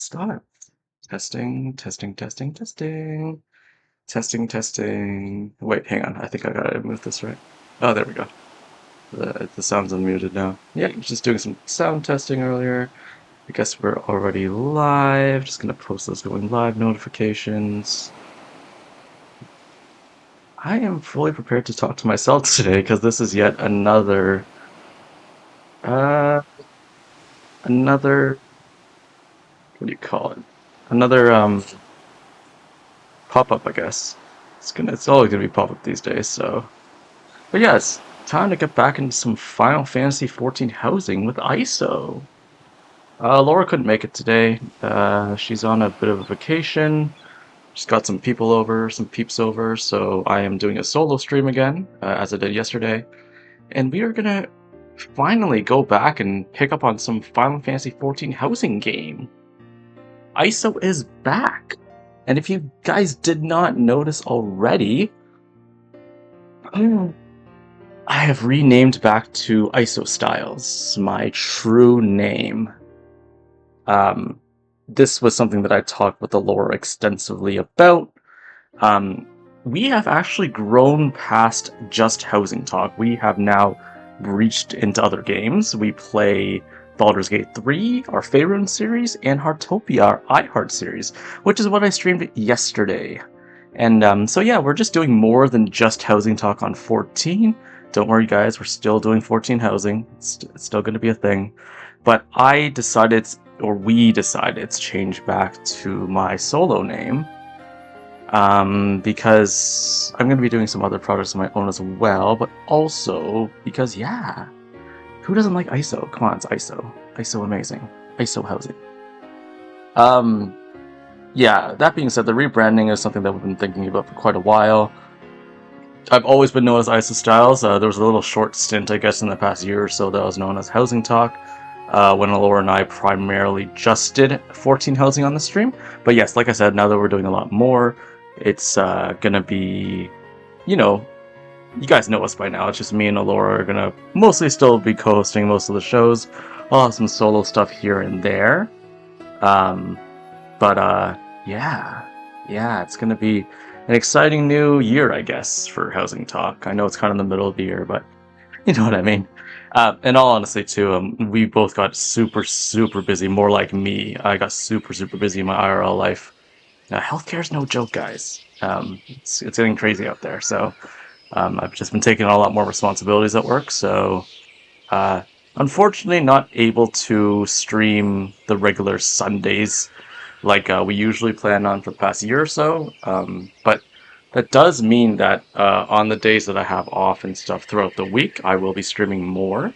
Start. Testing, testing, testing, testing. Testing, testing. Wait, hang on. I think I gotta move this right. Oh, there we go. The sound's unmuted now. Yeah, just doing some sound testing earlier. I guess we're already live. Just gonna post those going live notifications. I am fully prepared to talk to myself today because this is yet uh, another, what do you call it? Another, pop-up, I guess. It's always gonna be pop-up these days, so. But yeah, it's time to get back into some Final Fantasy XIV housing with ISO. Laura couldn't make it today. She's on a bit of a vacation. She's got some people over, some peeps over, so I am doing a solo stream again, as I did yesterday. And we are gonna finally go back and pick up on some Final Fantasy XIV housing game. ISO is back! And if you guys did not notice already, I have renamed back to ISO Styles, my true name. This was something that I talked with Laura extensively about. We have actually grown past just HousingTalk. We have now reached into other games. We play Baldur's Gate 3, our Faerun series, and Heartopia, our iHeart series, which is what I streamed yesterday. And so yeah, we're just doing more than just HousingTalk on 14. Don't worry guys, we're still doing 14 housing. It's still going to be a thing. But we decided to change back to my solo name. Because I'm going to be doing some other projects of my own as well, but also because, yeah, who doesn't like ISO? Come on, it's ISO. ISO amazing. ISO housing. Yeah, that being said, the rebranding is something that we've been thinking about for quite a while. I've always been known as ISO Styles. There was a little short stint, I guess, in the past year or so that I was known as HousingTalk, when Laura and I primarily just did 14 housing on the stream. But yes, like I said, now that we're doing a lot more, it's gonna be, you know, you guys know us by now. It's just me and Laura are gonna mostly still be co-hosting most of the shows. I'll have some solo stuff here and there. Yeah, it's gonna be an exciting new year, I guess, for HousingTalk. I know it's kind of in the middle of the year, but you know what I mean. In all honesty, too, we both got super, super busy. More like me. I got super, super busy in my IRL life. Healthcare is no joke, guys. It's getting crazy out there. So I've just been taking on a lot more responsibilities at work. So unfortunately, not able to stream the regular Sundays like we usually plan on for the past year or so. But that does mean that on the days that I have off and stuff throughout the week, I will be streaming more.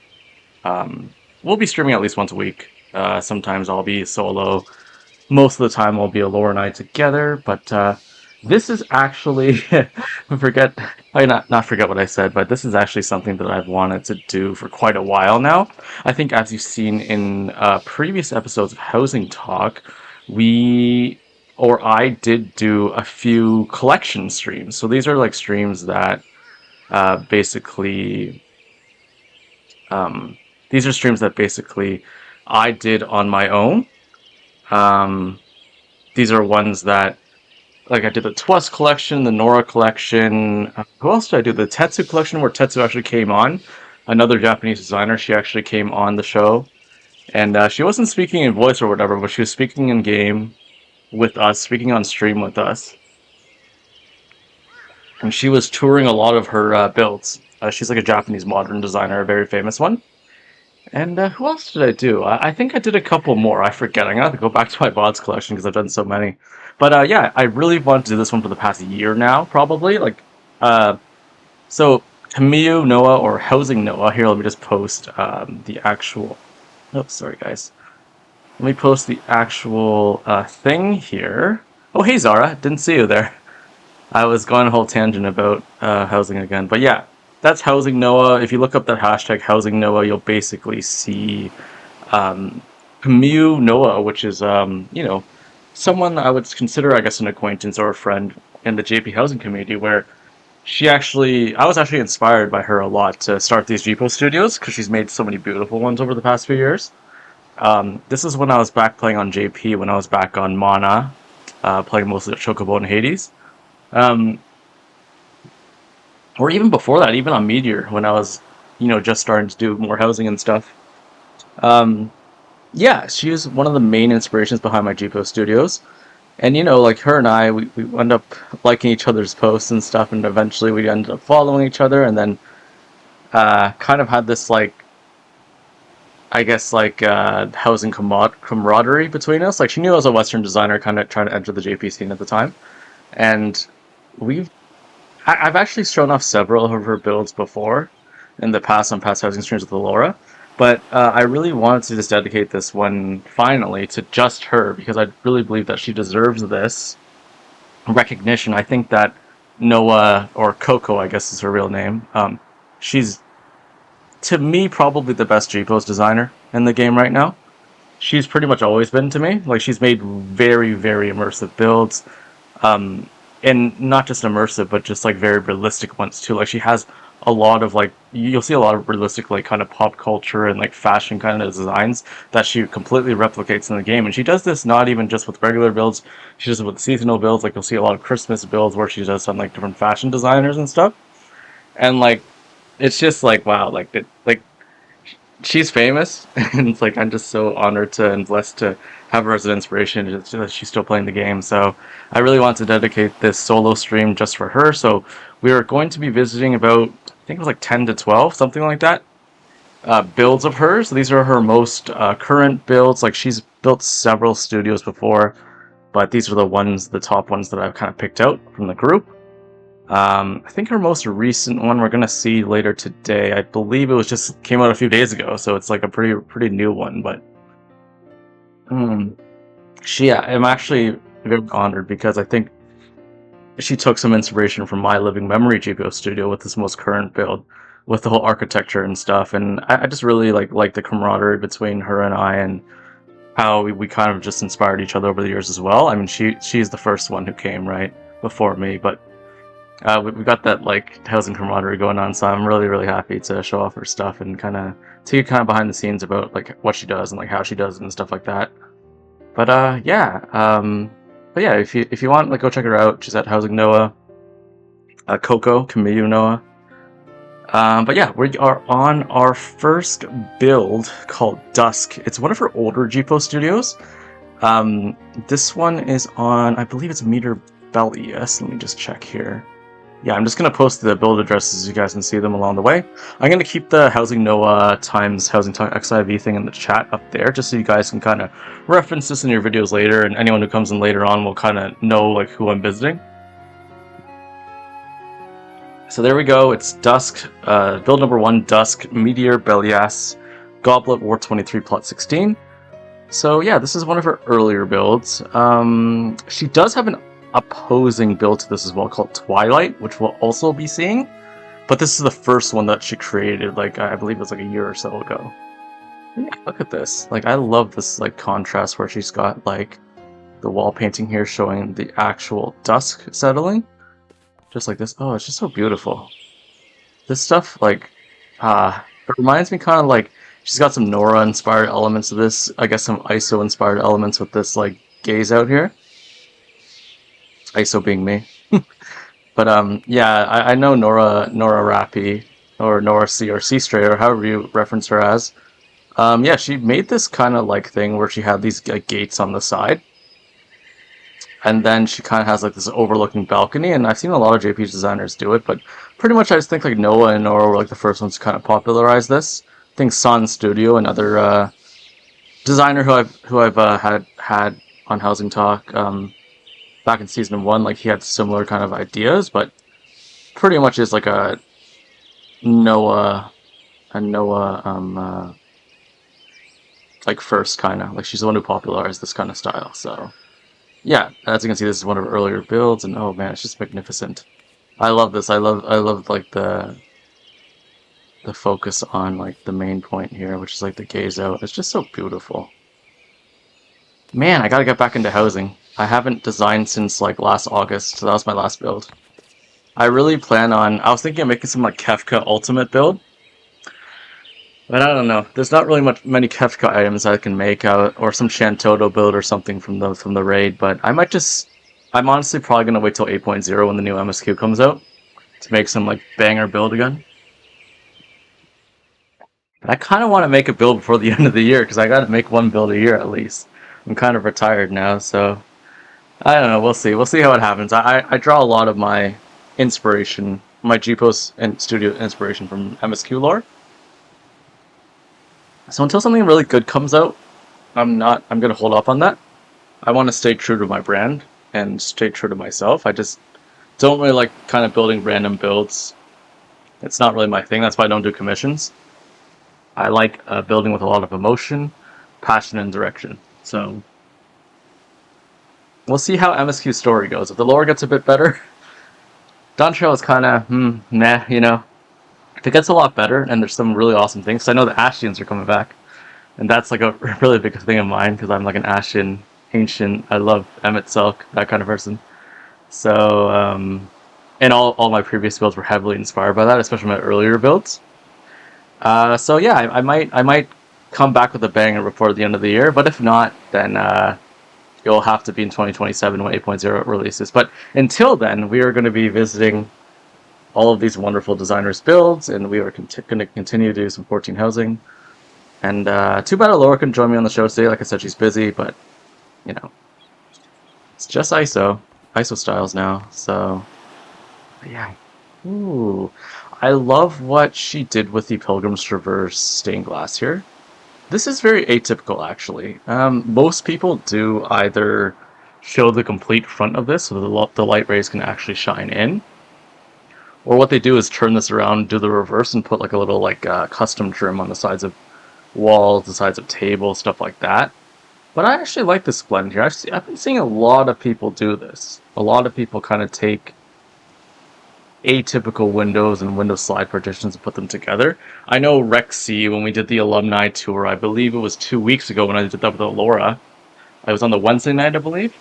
We'll be streaming at least once a week. Sometimes I'll be solo. Most of the time we'll be Laura and I together, but this is actually not forget what I said, but this is actually something that I've wanted to do for quite a while now. I think as you've seen in previous episodes of HousingTalk, I did do a few collection streams. So these are like streams that basically these are streams that basically I did on my own. These are ones that, like, I did the Twas collection, the Nora collection. Who else did I do? The Tetsu collection, where Tetsu actually came on. Another Japanese designer, she actually came on the show. And she wasn't speaking in voice or whatever, but she was speaking in game with us, speaking on stream with us. And she was touring a lot of her builds. She's like a Japanese modern designer, a very famous one. And who else did I do? I think I did a couple more. I forget. I'm going to have to go back to my VODs collection because I've done so many. But yeah, I really wanted to do this one for the past year now, probably. So Kamiyu Noah or Housing Noah. Here, let me just post the actual... Oh, sorry, guys. Let me post the actual thing here. Oh, hey, Zara. Didn't see you there. I was going a whole tangent about housing again. But yeah, that's Housing Noah. If you look up that hashtag Housing Noah, you'll basically see Kamiyu Noah, which is, someone I would consider, I guess, an acquaintance or a friend in the JP housing community, where I was actually inspired by her a lot to start these Jipo studios, because she's made so many beautiful ones over the past few years. This is when I was back playing on JP, when I was back on Mana, playing mostly Chocobo and Hades. Um, or even before that, even on Meteor, when I was, just starting to do more housing and stuff. Um, yeah, she was one of the main inspirations behind my GPO studios. And like her and I, we end up liking each other's posts and stuff, and eventually we ended up following each other, and then kind of had this like, I guess like housing camaraderie between us. Like she knew I was a Western designer, kind of trying to enter the JP scene at the time, and we've I've actually shown off several of her builds before in the past on past housing streams with Laura, but I really wanted to just dedicate this one finally to just her because I really believe that she deserves this recognition. I think that Noah, or Coco, I guess is her real name, she's to me probably the best G-Pose designer in the game right now. She's pretty much always been to me. Like she's made very, very immersive builds. Um, and not just immersive, but just like very realistic ones too. Like she has a lot of like you'll see a lot of realistic like kind of pop culture and like fashion kind of designs that she completely replicates in the game. And she does this not even just with regular builds. She does it with seasonal builds. Like you'll see a lot of Christmas builds where she does some like different fashion designers and stuff. And like it's just like wow, like she's famous, and it's like I'm just so honored to and blessed to have her as an inspiration. It's just that she's still playing the game, so I really want to dedicate this solo stream just for her. So we are going to be visiting about I think it was like 10 to 12, something like that, builds of hers. These are her most current builds. Like she's built several studios before, but these are the top ones that I've kind of picked out from the group. I think our most recent one we're gonna see later today. I believe it was just came out a few days ago, so it's like a pretty new one. But yeah, I'm actually very honored because I think she took some inspiration from my living memory GPO studio with this most current build, with the whole architecture and stuff. And I just really like the camaraderie between her and I, and how we kind of just inspired each other over the years as well. I mean, she's the first one who came right before me, but we got that like housing camaraderie going on, so I'm really happy to show off her stuff and kind of take you kind of behind the scenes about like what she does and like how she does it and stuff like that. But yeah, if you want, like, go check her out. She's at Housing Noah, Coco Camille Noah. But yeah, we are on our first build called Dusk. It's one of her older GPO studios. This one is on, I believe it's Meter Belly. Yes, let me just check here. Yeah, I'm just going to post the build addresses so you guys can see them along the way. I'm going to keep the Housing Noah times HousingTalk XIV thing in the chat up there, just so you guys can kind of reference this in your videos later, and anyone who comes in later on will kind of know like who I'm visiting. So there we go, it's Dusk, build number 1, Dusk, Meteor, Belias, Goblet, War 23, Plot 16. So yeah, this is one of her earlier builds. She does have an opposing build to this as well called Twilight, which we'll also be seeing, but this is the first one that she created, like I believe it was like a year or so ago. Yeah, look at this, like I love this like contrast where she's got like the wall painting here showing the actual dusk settling, just like this. Oh, it's just so beautiful. This stuff like it reminds me kind of like she's got some Nora inspired elements of this, I guess some ISO inspired elements with this like gaze out here. ISO being me. But yeah, I know Nora Rappy, or Nora C, or C Stray, or however you reference her as. Yeah, she made this kind of like thing where she had these like gates on the side, and then she kind of has like this overlooking balcony. And I've seen a lot of JP designers do it, but pretty much I just think like Noah and Nora were like the first ones to kind of popularize this. I think Sun Studio, another designer who I've had on Housing Talk. Back in season 1, like he had similar kind of ideas, but pretty much is like a Noah like first kind of like she's the one who popularized this kind of style. So yeah, as you can see, this is one of her earlier builds, and oh man, it's just magnificent. I love this. I love like the focus on like the main point here, which is like the gaze out. It's just so beautiful. Man, I gotta get back into housing. I haven't designed since like last August, so that was my last build. I really plan on, I was thinking of making some like Kefka Ultimate build. But I don't know. There's not really many Kefka items I can make out, or some Shantoto build or something from the raid. But I might just. I'm honestly probably gonna wait till 8.0 when the new MSQ comes out to make some like banger build again. But I kind of want to make a build before the end of the year because I got to make one build a year at least. I'm kind of retired now, so I don't know. We'll see. We'll see how it happens. I draw a lot of my inspiration, my GPOS and studio inspiration from MSQ lore. So until something really good comes out, I'm gonna hold off on that. I want to stay true to my brand and stay true to myself. I just don't really like kind of building random builds. It's not really my thing. That's why I don't do commissions. I like building with a lot of emotion, passion, and direction. So we'll see how MSQ's story goes. If the lore gets a bit better, Dawn Trail is kind of meh, you know. If it gets a lot better and there's some really awesome things, 'cause I know the Ashians are coming back, and that's like a really big thing of mine because I'm like an Ashian ancient. I love Emmett Selk, that kind of person. So and all my previous builds were heavily inspired by that, especially my earlier builds. So yeah, I might come back with a banger before the end of the year, but if not, then it'll have to be in 2027 when 8.0 releases. But until then, we are going to be visiting all of these wonderful designers' builds, and we are going to continue to do some 14 housing. And too bad Laura couldn't join me on the show today. Like I said, she's busy, but you know, it's just ISO styles now. So yeah. Ooh, I love what she did with the Pilgrim's Traverse stained glass here. This is very atypical, actually. Most people do either show the complete front of this so the light rays can actually shine in, or what they do is turn this around, do the reverse, and put like a little like custom trim on the sides of walls, the sides of tables, stuff like that. But I actually like this blend here. I've been seeing a lot of people do this. A lot of people kind of take atypical windows and window slide partitions and put them together. I know Rexy, when we did the alumni tour, I believe it was 2 weeks ago when I did that with Laura. I was on the Wednesday night, I believe.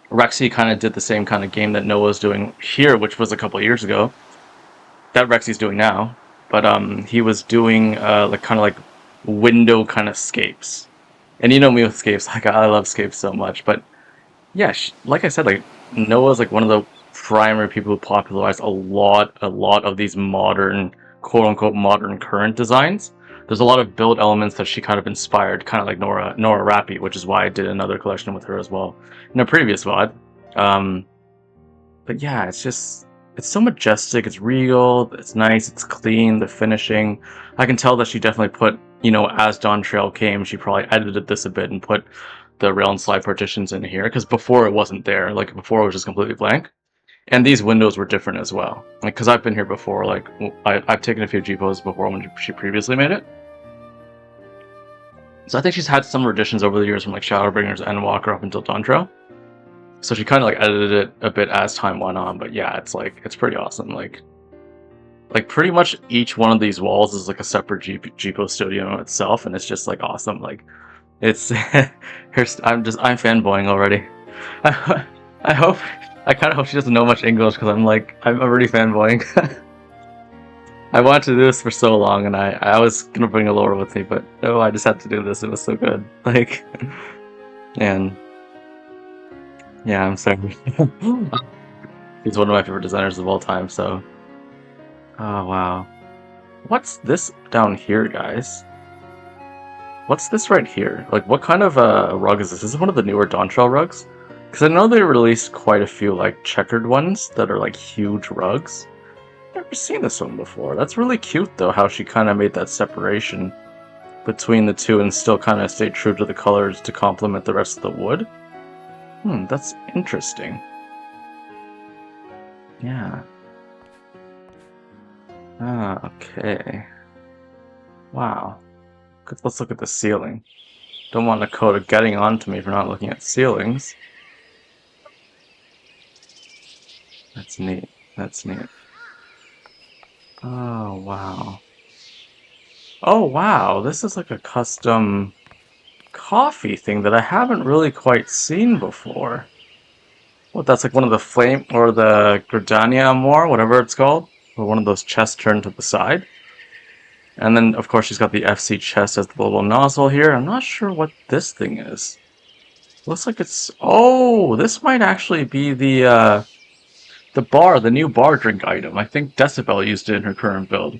Rexy kind of did the same kind of game that Noah's doing here, which was a couple of years ago. That Rexy's doing now. But he was doing like kind of like window kind of scapes. And you know me with scapes, like I love scapes so much. But yeah, like I said, like Noah's like one of the primary people who popularized a lot of these modern, quote unquote, modern current designs. There's a lot of build elements that she kind of inspired, kind of like Nora Rappy, which is why I did another collection with her as well in a previous VOD. But yeah, it's so majestic, it's real, it's nice, it's clean, the finishing. I can tell that she definitely put, you know, as Dawn Trail came, she probably edited this a bit and put the rail and slide partitions in here, because before it wasn't there. Like before it was just completely blank. And these windows were different as well. Like, because I've been here before, like, I've taken a few GPOs before when she previously made it. So I think she's had some additions over the years from like Shadowbringers and Walker up until Dawn Trail. So she kind of like edited it a bit as time went on, but yeah, it's pretty awesome. Like pretty much each one of these walls is like a separate GPO studio in itself, and it's just like awesome. Like it's, I'm fanboying already. I hope, I kind of hope she doesn't know much English because I'm already fanboying. I wanted to do this for so long, and I was gonna bring a Laura with me, but no, I just had to do this. It was so good. Like, and yeah, I'm sorry. He's one of my favorite designers of all time, so. Oh, wow. What's this down here, guys? What's this right here? Like, what kind of rug is this? Is this one of the newer Dawn Trail rugs? Because I know they released quite a few, like, checkered ones that are, like, huge rugs. Never seen this one before. That's really cute, though, how she kind of made that separation between the two and still kind of stayed true to the colors to complement the rest of the wood. That's interesting. Yeah. Ah, okay. Wow. Let's look at the ceiling. Don't want Dakota getting on to me for not looking at ceilings. That's neat. That's neat. Oh, wow. Oh, wow. This is like a custom coffee thing that I haven't really quite seen before. What, that's like one of the flame or the Gridania Amor, whatever it's called, or one of those chests turned to the side. And then, of course, she's got the FC chest as the little nozzle here. I'm not sure what this thing is. Looks like it's... Oh, this might actually be the bar, the new bar drink item. I think Decibel used it in her current build.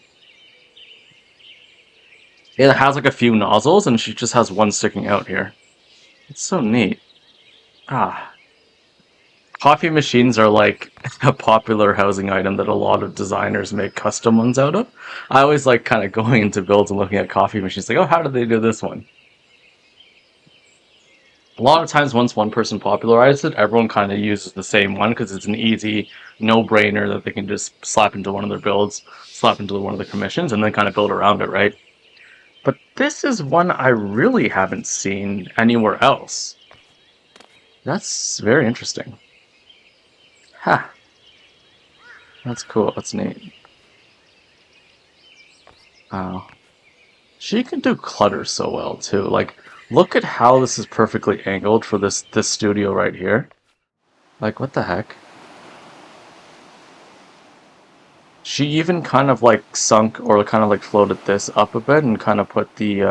It has like a few nozzles, and she just has one sticking out here. It's so neat. Ah. Coffee machines are like a popular housing item that a lot of designers make custom ones out of. I always like kind of going into builds and looking at coffee machines, like, oh, how did they do this one? A lot of times, once one person popularizes it, everyone kind of uses the same one because it's an easy no-brainer that they can just slap into one of their builds, slap into one of the commissions, and then kind of build around it, right? But this is one I really haven't seen anywhere else. That's very interesting. Ha! That's cool. That's neat. Wow. She can do clutter so well too. Like, look at how this is perfectly angled for this studio right here. Like, what the heck? She even kind of like sunk or kind of like floated this up a bit and kind of put the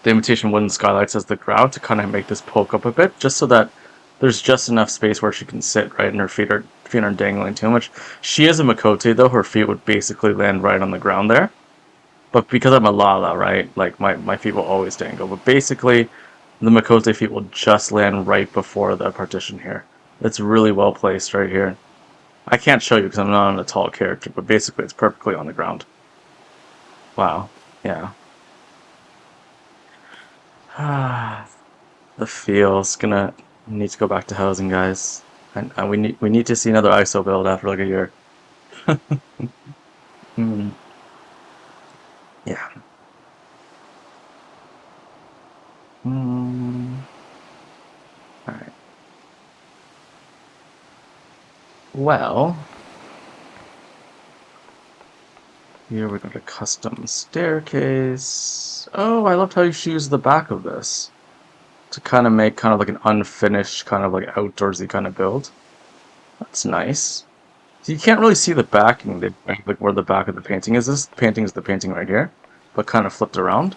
imitation wooden skylights as the ground to kind of make this poke up a bit, just so that there's just enough space where she can sit, right, and her feet aren't dangling too much. She is a Makote though; her feet would basically land right on the ground there. But because I'm a Lala, right, like my feet will always dangle. But basically, the Makote feet will just land right before the partition here. It's really well placed right here. I can't show you because I'm not on a tall character, but basically it's perfectly on the ground. Wow. Yeah. The feels gonna need to go back to housing, guys, and we need to see another ISO build after like a year. Hmm. Yeah. Hmm. All right. Well, here we got a custom staircase. Oh, I loved how she used the back of this to kind of make kind of like an unfinished, kind of like outdoorsy kind of build. That's nice. So you can't really see the backing, like where the back of the painting is. This painting is the painting right here, but kind of flipped around.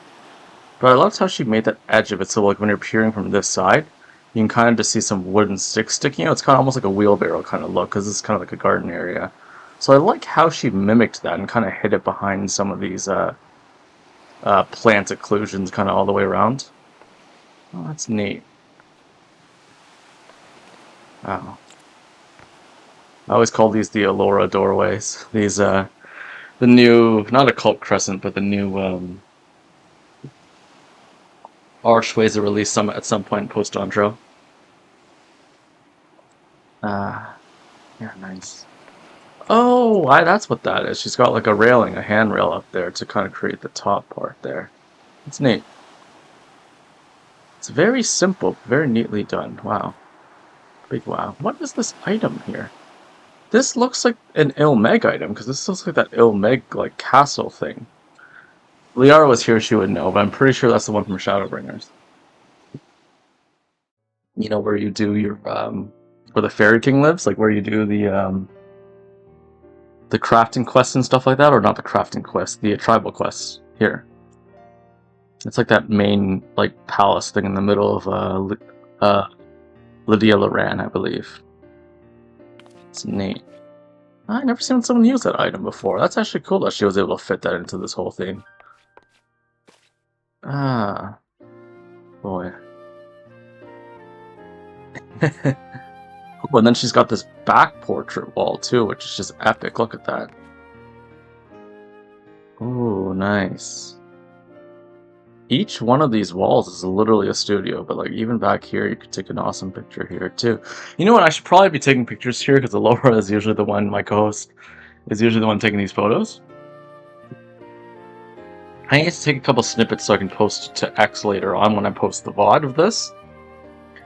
But I loved how she made that edge of it, so like when you're peering from this side, you can kind of just see some wooden sticks sticking out. It's kind of almost like a wheelbarrow kind of look, because it's kind of like a garden area. So I like how she mimicked that and kind of hid it behind some of these plant occlusions kind of all the way around. Oh, that's neat. Wow. I always call these the Allura doorways. These, the new, not occult crescent, but the new archways that release some at some point post Dondro. Yeah, nice. Oh, that's what that is. She's got like a railing, a handrail up there to kind of create the top part there. It's neat. It's very simple, very neatly done. Wow. Big wow. What is this item here? This looks like an Ilmeg item, because this looks like that Ilmeg, like, castle thing. Liara was here, she would know, but I'm pretty sure that's the one from Shadowbringers. You know, where you do your, where the Fairy King lives? Like, where you do the crafting quests and stuff like that? Or not the crafting quests, the tribal quests. Here. It's like that main, like, palace thing in the middle of, Lydia Loran, I believe. It's neat. I never seen someone use that item before. That's actually cool that she was able to fit that into this whole thing. Ah, boy. Oh, and then she's got this back portrait wall too, which is just epic. Look at that. Ooh, nice. Each one of these walls is literally a studio, but like even back here, you could take an awesome picture here too. You know what? I should probably be taking pictures here because Laura is usually the one, my co-host, is usually the one taking these photos. I need to take a couple snippets so I can post to X later on when I post the VOD of this.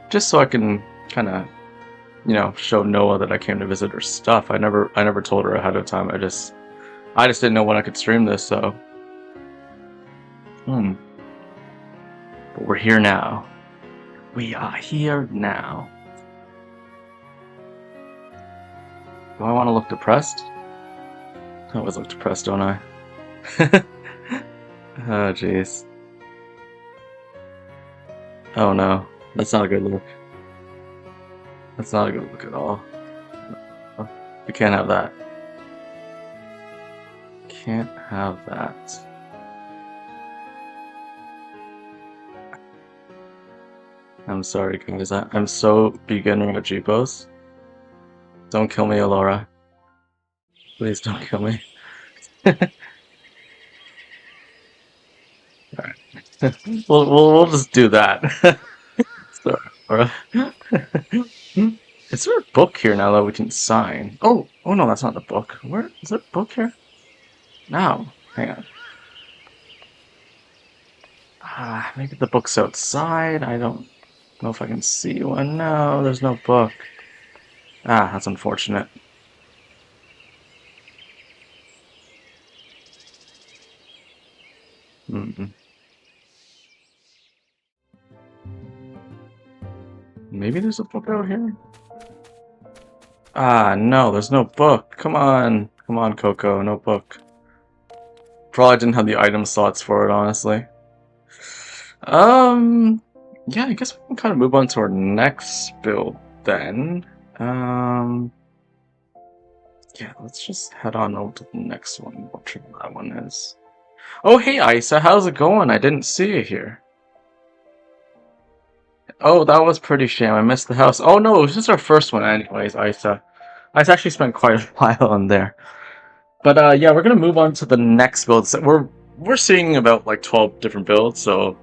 Just so I can kind of, you know, show Noah that I came to visit her stuff. I never told her ahead of time. I just didn't know when I could stream this, so. But we're here now. We are here now. Do I want to look depressed? I always look depressed, don't I? Oh, jeez. Oh no, that's not a good look. That's not a good look at all. Oh, we can't have that. Can't have that. I'm sorry, guys. I'm so beginner at Jeepos. Don't kill me, Alora. Please don't kill me. Alright. we'll just do that. So, Alora. Is there a book here now that we can sign? Oh no, that's not the book. Where is there a book here? No. Hang on. Maybe the book's outside. I don't know if I can see one. No, there's no book. That's unfortunate. Maybe there's a book out here? No, there's no book. Come on. Come on, Coco. No book. Probably didn't have the item slots for it, honestly. Yeah, I guess we can kind of move on to our next build then. Yeah, let's just head on over to the next one. Whatever that one is. Oh, hey, Isa, how's it going? I didn't see you here. Oh, that was pretty shame. I missed the house. Oh no, it was just our first one anyways, Isa. I've actually spent quite a while on there. But yeah, we're gonna move on to the next build. So we're seeing about like 12 different builds, so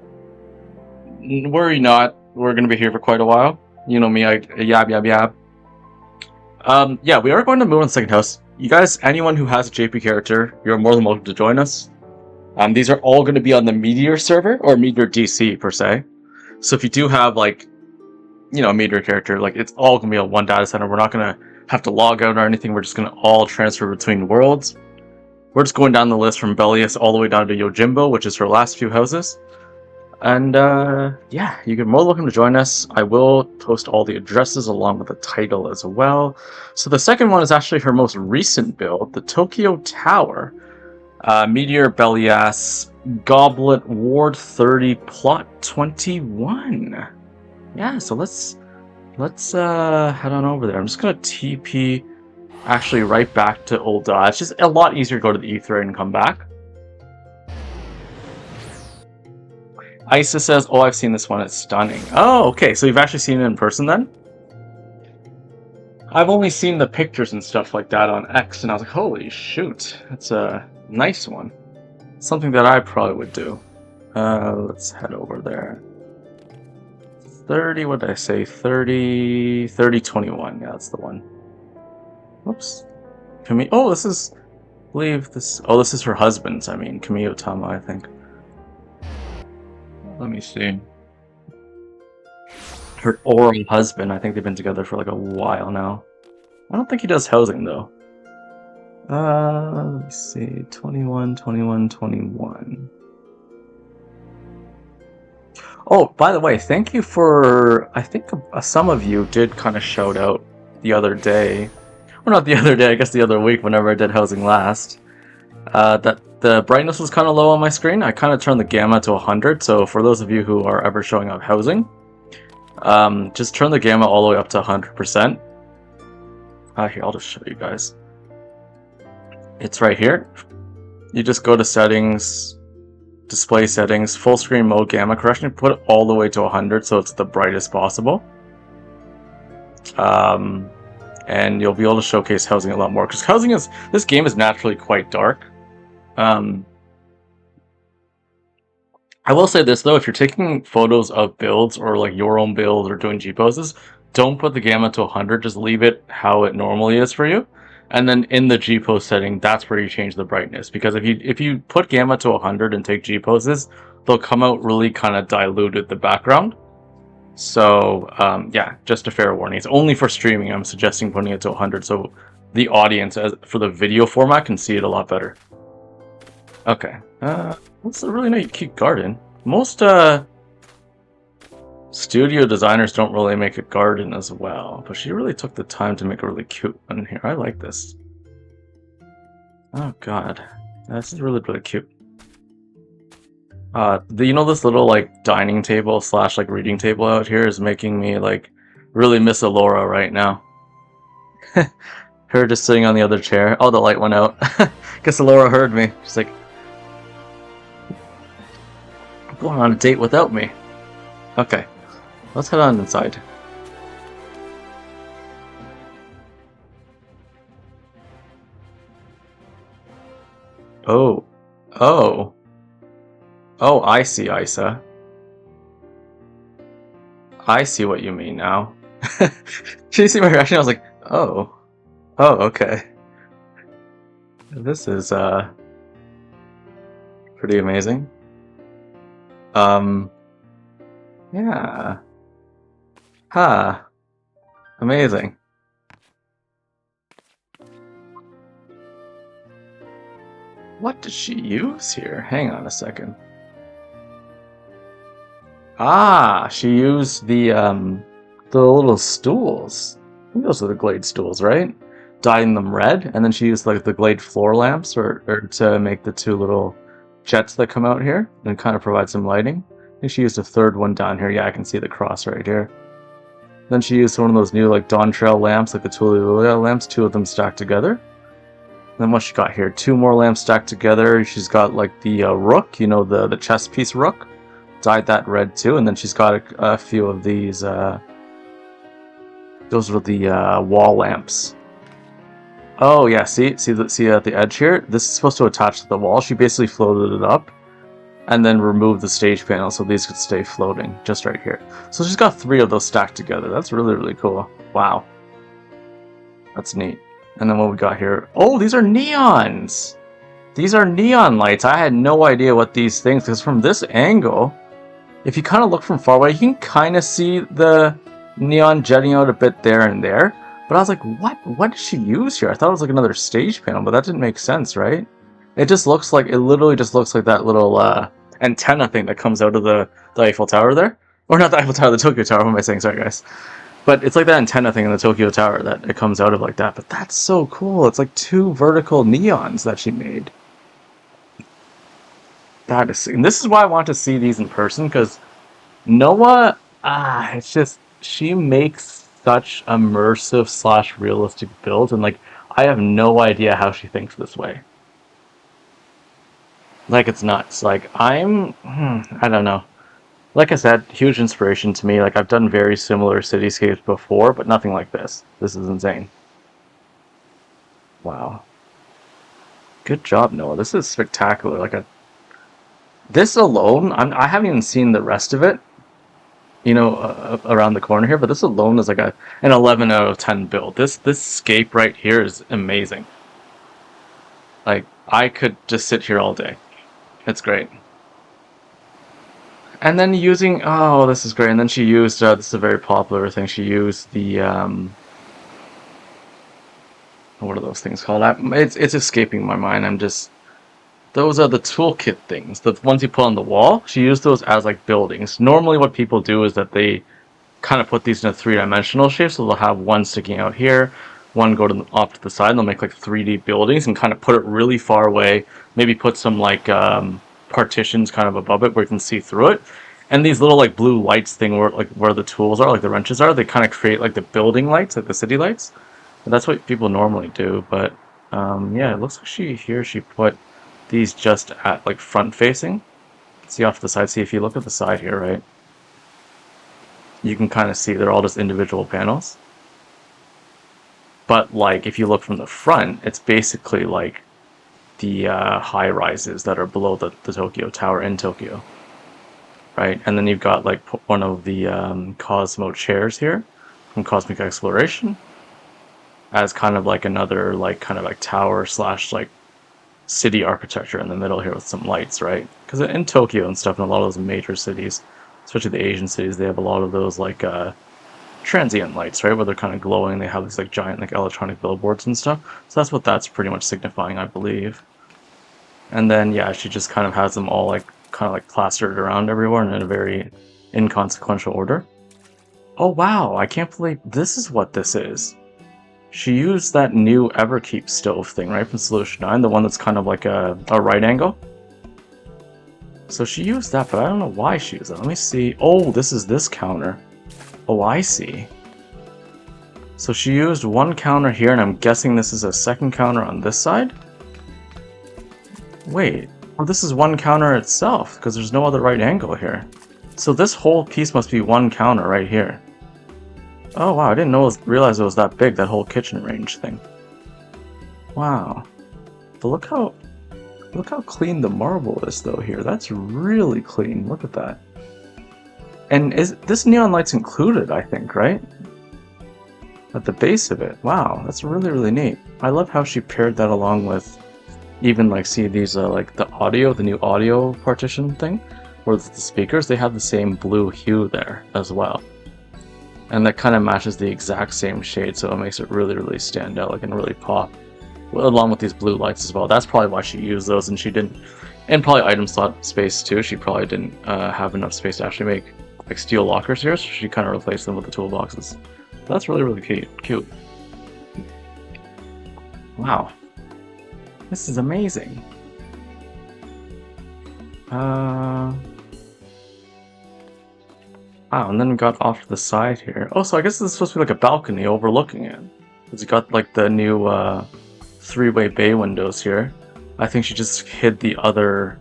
worry not. We're gonna be here for quite a while. You know me, I yab. Yeah, we are going to move on to the second house. You guys, anyone who has a JP character, you're more than welcome to join us. These are all going to be on the Meteor server, or Meteor DC per se. So if you do have like, you know, a Meteor character, like it's all going to be on one data center. We're not going to have to log out or anything. We're just going to all transfer between worlds. We're just going down the list from Belius all the way down to Yojimbo, which is her last few houses. And yeah, you're more welcome to join us. I will post all the addresses along with the title as well. So the second one is actually her most recent build, the Tokyo Tower. Meteor Belias, Goblet, Ward 30, Plot 21. Yeah, so let's head on over there. I'm just gonna TP actually right back to Old It's just a lot easier to go to the Ether and come back. Isa says, oh, I've seen this one, it's stunning. Oh, okay, so you've actually seen it in person then? I've only seen the pictures and stuff like that on X, and I was like, holy shoot, that's a nice one. Something that I probably would do. Let's head over there. 30, what did I say? 30, 21, yeah, that's the one. Oops. Oh, this is, I believe this, oh, this is her husband's, I mean, Kamiyo Tama, I think. Let me see. Her oral husband. I think they've been together for like a while now. I don't think he does housing though. Let me see. 21. Oh, by the way, thank you for. I think some of you did kind of shout out the other day. Well, not the other day, I guess the other week whenever I did housing last. That the brightness was kind of low on my screen. I kind of turned the gamma to 100, so for those of you who are ever showing up housing, just turn the gamma all the way up to 100%. Here, I'll just show you guys. It's right here. You just go to settings, display settings, full screen mode, gamma correction, put it all the way to 100 so it's the brightest possible. And you'll be able to showcase housing a lot more, because this game is naturally quite dark. I will say this though, if you're taking photos of builds or like your own build or doing G poses, don't put the gamma to 100, just leave it how it normally is for you. And then in the G pose setting, that's where you change the brightness, because if you put gamma to 100 and take G poses, they'll come out really kind of diluted the background. So yeah, just a fair warning. It's only for streaming. I'm suggesting putting it to 100 so the audience for the video format can see it a lot better. Okay, that's a really nice cute garden. Most studio designers don't really make a garden as well, but she really took the time to make a really cute one here. I like this. Oh god, this is really cute. You know, this little like dining table slash like reading table out here is making me like really miss Alora right now. Her just sitting on the other chair. Oh, the light went out. Guess Alora heard me. She's like, going on a date without me. Okay, let's head on inside. Oh, oh, oh, I see, Isa. I see what you mean now. She see my reaction, I was like, oh, oh, okay. This is, pretty amazing. Um, yeah. Ha, amazing. What did she use here? Hang on a second. Ah, she used the little stools. I think those are the Glade stools, right? Dyeing them red, and then she used like the Glade floor lamps or to make the two little jets that come out here and kind of provide some lighting. I think she used a third one down here. Yeah, I can see the cross right here. Then she used one of those new like Dawn Trail lamps, like the Tulia lamps, two of them stacked together. Then what she got here? Two more lamps stacked together. She's got like the rook, you know, the chess piece rook. Dyed that red too, and then she's got a few of these. Those are the wall lamps. Oh yeah, see at the edge here. This is supposed to attach to the wall. She basically floated it up, and then removed the stage panel so these could stay floating just right here. So she's got three of those stacked together. That's really cool. Wow, that's neat. And then what we got here? Oh, these are neons. These are neon lights. I had no idea what these things, because from this angle, if you kind of look from far away, you can kind of see the neon jetting out a bit there and there. But I was like, what did she use here? I thought it was like another stage panel, but that didn't make sense, right? It literally just looks like that little antenna thing that comes out of the Eiffel Tower there. Or not the Eiffel Tower, the Tokyo Tower, what am I saying? Sorry, guys. But it's like that antenna thing in the Tokyo Tower that it comes out of like that. But that's so cool. It's like two vertical neons that she made. That is, and this is why I want to see these in person, because Noah, it's just, she makes such immersive slash realistic builds, and like, I have no idea how she thinks this way. Like, it's nuts. Like, I don't know. Like I said, huge inspiration to me. Like, I've done very similar cityscapes before, but nothing like this. This is insane. Wow. Good job, Noah. This is spectacular. This alone, I haven't even seen the rest of it, you know, around the corner here, but this alone is like an 11 out of 10 build. This scape right here is amazing. Like, I could just sit here all day. It's great. And then oh, this is great. And then she used, this is a very popular thing, she used the, what are those things called? It's escaping my mind. Those are the toolkit things, the ones you put on the wall. She used those as like buildings. Normally what people do is that they kind of put these in a three-dimensional shape, so they'll have one sticking out here, one go off to the side, and they'll make like 3D buildings and kind of put it really far away, maybe put some like partitions kind of above it where you can see through it. And these little like blue lights thing where the tools are, like the wrenches are, they kind of create like the building lights, like the city lights. And that's what people normally do, but yeah, it looks like she put these just at like front facing. See off to the side. See, if you look at the side here, right, you can kind of see they're all just individual panels. But like if you look from the front, it's basically like the high rises that are below the Tokyo Tower in Tokyo, right? And then you've got like one of the Cosmo chairs here from Cosmic Exploration as kind of like another like kind of like tower slash like city architecture in the middle here with some lights, right? Because in Tokyo and stuff, in a lot of those major cities, especially the Asian cities, they have a lot of those like transient lights, right, where they're kind of glowing. They have these like giant like electronic billboards and stuff. So that's what that's pretty much signifying, I believe. And then yeah, she just kind of has them all like kind of like plastered around everywhere and in a very inconsequential order. Oh wow, I can't believe this is what this is. She used that new Everkeep stove thing, right, from Solution 9, the one that's kind of like a right angle. So she used that, but I don't know why she used that. Let me see. Oh, this is this counter. Oh, I see. So she used one counter here, and I'm guessing this is a second counter on this side? Wait. Oh, this is one counter itself, because there's no other right angle here. So this whole piece must be one counter right here. Oh wow, I didn't realize it was that big, that whole kitchen range thing. Wow. But look how clean the marble is though here. That's really clean. Look at that. And is this neon light's included, I think, right? At the base of it. Wow, that's really, really neat. I love how she paired that along with even like see these like the new audio partition thing, or the speakers, they have the same blue hue there as well. And that kind of matches the exact same shade, so it makes it really, really stand out, like, and really pop. Well, along with these blue lights as well. That's probably why she used those, and she didn't. And probably item slot space too. She probably didn't have enough space to actually make like steel lockers here, so she kind of replaced them with the toolboxes. That's really, really cute. Wow. This is amazing. Wow, and then we got off to the side here. Oh, so I guess this is supposed to be like a balcony overlooking it. It's got like the new three-way bay windows here. I think she just hid the other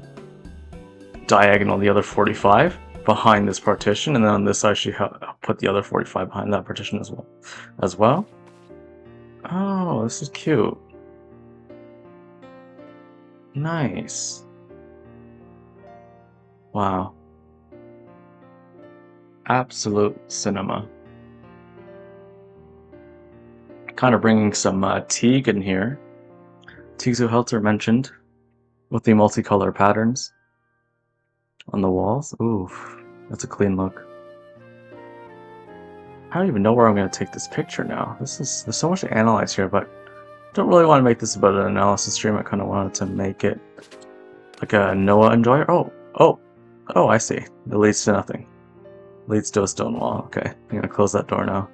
diagonal, the other 45, behind this partition, and then on this side she put the other 45 behind that partition as well. Oh, this is cute. Nice. Wow. Absolute cinema. Kind of bringing some teak in here. Teak Zuhelter mentioned with the multicolor patterns on the walls. Ooh, that's a clean look. I don't even know where I'm going to take this picture now. There's so much to analyze here, but I don't really want to make this about an analysis stream. I kind of wanted to make it like a Noah enjoyer. Oh, I see. It leads to nothing. Leads to a stone wall. Okay, I'm going to close that door now.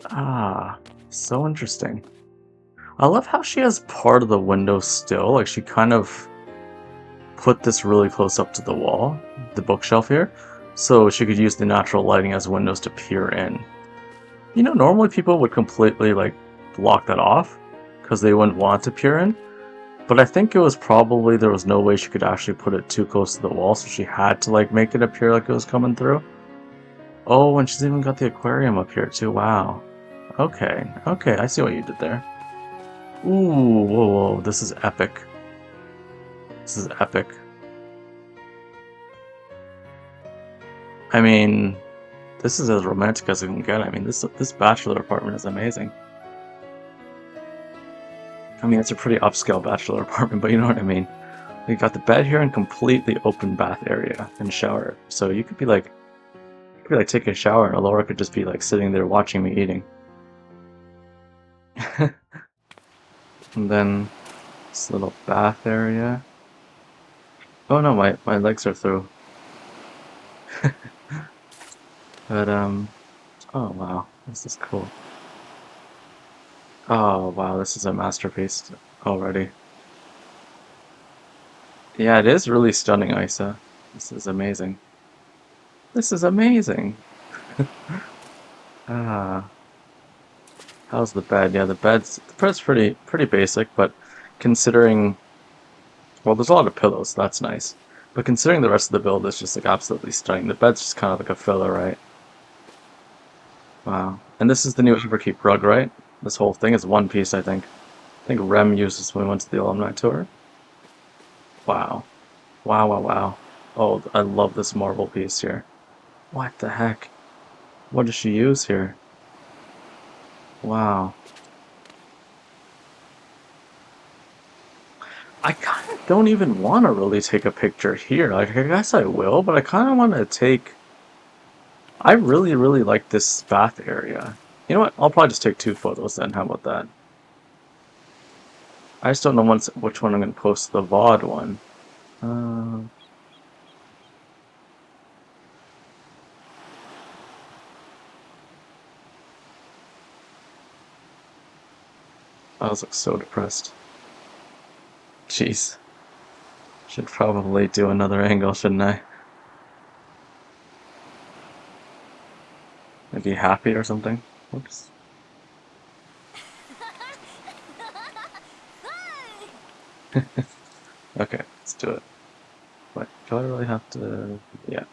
Ah, so interesting. I love how she has part of the window still. Like, she kind of put this really close up to the wall, the bookshelf here, so she could use the natural lighting as windows to peer in. You know, normally people would completely, like, block that off because they wouldn't want to peer in. But I think it was probably there was no way she could actually put it too close to the wall, so she had to, like, make it appear like it was coming through. Oh, and she's even got the aquarium up here, too. Wow. Okay, I see what you did there. Ooh, whoa, this is epic. This is epic. I mean, this is as romantic as it can get. I mean, this bachelor apartment is amazing. I mean, it's a pretty upscale bachelor apartment, but you know what I mean. You got the bed here and completely open bath area and shower. So you could be like taking a shower, and Laura could just be like sitting there watching me eating. And then this little bath area. Oh no, my legs are through. But oh wow, this is cool. Oh wow, this is a masterpiece already. Yeah, it is really stunning, Isa. This is amazing. This is amazing. Ah, how's the bed? Yeah, the bed's pretty basic, but considering, well, there's a lot of pillows, so that's nice. But considering the rest of the build is just like absolutely stunning. The bed's just kind of like a filler, right? Wow. And this is the new Everkeep rug, right? This whole thing is one piece, I think. I think Rem used this when we went to the alumni tour. Wow. Wow. Oh, I love this marble piece here. What the heck? What does she use here? Wow. I kind of don't even want to really take a picture here. Like, I guess I will, but I kind of want to take... I really, really like this bath area. You know what? I'll probably just take 2 photos then. How about that? I just don't know which one I'm going to post, the VOD one. I was like so depressed. Jeez. Should probably do another angle, shouldn't I? Maybe happy or something. Oops. Okay, let's do it. But do I really have to? Yeah.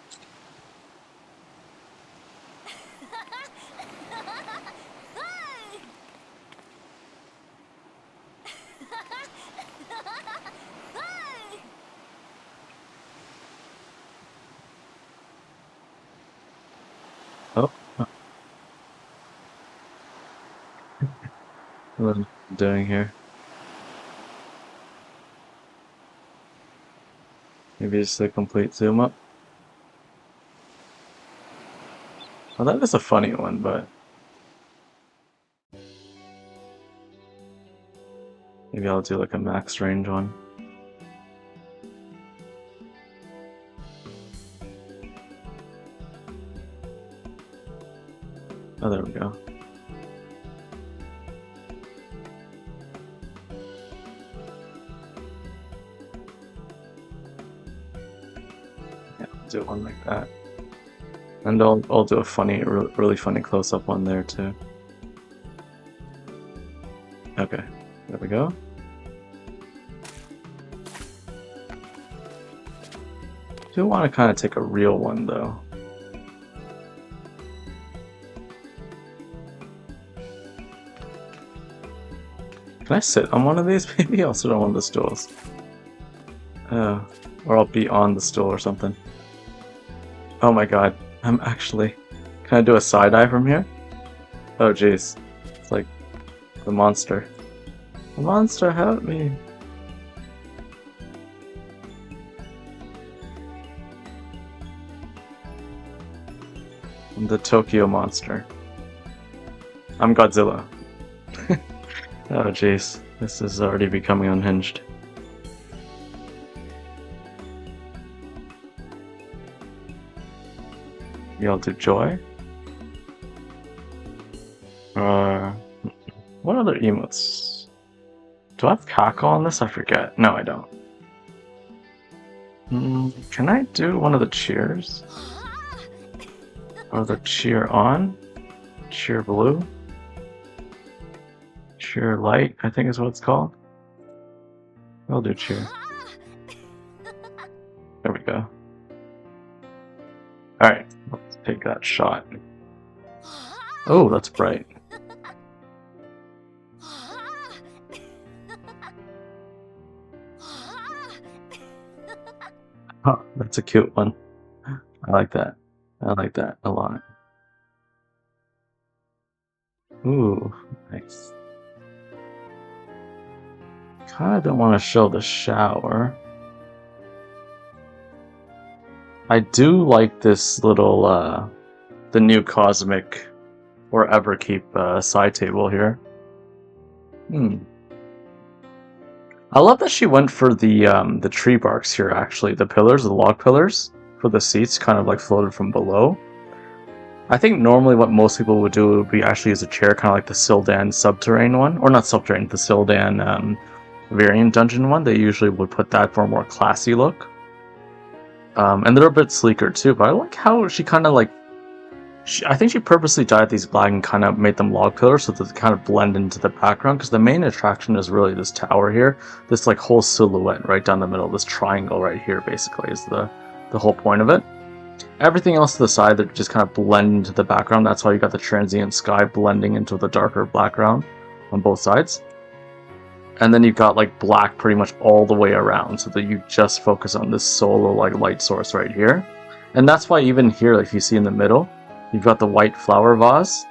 Oh, what am I doing here? Maybe just a complete zoom up. Well, that is a funny one, but maybe I'll do like a max range one. Oh, there we go. Yeah, I'll do one like that. And I'll do a funny, really funny close-up one there too. Okay, there we go. I do want to kind of take a real one though. Can I sit on one of these? Maybe I'll sit on one of the stools. Or I'll be on the stool or something. Oh my god, I'm actually... Can I do a side-eye from here? Oh jeez. It's like the monster. The monster, help me! I'm the Tokyo monster. I'm Godzilla. Oh jeez, this is already becoming unhinged. Y'all do joy? What other emotes? Do I have cackle on this? I forget. No, I don't. Can I do one of the cheers? Or the cheer on? Cheer blue? Cheer light, I think is what it's called. I'll do cheer. There we go. Alright, let's take that shot. Oh, that's bright. Oh, that's a cute one. I like that. I like that a lot. Ooh, nice. Kinda don't want to show the shower. I do like this little, the new Cosmic or Everkeep side table here. I love that she went for the tree barks here, actually. The pillars, the log pillars, for the seats kind of like floated from below. I think normally what most people would do would be actually use a chair, kind of like the Sildan Subterrane one. Or not Subterrane, the Sildan Variant Dungeon one. They usually would put that for a more classy look. And they're a bit sleeker too, but I like how she kind of like... I think she purposely dyed these black and kind of made them log pillars so that they kind of blend into the background, because the main attraction is really this tower here. This like whole silhouette right down the middle, this triangle right here basically is the whole point of it. Everything else to the side that just kind of blend into the background. That's why you got the transient sky blending into the darker background on both sides. And then you've got like black pretty much all the way around, so that you just focus on this solo like light source right here. And that's why even here, like, if you see in the middle, you've got the white flower vase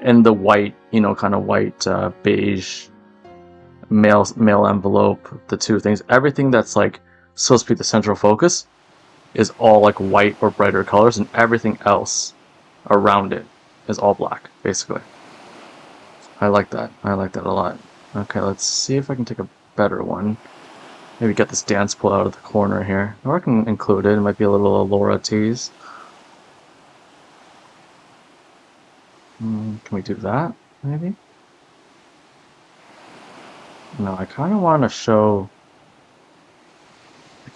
and the white, you know, kind of white beige mail envelope, the two things. Everything that's like supposed to be the central focus is all like white or brighter colors, and everything else around it is all black, basically. I like that. I like that a lot. Okay, let's see if I can take a better one. Maybe get this dance pool out of the corner here. Or I can include it. It might be a little Laura tease. Can we do that, maybe? No, I kind of want to show...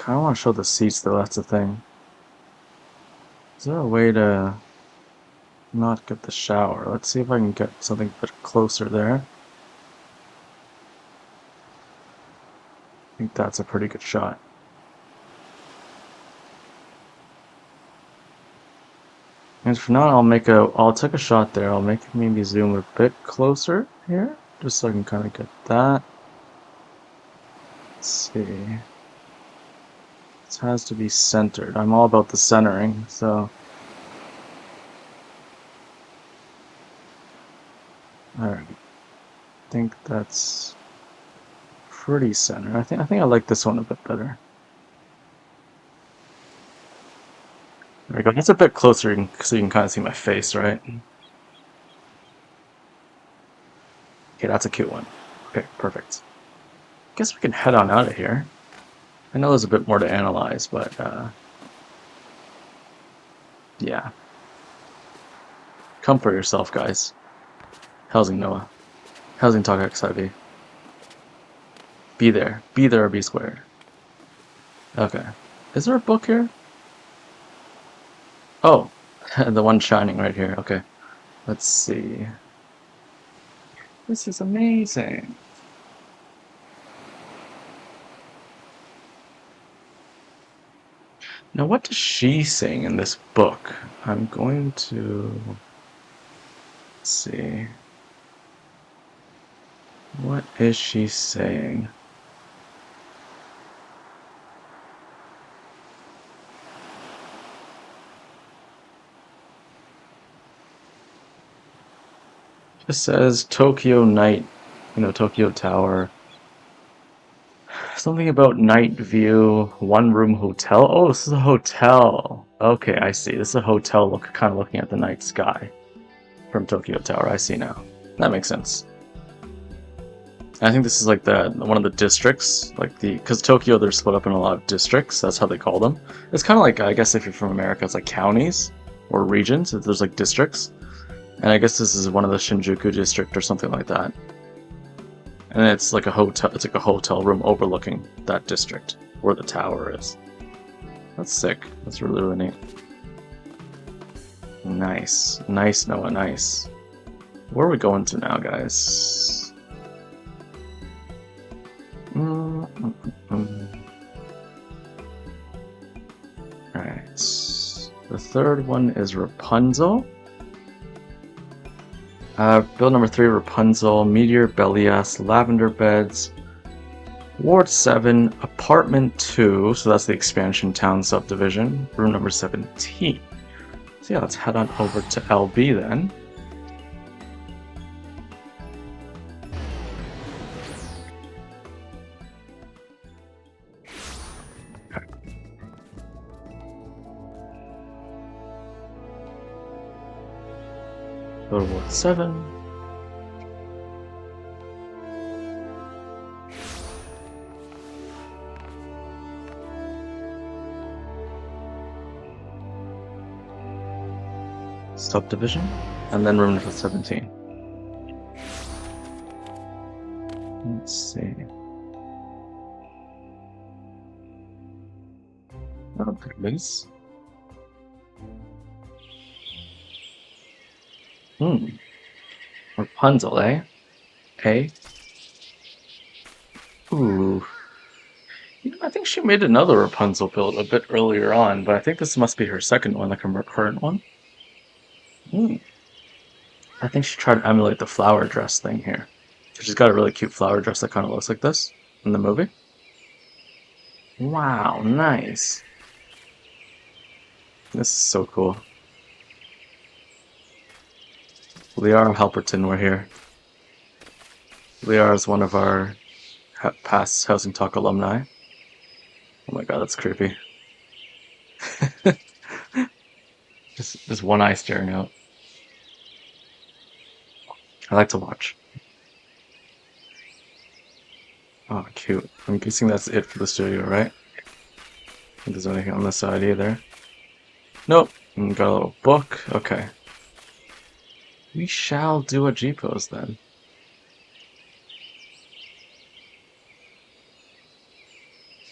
kind of want to show the seats though, that's the thing. Is there a way to not get the shower? Let's see if I can get something a bit closer there. I think that's a pretty good shot. And for now, I'll take a shot there. I'll maybe zoom a bit closer here, just so I can kind of get that. Let's see. This has to be centered. I'm all about the centering, so. Alright. I think that's pretty centered. I think I like this one a bit better. There we go. That's a bit closer so you can kind of see my face, right? Okay, that's a cute one. Okay, perfect. Guess we can head on out of here. I know there's a bit more to analyze, but yeah. Comfort yourself, guys. Housing Noah. Housing Talk XIV. Be there. Be there or be square. Okay. Is there a book here? Oh, the one shining right here. Okay. Let's see. This is amazing. Now, what does she sing in this book? I'm going to... Let's see. What is she saying? It says Tokyo Night, Tokyo Tower. Something about night view, one-room hotel. Oh, this is a hotel. Okay, I see. This is a hotel kind of looking at the night sky from Tokyo Tower. I see now. That makes sense. I think this is like one of the districts, because Tokyo, they're split up in a lot of districts. That's how they call them. It's kind of like, I guess if you're from America, it's like counties or regions. There's like districts. And I guess this is one of the Shinjuku district or something like that. And it's like a hotel. It's like a hotel room overlooking that district where the tower is. That's sick. That's really, really neat. Nice, nice, Noah, nice. Where are we going to now, guys? Alright. The third one is Rapunzel. Build number 3, Rapunzel, Meteor, Belias, Lavender Beds, Ward 7, Apartment 2, so that's the expansion town subdivision, room number 17. So yeah, let's head on over to LB then. Go to Ward 7. Subdivision, and then room number 17. Let's see. Oh, goodness. Rapunzel, eh? Eh? Ooh. I think she made another Rapunzel build a bit earlier on, but I think this must be her second one, like her current one. I think she tried to emulate the flower dress thing here. She's got a really cute flower dress that kind of looks like this in the movie. Wow, nice. This is so cool. Liara Halperton, we're here. Liara is one of our past Housing Talk alumni. Oh my god, that's creepy. just one eye staring out. I like to watch. Oh, cute. I'm guessing that's it for the studio, right? I think there's anything on this side either. Nope. Got a little book. Okay. We shall do a G-pose then.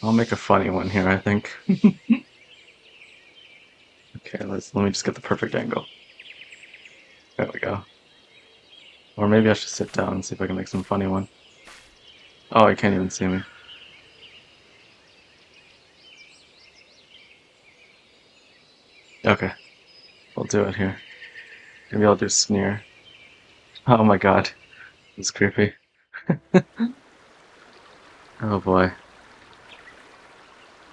I'll make a funny one here, I think. Okay, let me just get the perfect angle. There we go. Or maybe I should sit down and see if I can make some funny one. Oh, you can't even see me. Okay, we'll do it here. Maybe I'll do sneer. Oh my god, it's creepy. Oh boy.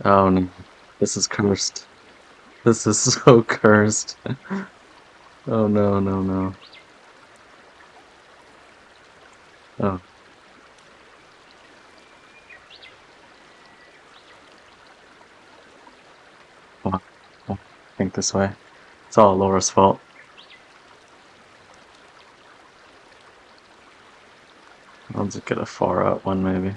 Oh no, this is cursed. This is so cursed. Oh no, no, no. Oh, well, I think this way. It's all Laura's fault. I'll just get a far out one maybe.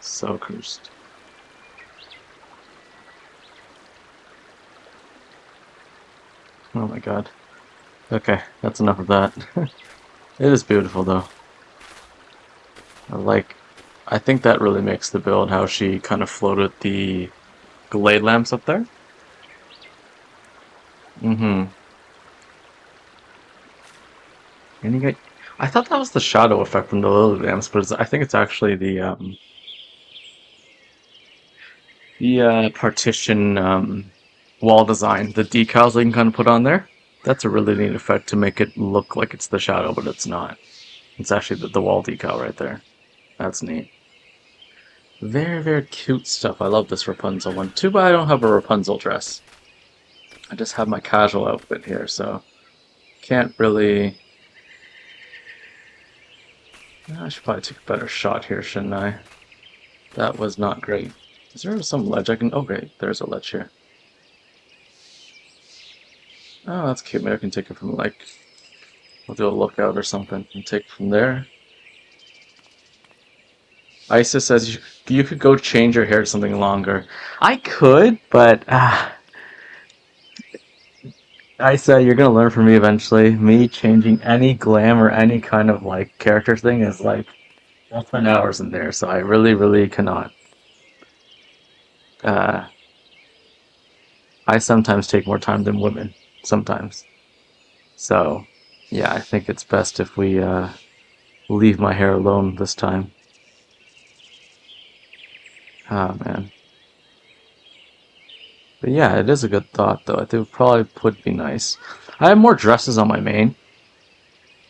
So cursed. Oh my god. Okay, that's enough of that. It is beautiful though. I like, I think that really makes the build how she kind of floated the glade lamps up there. Mm-hmm. And you get, I thought that was the shadow effect from the lily lamps, but I think it's actually the partition wall design, the decals they can kind of put on there. That's a really neat effect to make it look like it's the shadow, but it's not. It's actually the wall decal right there. That's neat. Very, very cute stuff. I love this Rapunzel one. Too bad I don't have a Rapunzel dress. I just have my casual outfit here, so can't really... I should probably take a better shot here, shouldn't I? That was not great. Is there some ledge I can... Oh, great. There's a ledge here. Oh, that's cute. Maybe I can take it from, like... We'll do a lookout or something and take it from there. Isis says you could go change your hair to something longer. I could, but... I said you're gonna learn from me eventually. Me changing any glam or any kind of, like, character thing is, like... I'll spend hours in there, so I really, really cannot. Uh... I sometimes take more time than women. Sometimes. So, yeah, I think it's best if we leave my hair alone this time. Oh, man. But yeah, it is a good thought, though. I think it probably would be nice. I have more dresses on my main.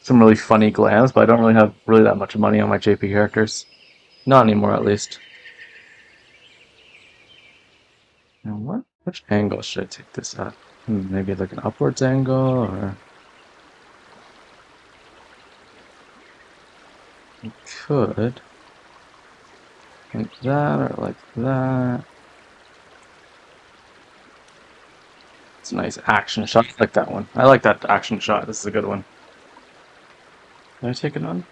Some really funny glams, but I don't really have really that much money on my JP characters. Not anymore, at least. Now, which angle should I take this at? Maybe like an upwards angle, or... I could. Like that, or like that. It's a nice action shot. I like that one. I like that action shot. This is a good one. Did I take it on?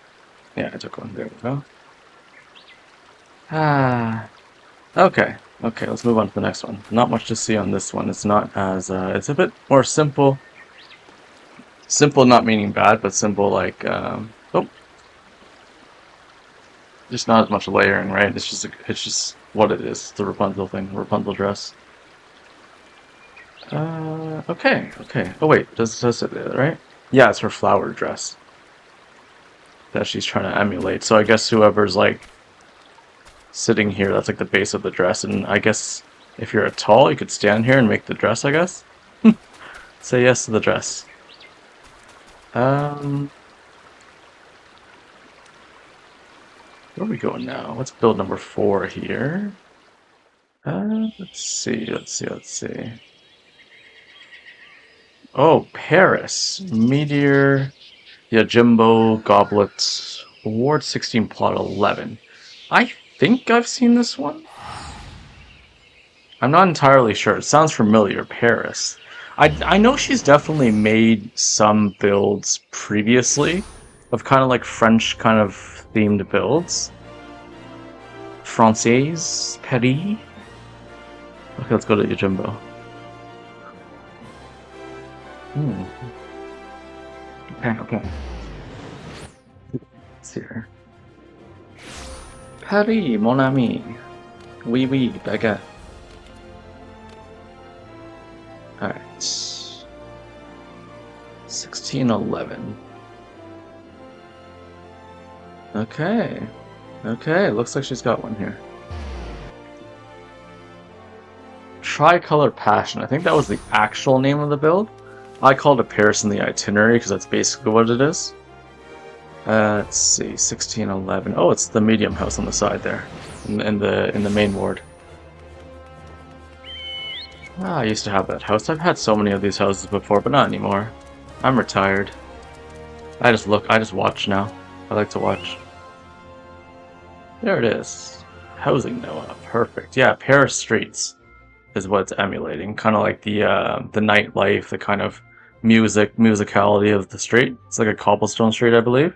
Yeah, I took one. There we go. Ah. Okay. Okay, let's move on to the next one. Not much to see on this one. It's not as, it's a bit more simple. Simple not meaning bad, but simple like, oh. Just not as much layering, right? It's just what it is. The Rapunzel thing. Rapunzel dress. Okay, okay. Oh wait, does it, right? Yeah, it's her flower dress that she's trying to emulate. So I guess whoever's like sitting here, that's like the base of the dress, and I guess if you're a tall, you could stand here and make the dress, I guess. Say yes to the dress. Where are we going now? What's build number 4 here? Let's see, let's see, let's see. Oh, Paris. Meteor, Yajimbo, Goblet, Award 16, Plot 11. I think I've seen this one. I'm not entirely sure. It sounds familiar, Paris. I know she's definitely made some builds previously of kind of like French kind of themed builds. Française, Paris. Okay, let's go to Yajimbo. Hmm. Okay, okay. Let's see here. Paris, mon ami. Oui, oui, baguette. Alright. 1611. Okay. Okay, looks like she's got one here. Tricolor Passion. I think that was the actual name of the build. I called it Paris in the itinerary because that's basically what it is. Let's see, 1611. Oh, it's the medium house on the side there, in the main ward. Ah, I used to have that house. I've had so many of these houses before, but not anymore. I'm retired. I just watch now. I like to watch. There it is. Housing Noah. Perfect. Yeah, Paris streets is what it's emulating. Kind of like the nightlife, the kind of musicality of the street. It's like a cobblestone street, I believe.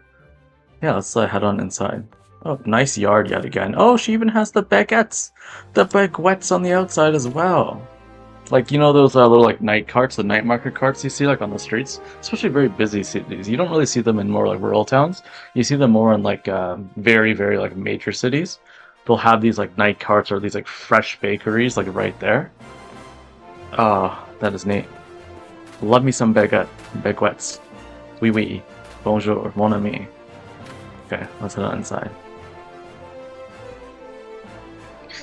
Yeah, let's head on inside. Oh, nice yard yet again. Oh, she even has the baguettes. The baguettes on the outside as well. Like, you know those little like night carts, the night market carts you see like on the streets? Especially very busy cities. You don't really see them in more like rural towns. You see them more in like very, very like major cities. They'll have these like night carts or these like fresh bakeries like right there. Oh, that is neat. Love me some baguettes. Oui, oui. Bonjour, mon ami. Okay, let's head on inside.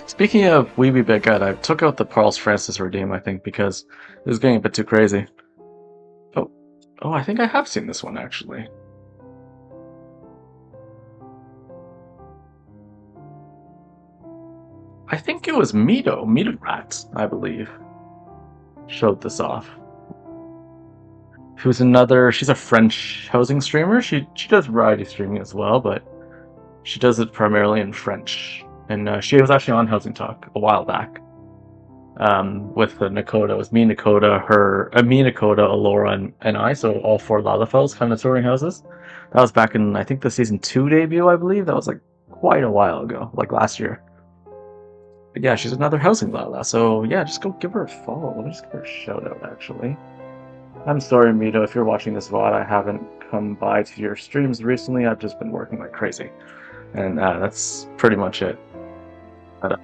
Speaking of Weeby Baguette, I took out the Charles Francis redeem, I think, because it was getting a bit too crazy. Oh, oh, I think I have seen this one, actually. I think it was Mito Rat, I believe, showed this off. She's a French housing streamer. She does variety streaming as well, but she does it primarily in French. And she was actually on Housing Talk a while back. With Nakota. It was me, Nakota, Alora, and I, so all four Lalafels kind of touring houses. That was back in, I think, the season 2 debut, I believe. That was like quite a while ago, like last year. But yeah, she's another housing Lala, so yeah, just go give her a follow. Let me just give her a shout out, actually. I'm sorry, Mito, if you're watching this VOD, I haven't come by to your streams recently. I've just been working like crazy. And that's pretty much it. But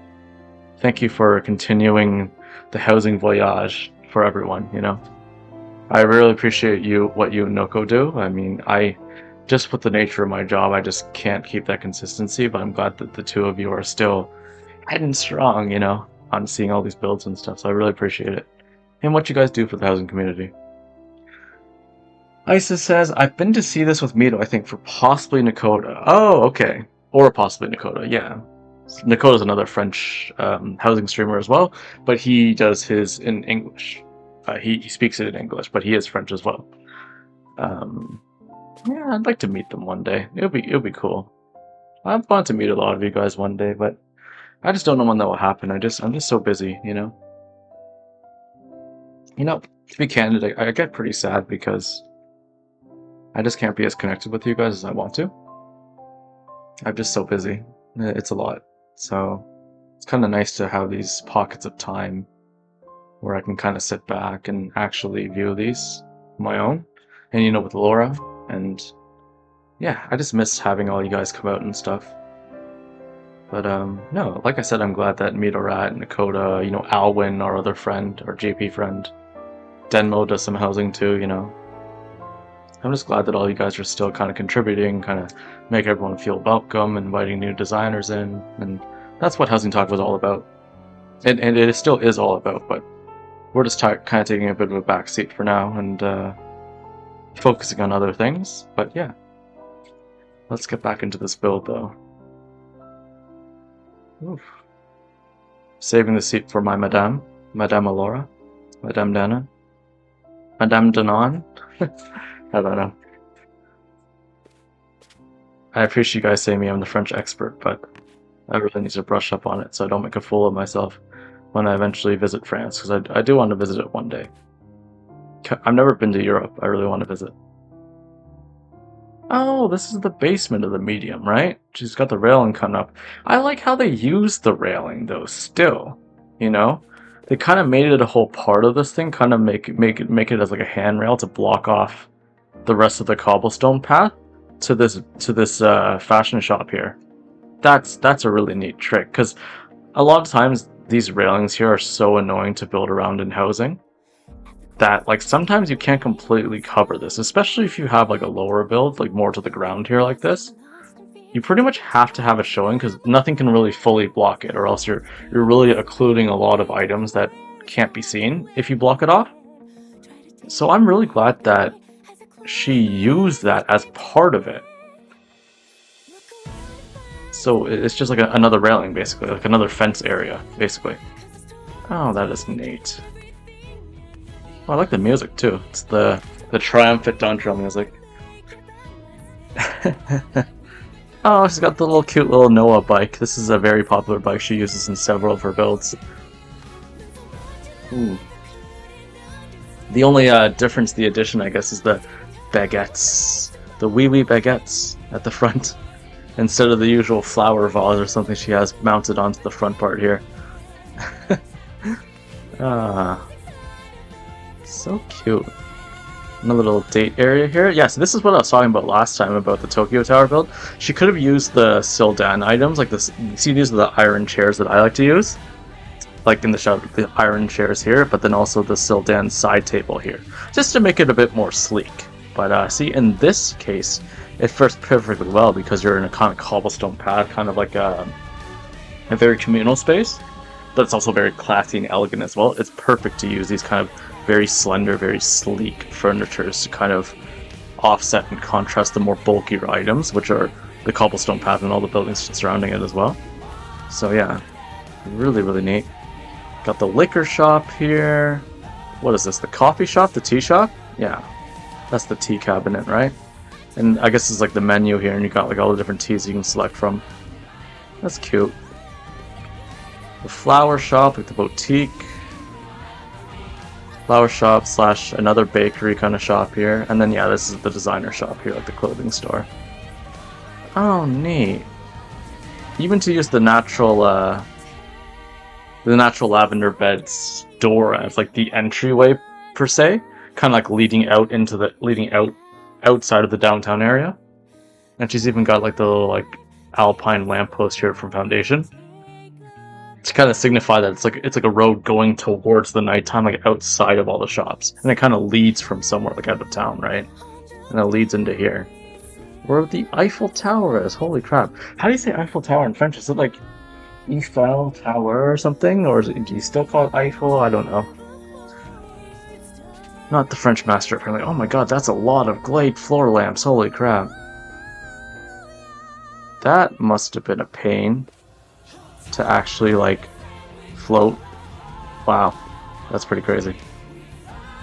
thank you for continuing the housing voyage for everyone, you know. I really appreciate what you and Noko do. I mean, I just with the nature of my job, I just can't keep that consistency, but I'm glad that the two of you are still heading strong, you know, on seeing all these builds and stuff, so I really appreciate it. And what you guys do for the housing community. Isis says, I've been to see this with Mito, I think, for possibly Nakota. Oh, okay. Or possibly Nakota, yeah. Nakota's another French housing streamer as well, but he does his in English. He speaks it in English, but he is French as well. Yeah, I'd like to meet them one day. It'll be cool. I want to meet a lot of you guys one day, but I just don't know when that will happen. I'm just so busy, you know. You know, to be candid, I get pretty sad because I just can't be as connected with you guys as I want to. I'm just so busy. It's a lot. So it's kind of nice to have these pockets of time where I can kind of sit back and actually view these on my own. And you know, with Laura. And yeah, I just miss having all you guys come out and stuff. But no, like I said, I'm glad that Mitorat, Nakota, you know, Alwyn, our other friend, our JP friend, Denmo does some housing too, you know. I'm just glad that all you guys are still kind of contributing, kind of make everyone feel welcome, inviting new designers in, and that's what Housing Talk was all about. And it still is all about, but we're just kind of taking a bit of a backseat for now and focusing on other things. But yeah, let's get back into this build though. Oof. Saving the seat for my Madame Alora, Madame Dana, Madame Danon. I don't know. I appreciate you guys saying I'm the French expert, but I really need to brush up on it so I don't make a fool of myself when I eventually visit France, because I do want to visit it one day. I've never been to Europe. I really want to visit. Oh, this is the basement of the medium, right? She's got the railing coming up. I like how they use the railing, though, still. You know? they kind of made it a whole part of this thing, kind of make it as like a handrail to block off the rest of the cobblestone path to this fashion shop here. That's a really neat trick, because a lot of times these railings here are so annoying to build around in housing that like sometimes you can't completely cover this, especially if you have like a lower build, like more to the ground here like this. You pretty much have to have it showing because nothing can really fully block it, or else you're really occluding a lot of items that can't be seen if you block it off. So I'm really glad that she used that as part of it. So it's just like another railing, basically, like another fence area, basically. Oh, that is neat. Oh, I like the music too. It's the triumphant drum music. Oh, she's got the little cute little Noah bike. This is a very popular bike she uses in several of her builds. Ooh. The only difference, the addition, I guess, is the baguettes. The wee baguettes at the front. Instead of the usual flower vase or something she has mounted onto the front part here. So cute. Another little date area here. Yeah, so this is what I was talking about last time about the Tokyo Tower build. She could have used the Sildan items, like this. See, these are the iron chairs that I like to use. Like in the shop, the iron chairs here, but then also the Sildan side table here. Just to make it a bit more sleek. But see, in this case, it fits perfectly well because you're in a kind of cobblestone path, kind of like a very communal space. But it's also very classy and elegant as well. It's perfect to use these kind of very slender, very sleek furnitures to kind of offset and contrast the more bulkier items, which are the cobblestone path and all the buildings surrounding it as well. So yeah, really, really neat. Got the liquor shop here. What is this? The coffee shop? The tea shop? Yeah, that's the tea cabinet, right? And I guess it's like the menu here, and you got like all the different teas you can select from. That's cute. The flower shop, like the boutique. Flower shop / another bakery kind of shop here. And then yeah, this is the designer shop here, like the clothing store. Oh, neat. Even to use the natural lavender beds door as like the entryway per se, kind of like leading out outside of the downtown area. And she's even got like the little like alpine lamppost here from Foundation to kind of signify that it's like a road going towards the nighttime, like outside of all the shops, and it kind of leads from somewhere like out of town, right? And it leads into here, where the Eiffel Tower is. Holy crap! How do you say Eiffel Tower in French? Is it like Eiffel Tower or something, or do you still call it Eiffel? I don't know. Not the French master, apparently. Oh my god, that's a lot of Glade floor lamps. Holy crap! That must have been a pain to actually like float. Wow, that's pretty crazy.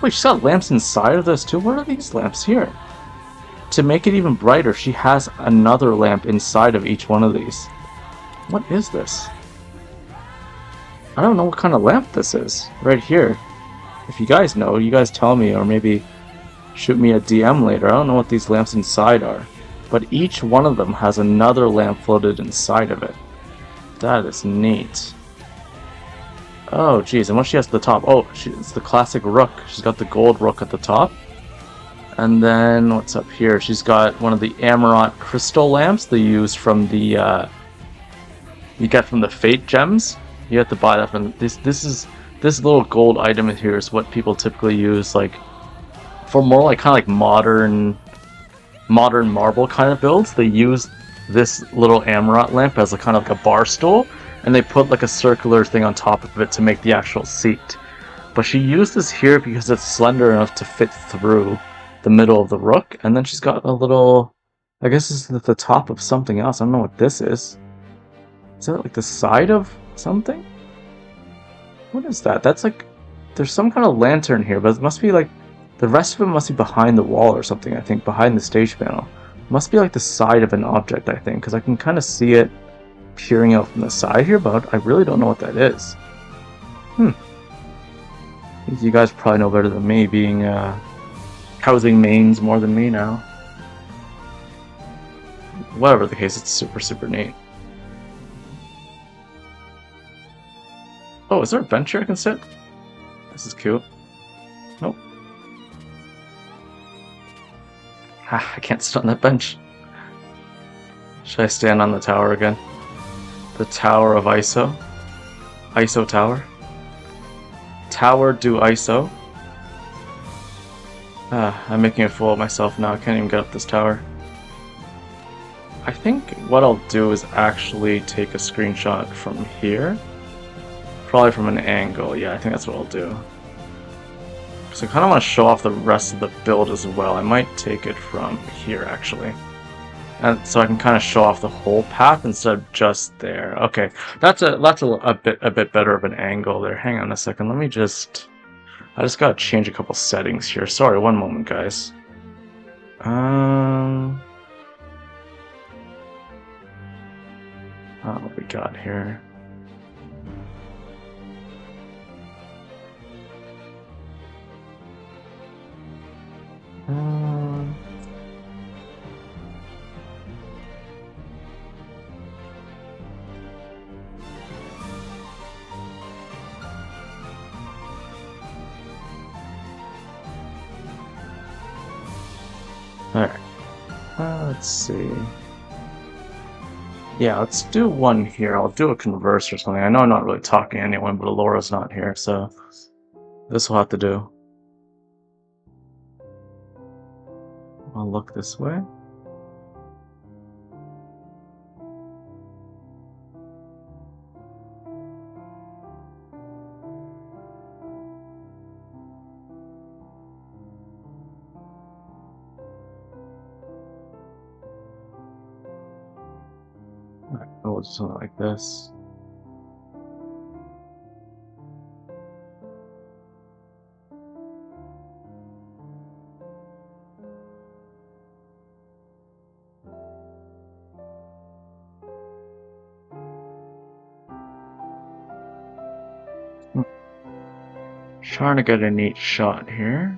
Wait, she's got lamps inside of this too? What are these lamps here? To make it even brighter, she has another lamp inside of each one of these. What is this? I don't know what kind of lamp this is. Right here. If you guys know, you guys tell me, or maybe shoot me a DM later. I don't know what these lamps inside are. But each one of them has another lamp floated inside of it. That is neat. Oh, geez, and what she has at the top? Oh, it's the classic rook. She's got the gold rook at the top. And then, what's up here? She's got one of the Amarant crystal lamps they use from the, you get from the Fate gems. You have to buy that from, this little gold item here is what people typically use, like, for more like, kind of like modern marble kind of builds. They use this little Amarant lamp as a kind of like a bar stool, and they put like a circular thing on top of it to make the actual seat. But she used this here because it's slender enough to fit through the middle of the rook, and then she's got a little, I guess this is the top of something else. I don't know what this is. Is that like the side of something? What is that? That's like, there's some kind of lantern here, but it must be like, the rest of it must be behind the wall or something, I think, behind the stage panel. Must be like the side of an object, I think, because I can kind of see it peering out from the side here, but I really don't know what that is. You guys probably know better than me, being housing mains more than me now. Whatever the case, it's super, super neat. Oh, is there a bench here I can sit? This is cute. Nope. Ah, I can't sit on that bench. Should I stand on the tower again? The Tower of ISO? ISO Tower? Tower do ISO? Ah, I'm making a fool of myself now. I can't even get up this tower. I think what I'll do is actually take a screenshot from here. Probably from an angle. Yeah, I think that's what I'll do. So I kind of want to show off the rest of the build as well. I might take it from here, actually. And so I can kind of show off the whole path instead of just there. Okay, that's a bit better of an angle there. Hang on a second. Let me just... I just gotta change a couple settings here. Sorry, one moment, guys. What we got here? Alright. Let's see. Yeah, let's do one here. I'll do a converse or something. I know I'm not really talking to anyone, but Alora's not here, so this will have to do. I'll look this way. Alright, we'll do something like this. Trying to get a neat shot here.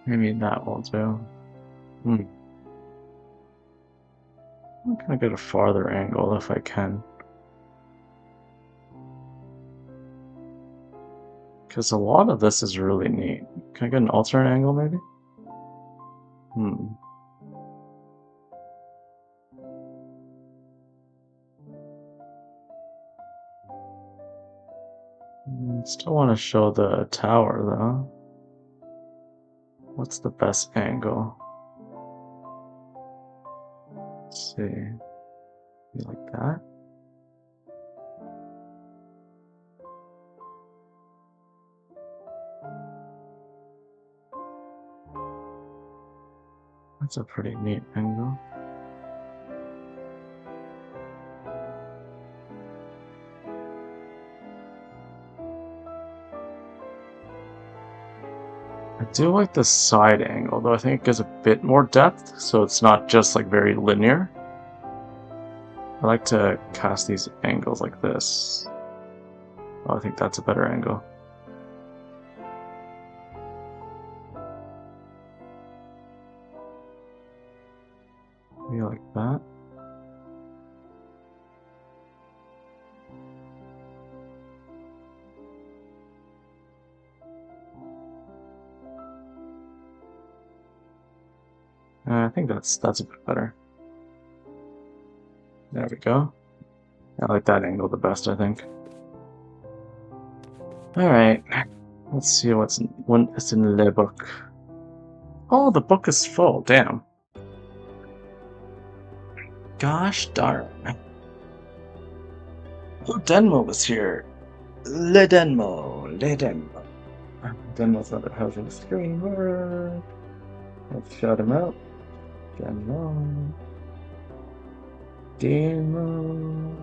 Maybe that will do. I'm gonna get a farther angle if I can. Because a lot of this is really neat. Can I get an alternate angle, maybe? Still want to show the tower, though. What's the best angle? Let's see. Maybe like that? That's a pretty neat angle. I do like the side angle, though I think it gives a bit more depth, so it's not just like very linear. I like to cast these angles like this. Oh, I think that's a better angle. Maybe like that. I think that's a bit better. There we go. I like that angle the best, I think. Alright. Let's see what's in the book. Oh, the book is full. Damn. Gosh darn. Oh, Denmo was here. Le Denmo. Denmo's not a housing streamer. Let's shout him out. Denmo. Demo.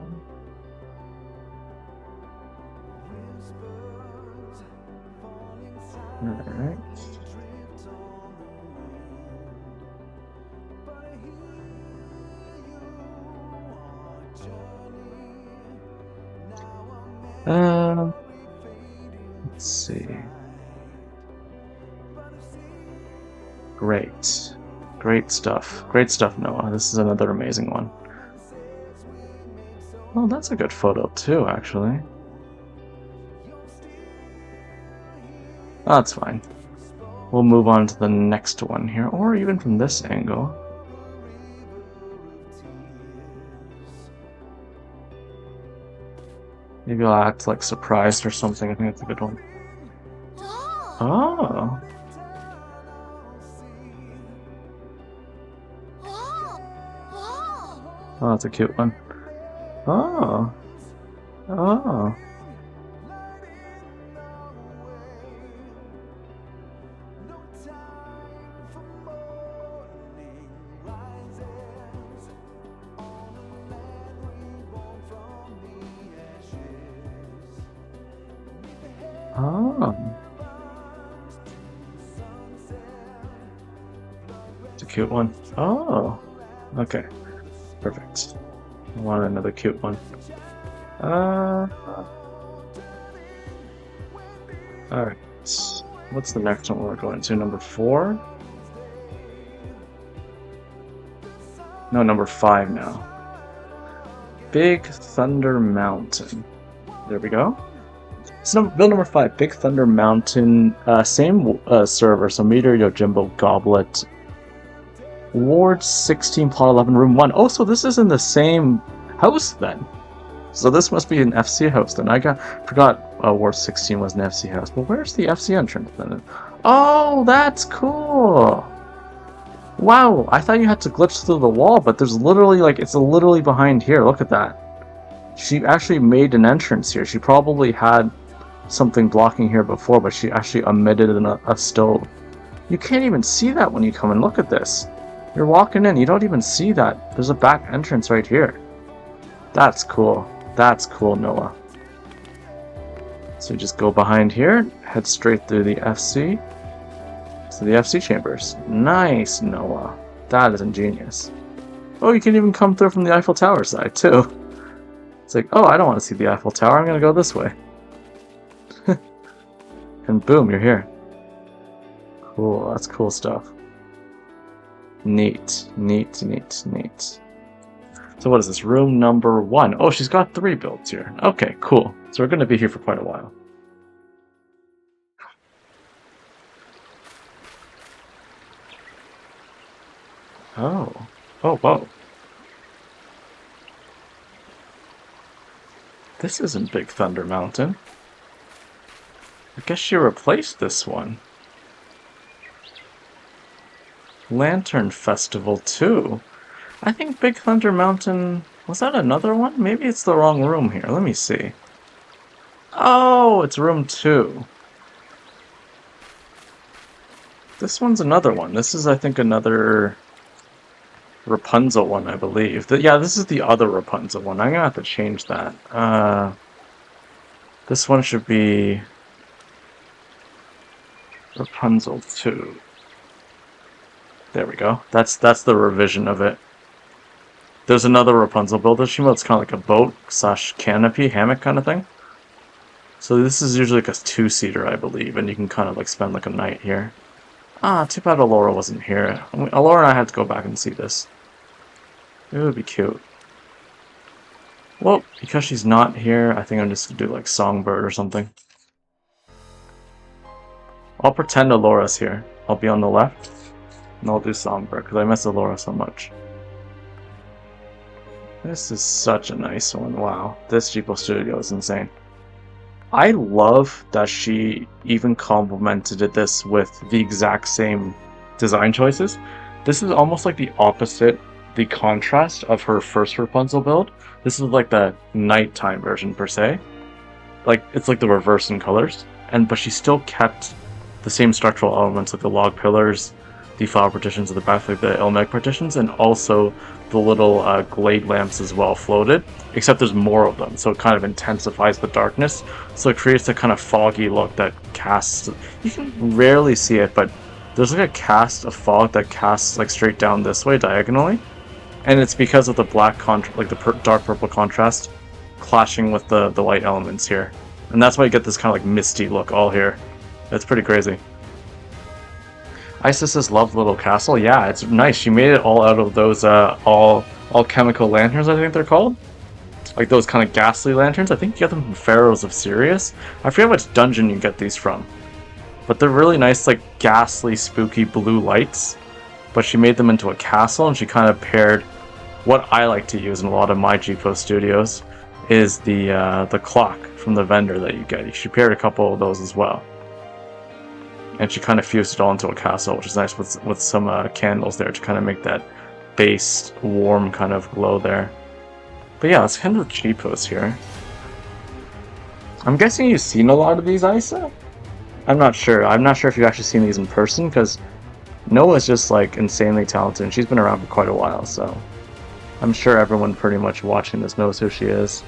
Alright. Let's see. Great. Great stuff. Great stuff, Noah. This is another amazing one. Oh, that's a good photo too, actually. Oh, that's fine. We'll move on to the next one here, or even from this angle. Maybe I'll act like surprised or something. I think that's a good one. Oh. Oh, that's a cute one. Oh. Oh. Oh. It's a cute one. Oh. Okay. Perfect. I want another cute one. Alright. What's the next one we're going to? Number 4? No, number 5 now. Big Thunder Mountain. There we go. So build number 5, Big Thunder Mountain. Same server, so Meteor Yojimbo Goblet. Ward 16, Plot 11, Room 1. Oh, so this is in the same house then. So this must be an FC house then. I forgot Ward 16 was an FC house. But where's the FC entrance then? Oh, that's cool. Wow, I thought you had to glitch through the wall, but there's literally, like, it's literally behind here. Look at that. She actually made an entrance here. She probably had something blocking here before, but she actually omitted a stove. You can't even see that when you come in. Look at this. You're walking in, you don't even see that. There's a back entrance right here. That's cool. That's cool, Noah. So you just go behind here, head straight through the FC. To the FC chambers. Nice, Noah. That is ingenious. Oh, you can even come through from the Eiffel Tower side, too. It's like, oh, I don't want to see the Eiffel Tower, I'm gonna go this way. And boom, you're here. Cool, that's cool stuff. Neat, neat, neat, neat. So what is this? Room number 1. Oh, she's got 3 builds here. Okay, cool. So we're going to be here for quite a while. Oh. Oh, whoa. This isn't Big Thunder Mountain. I guess she replaced this one. Lantern Festival 2. I think Big Thunder Mountain... Was that another one? Maybe it's the wrong room here. Let me see. Oh, it's room 2. This one's another one. This is, I think, another Rapunzel one, I believe. Yeah, this is the other Rapunzel one. I'm gonna have to change that. This one should be Rapunzel 2. There we go. That's the revision of it. There's another Rapunzel build that she made. It's kind of like a boat / canopy, hammock kind of thing. So this is usually like a 2-seater, I believe, and you can kind of like spend like a night here. Ah, too bad Alora wasn't here. Alora and I had to go back and see this. It would be cute. Well, because she's not here, I think I'm just gonna do like Songbird or something. I'll pretend Alora's here. I'll be on the left. And I'll do Songbird, because I miss Alora so much. This is such a nice one. Wow. This Jeepo Studio is insane. I love that she even complemented this with the exact same design choices. This is almost like the opposite, the contrast of her first Rapunzel build. This is like the nighttime version, per se. Like, it's like the reverse in colors. But she still kept the same structural elements, like the log pillars, the flower partitions at the back, like the Elmeg partitions, and also the little glade lamps as well floated, except there's more of them, so it kind of intensifies the darkness. So it creates a kind of foggy look that casts. You can rarely see it, but there's like a cast of fog that casts like straight down this way diagonally, and it's because of the black like the dark purple contrast clashing with the light elements here, and that's why you get this kind of like misty look all here. It's pretty crazy. Isis's love little castle. Yeah, it's nice. She made it all out of those all chemical lanterns, I think they're called. Like those kind of ghastly lanterns. I think you get them from Pharaohs of Sirius. I forget which dungeon you get these from. But they're really nice, like ghastly, spooky blue lights. But she made them into a castle, and she kind of paired what I like to use in a lot of my GPO studios is the clock from the vendor that you get. She paired a couple of those as well. And she kind of fused it all into a castle, which is nice with some candles there to kind of make that base warm kind of glow there. But yeah, let's handle the cheapos here. I'm guessing you've seen a lot of these, Isa? I'm not sure. I'm not sure if you've actually seen these in person, because Noah's just like insanely talented, and she's been around for quite a while, so I'm sure everyone pretty much watching this knows who she is.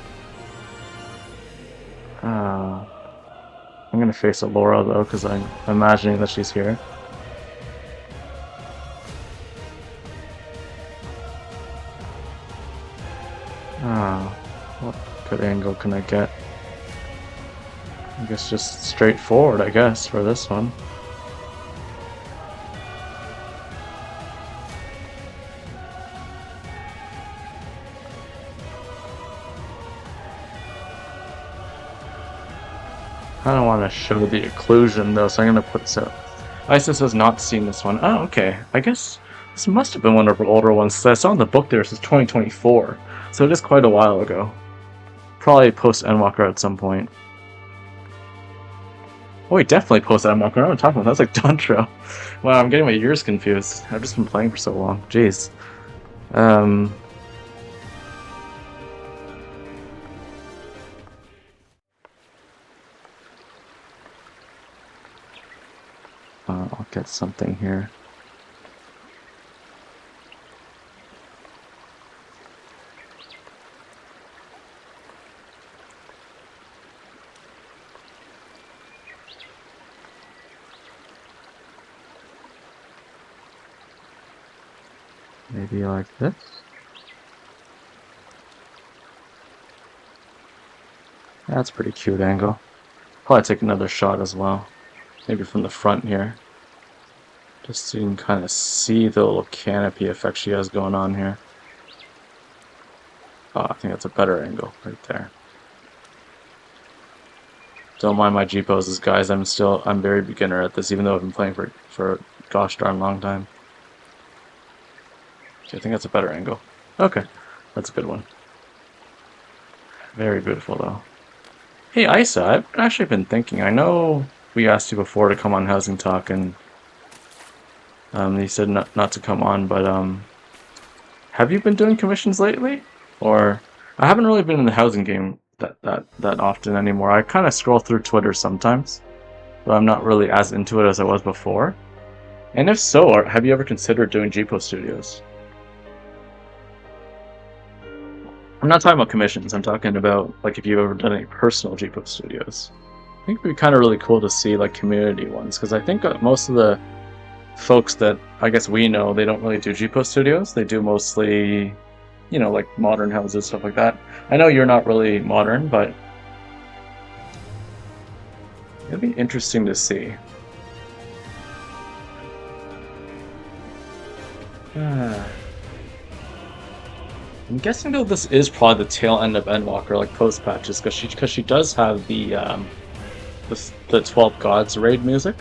I'm gonna face Laura though, because I'm imagining that she's here. What good angle can I get? I guess just straightforward, I guess, for this one. I don't want to show the occlusion though, so I'm gonna put so. Isis has not seen this one. Oh, okay. I guess this must have been one of her older ones, because I saw in the book there it says 2024, so it is quite a while ago. Probably post Endwalker at some point. Oh, he definitely post Endwalker. I'm talking about that's like Dantro. Wow, I'm getting my years confused. I've just been playing for so long. Jeez. I'll get something here. Maybe like this. That's a pretty cute angle. Probably take another shot as well. Maybe from the front here. Just so you can kind of see the little canopy effect she has going on here. Oh, I think that's a better angle right there. Don't mind my G-poses, guys. I'm very beginner at this, even though I've been playing for a gosh darn long time. Okay, I think that's a better angle. Okay, that's a good one. Very beautiful, though. Hey, Isa, I've actually been thinking. I know we asked you before to come on Housing Talk, and you said not to come on, but have you been doing commissions lately? Or I haven't really been in the housing game that often anymore. I kind of scroll through Twitter sometimes, but I'm not really as into it as I was before. And if so, have you ever considered doing GPO studios? I'm not talking about commissions. I'm talking about like if you've ever done any personal GPO studios. I think it'd be kind of really cool to see like community ones, because I think most of the folks that I guess we know, they don't really do GPO studios. They do mostly, you know, like modern houses, stuff like that. I know you're not really modern, but it'd be interesting to see. I'm guessing though this is probably the tail end of Endwalker, like post patches, because she does have the 12 Gods raid music.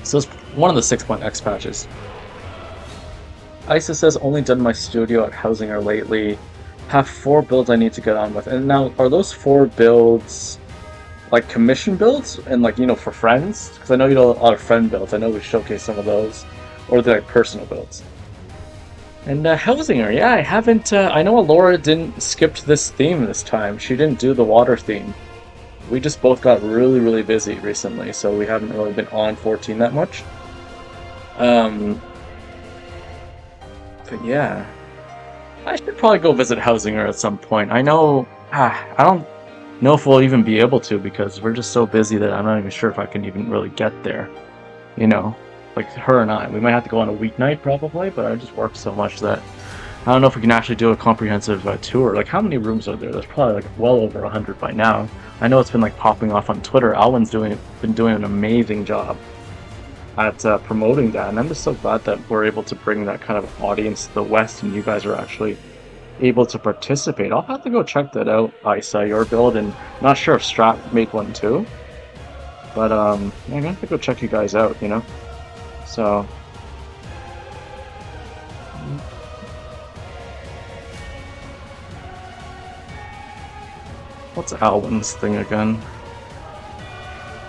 So it's one of the 6.x patches. Isa says, only done my studio at Hausinger lately. Have 4 builds I need to get on with. And now, are those 4 builds like commission builds and like, you know, for friends? Because I know you do a lot of friend builds. I know we showcased some of those. Or they're like personal builds. And Hausinger, yeah, I haven't. I know Laura didn't skip this theme this time. She didn't do the water theme. We just both got really, really busy recently, so we haven't really been on 14 that much. But yeah, I should probably go visit Hausinger at some point. I know, I don't know if we'll even be able to because we're just so busy that I'm not even sure if I can even really get there. You know, like her and I, we might have to go on a weeknight probably, but I just work so much that I don't know if we can actually do a comprehensive tour. Like, how many rooms are there? There's probably like well over 100 by now. I know it's been like popping off on Twitter. Alwyn's been doing an amazing job at promoting that, and I'm just so glad that we're able to bring that kind of audience to the West, and you guys are actually able to participate. I'll have to go check that out. Isa, your build, and not sure if Strat made one too, but I'm gonna have to go check you guys out. You know, so. What's Alwyn's thing again?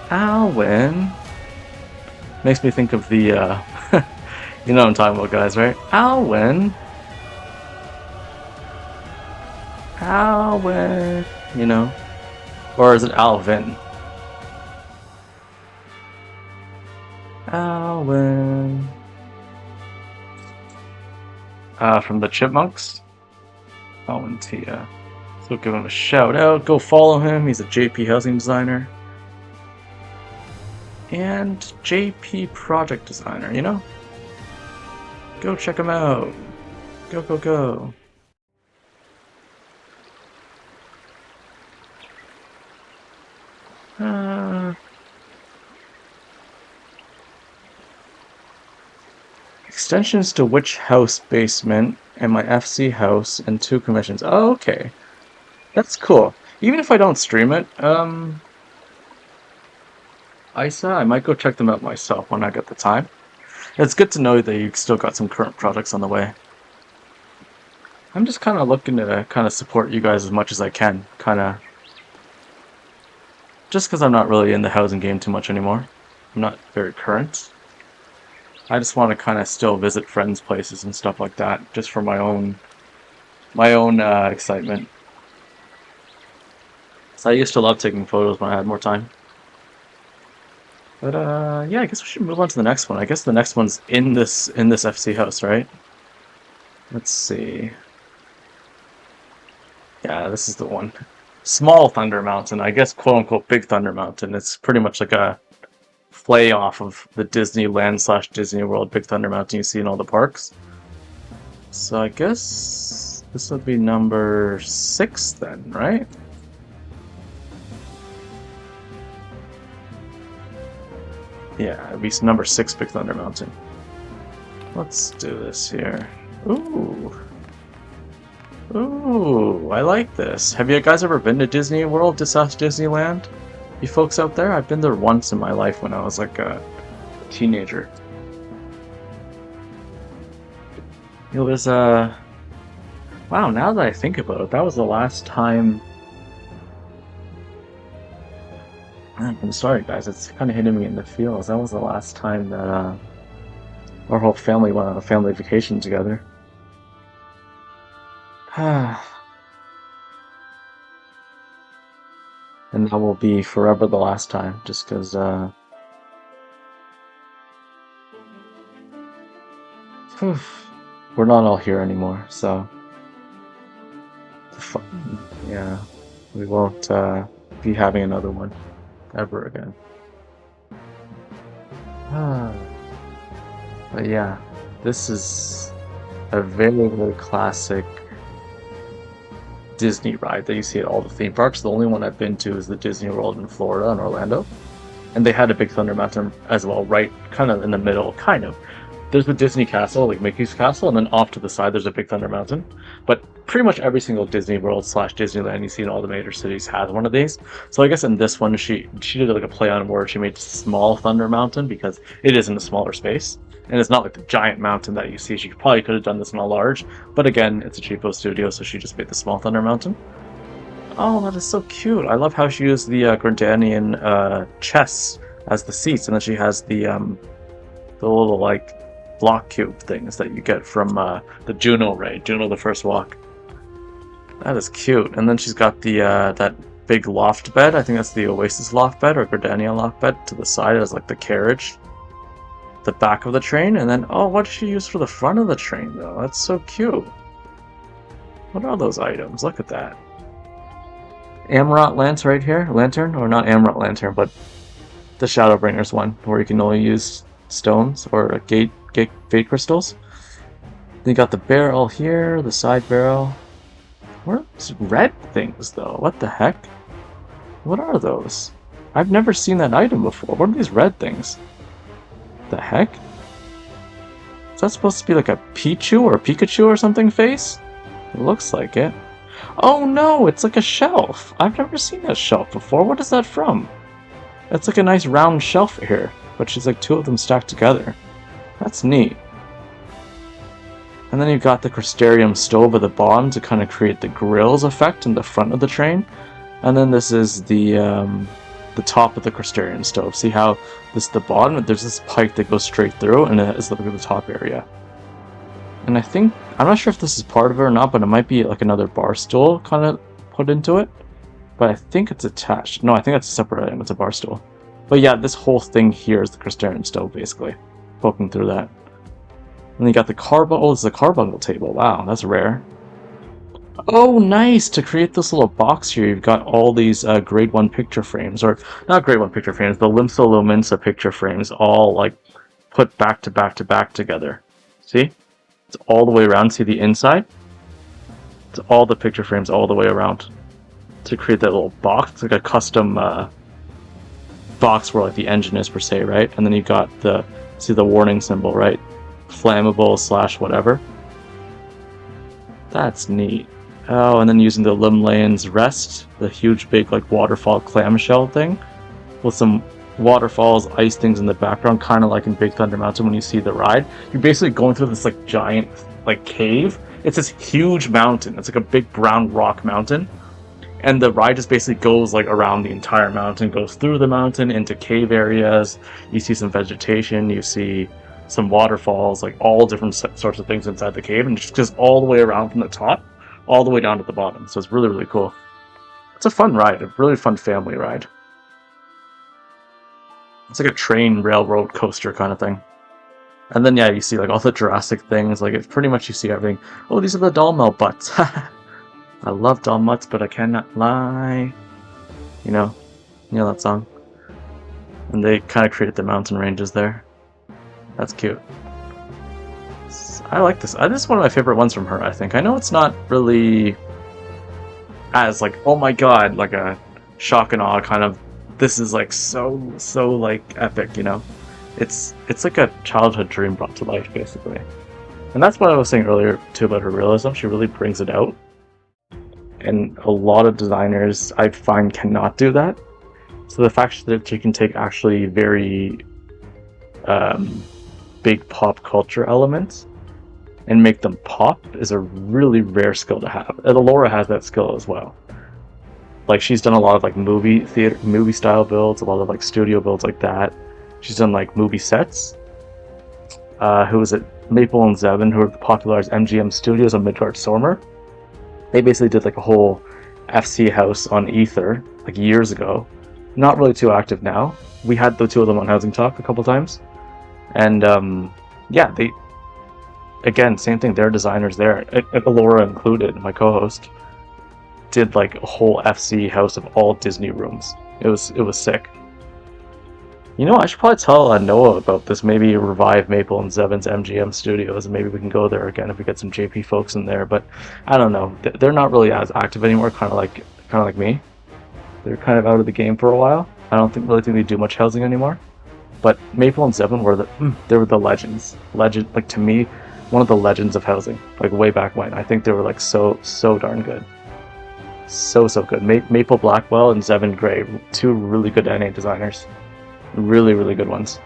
Alwyn makes me think of the, you know what I'm talking about, guys, right? Alwyn, Alwyn, you know, or is it Alvin? Alwyn, from the Chipmunks. Alwyn Tia. So give him a shout out. Go follow him. He's a JP housing designer. And JP project designer, you know? Go check him out. Go, go, go. Extensions to which house basement and my FC house and 2 commissions. Oh, okay. That's cool. Even if I don't stream it, Isa, I might go check them out myself when I get the time. It's good to know that you still got some current projects on the way. I'm just kind of looking to kind of support you guys as much as I can, kind of. Just because I'm not really in the housing game too much anymore. I'm not very current. I just want to kind of still visit friends' places and stuff like that, just for my own excitement. So I used to love taking photos when I had more time. But yeah, I guess we should move on to the next one. I guess the next one's in this FC house, right? Let's see. Yeah, this is the one. Small Thunder Mountain, I guess, quote unquote Big Thunder Mountain. It's pretty much like a play off of the Disneyland / Disney World Big Thunder Mountain you see in all the parks. So I guess this would be number 6 then, right? Yeah, it'd be number 6 Big Thunder Mountain. Let's do this here. Ooh. Ooh, I like this. Have you guys ever been to Disney World, Disneyland? You folks out there? I've been there once in my life when I was like a teenager. You know, there's a... Wow, now that I think about it, that was the last time... I'm sorry guys, it's kind of hitting me in the feels. That was the last time that our whole family went on a family vacation together. And that will be forever the last time, just because we're not all here anymore, so yeah, we won't be having another one ever again. But yeah, this is a very, very classic Disney ride that you see at all the theme parks. The only one I've been to is the Disney World in Florida and Orlando. And they had a Big Thunder Mountain as well, right kind of in the middle, kind of. There's the Disney Castle, like Mickey's Castle, and then off to the side there's a Big Thunder Mountain. But pretty much every single Disney World / Disneyland you see in all the major cities has one of these. So I guess in this one she did like a play on word. She made Small Thunder Mountain because it is in a smaller space. And it's not like the giant mountain that you see. She probably could have done this in a large, but again, it's a cheapo studio, so she just made the Small Thunder Mountain. Oh, that is so cute. I love how she used the Gordanian chess as the seats, and then she has the little like block cube things that you get from the Juno raid, Juno the First Walk. That is cute. And then she's got the that big loft bed. I think that's the Oasis loft bed or Gordania loft bed to the side as like the carriage. the back of the train, and then, oh, what did she use for the front of the train, though? That's so cute. What are those items? Look at that. Amarant lantern right here. Lantern? Or not Amarant lantern, but the Shadowbringers one, where you can only use stones or gate fate crystals. Then you got the barrel here, the side barrel. What are these red things, though? What the heck? What are those? I've never seen that item before. What are these red things? The heck? Is that supposed to be like a Pichu or a Pikachu or something face? It looks like it. Oh no, it's like a shelf. I've never seen that shelf before. What is that from? It's like a nice round shelf here, but she's like two of them stacked together. That's neat. And then you've got the Crystarium stove at the bottom to kind of create the grills effect in the front of the train. And then this is the top of the Crystarium stove. See how this is the bottom? There's this pipe that goes straight through, and it is the top area. And I think, I'm not sure if this is part of it or not, but it might be like another bar stool kind of put into it. But I think it's attached. No, I think that's a separate item. It's a bar stool. But yeah, this whole thing here is the Crystarium stove, basically. Poking through that. And then you got the carbuncle. Oh, this is a carbuncle table. Wow, that's rare. Oh, nice! To create this little box here, you've got all these grade 1 picture frames. Or, not grade 1 picture frames, the Limsa Lominsa picture frames all, like, put back to back to back together. See? It's all the way around. See the inside? It's all the picture frames all the way around. To create that little box. It's like a custom box where, like, the engine is, per se, right? And then you've got the, see the warning symbol, right? Flammable / whatever. That's neat. Oh, and then using the Limlane's Rest, the huge big like waterfall clamshell thing, with some waterfalls, ice things in the background, kind of like in Big Thunder Mountain when you see the ride. You're basically going through this like giant like cave. It's this huge mountain. It's like a big brown rock mountain, and the ride just basically goes like around the entire mountain, goes through the mountain into cave areas. You see some vegetation. You see some waterfalls, like all different sorts of things inside the cave, and it just goes all the way around from the top all the way down to the bottom. So it's really, really cool. It's a fun ride, a really fun family ride. It's like a train railroad coaster kind of thing. And then yeah, you see like all the Jurassic things, like it's pretty much you see everything. Oh, these are the doll melt butts. I love doll mutts, but I cannot lie. You know that song. And they kind of created the mountain ranges there. That's cute. I like this. This is one of my favorite ones from her, I think. I know it's not really as like, oh my god, like a shock and awe kind of, this is like so like epic, you know? It's like a childhood dream brought to life, basically. And that's what I was saying earlier, too, about her realism. She really brings it out. And a lot of designers, I find, cannot do that. So the fact that she can take actually very big pop culture elements and make them pop is a really rare skill to have. And Laura has that skill as well. Like, she's done a lot of like movie style builds, a lot of like studio builds like that. She's done like movie sets. Who was it? Maple and Zevin, who are popularized MGM Studios on Midgard Stormer. They basically did like a whole FC house on Ether like years ago. Not really too active now. We had the two of them on HousingTalk a couple times. And yeah, they, again, same thing, they're designers there. Laura included, my co-host, did like a whole FC house of all Disney rooms. It was sick. You know, I should probably tell Noah about this, maybe revive Maple and Zevin's MGM Studios, and maybe we can go there again if we get some JP folks in there, but I don't know. They're not really as active anymore, kind of like me. They're kind of out of the game for a while. I don't really think they do much housing anymore. But Maple and Zevin were the legends. Like, to me, one of the legends of housing, like way back when. I think they were like so darn good. So good. Maple Blackwell and Zevin Gray, two really good NA designers. Really good ones.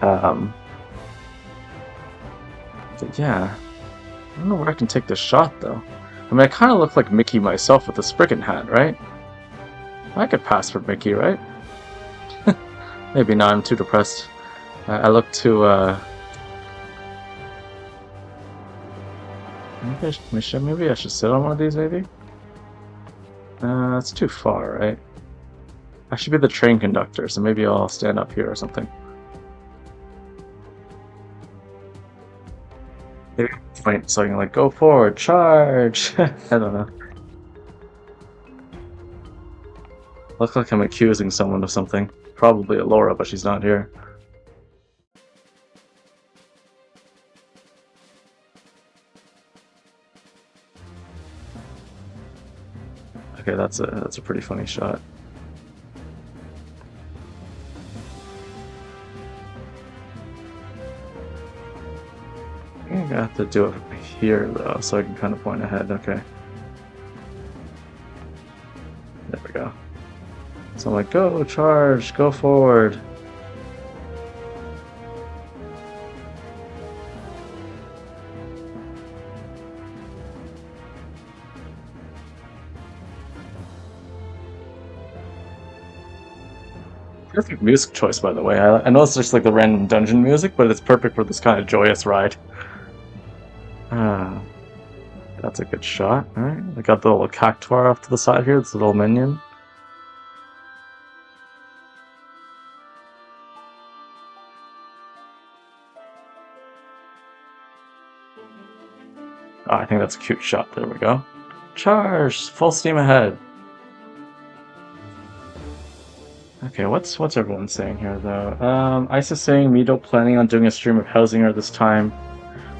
So yeah, I don't know where I can take this shot though. I mean, I kind of look like Mickey myself with a Spriggan hat, right? I could pass for Mickey, right? Maybe not. I'm too depressed. I look too. Maybe I should sit on one of these. Maybe. It's too far, right? I should be the train conductor, so maybe I'll stand up here or something. point so I can like go forward, charge. I don't know. Looks like I'm accusing someone of something. Probably Laura, but she's not here. Okay, that's a pretty funny shot. I think I have to do it here though, so I can kind of point ahead. Okay. There we go. So I'm like, go, charge, go forward. Perfect music choice, by the way. I know it's just like the random dungeon music, but it's perfect for this kind of joyous ride. Ah, that's a good shot. Alright, I got the little cactuar off to the side here, this little minion. Oh, I think that's a cute shot. There we go. Charge! Full steam ahead. Okay, what's everyone saying here though? Ice is saying Mito planning on doing a stream of Hausinger this time,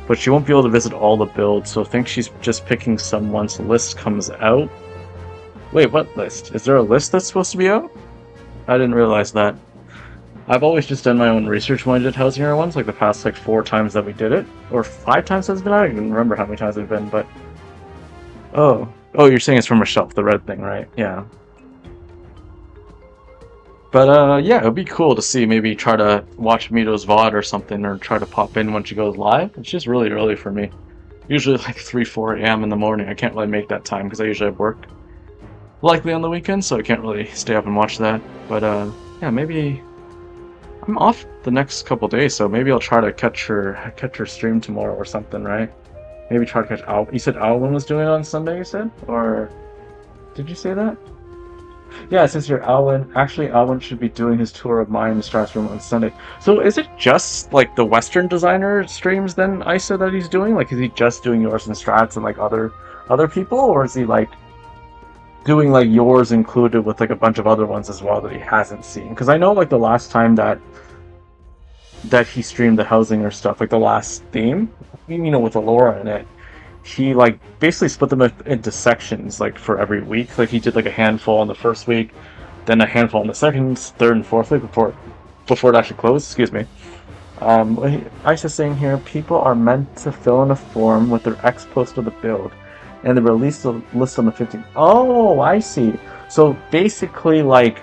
but she won't be able to visit all the builds, so I think she's just picking some once the list comes out. Wait, what list? Is there a list that's supposed to be out? I didn't realize that. I've always just done my own research when I did Hausinger ones, like the past like 4 times that we did it, or 5 times it's been out. I don't even remember how many times it's been, but oh, you're saying it's from a shelf, the red thing, right? Yeah. But yeah, it would be cool to see, maybe try to watch Mito's VOD or something, or try to pop in when she goes live. It's just really early for me. Usually like 3, 4 a.m. in the morning. I can't really make that time because I usually have work. Likely on the weekends, so I can't really stay up and watch that. But yeah, maybe I'm off the next couple days, so maybe I'll try to catch her stream tomorrow or something, right? Maybe try to catch Al. You said Alwyn was doing it on Sunday, you said? Or did you say that? Yeah, it says here Alwyn. Actually, Alwyn should be doing his tour of mine in the Strats room on Sunday. So is it just like the Western designer streams then, Isa, that he's doing? Like, is he just doing yours and Strats and like other people, or is he like doing like yours included with like a bunch of other ones as well that he hasn't seen? Because I know like the last time that he streamed the Hausinger stuff, like the last theme, you know, with Laura in it, he like basically split them into sections like for every week. Like he did like a handful on the first week, then a handful on the second, third, and fourth week before it actually closed. Excuse me. Aisha's saying here, people are meant to fill in a form with their ex post of the build, and they release the list on the 15th. Oh, I see. So basically, like,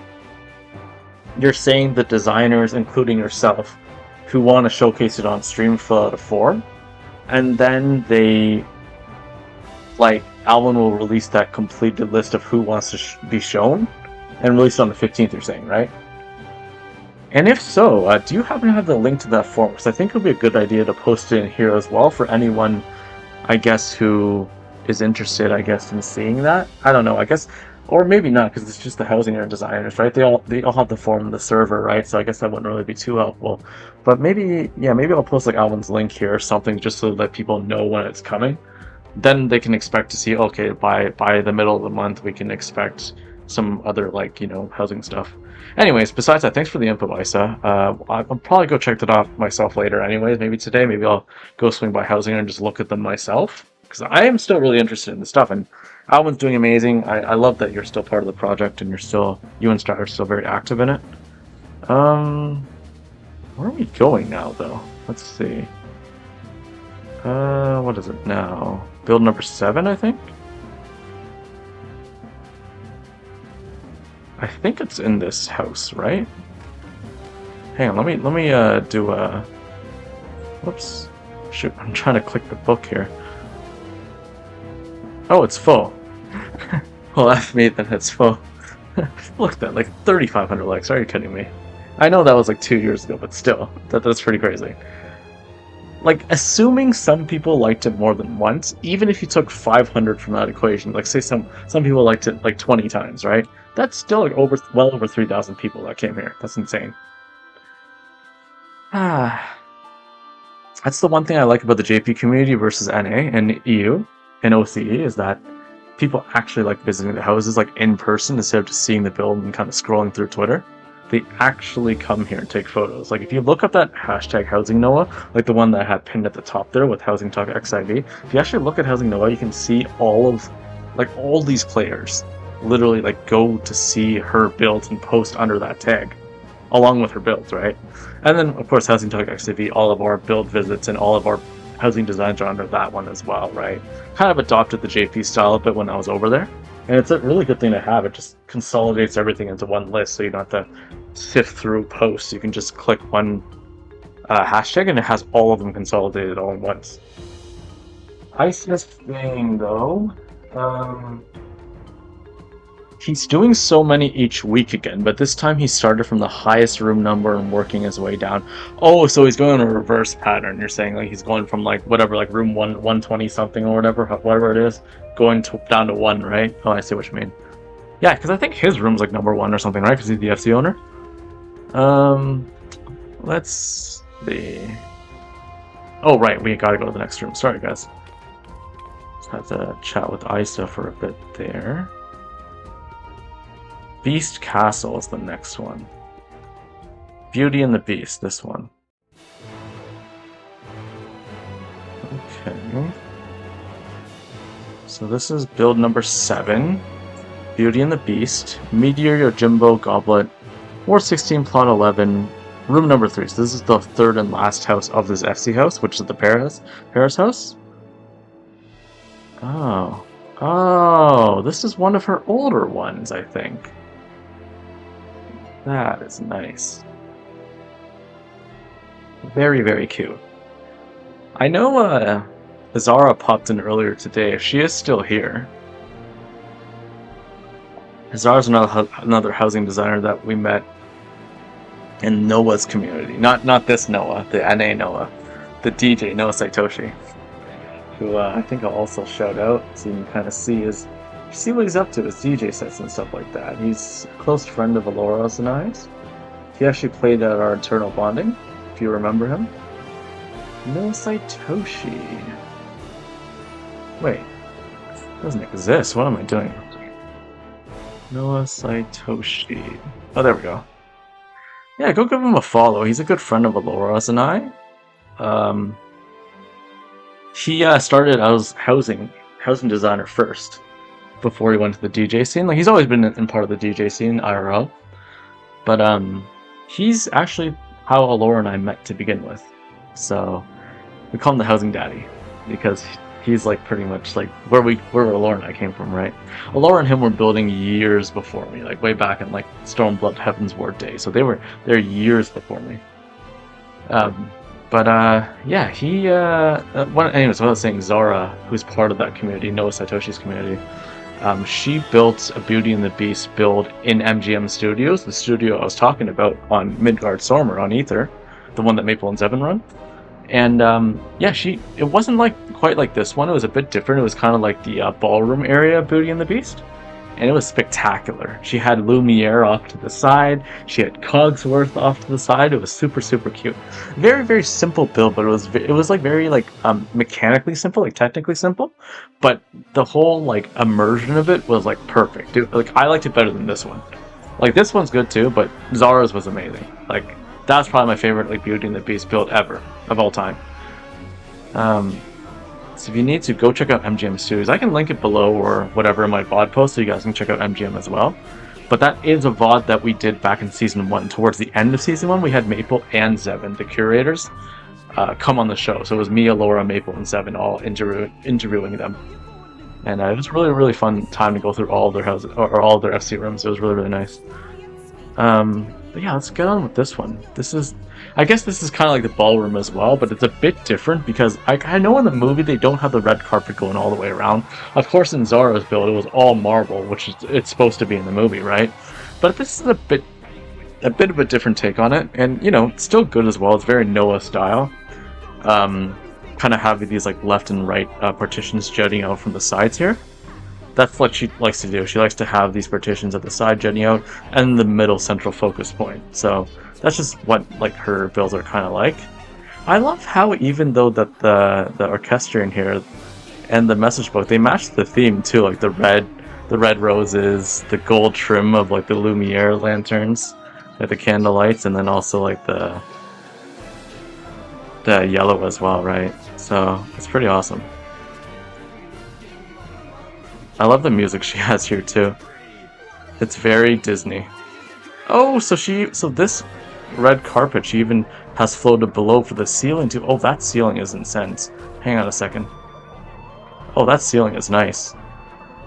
you're saying the designers, including yourself, who want to showcase it on stream, fill out a form, and then they, like, Alwyn will release that completed list of who wants to be shown, and release it on the 15th, you're saying, right? And if so, do you happen to have the link to that form? Because I think it would be a good idea to post it in here as well for anyone, I guess, who is interested, I guess, in seeing that. I don't know, I guess, or maybe not, because it's just the Hausinger designers, right? They all have the form in the server, right? So I guess that wouldn't really be too helpful. But maybe, yeah, maybe I'll post like Alwyn's link here or something, just so that people know when it's coming. Then they can expect to see, okay, by the middle of the month, we can expect some other, like, you know, housing stuff. Anyways, besides that, thanks for the info, Isa. I'll probably go check that off myself later anyways. Maybe today, maybe I'll go swing by Hausinger and just look at them myself, because I am still really interested in the stuff, and Alwyn's doing amazing. I love that you're still part of the project, and you and Star are still very active in it. Where are we going now, though? Let's see. What is it now? Build number 7, I think? I think it's in this house, right? Hang on, let me do a... Whoops. Shoot, I'm trying to click the book here. Oh, it's full. Well, that's me, then it's full. Look at that, like 3,500 likes. Are you kidding me? I know that was like 2 years ago, but still, that's pretty crazy. Like, assuming some people liked it more than once, even if you took 500 from that equation, like say some people liked it like 20 times, right? That's still like well over 3,000 people that came here. That's insane. That's the one thing I like about the JP community versus NA and EU and OCE is that people actually like visiting the houses like in person instead of just seeing the build and kind of scrolling through Twitter. They actually come here and take photos. Like if you look up that hashtag Housing Noah, like the one that I had pinned at the top there with Housing Talk XIV, if you actually look at Housing Noah, you can see all these players literally like go to see her builds and post under that tag along with her builds, right? And then of course Housing Talk XIV, all of our build visits and all of our housing designs are under that one as well, right? Kind of adopted the JP style a bit when I was over there. And it's a really good thing to have. It just consolidates everything into one list so you don't have to sift through posts. You can just click one hashtag and it has all of them consolidated all at once. Nicest thing though, he's doing so many each week again, but this time he started from the highest room number and working his way down. Oh, so he's going in a reverse pattern. You're saying like he's going from like whatever, like room 120 something or whatever it is, going down to 1, right? Oh, I see what you mean. Yeah, because I think his room's like number 1 or something, right? Because he's the FC owner. Let's see. Oh, right, we gotta go to the next room. Sorry, guys. Just have to chat with Isa for a bit there. Beast Castle is the next one. Beauty and the Beast, this one. Okay. So this is build number 7. Beauty and the Beast. Meteor, Yojimbo, Goblet. Ward 16, plot 11. Room number 3. So this is the third and last house of this FC house, which is the Paris house. Oh. Oh, this is one of her older ones, I think. That is nice. Very, very cute. I know Zara popped in earlier today. If she is still here. Zara's another housing designer that we met in Noah's community. Not this Noah, the NA Noah. The DJ, Noah Saitoshi. Who I think I'll also shout out so you can kind of see what he's up to, his DJ sets and stuff like that. He's a close friend of Alora's and I's. He actually played at our Eternal Bonding, if you remember him. Noah Saitoshi. Wait, it doesn't exist. What am I doing? Noah Saitoshi. Oh, there we go. Yeah, go give him a follow. He's a good friend of Alora's and I. He started as housing designer first before he went to the DJ scene. Like he's always been in part of the DJ scene IRL, but he's actually how Alora and I met to begin with. So we call him the housing daddy because he's like pretty much like where Alora and I came from, right? Alora and him were building years before me, like way back in like Stormblood Heaven's Ward days. So they were there years before me. Yeah, he, anyways, what I was saying, Zara, who's part of that community, Noah Saitoshi's community, she built a Beauty and the Beast build in MGM Studios, the studio I was talking about on Midgard Stormer on Ether, the one that Maple and Zevin run. And, yeah, it wasn't quite like this one, it was a bit different, it was kind of like the ballroom area of Beauty and the Beast. And it was spectacular. She had Lumiere off to the side. She had Cogsworth off to the side. It was super, super cute. Very, very simple build, but it was like very like mechanically simple, like technically simple. But the whole like immersion of it was like perfect. Dude, like I liked it better than this one. Like this one's good too, but Zara's was amazing. Like that's probably my favorite like Beauty and the Beast build ever of all time. So if you need to, go check out MGM Studios. I can link it below or whatever in my VOD post so you guys can check out MGM as well. But that is a VOD that we did back in Season 1. Towards the end of Season 1, we had Maple and Zevin, the curators, come on the show. So it was me, Alora, Maple, and Zevin all interviewing them. And it was a really, really fun time to go through all of their houses, or all of their FC rooms. It was really, really nice. But yeah, let's get on with this one. I guess this is kind of like the ballroom as well, but it's a bit different because I know in the movie they don't have the red carpet going all the way around. Of course, in Zara's build, it was all marble, which it's supposed to be in the movie, right? But this is a bit of a different take on it, and you know, it's still good as well. It's very Noah style. Kind of having these like left and right partitions jutting out from the sides here. That's what she likes to do. She likes to have these partitions at the side jutting out and the middle central focus point. So that's just what like her builds are kind of like. I love how even though that the orchestra in here and the message book, they match the theme too, like the red roses, the gold trim of like the Lumiere lanterns, like the candle lights, and then also like the yellow as well, right? So it's pretty awesome. I love the music she has here too. It's very Disney. Oh, so this red carpet she even has floated below for the ceiling too. Oh, that ceiling is intense. Hang on a second. Oh, that ceiling is nice.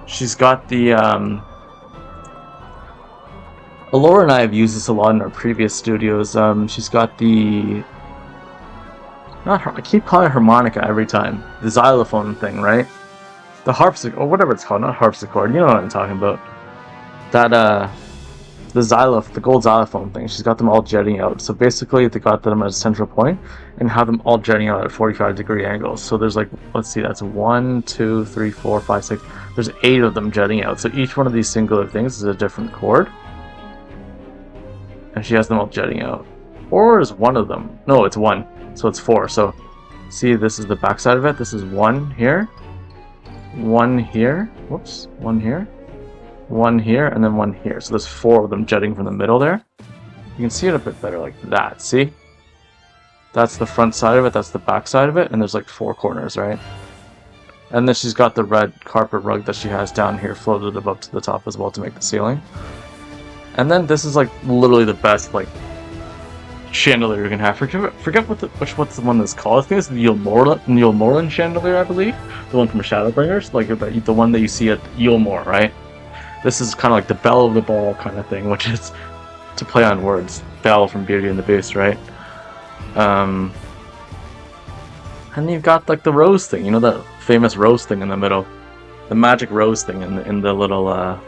She's got the Alora and I have used this a lot in our previous studios. She's got the I keep calling it harmonica every time. The xylophone thing, right? The harpsichord, or whatever it's called, not harpsichord. You know what I'm talking about. That the gold xylophone thing. She's got them all jetting out. So basically, they got them at a central point and have them all jetting out at 45-degree angles. So there's like, let's see, that's 1, 2, 3, 4, 5, 6. There's 8 of them jetting out. So each one of these singular things is a different chord, and she has them all jetting out. Or is one of them? No, it's one. So it's 4. So see, this is the back side of it. This is 1 here, 1 here. Whoops, 1 here. 1 here, and then 1 here. So there's 4 of them jetting from the middle there. You can see it a bit better like that, see? That's the front side of it, that's the back side of it, and there's like 4 corners, right? And then she's got the red carpet rug that she has down here floated above to the top as well to make the ceiling. And then this is like literally the best like chandelier you can have. Forget what's the one that's called. I think it's the Neil Moreland chandelier, I believe. The one from Shadowbringers, like the one that you see at Yulmore, right? This is kind of like the belle of the ball kind of thing, which is to play on words. Belle from Beauty and the Beast, right? And you've got like the rose thing, you know, that famous rose thing in the middle, the magic rose thing in the little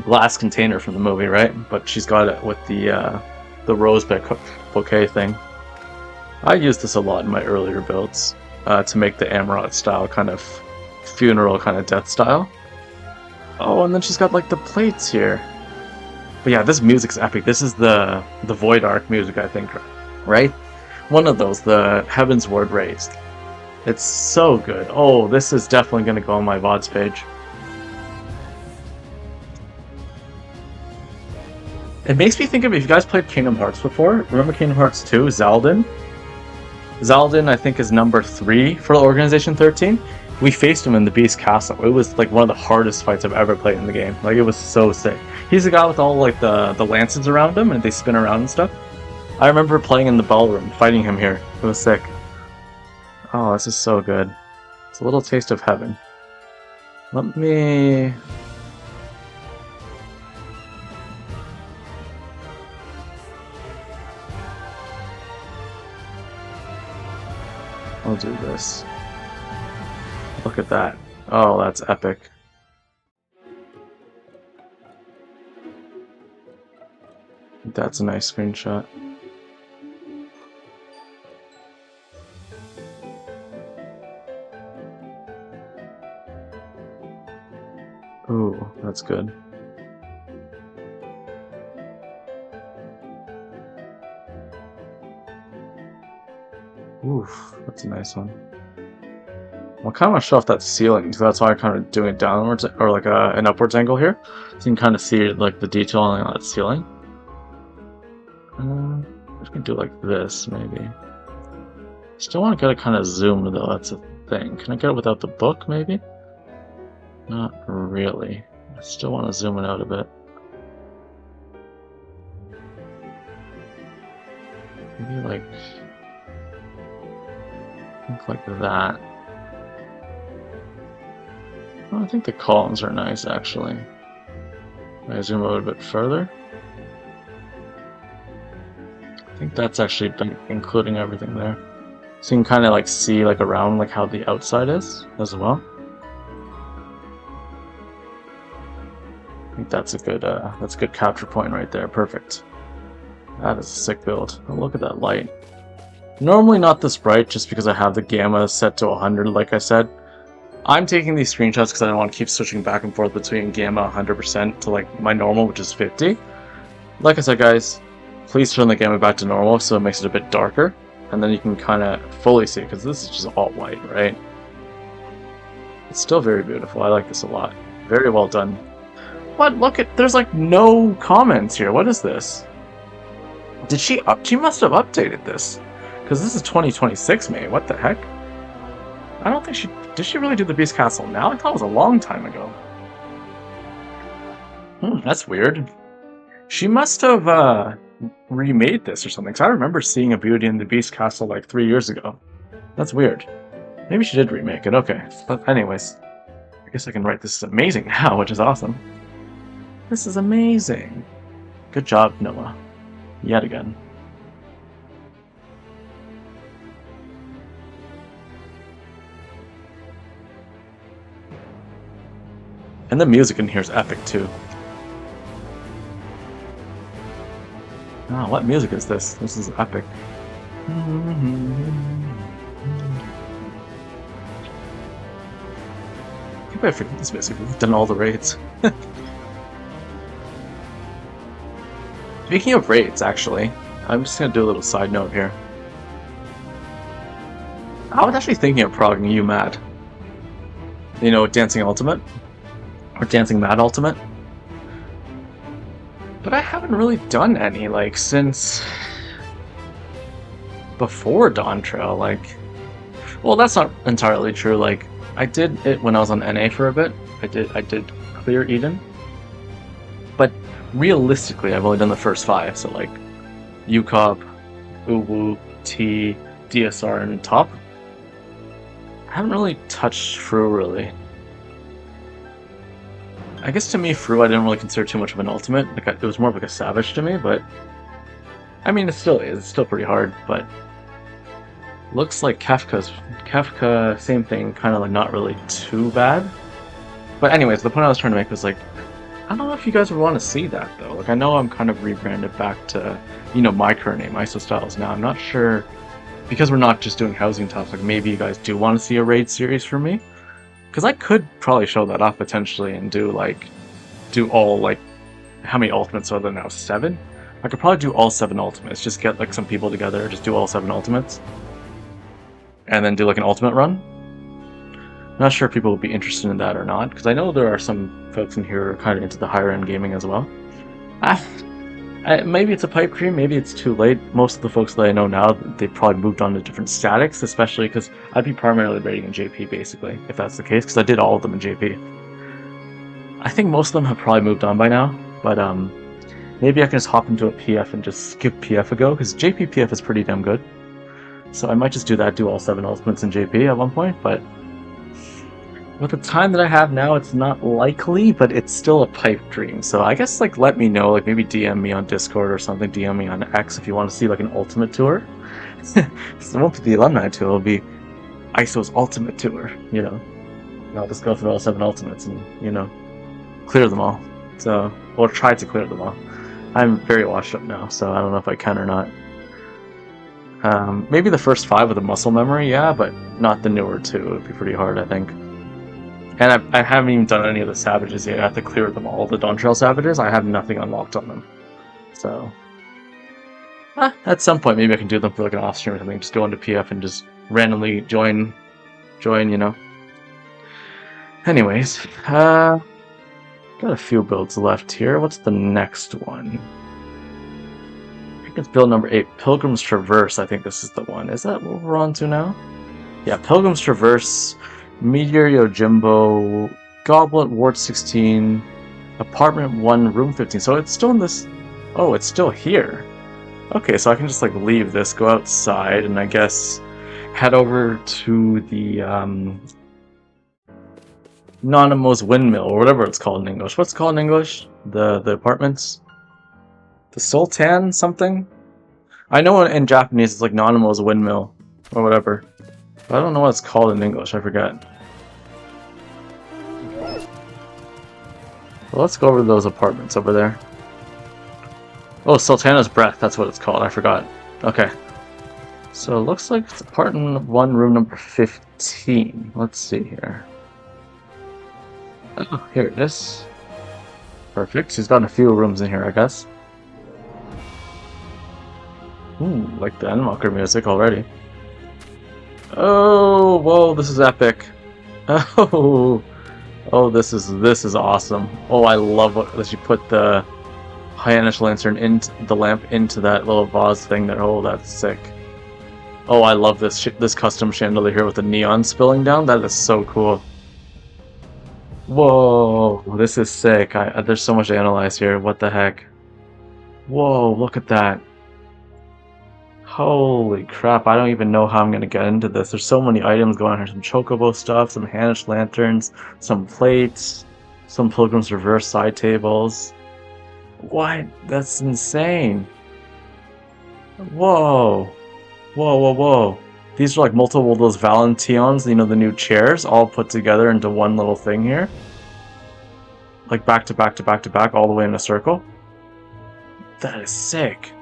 glass container from the movie, right? But she's got it with the rose bouquet thing. I used this a lot in my earlier builds to make the Amarot style kind of funeral kind of death style. Oh, and then she's got like the plates here. But yeah, this music's epic. This is the Void Ark music, I think, right? One of those, the Heaven's Word Raised. It's so good. Oh, this is definitely going to go on my VODs page. It makes me think of, if you guys played Kingdom Hearts before, remember Kingdom Hearts 2, Xaldin? Xaldin, I think, is number 3 for Organization 13. We faced him in the Beast Castle. It was like one of the hardest fights I've ever played in the game. Like, it was so sick. He's the guy with all like the lances around him and they spin around and stuff. I remember playing in the ballroom, fighting him here. It was sick. Oh, this is so good. It's a little taste of heaven. Let me... I'll do this. Look at that. Oh, that's epic. That's a nice screenshot. Ooh, that's good. Oof, that's a nice one. Well, I kind of want to show off that ceiling, so that's why I'm kind of doing it downwards, or like an upwards angle here. So you can kind of see like the detail on that ceiling. I'm just gonna do it like this, maybe. Still want to get it kind of zoomed though, that's a thing. Can I get it without the book, maybe? Not really. I still want to zoom it out a bit. Maybe like... I think like that. Oh, I think the columns are nice, actually. Can I zoom out a bit further? I think that's actually been including everything there. So you can kind of like see like around like how the outside is as well. I think that's a good capture point right there. Perfect. That is a sick build. Oh, look at that light. Normally not this bright, just because I have the gamma set to 100, like I said. I'm taking these screenshots because I don't want to keep switching back and forth between gamma 100% to like my normal, which is 50. Like I said, guys, Please turn the gamma back to normal so it makes it a bit darker. And then you can kind of fully see it, because this is just all white, right? It's still very beautiful. I like this a lot. Very well done. What? Look at... There's like no comments here. What is this? Did she up? She must have updated this. Because this is 2026, May. What the heck? I don't think she... Did she really do the Beast Castle now? I thought it was a long time ago. That's weird. She must have remade this or something. Because I remember seeing a Beauty and the Beast Castle like 3 years ago. That's weird. Maybe she did remake it. Okay. But anyways. I guess I can write this is amazing now, which is awesome. This is amazing. Good job, Noah. Yet again. And the music in here is epic too. Oh, what music is this? This is epic. I forget this music. We've done all the raids. Speaking of raids, actually, I'm just gonna do a little side note here. I was actually thinking of progging you mad. You know, Dancing Ultimate? Or Dancing Mad Ultimate? But I haven't really done any, like, since... before Dawn Trail, like... Well, that's not entirely true, like... I did it when I was on NA for a bit. I did clear Eden. But realistically, I've only done the first 5, so like UCOP, Uwu, T, DSR, and Top. I haven't really touched Fru, really. I guess to me, Fru I didn't really consider too much of an ultimate. Like it was more of like a savage to me, but I mean it still is. It's still pretty hard, but looks like Kefka, same thing, kind of like not really too bad. But anyways, the point I was trying to make was like, I don't know if you guys would want to see that though. Like I know I'm kind of rebranded back to, you know, my current name, IsoStyles now. I'm not sure, because we're not just doing HousingTalk, like maybe you guys do want to see a raid series from me. Because I could probably show that off potentially and do all like, how many ultimates are there now? 7? I could probably do all 7 ultimates, just get like some people together, just do all 7 ultimates. And then do like an ultimate run. Not sure if people will be interested in that or not, because I know there are some folks in here who are kind of into the higher end gaming as well. Maybe it's a pipe dream, maybe it's too late. Most of the folks that I know now, they've probably moved on to different statics, especially because I'd be primarily raiding in JP basically, if that's the case, because I did all of them in JP. I think most of them have probably moved on by now, but maybe I can just hop into a PF and just skip PF a go, because JP PF is pretty damn good. So I might just do that, do all 7 ultimates in JP at one point, but with the time that I have now, it's not likely, but it's still a pipe dream. So I guess like let me know, like maybe DM me on Discord or something, DM me on X if you want to see like an ultimate tour. So it won't be the alumni tour, it'll be ISO's ultimate tour, you know. And I'll just go through all 7 ultimates and, you know, clear them all. So, or try to clear them all. I'm very washed up now, so I don't know if I can or not. Maybe the first 5 with a muscle memory, yeah, but not the newer 2. It would be pretty hard, I think. And I haven't even done any of the savages yet. I have to clear them all. The Dawn Trail savages, I have nothing unlocked on them. So, at some point, maybe I can do them for like an off stream or something. Just go into PF and just randomly join, you know. Anyways, got a few builds left here. What's the next one? It's build number 8, Pilgrim's Traverse. I think this is the one. Is that what we're on to now? Yeah, Pilgrim's Traverse, Meteor Yojimbo, Goblet, Ward 16, Apartment 1, Room 15. So it's still in this... Oh, it's still here. Okay, so I can just like leave this, go outside, and I guess head over to the Nanamo's Windmill, or whatever it's called in English. What's it called in English? The apartments? The Sultan something? I know in Japanese it's like Nanamo's Windmill, or whatever. But I don't know what it's called in English, I forget. Well, let's go over to those apartments over there. Oh, Sultana's Breath, that's what it's called, I forgot. Okay. So it looks like it's apartment 1, room number 15. Let's see here. Oh, here it is. Perfect. He's got a few rooms in here, I guess. Like the Endwalker music already. Oh, whoa, this is epic. Oh, oh, this is awesome. Oh, I love that you put the Hyannish lantern into the lamp into that little vase thing there. Oh, that's sick. Oh, I love this custom chandelier here with the neon spilling down. That is so cool. Whoa, this is sick. There's so much to analyze here. What the heck? Whoa, look at that. Holy crap, I don't even know how I'm gonna get into this. There's so many items going on here. Some chocobo stuff, some Hanish lanterns, some plates, some Pilgrim's Reverse side tables. What? That's insane. Whoa. Whoa, whoa, whoa. These are like multiple of those Valentions, you know, the new chairs, all put together into one little thing here. Like back to back to back to back, all the way in a circle. That is sick.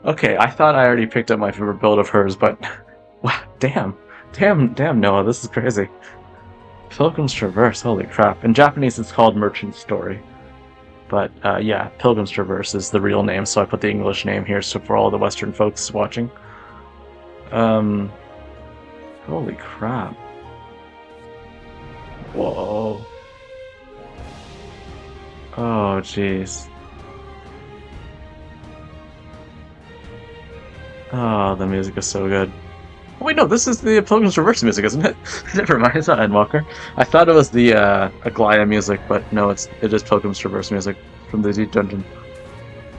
Okay, I thought I already picked up my favorite build of hers, but wow, damn, Noah, this is crazy. Pilgrim's Traverse, holy crap. In Japanese, it's called Merchant Story. But yeah, Pilgrim's Traverse is the real name, so I put the English name here so for all the Western folks watching. Holy crap. Whoa. Oh, jeez. Oh, the music is so good. Oh, wait, no, this is the Pilgrim's Reverse music, isn't it? Never mind, it's not Endwalker. I thought it was the Aglaya music, but no, it is Pilgrim's Reverse music from the Deep Dungeon.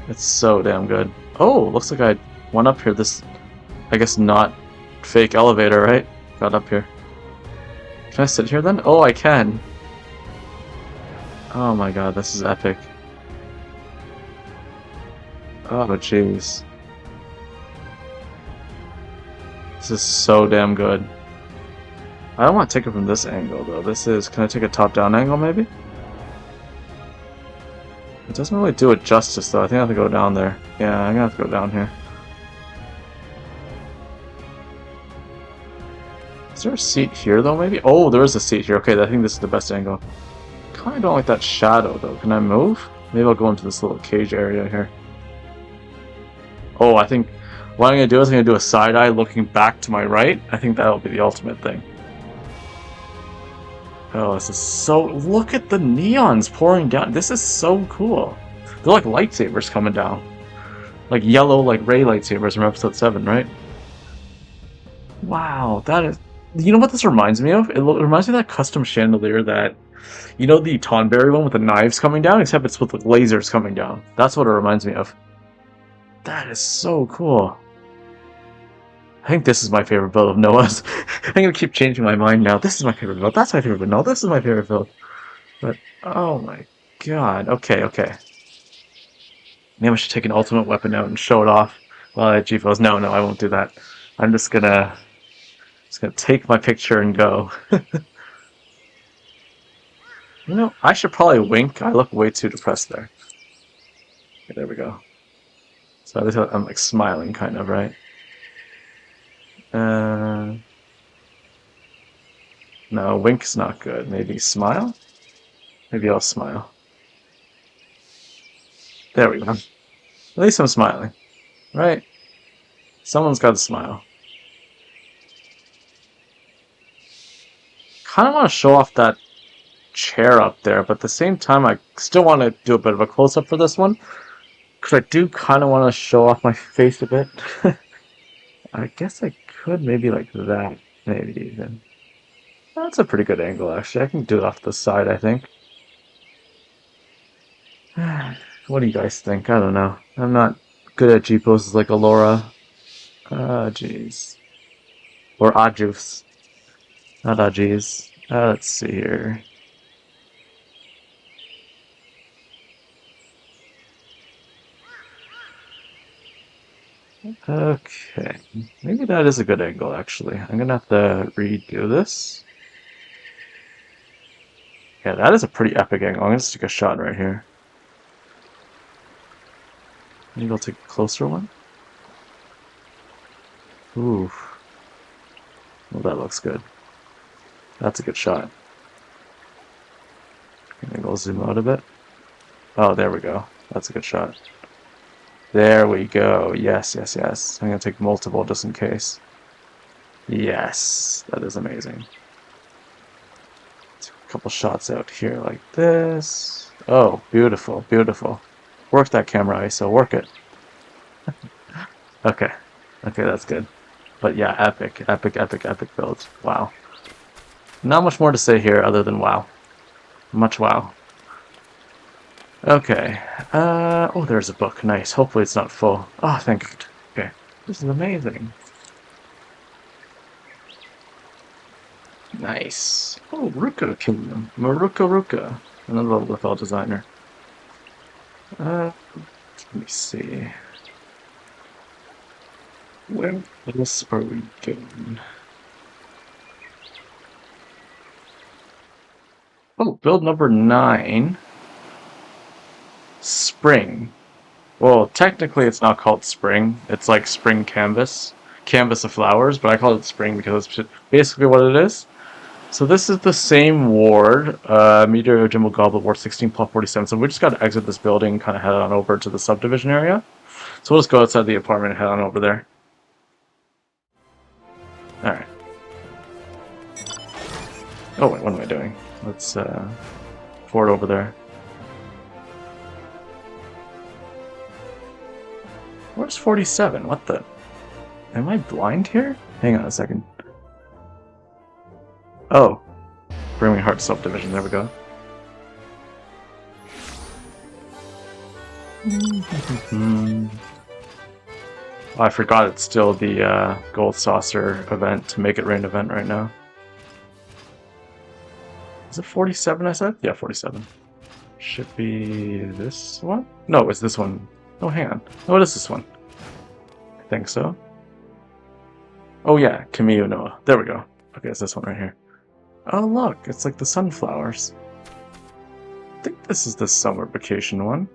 It's so damn good. Oh, looks like I went up here. This, I guess, not fake elevator, right? Got up here. Can I sit here then? Oh, I can. Oh my god, this is epic. Oh, jeez. This is so damn good. I don't want to take it from this angle, though. Can I take a top-down angle, maybe? It doesn't really do it justice, though. I think I have to go down there. Yeah, I'm gonna have to go down here. Is there a seat here, though, maybe? Oh, there is a seat here. Okay, I think this is the best angle. Kinda don't like that shadow, though. Can I move? Maybe I'll go into this little cage area here. Oh, I think what I'm going to do is I'm going to do a side eye looking back to my right. I think that'll be the ultimate thing. Oh, this is so... Look at the neons pouring down. This is so cool. They're like lightsabers coming down. Like yellow, like Rey lightsabers from episode 7, right? Wow, that is... You know what this reminds me of? It reminds me of that custom chandelier that... You know the Tonberry one with the knives coming down? Except it's with the lasers coming down. That's what it reminds me of. That is so cool. I think this is my favorite build of Noah's. I'm gonna keep changing my mind now. This is my favorite build. That's my favorite build. No, this is my favorite build. But, oh my god. Okay, okay. Maybe I should take an ultimate weapon out and show it off while I GFOs. No, I won't do that. I'm just gonna take my picture and go. You know, I should probably wink. I look way too depressed there. Okay, there we go. So at least I'm like smiling, kind of, right? No, wink's not good. Maybe smile? Maybe I'll smile. There we go. At least I'm smiling. Right? Someone's got to smile. Kind of want to show off that chair up there, but at the same time, I still want to do a bit of a close-up for this one. Because I do kind of want to show off my face a bit. I guess I could maybe like that. Maybe even. That's a pretty good angle, actually. I can do it off the side, I think. What do you guys think? I don't know. I'm not good at G-poses like Alora. Jeez. Or Ajus. Not Ajis. Let's see here. Okay. Maybe that is a good angle, actually. I'm gonna have to redo this. Yeah, that is a pretty epic angle. I'm gonna stick a shot right here. Maybe I'll take a closer one. Ooh. Well, that looks good. That's a good shot. Maybe I'll zoom out a bit. Oh, there we go. That's a good shot. There we go. Yes, yes, yes. I'm gonna take multiple just in case. Yes, that is amazing. Take a couple shots out here like this. Oh, beautiful, beautiful. Work that camera ISO, work it. Okay. Okay, that's good. But yeah, epic, epic, epic, epic build. Wow. Not much more to say here other than wow. Much wow. Okay. Oh, there's a book. Nice. Hopefully it's not full. Oh, thank God. Okay. This is amazing. Nice. Oh, Ruka Kingdom. Maruka Ruka. Another level designer. Let me see. Where else are we going? Oh, build number 9. Spring. Well, technically it's not called spring. It's like spring canvas. Canvas of flowers, but I call it spring because it's basically what it is. So this is the same ward, Meteor Jimbo Goblet Ward 16 plot 47. So we just got to exit this building and kind of head on over to the subdivision area. So we'll just go outside the apartment and head on over there. Alright. Oh wait, what am I doing? Let's forward over there. Where's 47? What the? Am I blind here? Hang on a second. Oh. Bringing Heart subdivision, there we go. Oh, I forgot it's still the Gold Saucer event to make it rain event right now. Is it 47 I said? Yeah, 47. Should be this one? No, it's this one. Oh, hang on. Oh, it is this one. I think so. Oh yeah, Kamiyu Noah. There we go. Okay, it's this one right here. Oh look, it's like the sunflowers. I think this is the summer vacation one.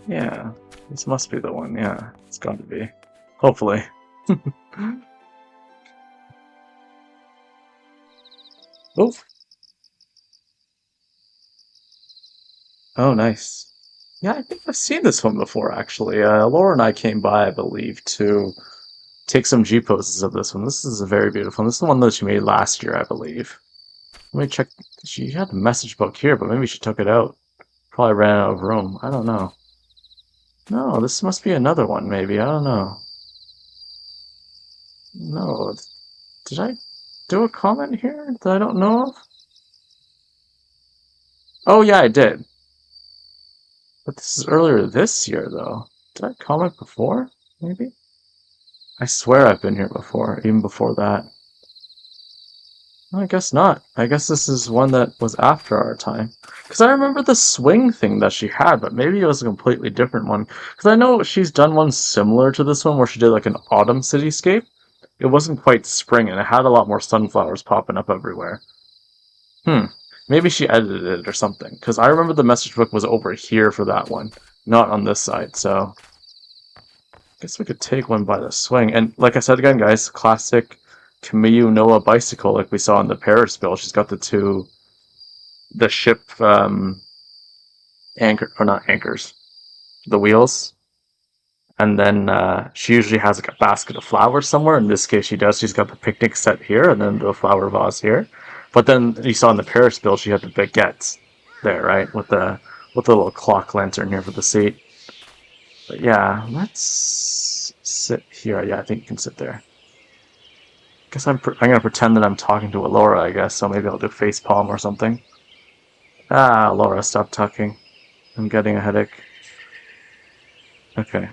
Yeah, this must be the one. Yeah, it's got to be. Hopefully. Oh. Oh, nice. Yeah, I think I've seen this one before, actually. Laura and I came by, I believe, to take some G poses of this one. This is a very beautiful one. This is the one that she made last year, I believe. Let me check. She had a message book here, but maybe she took it out. Probably ran out of room. I don't know. No, this must be another one, maybe. I don't know. No. Did I do a comment here that I don't know of? Oh, yeah, I did. But this is earlier this year, though. Did I comment before? Maybe? I swear I've been here before, even before that. I guess not. I guess this is one that was after our time. Because I remember the swing thing that she had, but maybe it was a completely different one. Because I know she's done one similar to this one where she did like an autumn cityscape. It wasn't quite spring, and it had a lot more sunflowers popping up everywhere. Maybe she edited it or something. Because I remember the message book was over here for that one, not on this side, so... I guess we could take one by the swing. And like I said again, guys, classic Kamiyu Noah bicycle like we saw in the Paris build. She's got the ship anchor, or not anchors, the wheels. And then she usually has like a basket of flowers somewhere. In this case, she does. She's got the picnic set here and then the flower vase here. But then you saw in the Paris build, she had the baguettes there, right? With the little clock lantern here for the seat. But yeah, let's sit here. Yeah, I think you can sit there. Guess I'm gonna pretend that I'm talking to Laura, I guess, so maybe I'll do face palm or something. Ah, Laura, stop talking. I'm getting a headache. Okay.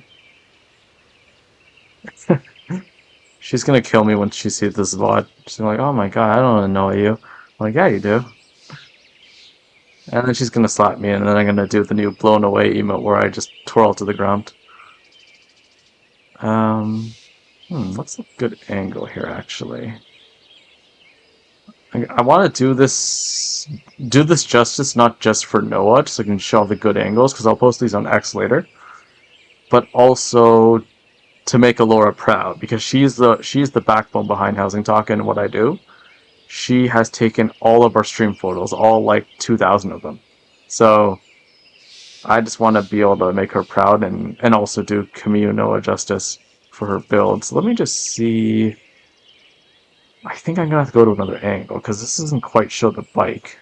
She's gonna kill me when she sees this VOD. She's like, oh my god, I don't annoy you. I'm like, yeah, you do. And then she's gonna slap me, and then I'm gonna do the new blown away emote where I just twirl to the ground. What's a good angle here, actually? I want to do this justice, not just for Noah, just so I can show all the good angles, because I'll post these on X later. But also to make Alora proud, because she's the backbone behind HousingTalk and what I do. She has taken all of our stream photos, all like 2,000 of them. So I just want to be able to make her proud and also do Camille Noah justice for her build. So let me just see. I think I'm gonna have to go to another angle because this doesn't quite show the bike.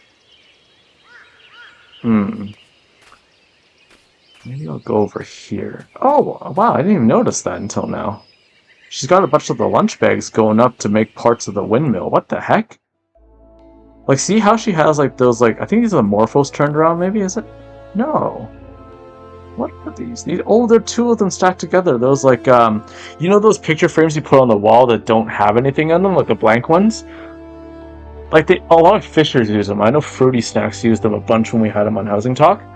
Maybe I'll go over here. Oh, wow, I didn't even notice that until now. She's got a bunch of the lunch bags going up to make parts of the windmill. What the heck? Like, see how she has, like, those, like, I think these are the Morphos turned around, maybe, is it? No. What are these? Oh, there are two of them stacked together. Those, like, you know those picture frames you put on the wall that don't have anything on them, like the blank ones? Like, a lot of fishers use them. I know Fruity Snacks used them a bunch when we had them on HousingTalk.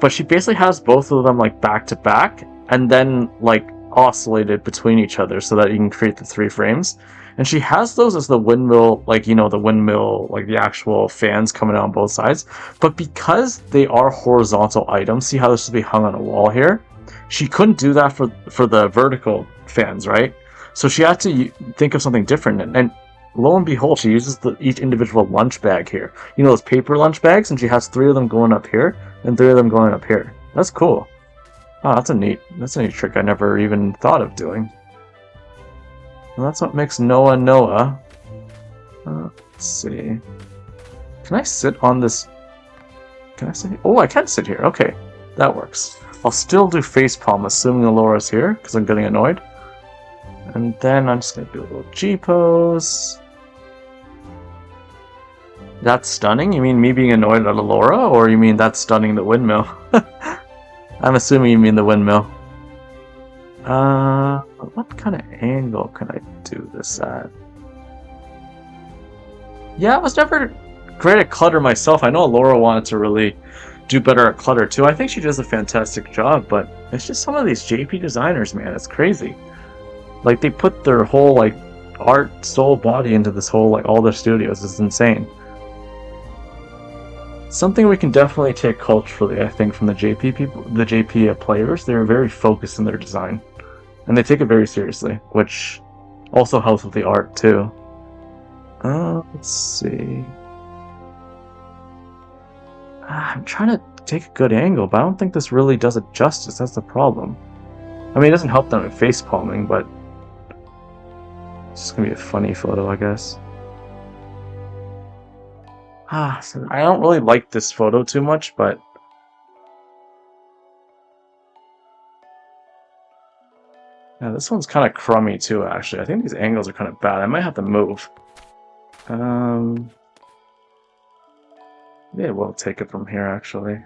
But she basically has both of them, like, back to back, and then, like, oscillated between each other so that you can create the 3 frames. And she has those as the windmill, like, you know, the windmill, like the actual fans coming out on both sides. But because they are horizontal items, see how this will be hung on a wall here? She couldn't do that for the vertical fans, right? So she had to think of something different. And lo and behold, she uses each individual lunch bag here. You know those paper lunch bags? And she has 3 of them going up here and 3 of them going up here. That's cool. Oh, that's a neat trick I never even thought of doing. And that's what makes Noah Noah. Let's see. Can I sit on this? Can I sit? Oh, I can sit here. Okay, that works. I'll still do facepalm, assuming Alora's here, because I'm getting annoyed. And then I'm just going to do a little G-pose. That's stunning? You mean me being annoyed at Alora, or you mean that's stunning the windmill? I'm assuming you mean the windmill. What kind of angle can I do this at? Yeah, I was never great at clutter myself. I know Laura wanted to really do better at clutter too. I think she does a fantastic job, but it's just some of these JP designers, man. It's crazy. Like, they put their whole, like, art, soul, body into this whole, like, all their studios. It's insane. Something we can definitely take culturally, I think, from the JP people, the JP players. They're very focused in their design. And they take it very seriously, which also helps with the art, too. Let's see. I'm trying to take a good angle, but I don't think this really does it justice. That's the problem. I mean, it doesn't help them with face palming, but it's just gonna be a funny photo, I guess. So I don't really like this photo too much, but yeah, this one's kind of crummy too, actually. I think these angles are kind of bad. I might have to move. Yeah, we'll take it from here, actually.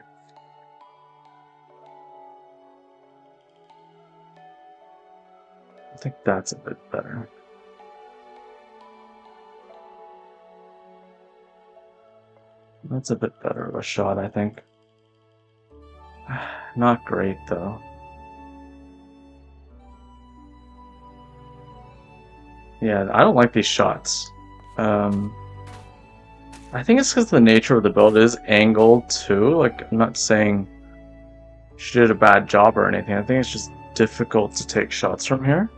I think that's a bit better. That's a bit better of a shot, I think. Not great, though. Yeah, I don't like these shots. I think it's because the nature of the build is angled, too. Like, I'm not saying she did a bad job or anything. I think it's just difficult to take shots from here.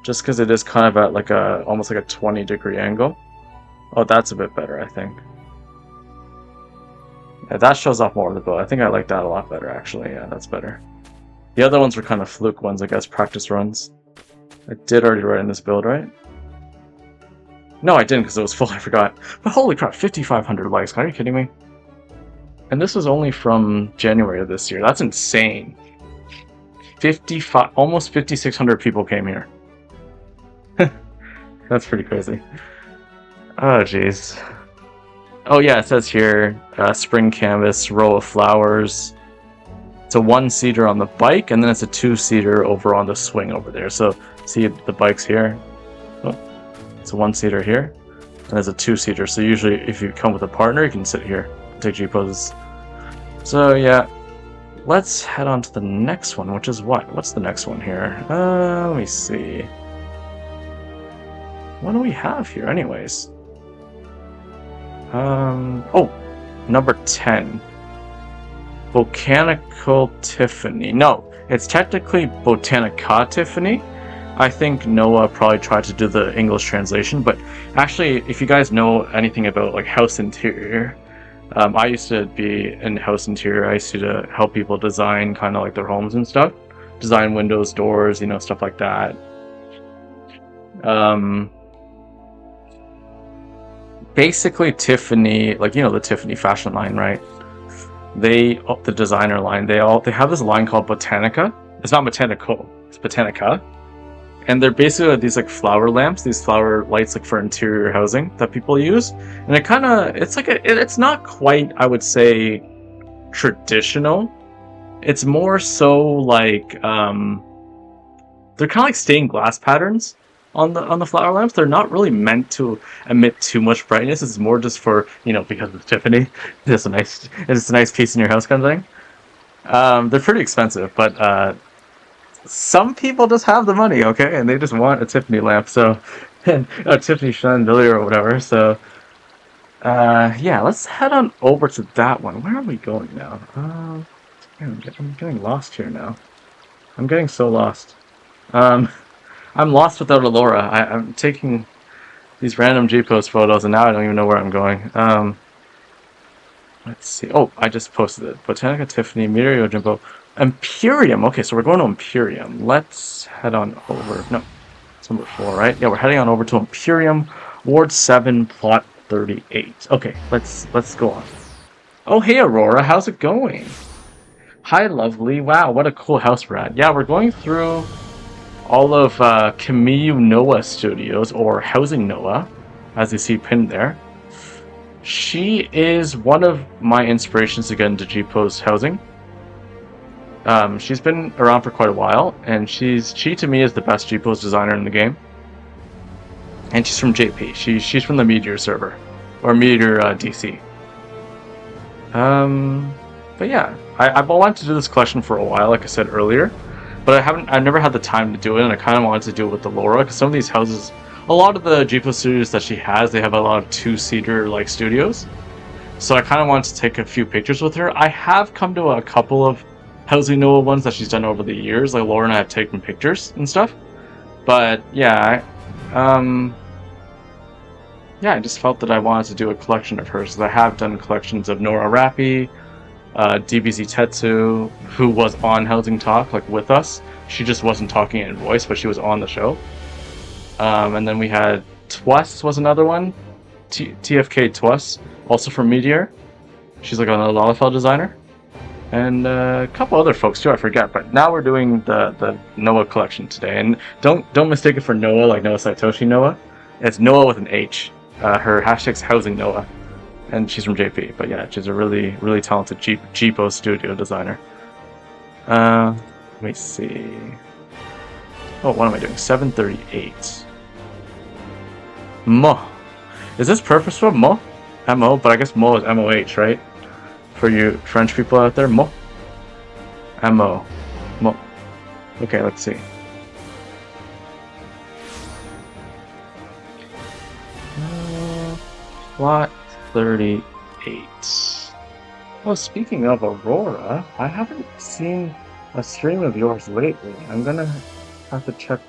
Just because it is kind of at, like, almost like a 20-degree angle. Oh, that's a bit better, I think. Yeah, that shows off more of the build. I think I like that a lot better, actually. Yeah, that's better. The other ones were kind of fluke ones, I guess, practice runs. I did already write in this build, right? No, I didn't, because it was full, I forgot. But holy crap, 5,500 likes, are you kidding me? And this was only from January of this year. That's insane. Almost 5,600 people came here. That's pretty crazy. Oh, jeez. Oh yeah, it says here, spring canvas, row of flowers. It's a 1-seater on the bike, and then it's a 2-seater over on the swing over there. So, see the bike's here. Oh, it's a 1-seater here, and there's a 2-seater. So usually, if you come with a partner, you can sit here, take G poses. So yeah, let's head on to the next one, which is what? What's the next one here? Let me see. What do we have here, anyways? Oh, number 10. Botanical Tiffany. No, it's technically Botanica Tiffany. I think Noah probably tried to do the English translation, but actually, if you guys know anything about like house interior, I used to be in house interior. I used to help people design kind of like their homes and stuff, design windows, doors, stuff like that. Um, Basically, Tiffany, like the Tiffany fashion line, right? The designer line, they have this line called Botanica. It's not Botanico, it's Botanica. And they're basically these like flower lamps, these flower lights like for interior housing that people use. And it's like it's not quite, I would say, traditional. It's more so like they're kind of like stained glass patterns on the flower lamps. They're not really meant to emit too much brightness. It's more just for because it's Tiffany. It's a nice piece in your house kind of thing. They're pretty expensive, but some people just have the money, okay, and they just want a Tiffany lamp. So, and a Tiffany chandelier or whatever. So, yeah, let's head on over to that one. Where are we going now? I'm getting lost here now. I'm getting so lost. Um, I'm lost without Alora. I'm taking these random G-post photos, and now I don't even know where I'm going. Let's see. Oh, I just posted it. Botanica, Tiffany, Mirio, Jimbo, Imperium. Okay, so we're going to Imperium. Let's head on over. No, it's number 4, right? Yeah, we're heading on over to Imperium, Ward 7, Plot 38. Okay, let's go on. Oh, hey, Aurora. How's it going? Hi, lovely. Wow, what a cool house we're at. Yeah, we're going through all of Kamiyu Noah Studios, or Housing Noah, as you see pinned there. She is one of my inspirations to get into G-Post housing. She's been around for quite a while, and she to me is the best G-Post designer in the game. And she's from JP. She's from the Meteor server, or Meteor DC. But yeah, I've wanted to do this collection for a while, like I said earlier, but I've never had the time to do it, and I kind of wanted to do it with Alora, because some of these houses, a lot of the G-Post studios that she has, they have a lot of two-seater like studios. So I kind of wanted to take a few pictures with her. I have come to a couple of Housing Noah ones that she's done over the years. Like Laura and I have taken pictures and stuff. But yeah, yeah, I just felt that I wanted to do a collection of hers. I have done collections of Nora Rappi, DBZ Tetsu, who was on Housing Talk, like with us. She just wasn't talking in voice, but she was on the show. And then we had Twas was another one, TFK Twas, also from Meteor. She's like a Lalafell designer. And a couple other folks too, I forget. But now we're doing the Noah collection today. And don't mistake it for Noah, like Noah Saitoshi Noah. It's Noah with an H. Her hashtag's Housing Noah. And she's from JP. But yeah, she's a really, really talented G-Post studio designer. Let me see. Oh, what am I doing? 738. Mo. Is this purposeful? Mo? M-O? But I guess Mo is M-O-H, right? For you French people out there, Mo? M-O. Mo. Okay, let's see. Plot 38. Oh, speaking of Aurora, I haven't seen a stream of yours lately. I'm gonna have to check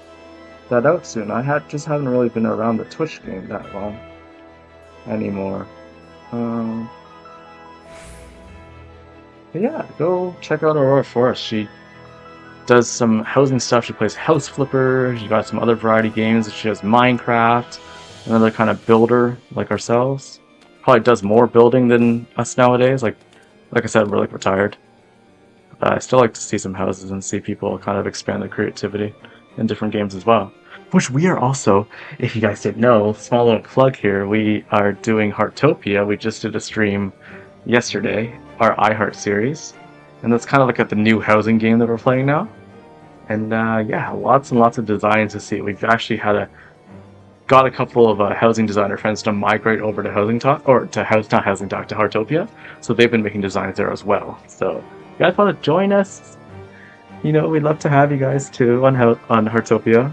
that out soon. I just haven't really been around the Twitch game that long anymore. But yeah, go check out Aurora Forest. She does some housing stuff. She plays House Flipper. She got some other variety games. She does Minecraft, another kind of builder like ourselves. Probably does more building than us nowadays. Like I said, we're like retired. I still like to see some houses and see people kind of expand their creativity in different games as well. Which we are also, if you guys didn't know, small little plug here, we are doing Heartopia. We just did a stream yesterday, our iHeart series. And that's kind of like the new housing game that we're playing now. And yeah, lots and lots of designs to see. We've actually got a couple of housing designer friends to migrate over to Housing Talk, or to not Housing Talk, to Heartopia. So they've been making designs there as well. So if you guys want to join us, we'd love to have you guys too on Heartopia.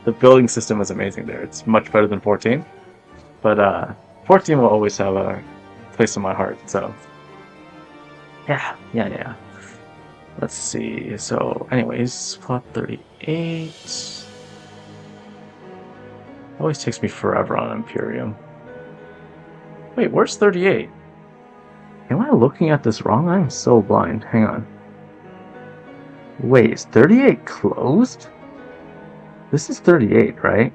The building system is amazing there. It's much better than 14. But 14 will always have a place in my heart. So yeah. Let's see. So anyways, plot 38. Always takes me forever on Imperium. Wait, where's 38? Am I looking at this wrong? I'm so blind. Hang on. Wait, is 38 closed? This is 38, right?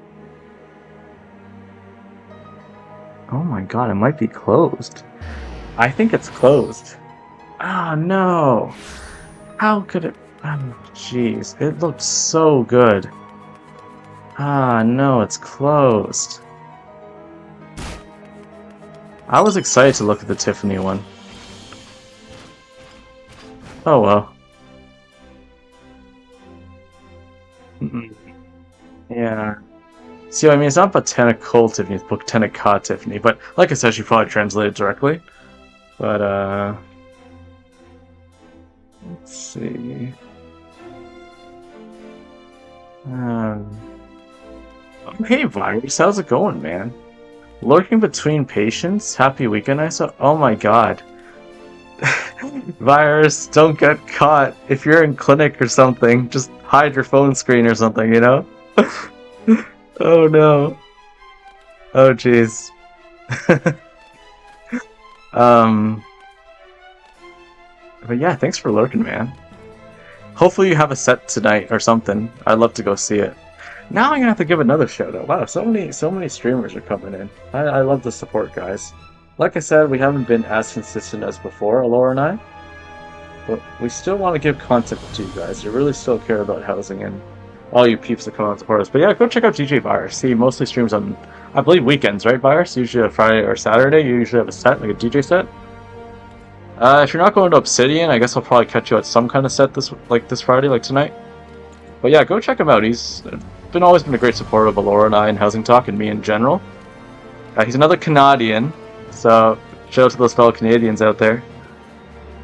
Oh my god, it might be closed. I think it's closed. Ah, no. How could it... Oh, jeez. It looked so good. Ah, no, it's closed. I was excited to look at the Tiffany one. Oh, well. Yeah. See, I mean, it's not Botanical Tiffany, it's Botanica Tiffany, but like I said, she probably translated directly. But, let's see. Hey, Virus, how's it going, man? Lurking between patients? Happy weekend, I saw. Oh my god. Virus, don't get caught. If you're in clinic or something, just hide your phone screen or something, you know? Oh no. Oh jeez. But yeah, thanks for lurking, man. Hopefully you have a set tonight or something. I'd love to go see it. Now I'm gonna have to give another shout out. Wow, so many streamers are coming in. I love the support, guys. Like I said, we haven't been as consistent as before, Alora and I. But we still want to give content to you guys. You really still care about housing and all you peeps that come out and support us. But yeah, go check out DJ Virus. He mostly streams on, I believe, weekends, right, Virus? Usually a Friday or Saturday. You usually have a set, like a DJ set. If you're not going to Obsidian, I guess I'll probably catch you at some kind of set this Friday, like tonight. But yeah, go check him out. He's always been a great supporter of Alora and I and Housing Talk and me in general. He's another Canadian, so shout out to those fellow Canadians out there.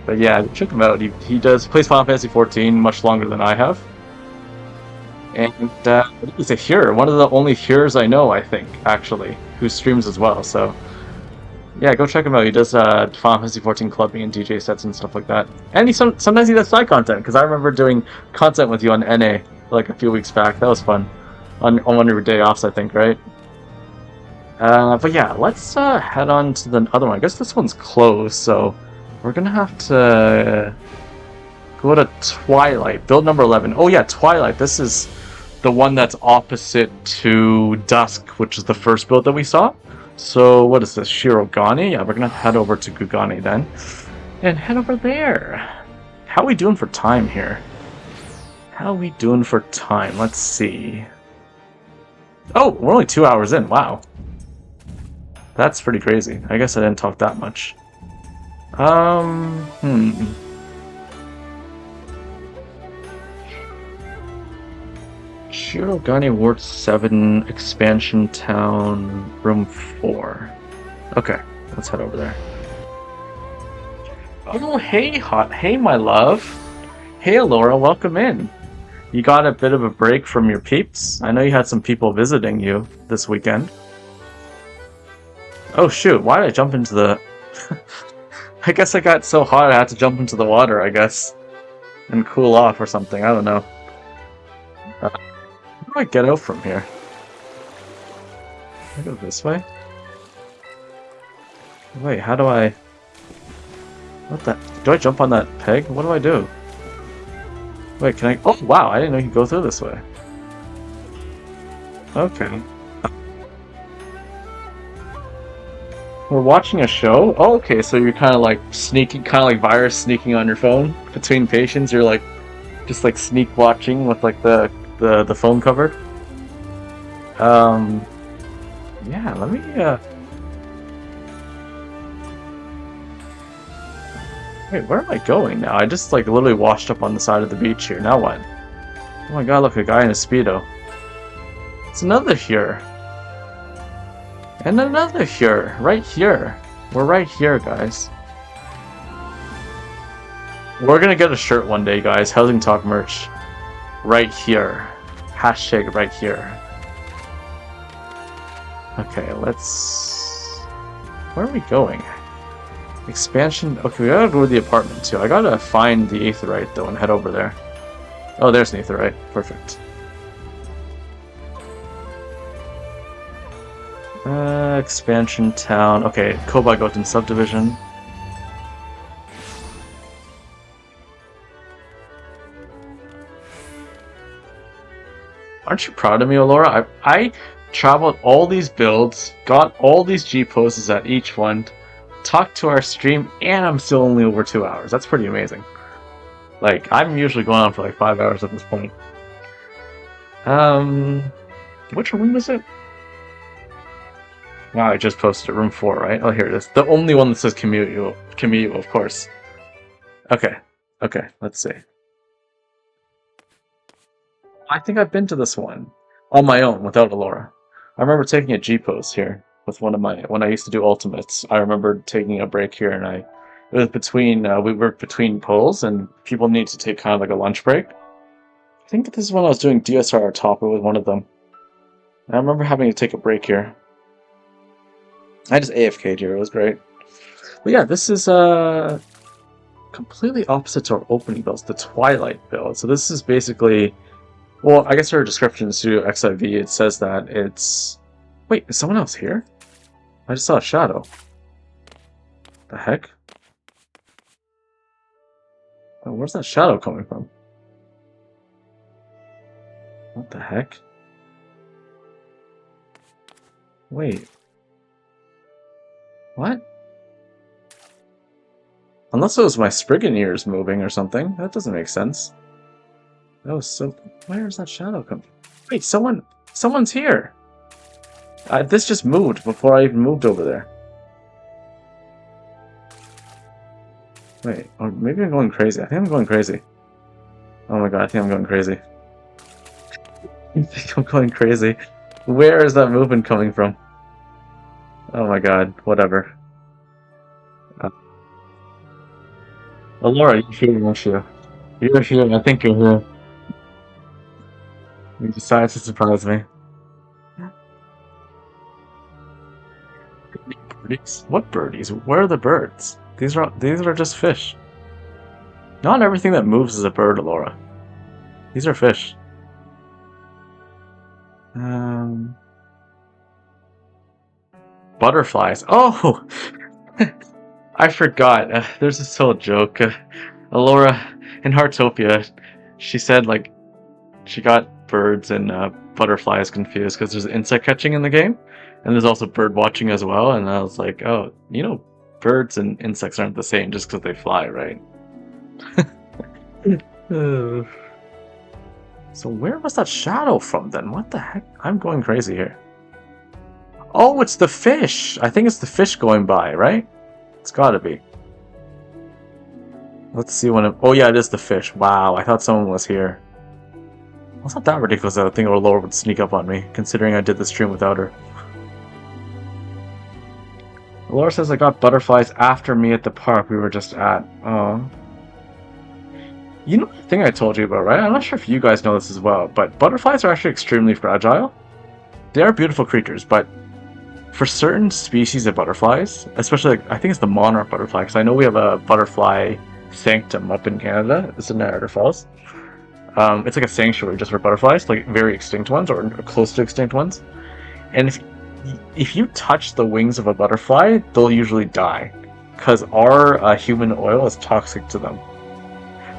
But yeah, check him out. He plays Final Fantasy 14 much longer than I have. And he's a Hur, one of the only Hurs I know, I think, actually, who streams as well, so... Yeah, go check him out. He does Final Fantasy 14 clubbing and DJ sets and stuff like that. And sometimes he does side content, because I remember doing content with you on NA like a few weeks back. That was fun. On one of your day offs, I think, right? But yeah, let's head on to the other one. I guess this one's closed, so we're gonna have to go to Twilight. Build number 11. Oh yeah, Twilight. This is the one that's opposite to Dusk, which is the first build that we saw. So, what is this? Shirogane? Yeah, we're gonna head over to Gugane then. And head over there. How are we doing for time here? How are we doing for time? Let's see. Oh, we're only 2 hours in. Wow. That's pretty crazy. I guess I didn't talk that much. Shirogane Ward 7, Expansion Town, Room 4. Okay, let's head over there. Oh, hey, hey, my love. Hey, Laura, welcome in. You got a bit of a break from your peeps? I know you had some people visiting you this weekend. Oh, shoot, why did I jump into the... I guess I got so hot I had to jump into the water, I guess. And cool off or something, I don't know. How do I get out from here? Can I go this way? Wait, how do I... What the... Do I jump on that peg? What do I do? Wait, can I... Oh, wow, I didn't know you could go through this way. Okay. We're watching a show? Oh, okay, so you're kind of like sneaking, kind of like Virus sneaking on your phone between patients. You're like, just like sneak watching with like the phone covered. Yeah, let me, Wait, where am I going now? I just like literally washed up on the side of the beach here. Now what? Oh my god, look, a guy in a Speedo. It's another here. And another here. Right here. We're right here, guys. We're gonna get a shirt one day, guys. Housing Talk merch. Right here. Hashtag right here. Okay, let's... Where are we going? Expansion... Okay, we gotta go to the apartment, too. I gotta find the Aetherite, though, and head over there. Oh, there's an Aetherite. Perfect. Expansion town. Okay, Kobagoten subdivision. Aren't you proud of me, Alora? I traveled all these builds, got all these G poses at each one, talked to our stream, and I'm still only over 2 hours. That's pretty amazing. Like, I'm usually going on for like 5 hours at this point. Which room is it? Wow, I just posted room 4, right? Oh, here it is. The only one that says commute, of course. Okay, let's see. I think I've been to this one on my own without Alora. I remember taking a G pose here with one of my when I used to do ultimates. I remember taking a break here, and it was between we worked between pulls, and people need to take kind of like a lunch break. I think this is when I was doing DSR top with one of them. I remember having to take a break here. I just AFK'd here. It was great. But yeah, this is completely opposite to our opening builds, the Twilight build. So this is basically. Well, I guess our description to XIV, it says that it's... Wait, is someone else here? I just saw a shadow. The heck? Oh, where's that shadow coming from? What the heck? Wait. What? Unless it was my Spriggan ears moving or something. That doesn't make sense. Oh, so where is that shadow coming? Wait, someone's here. This just moved before I even moved over there. Wait, or maybe I'm going crazy. I think I'm going crazy. Oh my god, I think I'm going crazy. I think I'm going crazy. Where is that movement coming from? Oh my god, whatever. Laura, you're here, aren't you? You're here, I think you're here. You decided to surprise me. Birdies? What birdies? Where are the birds? These are just fish. Not everything that moves is a bird, Laura. These are fish. Butterflies. Oh! I forgot. There's this whole joke. Laura, in Heartopia, she said, like, she got birds and butterflies confused because there's insect catching in the game, and there's also bird watching as well, and I was like, oh, you know, birds and insects aren't the same just because they fly, right? So where was that shadow from then? What the heck? I'm going crazy here. Oh, it's the fish! I think it's the fish going by, right? It's gotta be. Let's see when it... Oh yeah, it is the fish. Wow, I thought someone was here. Well, it's not that ridiculous that I think our Laura would sneak up on me, considering I did the stream without her. Laura says I got butterflies after me at the park we were just at. Oh. You know the thing I told you about, right? I'm not sure if you guys know this as well, but butterflies are actually extremely fragile. They are beautiful creatures, but for certain species of butterflies, especially, like, I think it's the monarch butterfly, because I know we have a butterfly sanctum up in Canada. It's in Niagara Falls. It's like a sanctuary just for butterflies, like very extinct ones or close to extinct ones. And if you touch the wings of a butterfly, they'll usually die, because our human oil is toxic to them.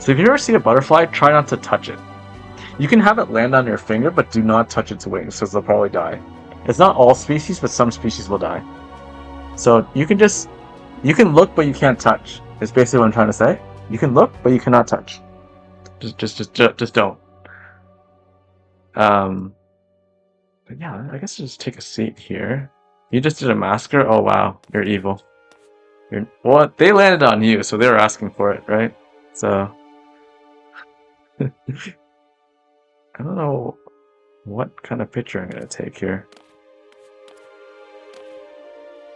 So if you ever see a butterfly, try not to touch it. You can have it land on your finger, but do not touch its wings, because they'll probably die. It's not all species, but some species will die. So you can look, but you can't touch. Is basically what I'm trying to say. You can look, but you cannot touch. Just don't. But yeah, I guess just take a seat here. You just did a massacre? Oh wow, you're evil. Well, they landed on you, so they were asking for it, right? So I don't know what kind of picture I'm gonna take here.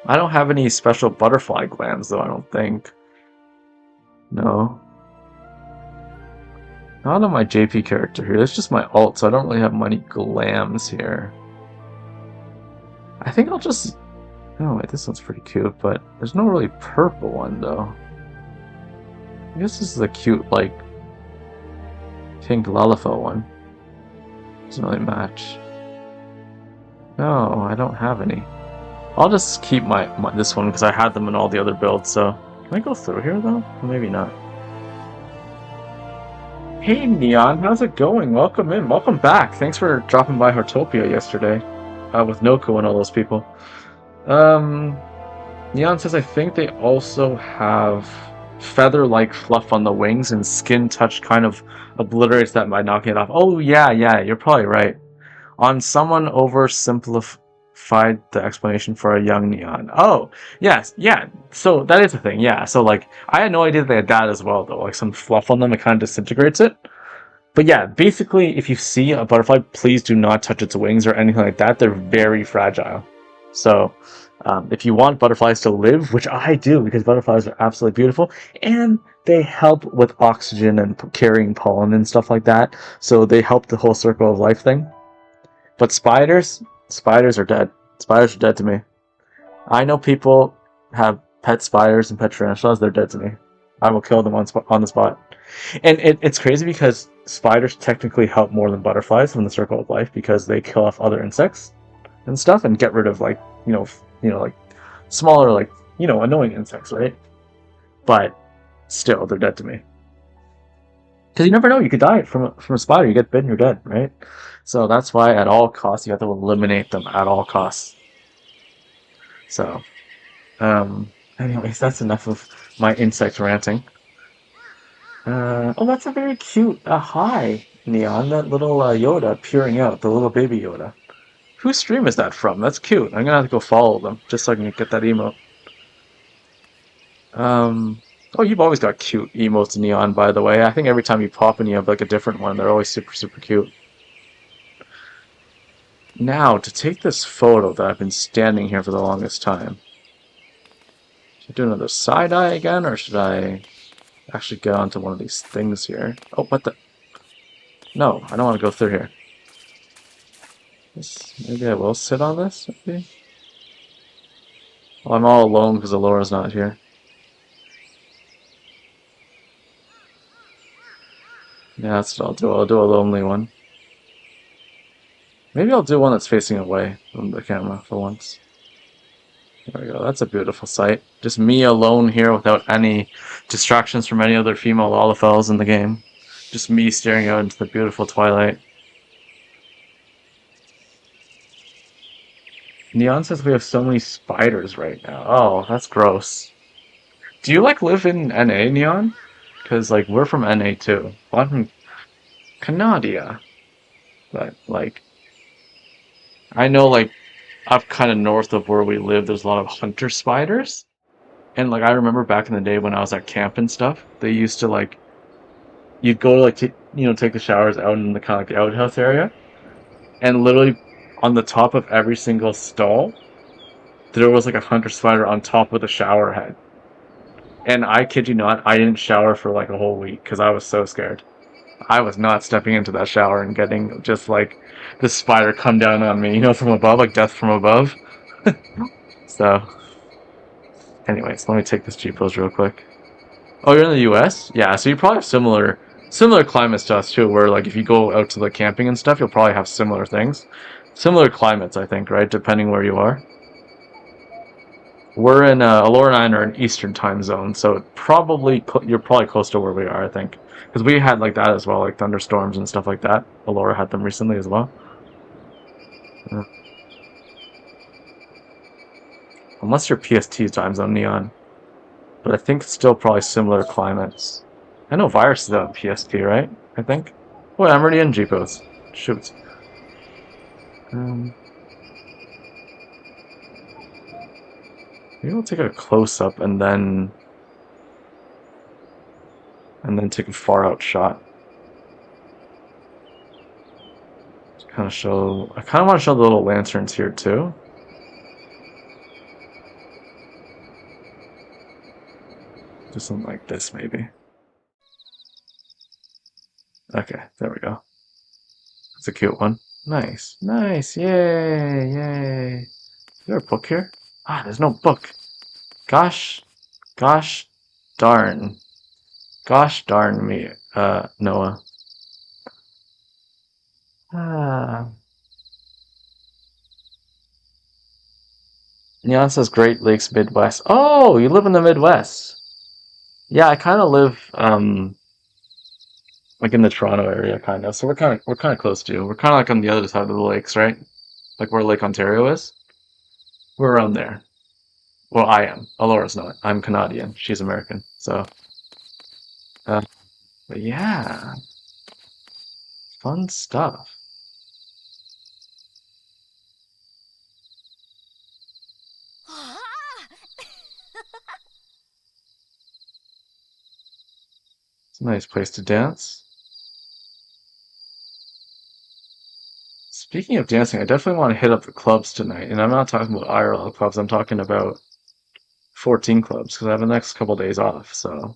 I don't have any special butterfly glands, though, I don't think. No. Not on my JP character here. It's just my alt, so I don't really have many glams here. I think I'll just... Oh, wait, this one's pretty cute, but there's no really purple one, though. I guess this is a cute, like, pink Lalafell one. Doesn't really match. No, I don't have any. I'll just keep my this one because I had them in all the other builds. So can I go through here though? Maybe not. Hey Neon, how's it going? Welcome in, welcome back. Thanks for dropping by Hortopia yesterday, with Noko and all those people. Um, Neon says I think they also have feather-like fluff on the wings, and skin touch kind of obliterates that by knocking it off. Oh yeah, yeah, you're probably right. On someone oversimplified the explanation for a young Neon. Oh, yes, yeah. So that is a thing, yeah. So like, I had no idea they had that as well, though. Like some fluff on them, it kind of disintegrates it. But yeah, basically, if you see a butterfly, please do not touch its wings or anything like that. They're very fragile. So, if you want butterflies to live, which I do because butterflies are absolutely beautiful, and they help with oxygen and carrying pollen and stuff like that. So they help the whole circle of life thing. But spiders are dead. Spiders are dead to me. I know people have pet spiders and pet tarantulas. They're dead to me. I will kill them on the spot. And it's crazy because spiders technically help more than butterflies in the circle of life because they kill off other insects and stuff and get rid of like like smaller annoying insects, right? But still, they're dead to me because you never know. You could die from a spider. You get bitten, you're dead, right? So that's why at all costs you have to eliminate them at all costs. So, anyways, that's enough of my insect ranting. Oh, that's a very cute hi, Neon. That little Yoda peering out, the little baby Yoda. Whose stream is that from? That's cute. I'm gonna have to go follow them just so I can get that emote. Oh, you've always got cute emotes, Neon, by the way. I think every time you pop in, you have like a different one. They're always super, super cute. Now, to take this photo that I've been standing here for the longest time. Should I do another side eye again, or should I actually get onto one of these things here? Oh, what the? No, I don't want to go through here. Maybe I will sit on this, maybe? Well, I'm all alone because Alora's not here. Yeah, that's what I'll do. I'll do a lonely one. Maybe I'll do one that's facing away from the camera for once. There we go. That's a beautiful sight. Just me alone here without any distractions from any other female Lalafels in the game. Just me staring out into the beautiful twilight. Neon says we have so many spiders right now. Oh, that's gross. Do you like live in NA, Neon? Because like we're from NA too. Well, I'm from Canada. But like I know like up kind of north of where we live there's a lot of hunter spiders. And like I remember back in the day when I was at camp and stuff, they used to like you'd go like to take the showers out in the kind of like the outhouse area, and literally on the top of every single stall there was like a hunter spider on top of the shower head. And I kid you not, I didn't shower for like a whole week because I was so scared. I was not stepping into that shower and getting just like the spider come down on me, from above, like death from above. So, anyways, let me take this G pose real quick. Oh, you're in the U.S.? Yeah, so you probably have similar climates to us too. Where like if you go out to the camping and stuff, you'll probably have similar things, similar climates, I think, right? Depending where you are. We're in Alora and I are in Eastern time zone, so you're probably close to where we are, I think, because we had like that as well, like thunderstorms and stuff like that. Alora had them recently as well. Yeah. Unless you're PST time zone, Neon, but I think it's still probably similar climates. I know Virus is out in PST, right? I think. Well, I'm already in GPOs. Shoot. Um, Maybe I'll take a close up and then take a far out shot. Kind of show. I kind of want to show the little lanterns here too. Do something like this, maybe. Okay, there we go. That's a cute one. Nice, nice, yay, yay. Is there a book here? Ah, there's no book. Gosh, gosh, darn. Gosh darn me, Noah. Ah. Neon says Great Lakes Midwest. Oh, you live in the Midwest. Yeah, I kind of live like in the Toronto area, kind of. So we're kind of close to you. We're kind of like on the other side of the lakes, right? Like where Lake Ontario is. We're around there. Well, I am. Alora's not. I'm Canadian. She's American. So, uh, but yeah, fun stuff. It's a nice place to dance. Speaking of dancing, I definitely want to hit up the clubs tonight. And I'm not talking about IRL clubs. I'm talking about 14 clubs because I have the next couple days off. So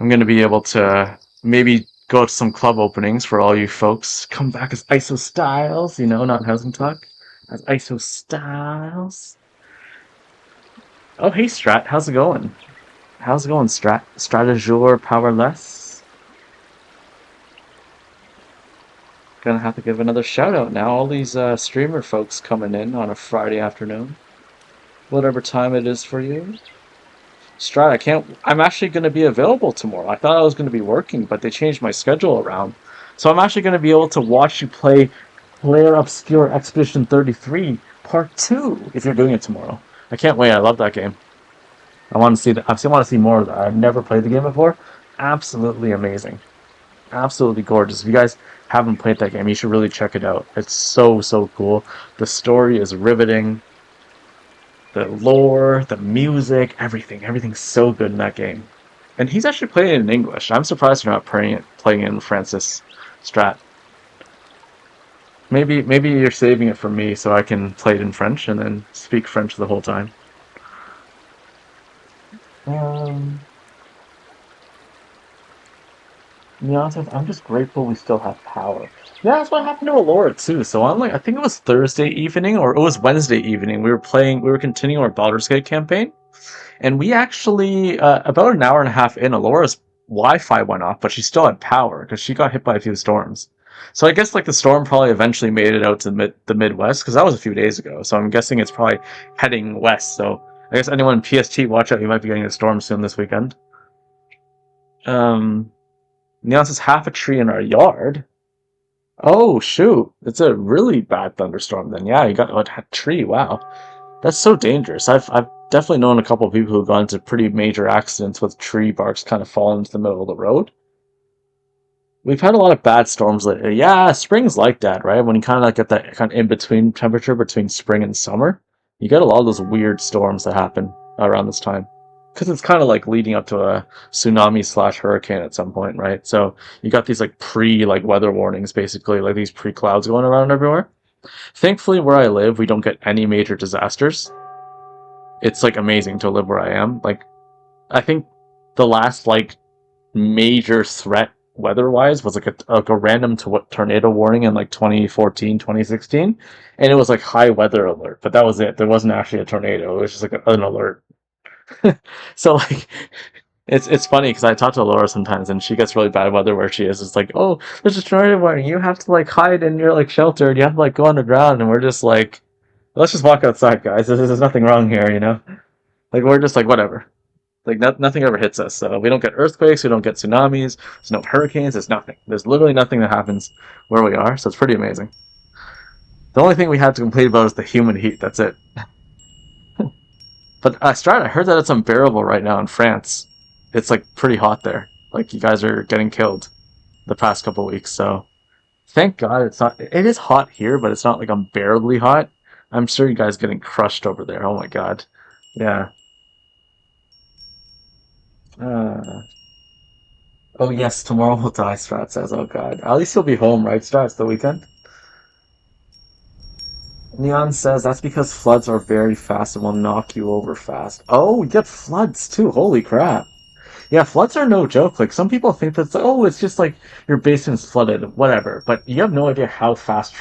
I'm going to be able to maybe go to some club openings for all you folks. Come back as ISO Styles, not Housing Talk. As ISO Styles. Oh, hey, Strat. How's it going? How's it going, Strategure Powerless? Gonna have to give another shout out now. All these streamer folks coming in on a Friday afternoon, whatever time it is for you. Strat, I can't. I'm actually gonna be available tomorrow. I thought I was gonna be working, but they changed my schedule around, so I'm actually gonna be able to watch you play Player Obscure Expedition 33 Part 2 if you're doing it tomorrow. I can't wait. I love that game. I want to see that. I still want to see more of that. I've never played the game before. Absolutely amazing. Absolutely gorgeous. If you guys haven't played that game, you should really check it out. It's so, so cool. The story is riveting. The lore, the music, everything. Everything's so good in that game. And he's actually playing it in English. I'm surprised you're not playing it in Francis Strat. Maybe you're saving it for me so I can play it in French and then speak French the whole time. Um, To be honest, I'm just grateful we still have power. Yeah, that's what happened to Alora too. So on I think it was Thursday evening or it was Wednesday evening. We were continuing our Baldur's Gate campaign, and we actually about an hour and a half in, Alora's Wi-Fi went off, but she still had power because she got hit by a few storms. So I guess like the storm probably eventually made it out to the Midwest because that was a few days ago. So I'm guessing it's probably heading west. So I guess anyone in PST, watch out, you might be getting a storm soon this weekend. Um, Neon says half a tree in our yard. Oh shoot, it's a really bad thunderstorm then. Yeah, you got a tree. Wow, that's so dangerous. I've definitely known a couple of people who've gone into pretty major accidents with tree barks kind of falling into the middle of the road. We've had a lot of bad storms lately. Yeah, spring's like that, right? When you kind of like get that kind of in between temperature between spring and summer, you get a lot of those weird storms that happen around this time. Because it's kind of like leading up to a tsunami slash hurricane at some point, right? So you got these like like weather warnings, basically, like these pre clouds going around everywhere. Thankfully, where I live, we don't get any major disasters. It's like amazing to live where I am. Like, I think the last like major threat weather-wise was like a random tornado warning in like 2014, 2016, and it was like high weather alert, but that was it. There wasn't actually a tornado. It was just like an alert. So like it's funny because I talk to Laura sometimes and she gets really bad weather where she is. It's like, oh, there's a tornado warning. You have to like hide in your like shelter. You have to like go underground, and we're just like, let's just walk outside, guys. There's nothing wrong here. Like we're just like whatever. Like nothing ever hits us. So we don't get earthquakes, we don't get tsunamis, there's no hurricanes, there's nothing. There's literally nothing that happens where we are, so it's pretty amazing. The only thing we have to complain about is the humid heat, that's it. But Strat, I heard that it's unbearable right now in France. It's like pretty hot there. Like you guys are getting killed the past couple weeks, so thank God it's not. It is hot here, but it's not like unbearably hot. I'm sure you guys getting crushed over there. Oh my God. Yeah. Uh, Oh yes, tomorrow will die, Strat says. Oh god. At least you'll be home, right, Strat? It's the weekend. Neon says that's because floods are very fast and will knock you over fast. Oh, you get floods too. Holy crap. Yeah, floods are no joke. Like some people think that's oh, it's just like your basement's flooded, whatever. But you have no idea how fast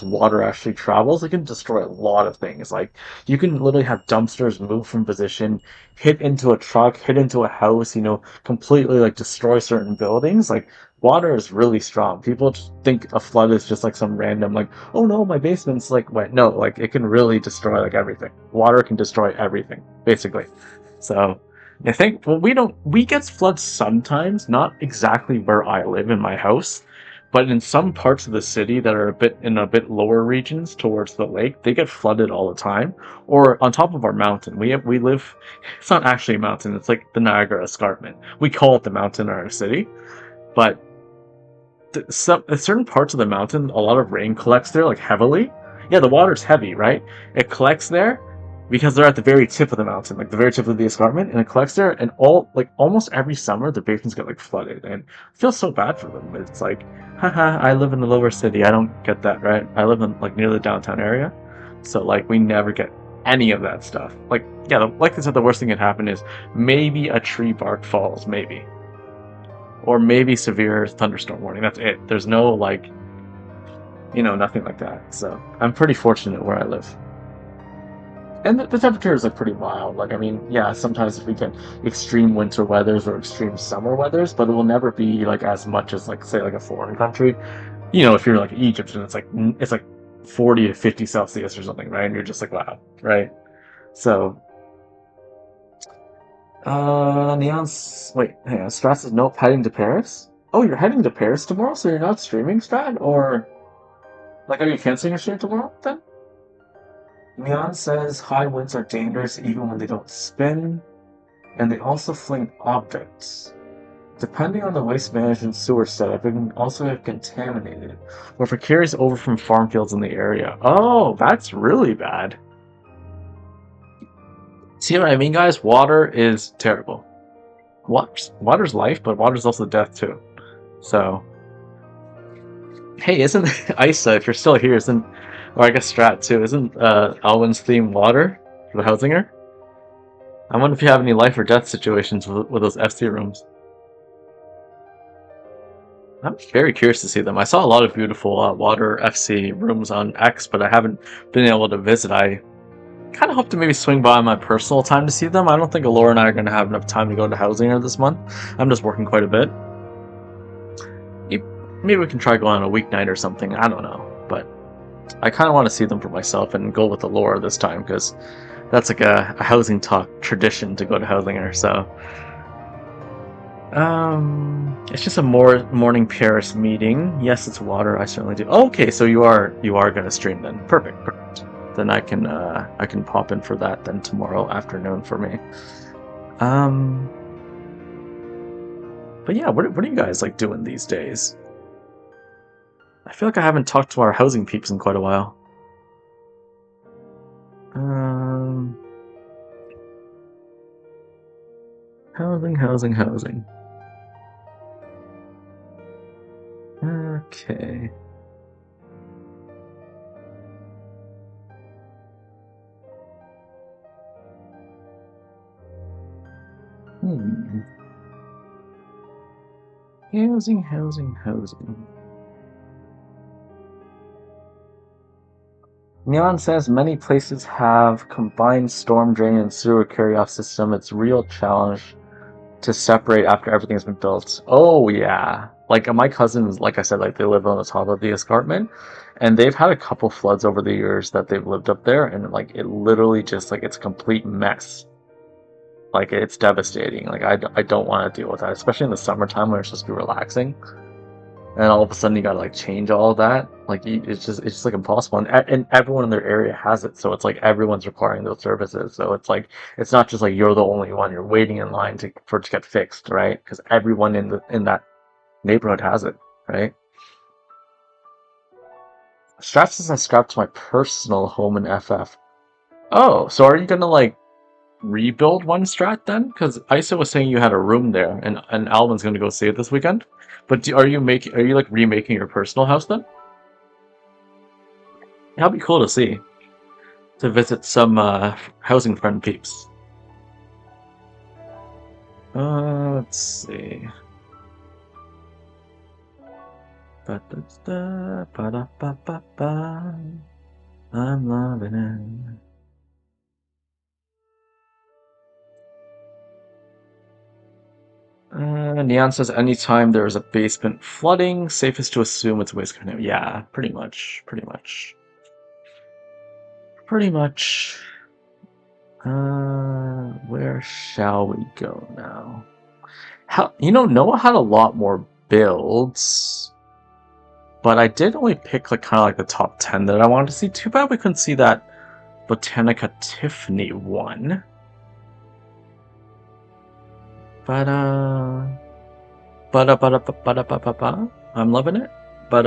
water actually travels. It can destroy a lot of things. Like you can literally have dumpsters move from position, hit into a truck, hit into a house. Completely like destroy certain buildings. Like water is really strong. People just think a flood is just like some random like, oh no, my basement's like wet. No, like it can really destroy like everything. Water can destroy everything, basically. So I think well we get floods sometimes, not exactly where I live in my house, but in some parts of the city that are a bit lower regions towards the lake, they get flooded all the time. Or on top of our mountain, we live. It's not actually a mountain. It's like the Niagara Escarpment. We call it the mountain in our city, but some certain parts of the mountain, a lot of rain collects there, like heavily. Yeah, the water's heavy, right? It collects there because they're at the very tip of the mountain, like the very tip of the escarpment, and it collects there. And almost every summer, the basements get like flooded, and I feel so bad for them. It's like, haha, I live in the lower city. I don't get that, right? I live in like near the downtown area, so like we never get any of that stuff. Like, yeah, like I said, the worst thing that can happen is maybe a tree bark falls, maybe, or maybe severe thunderstorm warning. That's it. There's no like, nothing like that. So I'm pretty fortunate where I live. And the temperature is like pretty mild. Like I mean, yeah, sometimes we get extreme winter weathers or extreme summer weathers, but it will never be like as much as like say like a foreign country. If you're like Egypt and it's like 40 to 50 Celsius or something, right? And you're just like wow, right? So Neon's wait, hang on. Strat says nope, heading to Paris. Oh, you're heading to Paris tomorrow, so you're not streaming, Strat, or like are you canceling your stream tomorrow then? Neon says high winds are dangerous even when they don't spin, and they also fling objects. Depending on the waste management sewer setup, it can also get contaminated, or if it carries over from farm fields in the area. Oh, that's really bad. See what I mean, guys? Water is terrible. Water's life, but water's also death too. So, hey, isn't Isa, if you're still here, or I guess Strat too, isn't Alwyn's theme water for the Hausinger? I wonder if you have any life or death situations with those FC rooms. I'm very curious to see them. I saw a lot of beautiful water FC rooms on X, but I haven't been able to visit. I kind of hope to maybe swing by on my personal time to see them. I don't think Laura and I are going to have enough time to go to Hausinger this month. I'm just working quite a bit. Maybe we can try going on a weeknight or something. I don't know, but I kind of want to see them for myself and go with Laura this time because that's like a HousingTalk tradition to go to Hausinger. So, it's just a morning Paris meeting. Yes, it's water. I certainly do. Oh, okay, so you are gonna stream then. Perfect. Then I can pop in for that then tomorrow afternoon for me. But yeah, what are you guys like doing these days? I feel like I haven't talked to our housing peeps in quite a while. Housing. Okay. Housing. Neon says many places have combined storm drain and sewer carryoff system. It's a real challenge to separate after everything's been built. Oh yeah. Like my cousins, like I said, like they live on the top of the escarpment, and they've had a couple floods over the years that they've lived up there, and like it literally just like it's a complete mess. Like it's devastating. Like I don't want to deal with that, especially in the summertime when it's supposed to be relaxing, and all of a sudden you gotta like change all of that. Like it's just like impossible, and everyone in their area has it, so it's like everyone's requiring those services. So it's like it's not just like you're the only one. You're waiting in line for it to get fixed, right? Because everyone in that neighborhood has it, right? Straps is I strapped to my personal home in FF. Oh, so are you gonna like rebuild one strat then? Because Isa was saying you had a room there, and Alvin's gonna go see it this weekend. But are you like remaking your personal house then? That'd be cool to see. To visit some housing friend peeps. Let's see. Ba-da-da, ba-da-ba-ba-ba. I'm loving it. And Neon says anytime there is a basement flooding, safest to assume it's waste containment. Yeah, pretty much. Pretty much. Pretty much. Where shall we go now? Noah had a lot more builds, but I did only pick like kind of like the top 10 that I wanted to see. Too bad we couldn't see that Botanica Tiffany one. But I'm loving it. But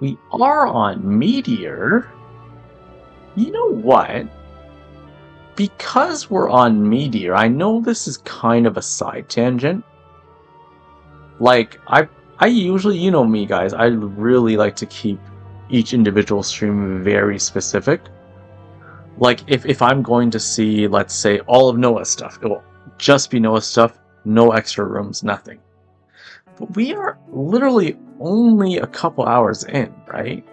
we are on Meteor. You know what? Because we're on Meteor, I know this is kind of a side tangent. Like, I usually, you know me guys, I really like to keep each individual stream very specific. Like, if I'm going to see, let's say, all of Noah's stuff, it will just be Noah's stuff, no extra rooms, nothing. But we are literally only a couple hours in, right?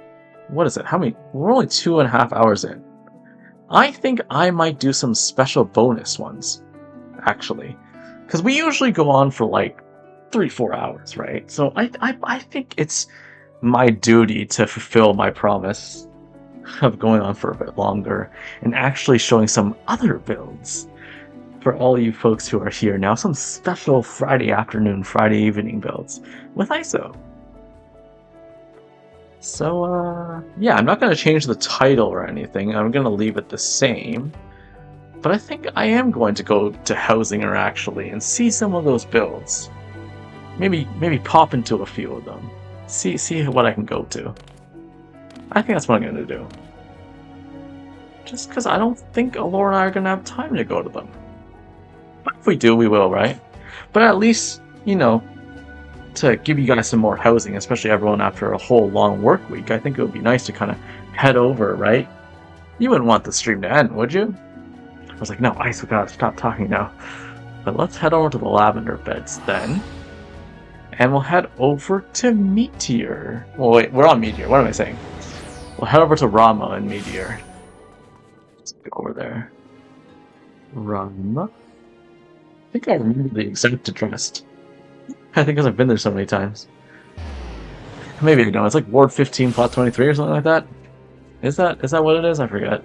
What is it? How many? We're only 2.5 hours in. I think I might do some special bonus ones, actually. Because we usually go on for like 3-4 hours, right? So I think it's my duty to fulfill my promise of going on for a bit longer and actually showing some other builds for all you folks who are here now. Some special Friday afternoon, Friday evening builds with ISO. So, yeah, I'm not going to change the title or anything. I'm going to leave it the same. But I think I am going to go to Hausinger, actually, and see some of those builds. Maybe pop into a few of them. See what I can go to. I think that's what I'm going to do. Just because I don't think Alora and I are going to have time to go to them. But if we do, we will, right? But at least, you know, to give you guys some more housing, especially everyone after a whole long work week, I think it would be nice to kind of head over, right? You wouldn't want the stream to end, would you? I was like, no, we gotta stop talking now. But let's head over to the lavender beds then. And we'll head over to Meteor. Well, wait, we're on Meteor. What am I saying? We'll head over to Rama and Meteor. Let's go over there. Rama? I think I remember the exact address. I think because I've been there so many times. Maybe I don't. It's like Ward 15, Plot 23 or something like that. Is that what it is? I forget.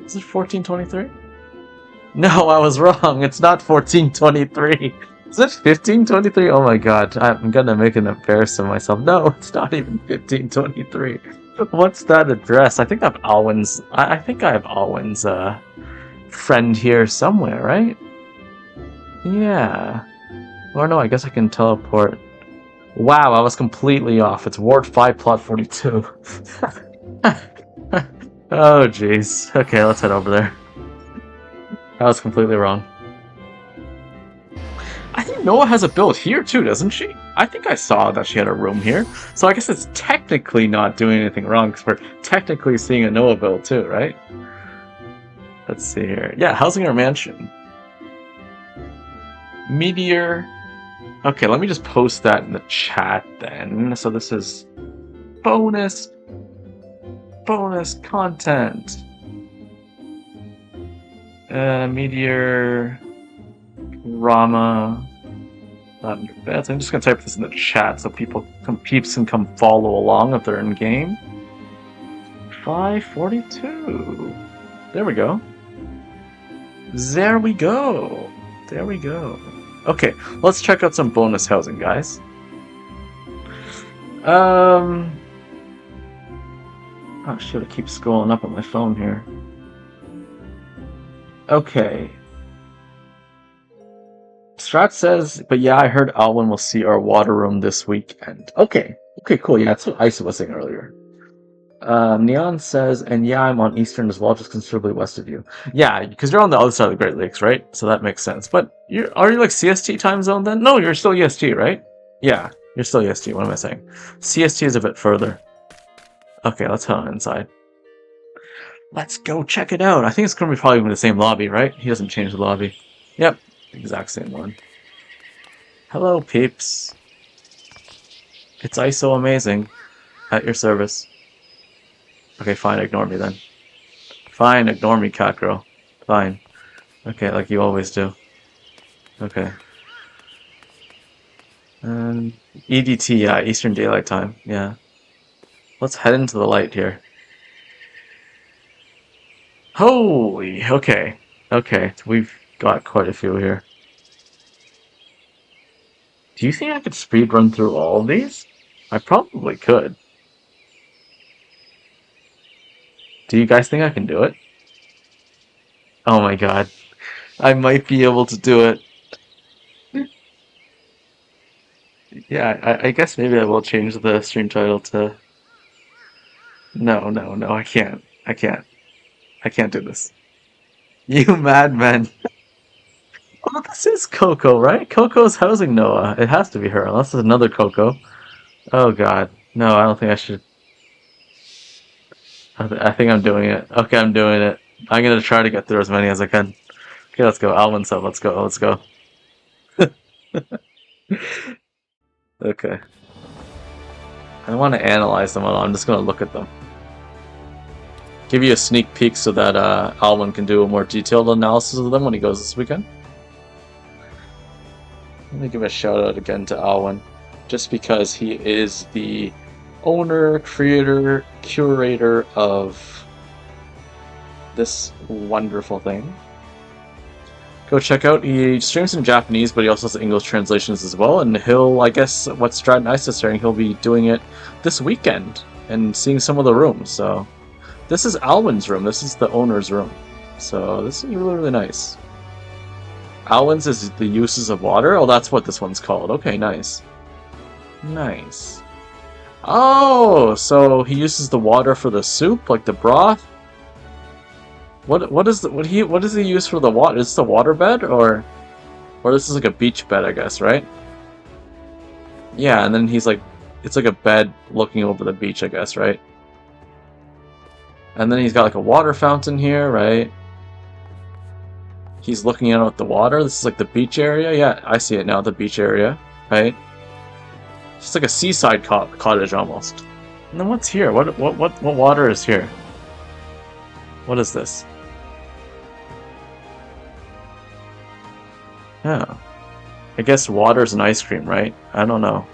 Is it 1423? No, I was wrong. It's not 1423. Is it 1523? Oh my god. I'm gonna make an embarrassment of myself. No, it's not even 1523. What's that address? I think I have Alwyn's. I think I have Alwyn's friend here somewhere, right? Yeah. Or no, I guess I can teleport. Wow, I was completely off. It's Ward 5, Plot 42. Oh, jeez. Okay, let's head over there. I was completely wrong. I think Noah has a build here too, doesn't she? I think I saw that she had a room here. So I guess it's technically not doing anything wrong because we're technically seeing a Noah build too, right? Let's see here. Yeah, Hausinger Mansion. Meteor. Okay, let me just post that in the chat then. So this is bonus content. Meteor, Rama, Lavender Beds. I'm just gonna type this in the chat so peeps can come follow along if they're in game. 542. There we go. There we go. There we go. Okay, let's check out some bonus housing, guys. Oh shit, I keep scrolling up on my phone here. Okay. Strat says, but yeah, I heard Alwyn will see our water room this weekend. Okay, cool. Yeah, that's what Isa was saying earlier. Neon says, and yeah, I'm on Eastern as well, just considerably west of you. Yeah, because you're on the other side of the Great Lakes, right? So that makes sense. But are you like CST time zone then? No, you're still EST, right? Yeah, you're still EST. What am I saying? CST is a bit further. Okay, let's head on inside. Let's go check it out. I think it's going to be probably the same lobby, right? He doesn't change the lobby. Yep, exact same one. Hello, peeps. It's ISO amazing. At your service. Okay, fine, ignore me then. Fine, ignore me, cat girl. Fine. Okay, like you always do. Okay. EDT, yeah, Eastern Daylight Time, yeah. Let's head into the light here. Holy, okay. Okay, we've got quite a few here. Do you think I could speed run through all of these? I probably could. Do you guys think I can do it? Oh my god. I might be able to do it. Yeah, I guess maybe I will change the stream title to... No, no, no, I can't. I can't. I can't do this. You madman. Oh, this is Coco, right? Coco's housing Noah. It has to be her, unless it's another Coco. Oh god. No, I don't think I should. I think I'm doing it. Okay, I'm doing it. I'm gonna try to get through as many as I can. Okay, let's go. Alwyn's up. Let's go. Let's go. Okay. I don't want to analyze them at all. I'm just gonna look at them. Give you a sneak peek so that Alwyn can do a more detailed analysis of them when he goes this weekend. Let me give a shout out again to Alwyn, just because he is the owner, creator, curator of this wonderful thing. Go check out. He streams in Japanese, but he also has English translations as well. And he'll, I guess, what Strat Nice is saying, he'll be doing it this weekend and seeing some of the rooms. So this is Alwyn's room. This is the owner's room. So this is really, really nice. Alwyn's is the uses of water. Oh, that's what this one's called. Okay, nice. Nice. Oh, so he uses the water for the soup, like the broth. What does he use for the water? Is this the water bed or this is like a beach bed, I guess, right? Yeah, and then he's like, it's like a bed looking over the beach, I guess, right? And then he's got like a water fountain here, right? He's looking out at the water. This is like the beach area. Yeah, I see it now, the beach area, right? It's like a seaside cottage almost. And then what's here? What water is here? What is this? Yeah. I guess water's and ice cream, right? I don't know.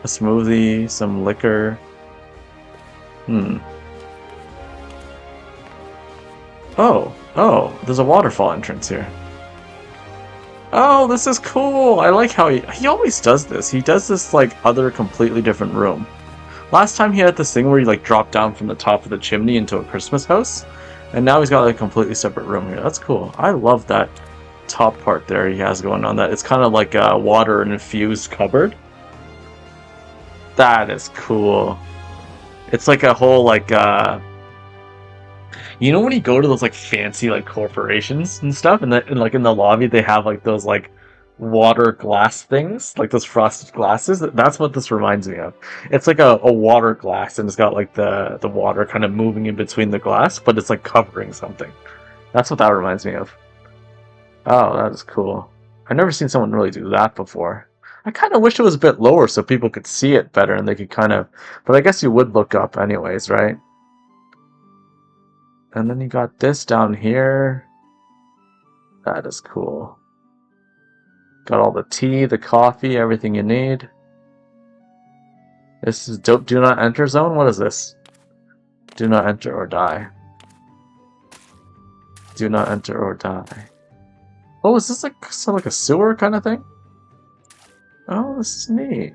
A smoothie, some liquor. Oh, there's a waterfall entrance here. Oh, this is cool! I like how he always does this. He does this, like, other completely different room. Last time he had this thing where he, like, dropped down from the top of the chimney into a Christmas house. And now he's got, like, a completely separate room here. That's cool. I love that top part there he has going on. That it's kind of like a water-infused cupboard. That is cool. It's like a whole, like, you know when you go to those like fancy like corporations and stuff, and like in the lobby they have like those like water glass things, like those frosted glasses. That's what this reminds me of. It's like a water glass, and it's got like the water kind of moving in between the glass, but it's like covering something. That's what that reminds me of. Oh, that is cool. I've never seen someone really do that before. I kind of wish it was a bit lower so people could see it better and they could kind of... But I guess you would look up anyways, right? And then you got this down here. That is cool. Got all the tea, the coffee, everything you need. This is do not enter zone? What is this? Do not enter or die. Do not enter or die. Oh, is this like a sewer kind of thing? Oh, this is neat.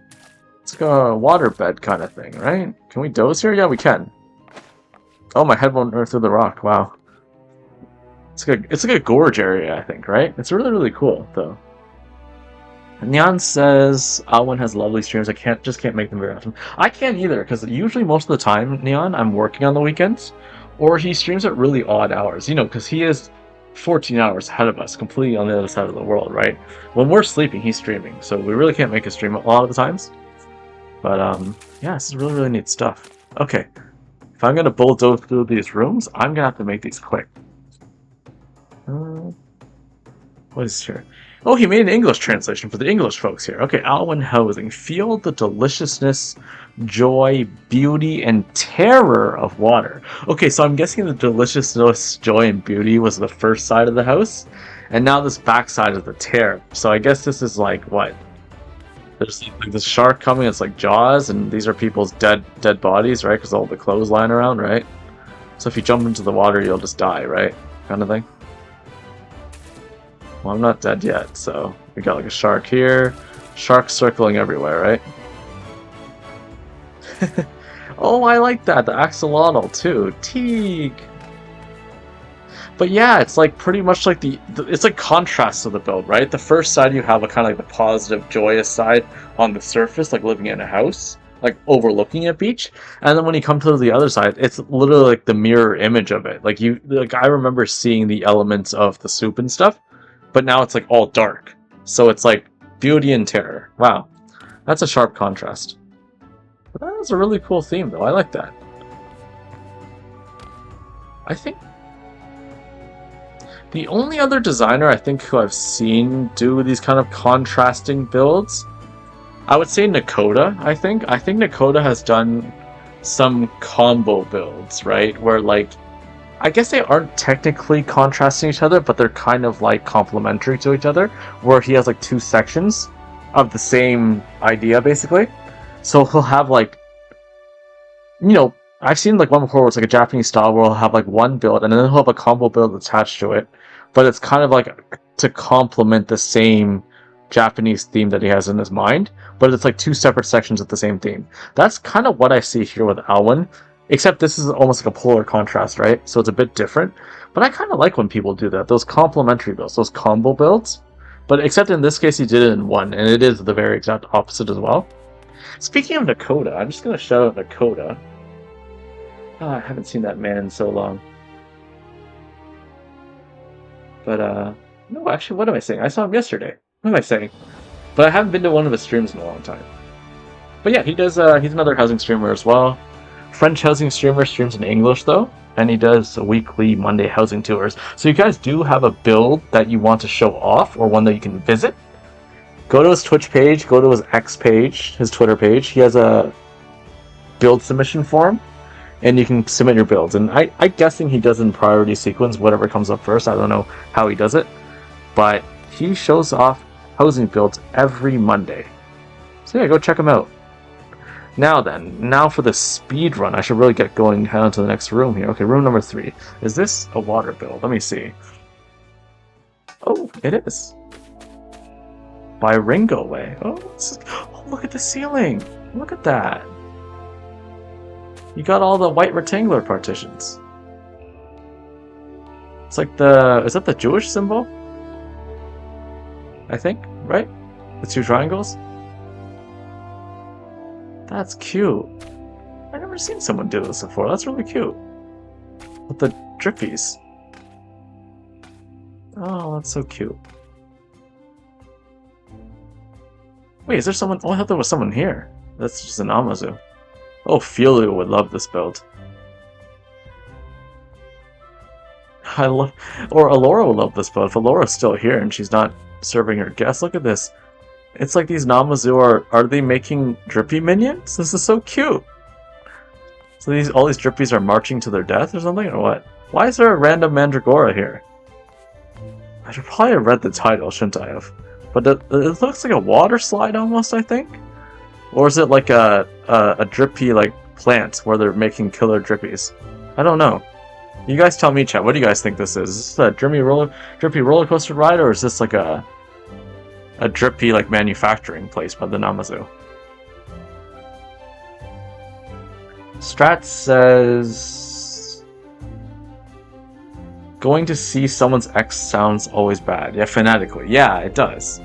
It's like a waterbed kind of thing, right? Can we doze here? Yeah, we can. Oh, my head won't earth through the rock. Wow. It's like a gorge area, I think, right? It's really, really cool, though. Neon says Alwyn has lovely streams. I just can't make them very often. I can't either, because usually most of the time, Neon, I'm working on the weekends, or he streams at really odd hours. You know, because he is 14 hours ahead of us, completely on the other side of the world, right? When we're sleeping, he's streaming, so we really can't make a stream a lot of the times. But yeah, this is really, really neat stuff. Okay, if I'm gonna bulldoze through these rooms, I'm gonna have to make these quick. What is here? Oh, he made an English translation for the English folks here. Okay, Alwyn Housing. Feel the deliciousness, joy, beauty, and terror of water. Okay, so I'm guessing the deliciousness, joy, and beauty was the first side of the house, and now this back side is the terror. So I guess this is like what? There's like this shark coming. It's like Jaws, and these are people's dead bodies, right? Because all the clothes lying around, right? So if you jump into the water, you'll just die, right? Kind of thing. Well, I'm not dead yet, so we got like a shark here. Sharks circling everywhere, right? Oh, I like that. The axolotl too. Teague. But yeah, it's like pretty much like it's like contrast to the build, right? The first side you have a kind of like the positive, joyous side on the surface, like living in a house, like overlooking a beach. And then when you come to the other side, it's literally like the mirror image of it. Like I remember seeing the elements of the soup and stuff, but now it's like all dark. So it's like beauty and terror. Wow, that's a sharp contrast. But that was a really cool theme, though. I like that. I think the only other designer I think who I've seen do these kind of contrasting builds, I would say Nakoda. I think Nakoda has done some combo builds, right? Where like, I guess they aren't technically contrasting each other, but they're kind of like complementary to each other, where he has like two sections of the same idea, basically. So he'll have like, you know, I've seen like one before where it's like a Japanese style where he'll have like one build and then he'll have a combo build attached to it, but it's kind of like to complement the same Japanese theme that he has in his mind, but it's like two separate sections of the same theme. That's kind of what I see here with Alwyn. Except this is almost like a polar contrast, right? So it's a bit different. But I kind of like when people do that. Those complementary builds, those combo builds. But except in this case, he did it in one. And it is the very exact opposite as well. Speaking of Nakoda, I'm just going to shout out Nakoda. Oh, I haven't seen that man in so long. But, no, actually, what am I saying? I saw him yesterday. What am I saying? But I haven't been to one of his streams in a long time. But yeah, he does, he's another housing streamer as well. French housing streamer, streams in English though, and he does weekly Monday housing tours. So you guys do have a build that you want to show off, or one that you can visit, go to his Twitch page, go to his X page, his Twitter page. He has a build submission form, and you can submit your builds. And I'm guessing he does in priority sequence, whatever comes up first. I don't know how he does it, but he shows off housing builds every Monday. So yeah, go check him out. Now for the speed run. I should really get going, head on to the next room here. Okay, room number 3. Is this a water build? Let me see. Oh, it is. By Ringo Way. Oh, look at the ceiling. Look at that. You got all the white rectangular partitions. It's like is that the Jewish symbol? I think, right? The two triangles? That's cute. I've never seen someone do this before. That's really cute. With the drippies. Oh, that's so cute. Wait, is there someone? Oh, I thought there was someone here. That's just an Amazu. Oh, Fiolu would love this build. Or Alora would love this build. If Alora's still here and she's not serving her guests, look at this. It's like these Namazu are they making drippy minions? This is so cute. So all these drippies are marching to their death or something, or what? Why is there a random Mandragora here? I should probably have read the title, shouldn't I have? But it looks like a water slide almost, I think? Or is it like a drippy like plant where they're making killer drippies? I don't know. You guys tell me, chat. What do you guys think this is? Is this a drippy roller coaster ride, or is this like a drippy like manufacturing place by the Namazu? Strat says going to see someone's ex sounds always bad. Yeah, phonetically. Yeah, it does.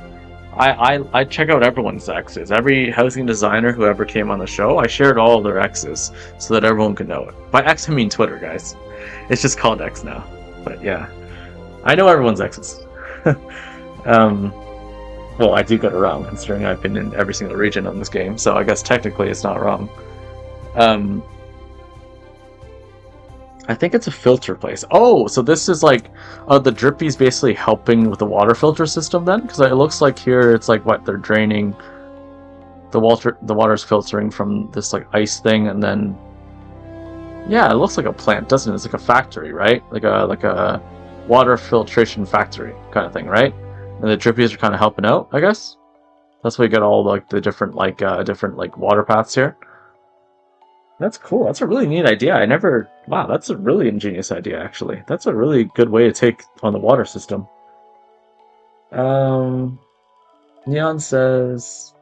I check out everyone's exes. Every housing designer who ever came on the show, I shared all of their exes so that everyone could know it. By ex I mean Twitter, guys. It's just called X now. But yeah, I know everyone's exes. Well, I do get it wrong, considering I've been in every single region on this game, so I guess technically it's not wrong. I think it's a filter place. Oh, so this is like, the drippy's basically helping with the water filter system then? Because it looks like here it's like what they're draining the water's filtering from this like ice thing, and then yeah, it looks like a plant, doesn't it? It's like a factory, right? Like a water filtration factory kind of thing, right? And the drippies are kind of helping out, I guess. That's why you get all like the different like water paths here. That's cool. That's a really neat idea. I never. Wow, that's a really ingenious idea, actually. That's a really good way to take on the water system. Um, Neon says,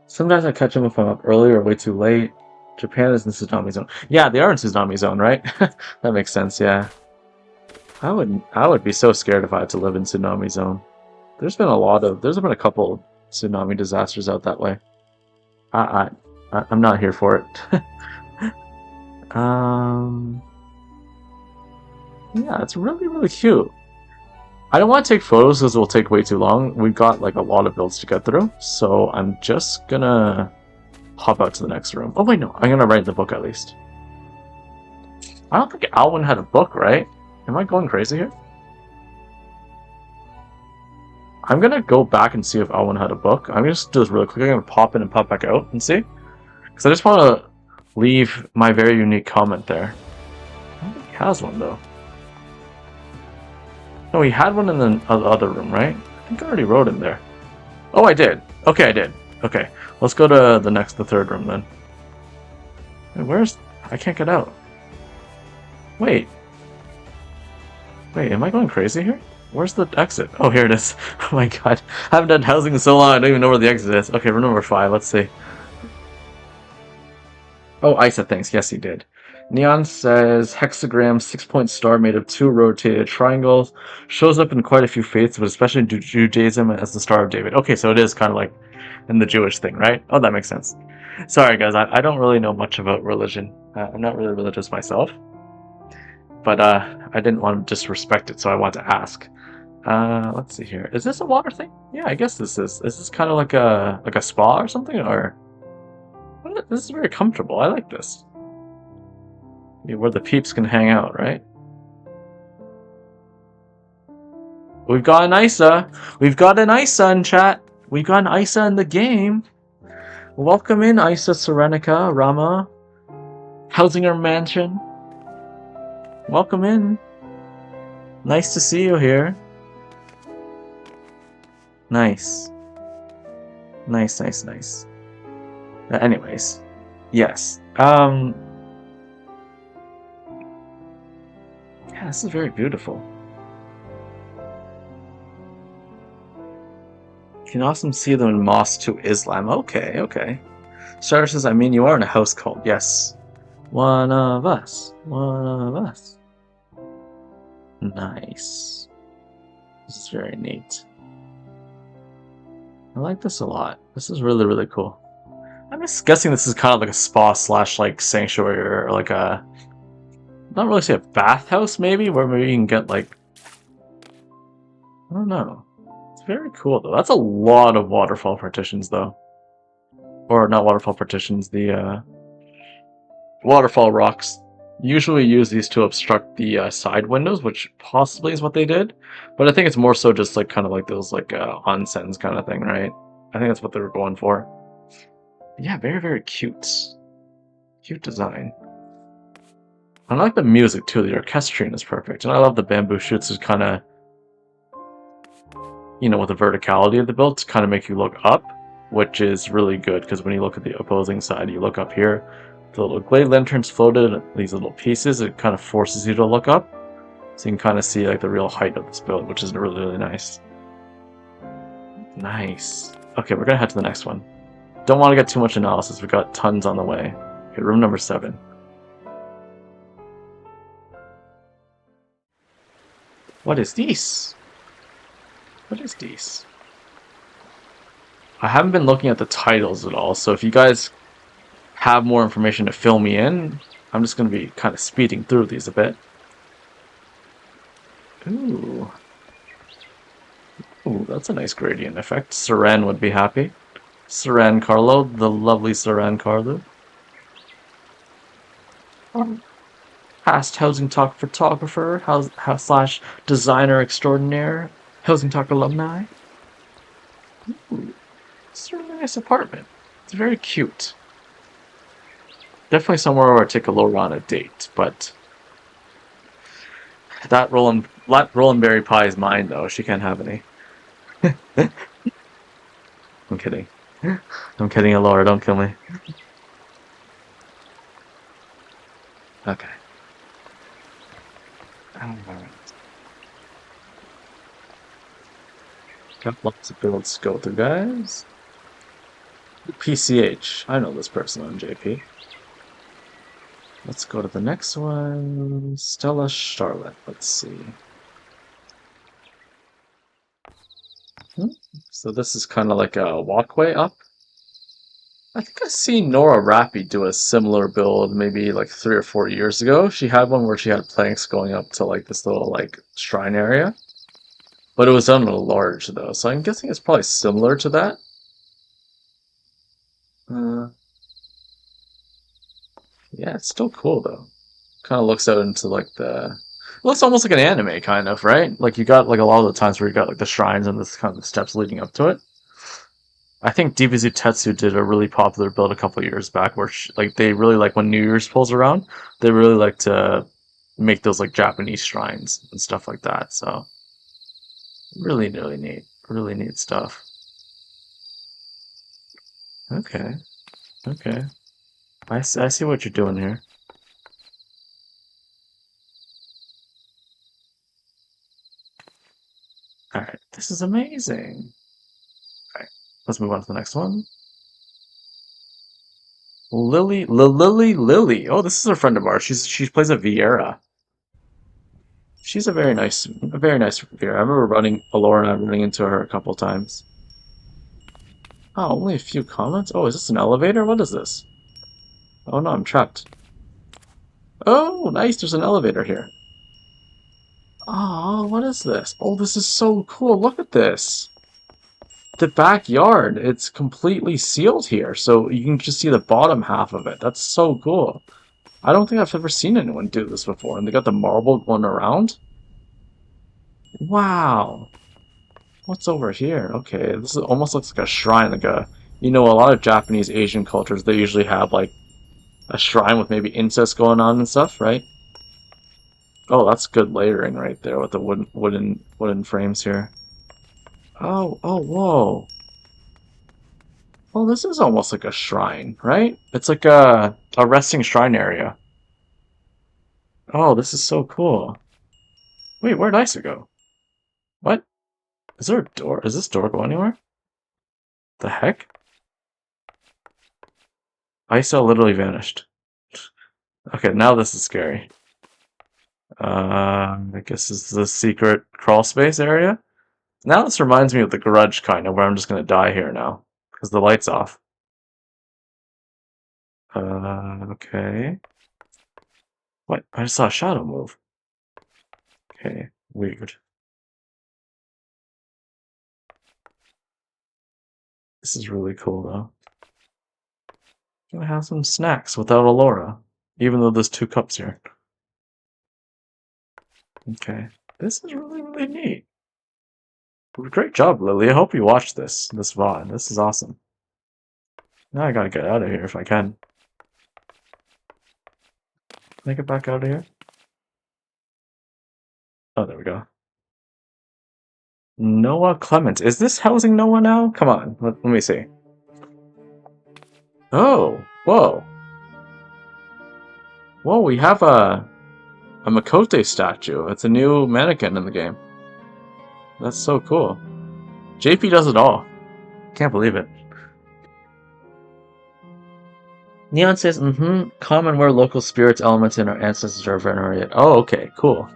sometimes I catch them if I'm up early or way too late. Japan is in tsunami zone. Yeah, they are in tsunami zone, right? That makes sense. Yeah, I would be so scared if I had to live in tsunami zone. There's been a couple tsunami disasters out that way. I, I'm not here for it. Um, yeah, it's really, really cute. I don't want to take photos because it will take way too long. We've got like a lot of builds to get through, so I'm just gonna hop out to the next room. Oh wait, no, I'm gonna write the book at least. I don't think Alwyn had a book, right? Am I going crazy here? I'm gonna go back and see if Alwyn had a book. I'm gonna just do this really quick. I'm gonna pop in and pop back out and see. Because I just want to leave my very unique comment there. I don't think he has one, though. No, he had one in the other room, right? I think I already wrote in there. Oh, I did. Okay, I did. Okay, let's go to the third room, then. Wait, I can't get out. Wait, am I going crazy here? Where's the exit? Oh, here it is. Oh my god. I haven't done housing in so long, I don't even know where the exit is. Okay, room number 5, let's see. Oh, Isa thinks. Yes, he did. Neon says, hexagram, 6-point star made of 2 rotated triangles. Shows up in quite a few faiths, but especially in Judaism as the Star of David. Okay, so it is kind of like in the Jewish thing, right? Oh, that makes sense. Sorry, guys, I don't really know much about religion. I'm not really religious myself. But I didn't want to disrespect it, so I want to ask. Let's see here. Is this a water thing? Yeah, I guess this is. Is this kind of like a spa or something? Or this is very comfortable. I like this. Where the peeps can hang out, right? We've got an Isa. We've got an Isa in chat. We've got an Isa in the game. Welcome in, Isa Serenica, Rama, Hausinger Mansion. Welcome in. Nice to see you here. Nice. Nice. Anyways, yes. Yeah, this is very beautiful. You can also see them in Mosque to Islam. Okay. Starter says, I mean, you are in a house cult. Yes. One of us. Nice. This is very neat. I like this a lot. This is really, really cool. I'm just guessing this is kind of like a spa slash like sanctuary or like a, not really say a bathhouse maybe, where maybe you can get like, I don't know. It's very cool though. That's a lot of waterfall partitions though. Or not waterfall partitions, the waterfall rocks. Usually use these to obstruct the side windows, which possibly is what they did. But I think it's more so just like kind of like those like onsens kind of thing, right? I think that's what they were going for. Yeah, very, very cute. Cute design. I like the music too. The orchestrine is perfect. And I love the bamboo shoots is kind of, you know, with the verticality of the build to kind of make you look up, which is really good because when you look at the opposing side, you look up here. The little glade lanterns floated, these little pieces, it kind of forces you to look up. So you can kind of see like the real height of this build, which is really, really nice. Nice. Okay, we're going to head to the next one. Don't want to get too much analysis. We've got tons on the way. Okay, room number 7. What is this? What is this? I haven't been looking at the titles at all, so if you guys have more information to fill me in, I'm just going to be kind of speeding through these a bit. Ooh, that's a nice gradient effect. Saran would be happy. Saran Carlo, the lovely Saran Carlo. past Housing Talk photographer, slash designer extraordinaire, Housing Talk alumni. Ooh, it's a really nice apartment. It's very cute. Definitely somewhere where I take a Laura on a date, but that Roland Berry pie is mine though. She can't have any. I'm kidding. I'm kidding, Laura. Don't kill me. Okay. Alright. Got lots of builds to go through, guys. PCH. I know this person on JP. Let's go to the next one. Stella Charlotte. Let's see. So this is kind of like a walkway up. I think I've seen Nora Rappy do a similar build maybe like 3 or 4 years ago. She had one where she had planks going up to like this little like shrine area. But it was done a little large though, so I'm guessing it's probably similar to that. Yeah, it's still cool though. Kind of looks out into like the... It looks almost like an anime kind of, right? Like you got like a lot of the times where you got like the shrines and this kind of steps leading up to it. I think DBZ Tetsu did a really popular build a couple years back where like they really like when New Year's pulls around, they really like to make those like Japanese shrines and stuff like that. So really, really neat stuff. Okay, okay. I see what you're doing here. Alright, this is amazing. Alright, let's move on to the next one. Lily. Oh, this is a friend of ours. She plays a Vieira. She's a very nice Vieira. I remember Alora and I running into her a couple times. Oh, only a few comments? Oh, is this an elevator? What is this? Oh no, I'm trapped. Oh, nice, there's an elevator here. Oh, what is this? Oh, this is so cool. Look at this. The backyard, it's completely sealed here, so you can just see the bottom half of it. That's so cool. I don't think I've ever seen anyone do this before, and they got the marble going around. Wow. What's over here? Okay, this almost looks like a shrine, like a... You know, a lot of Japanese Asian cultures, they usually have, like, a shrine with maybe incest going on and stuff, right? Oh, that's good layering right there with the wooden frames here. Oh, whoa. Oh, this is almost like a shrine, right? It's like a resting shrine area. Oh, this is so cool. Wait, where'd Isa go? What? Is there a door? Does this door go anywhere? The heck? Isa literally vanished. Okay, now this is scary. I guess this is the secret crawl space area? Now this reminds me of the Grudge, kind of, where I'm just gonna die here now. Because the light's off. Okay. What? I just saw a shadow move. Okay, weird. This is really cool, though. Gonna have some snacks without Alora. Even though there's 2 cups here. Okay. This is really neat. Great job, Lily. I hope you watched this VOD. This is awesome. Now I gotta get out of here if I can. Can I get back out of here? Oh, there we go. Noah Clements. Is this housing Noah now? Come on, let me see. Oh, whoa. Whoa, we have a Makote statue. It's a new mannequin in the game. That's so cool. JP does it all. Can't believe it. Neon says, common where local spirits, elements, and our ancestors are venerated. Oh, okay, cool.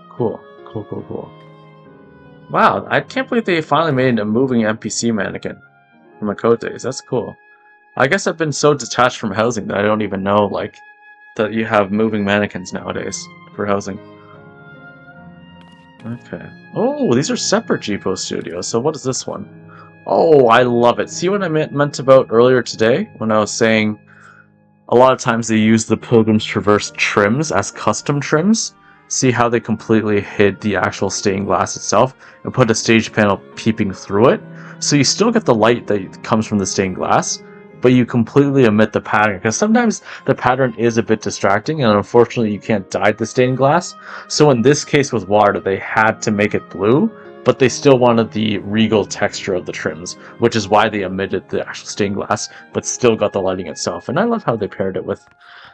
Cool. Wow, I can't believe they finally made a moving NPC mannequin for Makotes. That's cool. I guess I've been so detached from housing that I don't even know, like, that you have moving mannequins nowadays for housing. Okay. Oh, these are separate GPO studios. So what is this one? Oh, I love it. See what I meant about earlier today when I was saying a lot of times they use the Pilgrim's Traverse trims as custom trims. See how they completely hid the actual stained glass itself and put a stage panel peeping through it? So you still get the light that comes from the stained glass, but you completely omit the pattern, because sometimes the pattern is a bit distracting, and unfortunately you can't dye the stained glass. So in this case with water, they had to make it blue, but they still wanted the regal texture of the trims, which is why they omitted the actual stained glass, but still got the lighting itself. And I love how they paired it with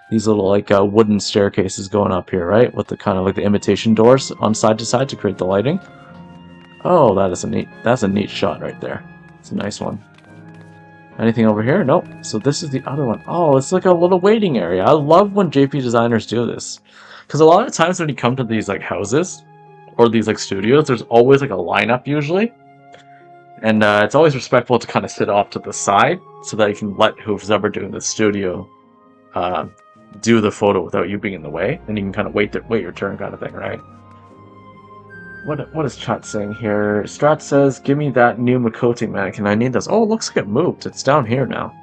these little like wooden staircases going up here, right? With the kind of like the imitation doors on side to side to create the lighting. Oh, that's a neat shot right there. It's a nice one. Anything over here? Nope. So this is the other one. Oh, it's like a little waiting area. I love when JP designers do this. Because a lot of times when you come to these like houses, or these like studios, there's always like a lineup usually. And it's always respectful to kind of sit off to the side, so that you can let who's ever doing the studio do the photo without you being in the way. And you can kind of wait your turn kind of thing, right? What is chat saying here? Strat says, give me that new Makoti mannequin. I need this. Oh, it looks like it moved. It's down here now.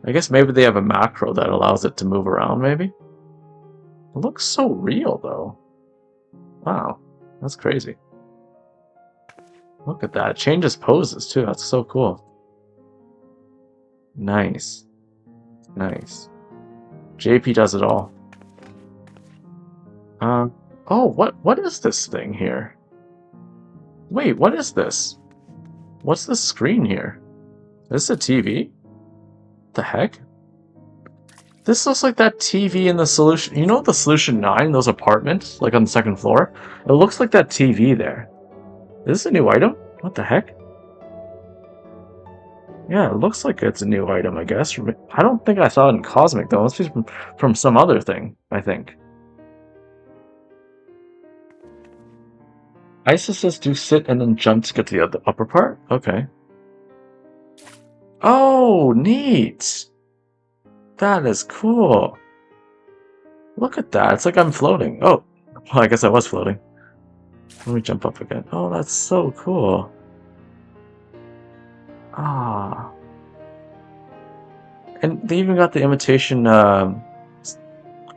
I guess maybe they have a macro that allows it to move around, maybe? It looks so real, though. Wow. That's crazy. Look at that. It changes poses, too. That's so cool. Nice. Nice. JP does it all. Oh, what is this thing here? Wait, what is this? What's the screen here? Is this a TV? The heck? This looks like that TV in the Solution... You know the Solution 9, those apartments? Like on the second floor? It looks like that TV there. Is this a new item? What the heck? Yeah, it looks like it's a new item, I guess. I don't think I saw it in Cosmic, though. It must be from some other thing, I think. Isis says do sit and then jump to get to the upper part? Okay. Oh, neat! That is cool. Look at that. It's like I'm floating. Oh, well, I guess I was floating. Let me jump up again. Oh, that's so cool. Ah. And they even got the imitation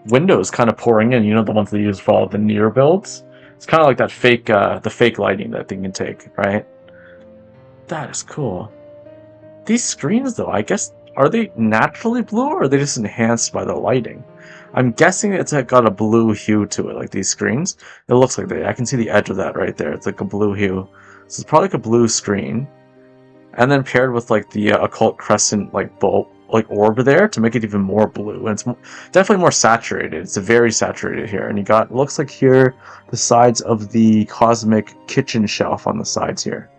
windows kind of pouring in. You know, the ones they use for all the near builds? It's kind of like that fake, the fake lighting that thing can take, right? That is cool. These screens, though, I guess, are they naturally blue, or are they just enhanced by the lighting? I'm guessing it's got a blue hue to it, like these screens. It looks like I can see the edge of that right there. It's like a blue hue. So it's probably like a blue screen. And then paired with like the occult crescent like bulb, like orb there to make it even more blue. And it's definitely more saturated. It's very saturated here. And you got, looks like here, the sides of the cosmic kitchen shelf on the sides here.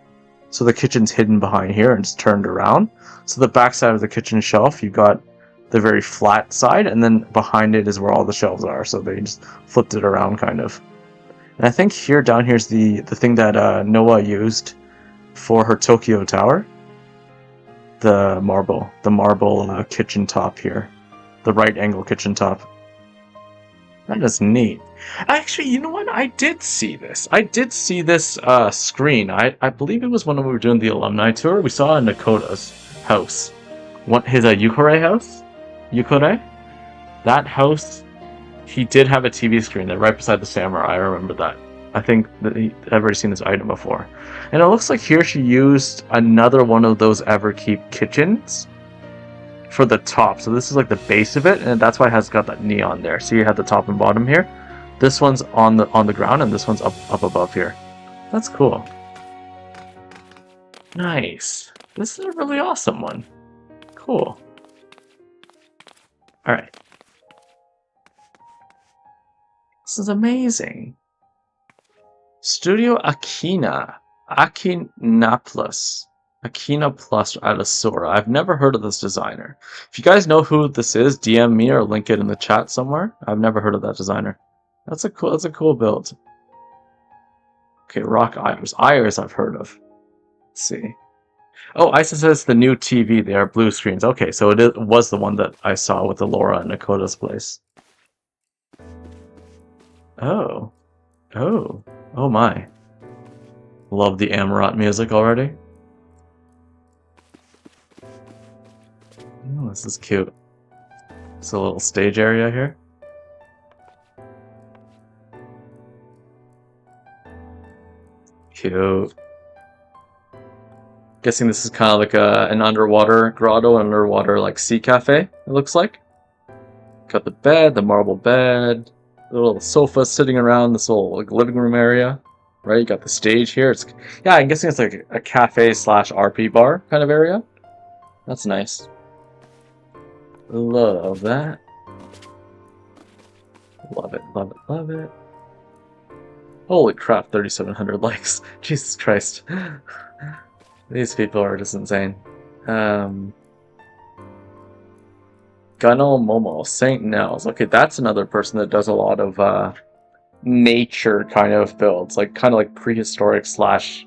So the kitchen's hidden behind here and it's turned around. So the back side of the kitchen shelf, you've got the very flat side, and then behind it is where all the shelves are. So they just flipped it around kind of. And I think here, down here's the thing that Noah used for her Tokyo Tower. The marble kitchen top here. The right angle kitchen top. That is neat. Actually, you know what? I did see this. I did see this screen. I believe it was when we were doing the alumni tour. We saw Nakota's house. His Yukore house? Yukore? That house, he did have a TV screen there right beside the samurai. I remember that. I think that I've already seen this item before. And it looks like here she used another one of those Everkeep kitchens for the top. So this is like the base of it, and that's why it has got that neon there. So you have the top and bottom here. This one's on the ground, and this one's up above here. That's cool. Nice. This is a really awesome one. Cool. Alright. This is amazing. Studio Akina. Akina Plus Alasura. I've never heard of this designer. If you guys know who this is, DM me or link it in the chat somewhere. I've never heard of that designer. That's a cool build. Okay, Rock Iris. Iris I've heard of. Let's see. Oh, Isis says the new TV. They are blue screens. Okay, so it was the one that I saw with the Laura and Nakota's place. Oh. Oh. Oh my. Love the Amaranth music already. Oh, this is cute. It's a little stage area here. Cute. Guessing this is kind of like an underwater grotto, underwater like sea cafe, it looks like. Got the bed, the marble bed, the little sofa sitting around this little like living room area. Right, you got the stage here. It's yeah, I'm guessing it's like a cafe slash RP bar kind of area. That's nice. Love that. Love it, love it, love it. Holy crap, 3,700 likes. Jesus Christ. These people are just insane. Gunnel Momo, St. Nels. Okay, that's another person that does a lot of nature kind of builds, like kind of like prehistoric slash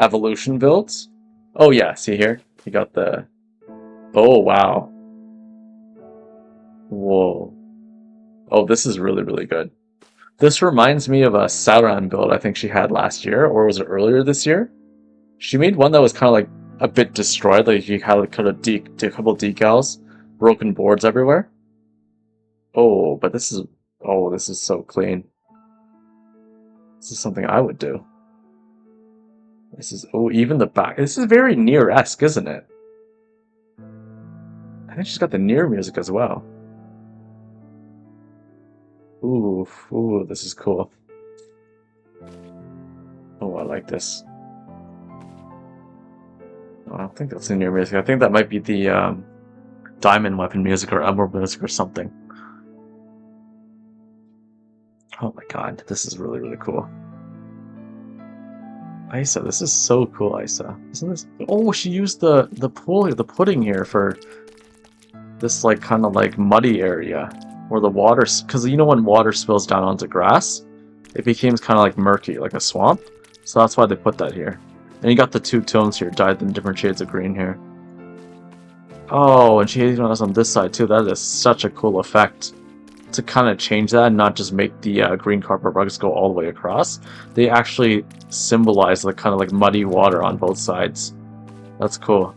evolution builds. Oh yeah, see here? You got the... Oh wow. Whoa. Oh, this is really, really good. This reminds me of a Sauron build I think she had last year, or was it earlier this year? She made one that was kind of like a bit destroyed, like you had like kind of a couple decals, broken boards everywhere. Oh, but this is... Oh, this is so clean. This is something I would do. This is... Oh, even the back. This is very Nier-esque, isn't it? I think she's got the Nier music as well. Ooh, ooh, this is cool. Oh, I like this. Oh, I don't think that's the Nier music. I think that might be the Diamond Weapon music or Emerald music or something. Oh my god, this is really, really cool. Isa, this is so cool, Isa. Isn't this... Oh, she used the pudding here for this like kind of like muddy area where the water... Because you know when water spills down onto grass, it becomes kind of like murky, like a swamp. So that's why they put that here. And you got the two tones here, dyed in different shades of green here. Oh, and she even has on this side too. That is such a cool effect. To kind of change that and not just make the green carpet rugs go all the way across. They actually symbolize the kind of like muddy water on both sides. That's cool.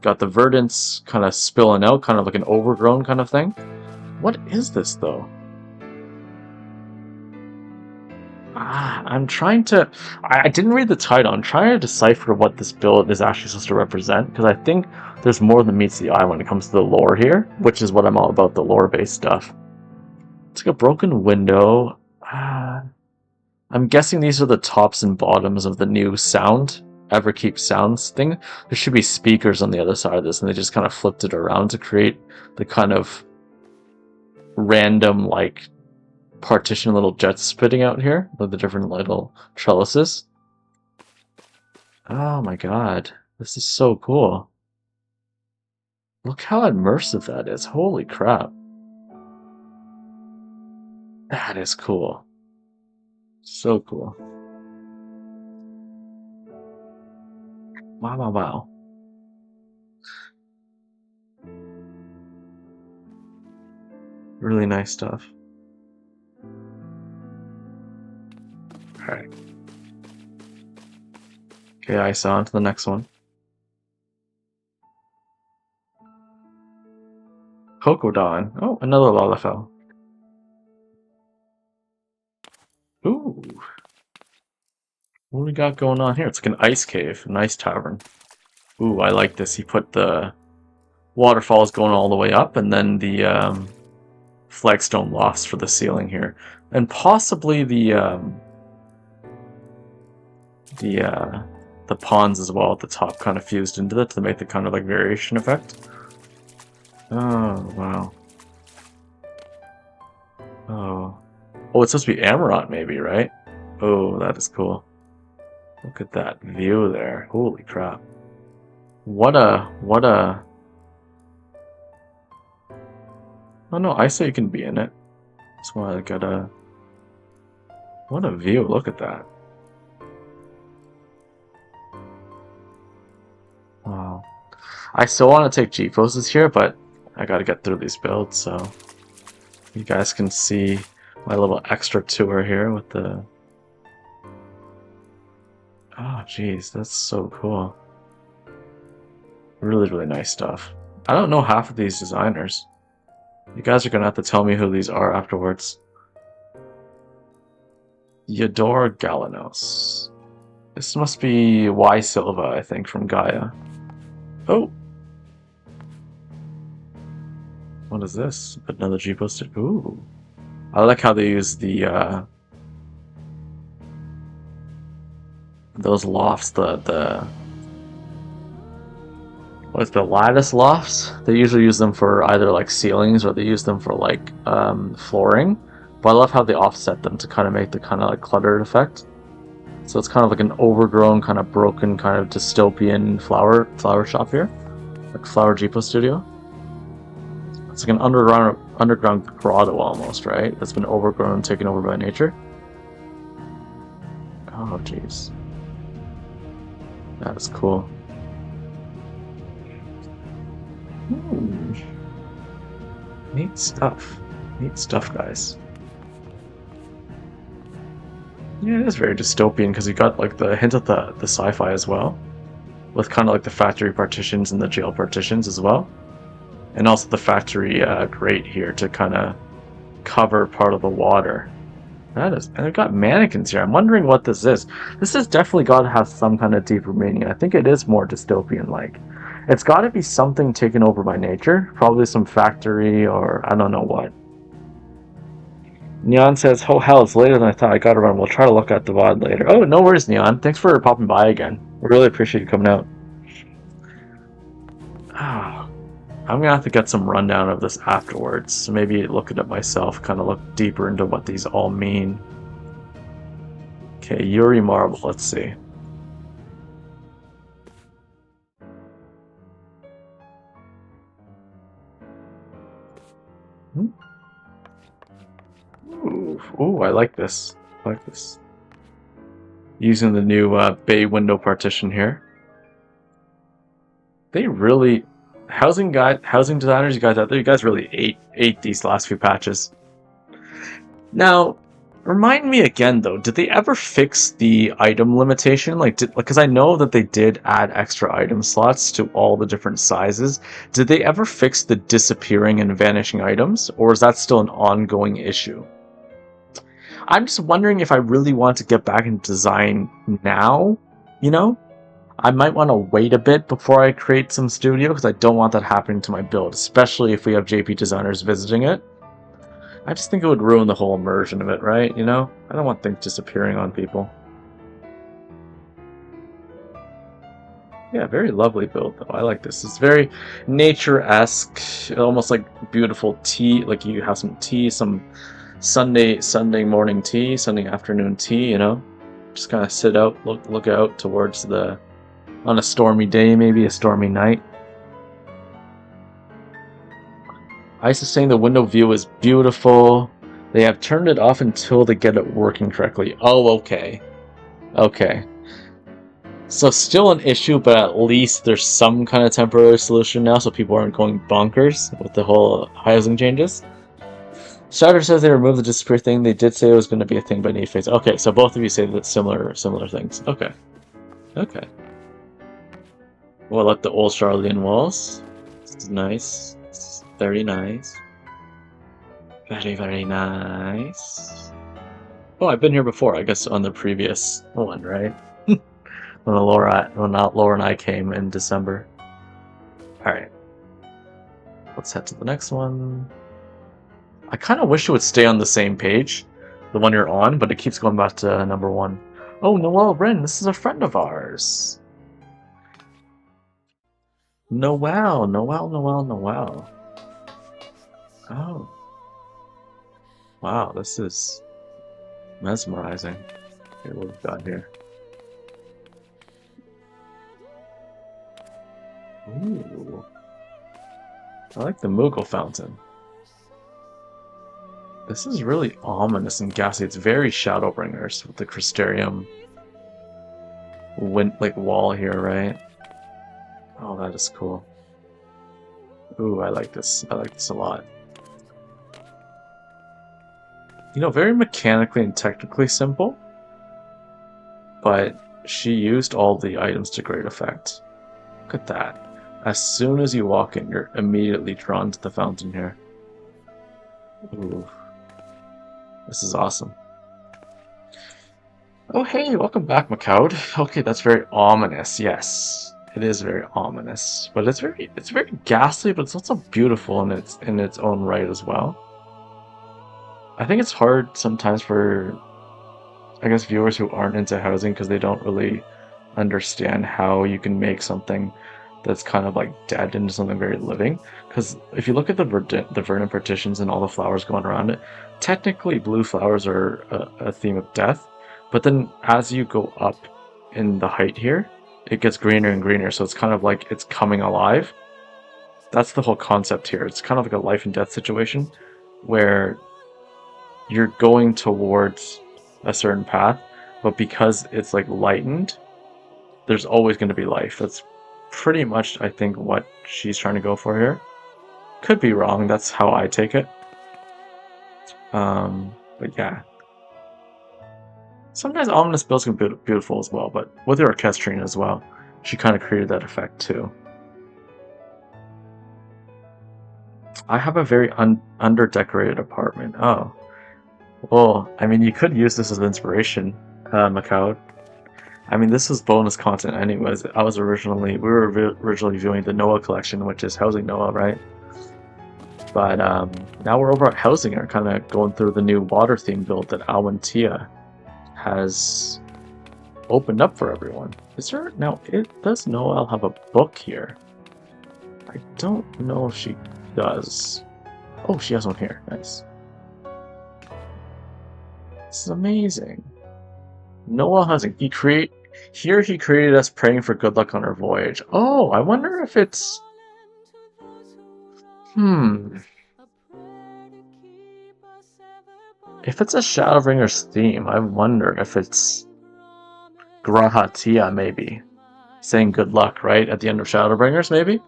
Got the verdants kind of spilling out, kind of like an overgrown kind of thing. What is this though? I'm trying to... I didn't read the title. I'm trying to decipher what this build is actually supposed to represent, because I think there's more than meets the eye when it comes to the lore here, which is what I'm all about, the lore-based stuff. It's like a broken window. I'm guessing these are the tops and bottoms of the new sound, Everkeep Sounds thing. There should be speakers on the other side of this, and they just kind of flipped it around to create the kind of random, like, partition little jets spitting out here with the different little trellises. Oh my god, this is so cool. Look how immersive that is. Holy crap. That is cool. So cool. Wow, wow, wow. Really nice stuff. Alright. Okay, I saw on to the next one. Cocodon. Oh, another Lalafell. Ooh. What do we got going on here? It's like an ice cave, an ice tavern. Ooh, I like this. He put the waterfalls going all the way up, and then the flagstone lofts for the ceiling here, and possibly the ponds as well at the top, kind of fused into that to make the kind of like variation effect. Oh wow. Oh. Oh, it's supposed to be Amarant, maybe, right? Oh, that is cool. Look at that view there. Holy crap. What a... Oh no, I say you can be in it. That's why I gotta... What a view, look at that. Wow. I still want to take G-poses here, but I gotta get through these builds, so... You guys can see my little extra tour here with the... Oh, jeez, that's so cool. Really, really nice stuff. I don't know half of these designers. You guys are gonna have to tell me who these are afterwards. Yador Galanos. This must be Y Silva, I think, from Gaia. Oh! What is this? Another G poster. Ooh. I like how they use the, those lofts, what's the lattice lofts? They usually use them for either like ceilings or they use them for like flooring. But I love how they offset them to kind of make the kind of like cluttered effect. So it's kind of like an overgrown, kind of broken, kind of dystopian flower shop here, like Flower Jeepo Studio. It's like an underground grotto almost, right? That's been overgrown, taken over by nature. Oh jeez, that is cool. Neat stuff. Neat stuff, guys. Yeah, it is very dystopian because you got like the hint of the sci-fi as well, with kind of like the factory partitions and the jail partitions as well, and also the factory grate here to kind of cover part of the water. That is, and they've got mannequins here. I'm wondering what this is. This has definitely got to have some kind of deeper meaning. I think it is more dystopian-like. It's got to be something taken over by nature, probably some factory or I don't know what. Neon says, oh hell, it's later than I thought. I gotta run. We'll try to look at the VOD later. Oh, no worries, Neon. Thanks for popping by again. We really appreciate you coming out. Ah, I'm gonna have to get some rundown of this afterwards. So maybe look at it myself, kind of look deeper into what these all mean. Okay, Yuri Marble, let's see. Ooh, I like this. I like this. Using the new bay window partition here. They really, housing designers, you guys out there, you guys really ate these last few patches. Now, remind me again though, did they ever fix the item limitation? Because I know that they did add extra item slots to all the different sizes. Did they ever fix the disappearing and vanishing items, or is that still an ongoing issue? I'm just wondering if I really want to get back into design now, you know? I might want to wait a bit before I create some studio because I don't want that happening to my build, especially if we have JP designers visiting it. I just think it would ruin the whole immersion of it, right? You know? I don't want things disappearing on people. Yeah, very lovely build though. I like this. It's very nature-esque, almost like beautiful tea, like you have some tea, some Sunday morning tea, Sunday afternoon tea, you know? Just kind of sit out, look out towards on a stormy day, maybe a stormy night. Ice is saying the window view is beautiful. They have turned it off until they get it working correctly. Oh, okay. Okay. So still an issue, but at least there's some kind of temporary solution now so people aren't going bonkers with the whole housing changes. Starter says they removed the disappear thing. They did say it was going to be a thing by need phase. Okay, so both of you say that similar things. Okay. Okay. Well, like the old Charlene walls. This is nice. It's very nice. Very, very nice. Oh, I've been here before, I guess on the previous one, right? when Laura and I came in December. Alright. Let's head to the next one. I kind of wish it would stay on the same page, the one you're on, but it keeps going back to number 1. Oh, Noelle Wren, this is a friend of ours. Noelle. Oh. Wow, this is mesmerizing. Okay, what we've got here. Ooh. I like the Moogle fountain. This is really ominous and ghastly. It's very Shadowbringers with the Crystarium wall here, right? Oh, that is cool. Ooh, I like this. I like this a lot. You know, very mechanically and technically simple, but she used all the items to great effect. Look at that. As soon as you walk in, you're immediately drawn to the fountain here. Ooh, this is awesome. Oh, hey, welcome back, McCloud. Okay, that's very ominous. Yes, it is very ominous, but it's very ghastly, but it's also beautiful in its own right as well. I think it's hard sometimes for, I guess, viewers who aren't into housing because they don't really understand how you can make something that's kind of like dead into something very living. Because if you look at the Vernon partitions and all the flowers going around it, technically blue flowers are a theme of death. But then as you go up in the height here, it gets greener and greener. So it's kind of like it's coming alive. That's the whole concept here. It's kind of like a life and death situation where you're going towards a certain path, but because it's like lightened, there's always going to be life. That's pretty much, I think, what she's trying to go for here. Could be wrong. That's how I take it. But yeah. Sometimes ominous builds can be beautiful as well, but with her orchestrating as well, she kind of created that effect too. I have a very under-decorated apartment. Oh. Well, I mean, you could use this as inspiration, McCloud. I mean, this was bonus content anyways. We were originally viewing the Noah collection, which is Housing Noah, right? But now we're over at Hausinger, kind of going through the new water theme build that Tia has opened up for everyone. Is there now? Does Noel have a book here? I don't know if she does. Oh, she has one here. Nice. This is amazing. Noel has he created us praying for good luck on our voyage. Oh, I wonder if it's if it's a Shadowbringers theme, I wonder if it's Grahatia maybe. Saying good luck, right? At the end of Shadowbringers, maybe?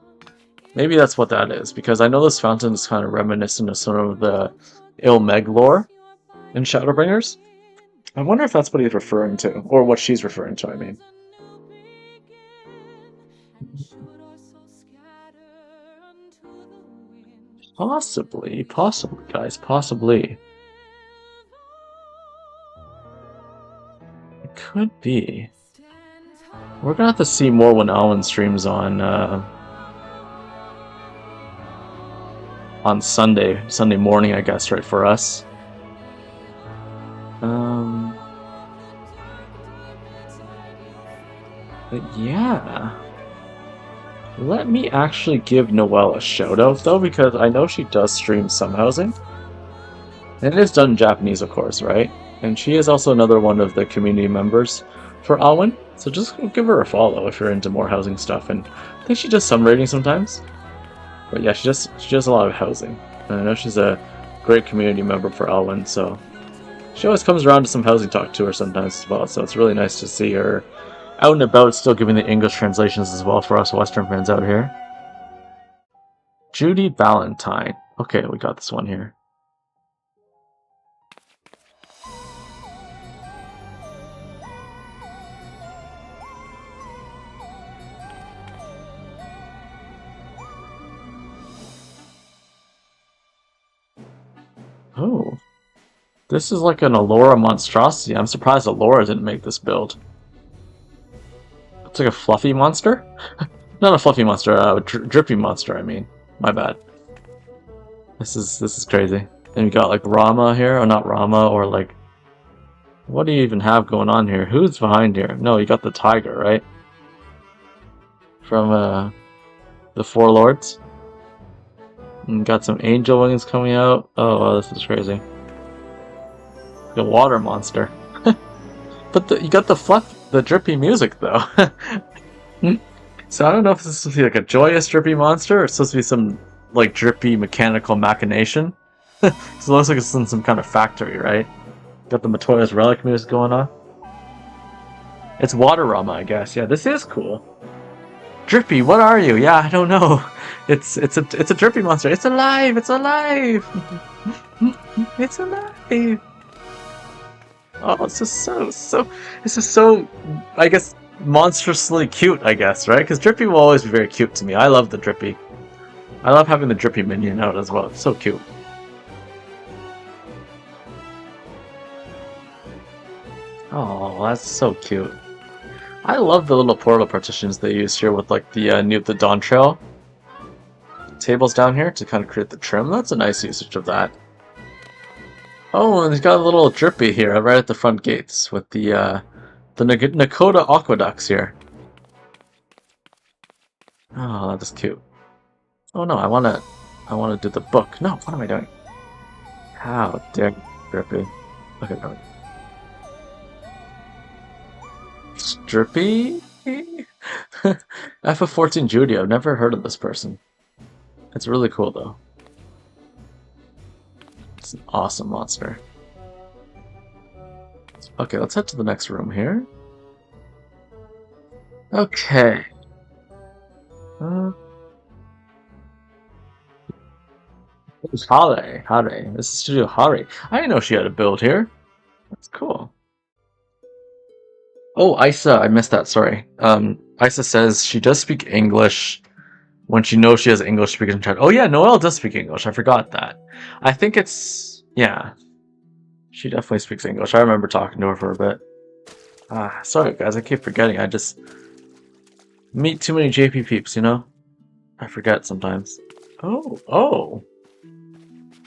Maybe that's what that is, because I know this fountain is kind of reminiscent of some of the Ilmeg lore in Shadowbringers. I wonder if that's what he's referring to, or what she's referring to, I mean. Possibly, guys, possibly. It could be. We're gonna have to see more when Alwyn streams on Sunday morning, I guess, right, for us. But yeah. Let me actually give Noelle a shout out though, because I know she does stream some housing. And it is done in Japanese, of course, right? And she is also another one of the community members for Alwyn. So just give her a follow if you're into more housing stuff. And I think she does some rating sometimes. But yeah, she does a lot of housing. And I know she's a great community member for Alwyn, so she always comes around to some housing talk to her sometimes as well. So it's really nice to see her out and about, still giving the English translations as well for us Western fans out here. Judy Valentine. Okay, we got this one here. Oh. This is like an Allura monstrosity. I'm surprised Allura didn't make this build. It's like a fluffy monster? Not a fluffy monster, a drippy monster, I mean. My bad. This is crazy. And you got like Rama here, or not Rama, or like... What do you even have going on here? Who's behind here? No, you got the tiger, right? From the Four Lords. And got some angel wings coming out. Oh, wow, this is crazy. The water monster. But you got the drippy music though. So I don't know if this is supposed to be like a joyous drippy monster or it's supposed to be some like drippy mechanical machination. So it looks like it's in some kind of factory, right? Got the Matoya's relic music going on. It's water Rama, I guess. Yeah, this is cool. Drippy, what are you? Yeah, I don't know. It's a drippy monster. It's alive! It's alive! It's alive! Oh, it's just so, I guess, monstrously cute, I guess, right? Because Drippy will always be very cute to me. I love the Drippy. I love having the Drippy minion out as well. It's so cute. Oh, that's so cute. I love the little portal partitions they use here with like the Dawn Trail tables down here to kind of create the trim. That's a nice usage of that. Oh, and it's got a little drippy here right at the front gates with the Nakota aqueducts here. Oh, that is cute. Oh no, I wanna do the book. No, what am I doing? How dare you, drippy? Okay, no. Drippy? F14 Judy, I've never heard of this person. It's really cool though. It's an awesome monster. Okay, let's head to the next room here. Okay. It's Hare. This is Studio Hare. I didn't know she had a build here. That's cool. Oh, Isa, I missed that, sorry. Isa says she does speak English when she knows she has English speakers in chat. Oh yeah, Noelle does speak English. I forgot that. I think it's... yeah. She definitely speaks English. I remember talking to her for a bit. Sorry guys, I keep forgetting. I just meet too many JP peeps, you know? I forget sometimes. Oh.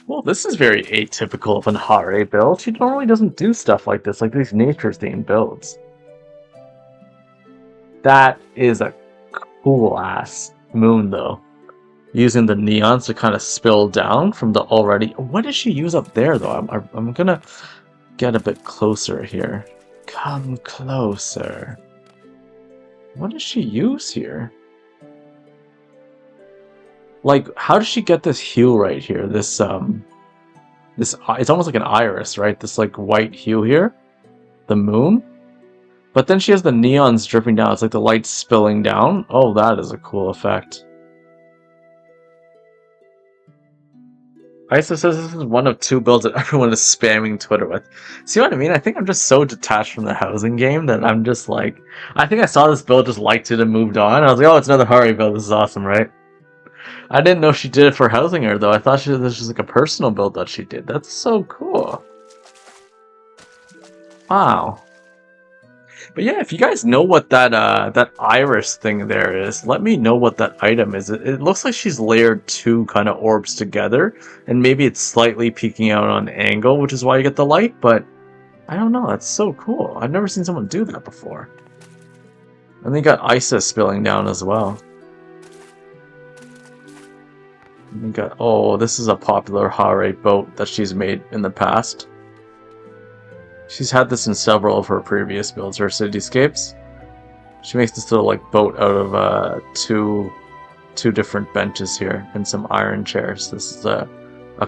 Well, this is very atypical of an Hare build. She normally doesn't do stuff like this, like these nature-themed builds. That is a cool-ass moon, though. Using the neons to kind of spill down from the already... What did she use up there, though? I'm gonna get a bit closer here. Come closer. What does she use here? Like, how does she get this hue right here? This, it's almost like an iris, right? This, like, white hue here. The moon. But then she has the neons dripping down. It's like the light spilling down. Oh, that is a cool effect. Isa says this is one of 2 builds that everyone is spamming Twitter with. See what I mean? I think I'm just so detached from the housing game that I'm just like... I think I saw this build, just liked it, and moved on. I was like, oh, it's another Hari build. This is awesome, right? I didn't know she did it for Hausinger, though. I thought this was just like a personal build that she did. That's so cool. Wow. But yeah, if you guys know what that iris thing there is, let me know what that item is. It looks like she's layered 2 kind of orbs together, and maybe it's slightly peeking out on an angle, which is why you get the light, but I don't know. That's so cool. I've never seen someone do that before. And they got Isa spilling down as well. And we got... oh, this is a popular Hare boat that she's made in the past. She's had this in several of her previous builds, her cityscapes. She makes this little like boat out of two different benches here and some iron chairs. This is a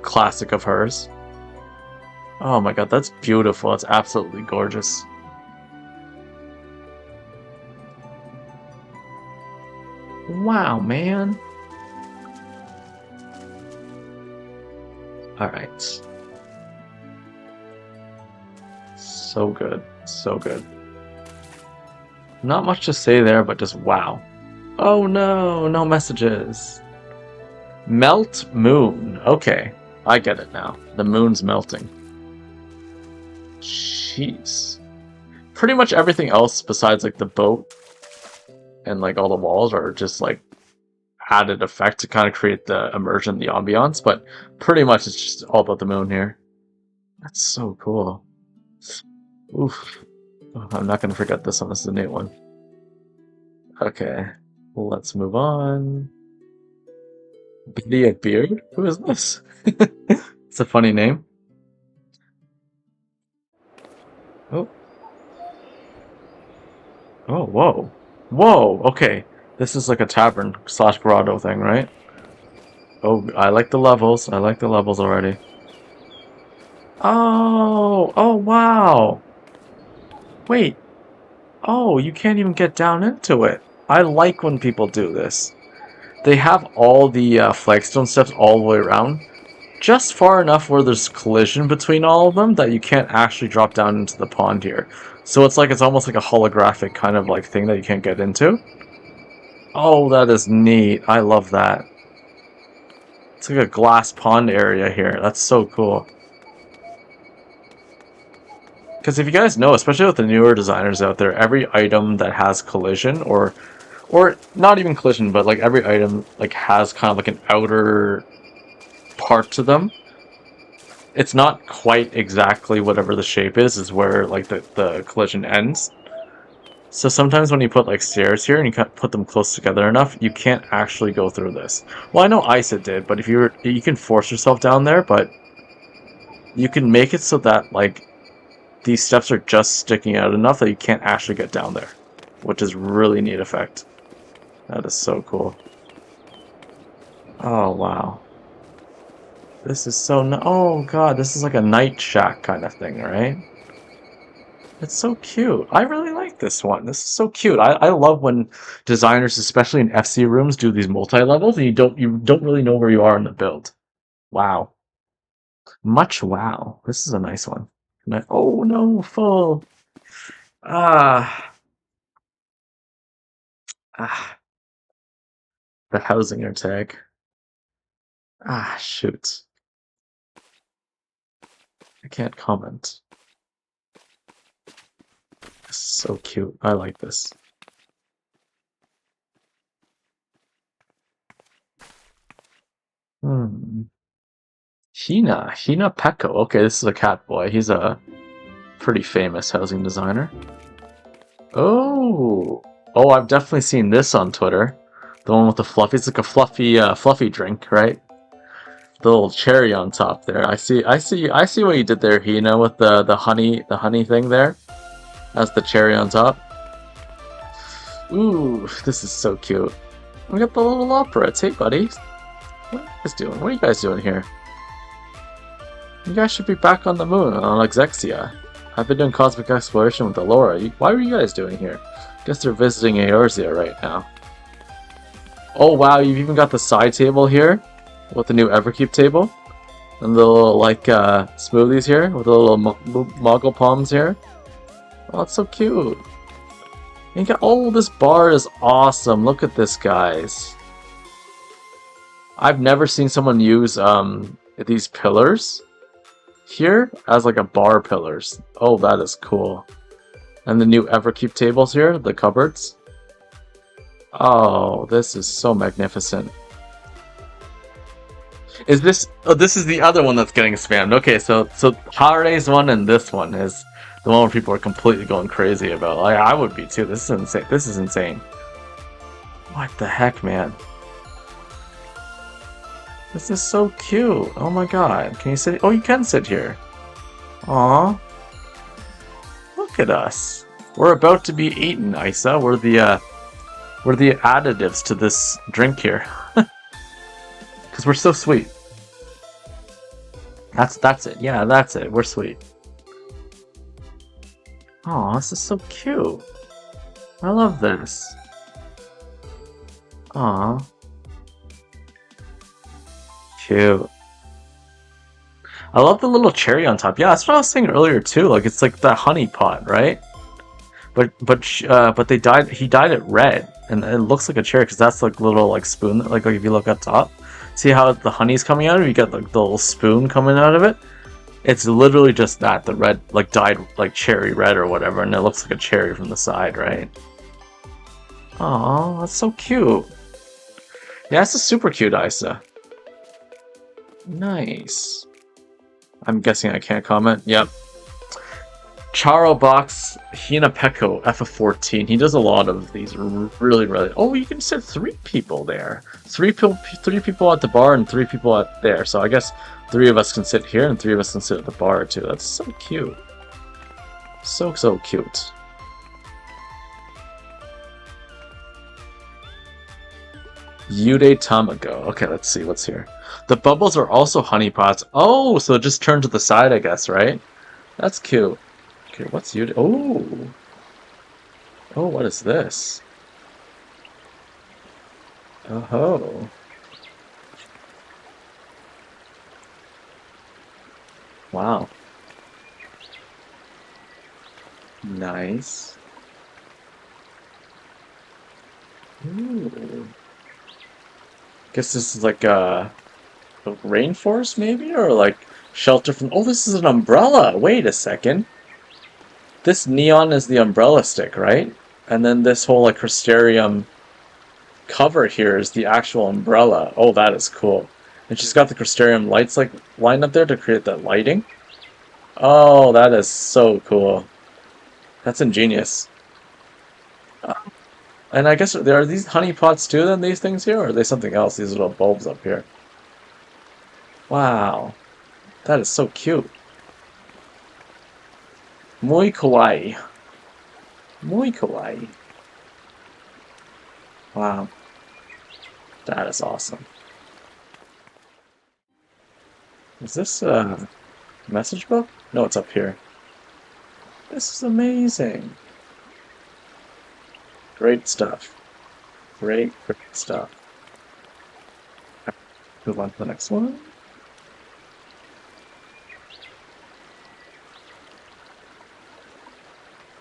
classic of hers. Oh my god, that's beautiful. It's absolutely gorgeous. Wow, man. Alright. So good. So good. Not much to say there, but just wow. Oh no, no messages. Melt moon. Okay, I get it now. The moon's melting. Jeez. Pretty much everything else besides like the boat and like all the walls are just like added effect to kind of create the immersion, the ambiance, but pretty much it's just all about the moon here. That's so cool. Oof. Oh, I'm not going to forget this one. This is a neat one. Okay. Let's move on. Idiot Beard? Who is this? It's a funny name. Oh. Oh, whoa. Whoa, okay. This is like a tavern / grotto thing, right? Oh, I like the levels. I like the levels already. Oh! Oh, wow! Wait. Oh, you can't even get down into it. I like when people do this. They have all the flagstone steps all the way around. Just far enough where there's collision between all of them that you can't actually drop down into the pond here. So it's almost like a holographic kind of like thing that you can't get into. Oh, that is neat. I love that. It's like a glass pond area here. That's so cool. Because if you guys know, especially with the newer designers out there, every item that has collision or not even collision, but like every item like has kind of like an outer part to them. It's not quite exactly whatever the shape is where like the collision ends. So sometimes when you put like stairs here and you put them close together enough, you can't actually go through this. Well, I know Isa did, but if you can force yourself down there, but you can make it so that like these steps are just sticking out enough that you can't actually get down there, which is really neat effect. That is so cool. Oh wow, this is so oh god, this is like a night shack kind of thing, right? It's so cute. I really like this one. This is so cute. I love when designers, especially in FC rooms, do these multi-levels and you don't really know where you are in the build. Wow. Much wow. This is a nice one. Oh no, full. Ah, ah, the Hausinger tag. Ah, shoot. I can't comment. This is so cute. I like this. Hmm. Hina Pekko. Okay, this is a cat boy. He's a pretty famous housing designer. Oh, oh, I've definitely seen this on Twitter. The one with the fluffy. It's like a fluffy drink, right? The little cherry on top there. I see what you did there, Hina, with the honey thing there. That's the cherry on top. Ooh, this is so cute. We got the little operas. Hey, buddies. What are you guys doing? What are you guys doing here? You guys should be back on the moon, on Exexia. I've been doing cosmic exploration with Alora. Why are you guys doing here? Guess they're visiting Eorzea right now. Oh wow, you've even got the side table here with the new Everkeep table. And the little, like, smoothies here with the little Moggle palms here. Oh, it's so cute. And you got, oh, this bar is awesome. Look at this, guys. I've never seen someone use these pillars here as like a bar pillars. Oh, that is cool. And the new Everkeep tables here, the cupboards. Oh, this is so magnificent. Is this? Oh, this is the other one that's getting spammed. Okay, so Hare's one and this one is the one where people are completely going crazy about. Like I would be too. This is insane. This is insane. What the heck, man? This is so cute. Oh my god. Can you sit? Oh, you can sit here. Aw. Look at us. We're about to be eaten, Isa. We're the additives to this drink here. Because we're so sweet. That's it. Yeah, that's it. We're sweet. Aw, this is so cute. I love this. Aw. Cute. I love the little cherry on top. Yeah, that's what I was saying earlier too. Like it's like the honey pot, right? But they dyed. He dyed it red, and it looks like a cherry because that's like little like spoon. Like if you look up top, see how the honey's coming out of it? You get like the little spoon coming out of it. It's literally just that, the red, like dyed like cherry red or whatever, and it looks like a cherry from the side, right? Oh, that's so cute. Yeah, this is super cute, Isa. Nice. I'm guessing I can't comment. Yep. Charo Box Hinapeko FF14. He does a lot of these really. Oh, you can sit 3 people there. 3 people at the bar and 3 people at there. So I guess 3 of us can sit here and 3 of us can sit at the bar too. That's so cute. So cute. Yude Tamago. Okay, let's see what's here. The bubbles are also honey pots. Oh, so it just turned to the side, I guess, right? That's cute. Okay, what's Yude? Oh. Oh, what is this? Oh. Wow. Nice. Ooh. Guess this is like a rainforest maybe, or like shelter from. Oh, this is an umbrella. Wait a second. This neon is the umbrella stick, right? And then this whole like crystarium cover here is the actual umbrella. Oh, that is cool. And she's got the crystarium lights like lined up there to create that lighting. Oh, that is so cool. That's ingenious. And I guess there are these honey pots too then, these things here, or are they something else? These little bulbs up here. Wow. That is so cute. Muy kawaii. Muy kawaii. Wow. That is awesome. Is this a message book? No, it's up here. This is amazing. Great stuff. Great stuff. Move on to the next one.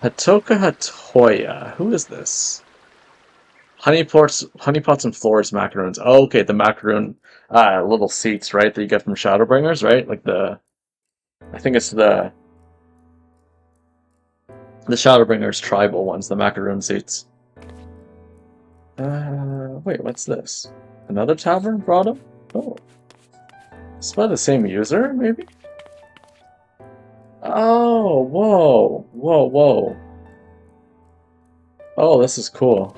Hatoka Hatoya. Who is this? Honeypots and floors macaroons. Oh, okay, the macaroon little seats, right, that you get from Shadowbringers, right? Like I think it's the Shadowbringers tribal ones, the macaroon seats. Wait, what's this? Another tavern brought up? Oh. It's by the same user, maybe? Oh, whoa. Whoa, whoa. Oh, this is cool.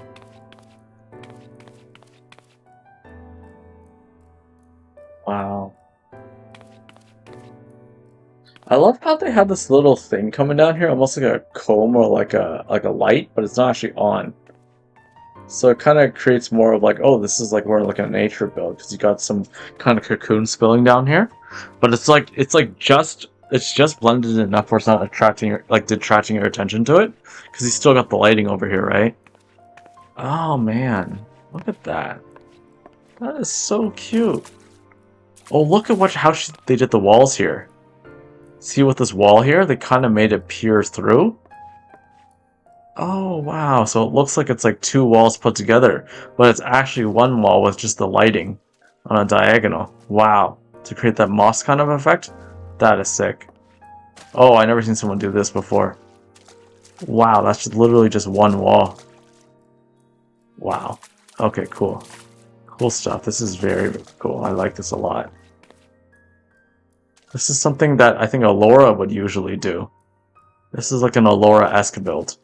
Wow. I love how they have this little thing coming down here, almost like a comb or like a light, but it's not actually on. So it kind of creates more of like, oh, this is like more like a nature build because you got some kind of cocoon spilling down here, but it's just blended enough where it's not detracting your attention to it because you still got the lighting over here, right? Oh man, look at that. That is so cute. Oh, look at they did the walls here. See with this wall here, they kind of made it peer through. Oh, wow. So it looks like it's like two walls put together, but it's actually one wall with just the lighting on a diagonal. Wow. To create that moss kind of effect? That is sick. Oh, I never seen someone do this before. Wow, that's literally just one wall. Wow. Okay, cool. Cool stuff. This is very, very cool. I like this a lot. This is something that I think Allura would usually do. This is like an Allura-esque build.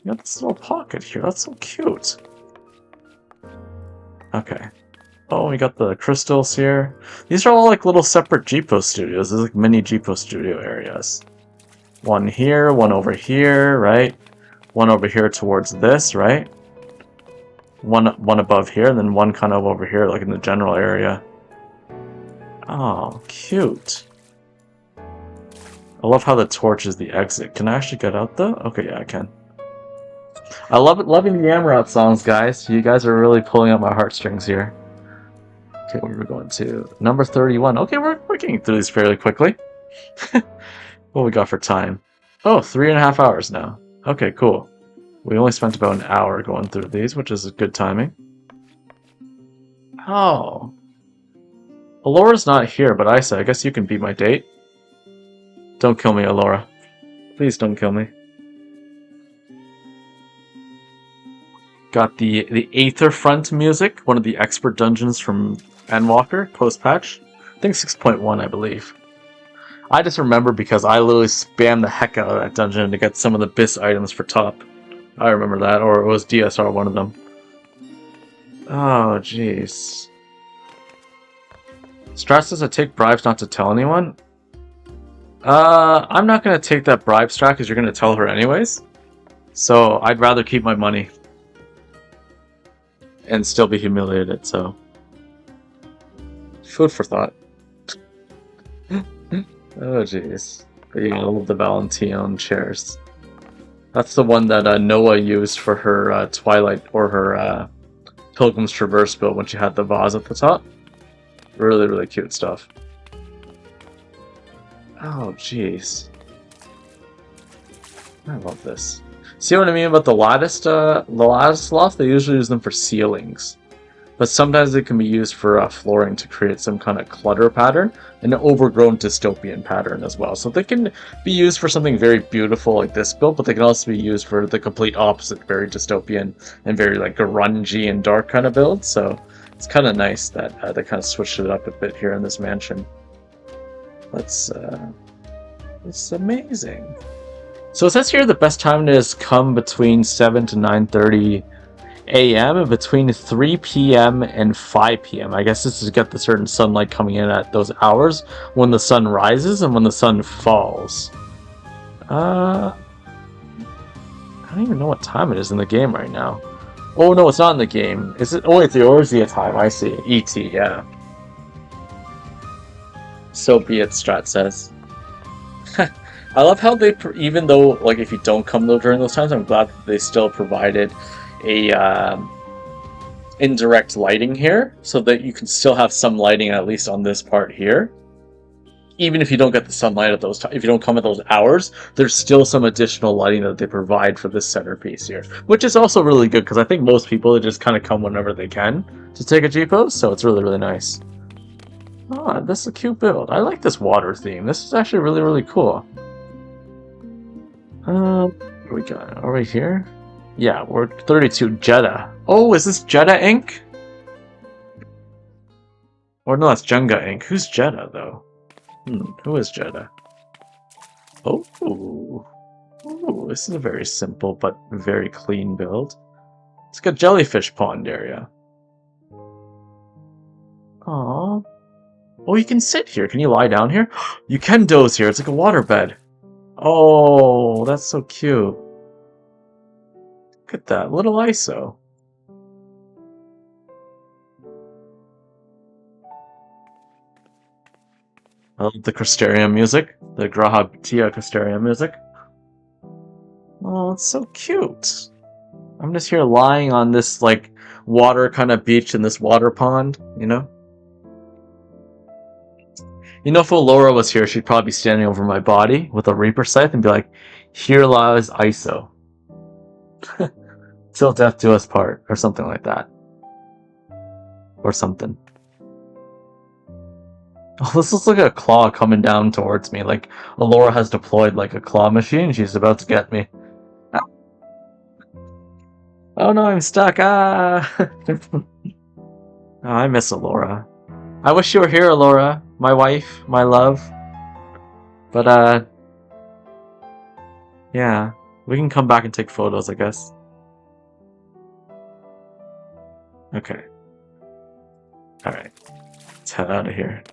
You got this little pocket here. That's so cute. Okay. Oh, we got the crystals here. These are all like little separate GPO studios. There's like mini GPO studio areas. One here, one over here, right? One over here towards this, right? One above here, and then one kind of over here, like in the general area. Oh, cute. I love how the torch is the exit. Can I actually get out though? Okay, yeah, I can. I love it, loving the Amaranth songs, guys. You guys are really pulling out my heartstrings here. Okay, where are we going to? Number 31. Okay, we're getting through these fairly quickly. What we got for time? Oh, 3.5 hours now. Okay, cool. We only spent about an hour going through these, which is good timing. Oh. Alora's not here, but I guess you can be my date. Don't kill me, Alora. Please don't kill me. Got the Aetherfront music, one of the expert dungeons from Endwalker, post-patch. I think 6.1, I believe. I just remember because I literally spammed the heck out of that dungeon to get some of the BIS items for top. I remember that, or it was DSR, one of them. Oh, jeez. Strat says I take bribes not to tell anyone. I'm not gonna take that bribe, Strat, because you're gonna tell her anyways. So I'd rather keep my money. And still be humiliated, so. Food for thought. Oh, jeez. Yeah, I love the Valentine chairs. That's the one that Noah used for her Twilight, or her Pilgrim's Traverse build when she had the vase at the top. Really, really cute stuff. Oh, jeez. I love this. See what I mean about the lattice loft? They usually use them for ceilings. but sometimes it can be used for flooring to create some kind of clutter pattern, an overgrown dystopian pattern as well. So they can be used for something very beautiful like this build, but they can also be used for the complete opposite, very dystopian and very like grungy and dark kind of build. So it's kind of nice that they kind of switched it up a bit here in this mansion. It's amazing. So it says here the best time is come between 7 to 9:30 a.m. and between 3 p.m. and 5 p.m. I guess this is to get the certain sunlight coming in at those hours when the sun rises and when the sun falls. I don't even know what time it is in the game right now. Oh no, it's not in the game. Is it? Oh, it's the Orzia time. I see. ET, yeah. So be it, Strat says. I love how they, even though, like, if you don't come though during those times, I'm glad that they still provided a indirect lighting here, so that you can still have some lighting at least on this part here. Even if you don't get the sunlight at those times, if you don't come at those hours, there's still some additional lighting that they provide for this centerpiece here, which is also really good because I think most people just kind of come whenever they can to take a G-pose, so it's really, really nice. Oh, this is a cute build. I like this water theme. This is actually really, really cool. What we got? Are we here? Yeah, we're 32 Jeddah. Oh, is this Jeddah Inc? Or no, that's Jenga Inc. Who's Jeddah, though? Who is Jeddah? Oh, ooh, this is a very simple but very clean build. It's like a jellyfish pond area. Aww. Oh, you can sit here. Can you lie down here? You can doze here. It's like a waterbed. Oh, that's so cute. Look at that. Little ISO. I love the Crystarium music. The Graha Tia Crystarium music. Oh, it's so cute. I'm just here lying on this, like, water kind of beach in this water pond, you know? You know, if Laura was here, she'd probably be standing over my body with a Reaper Scythe and be like, "Here lies ISO. Till death do us part," or something like that. Or something. Oh, this looks like a claw coming down towards me. Like, Laura has deployed like a claw machine. She's about to get me. Oh no, I'm stuck. Ah! Oh, I miss Alora. I wish you were here, Alora. My wife, my love. But, yeah. We can come back and take photos, I guess. Okay. Alright. Let's head out of here.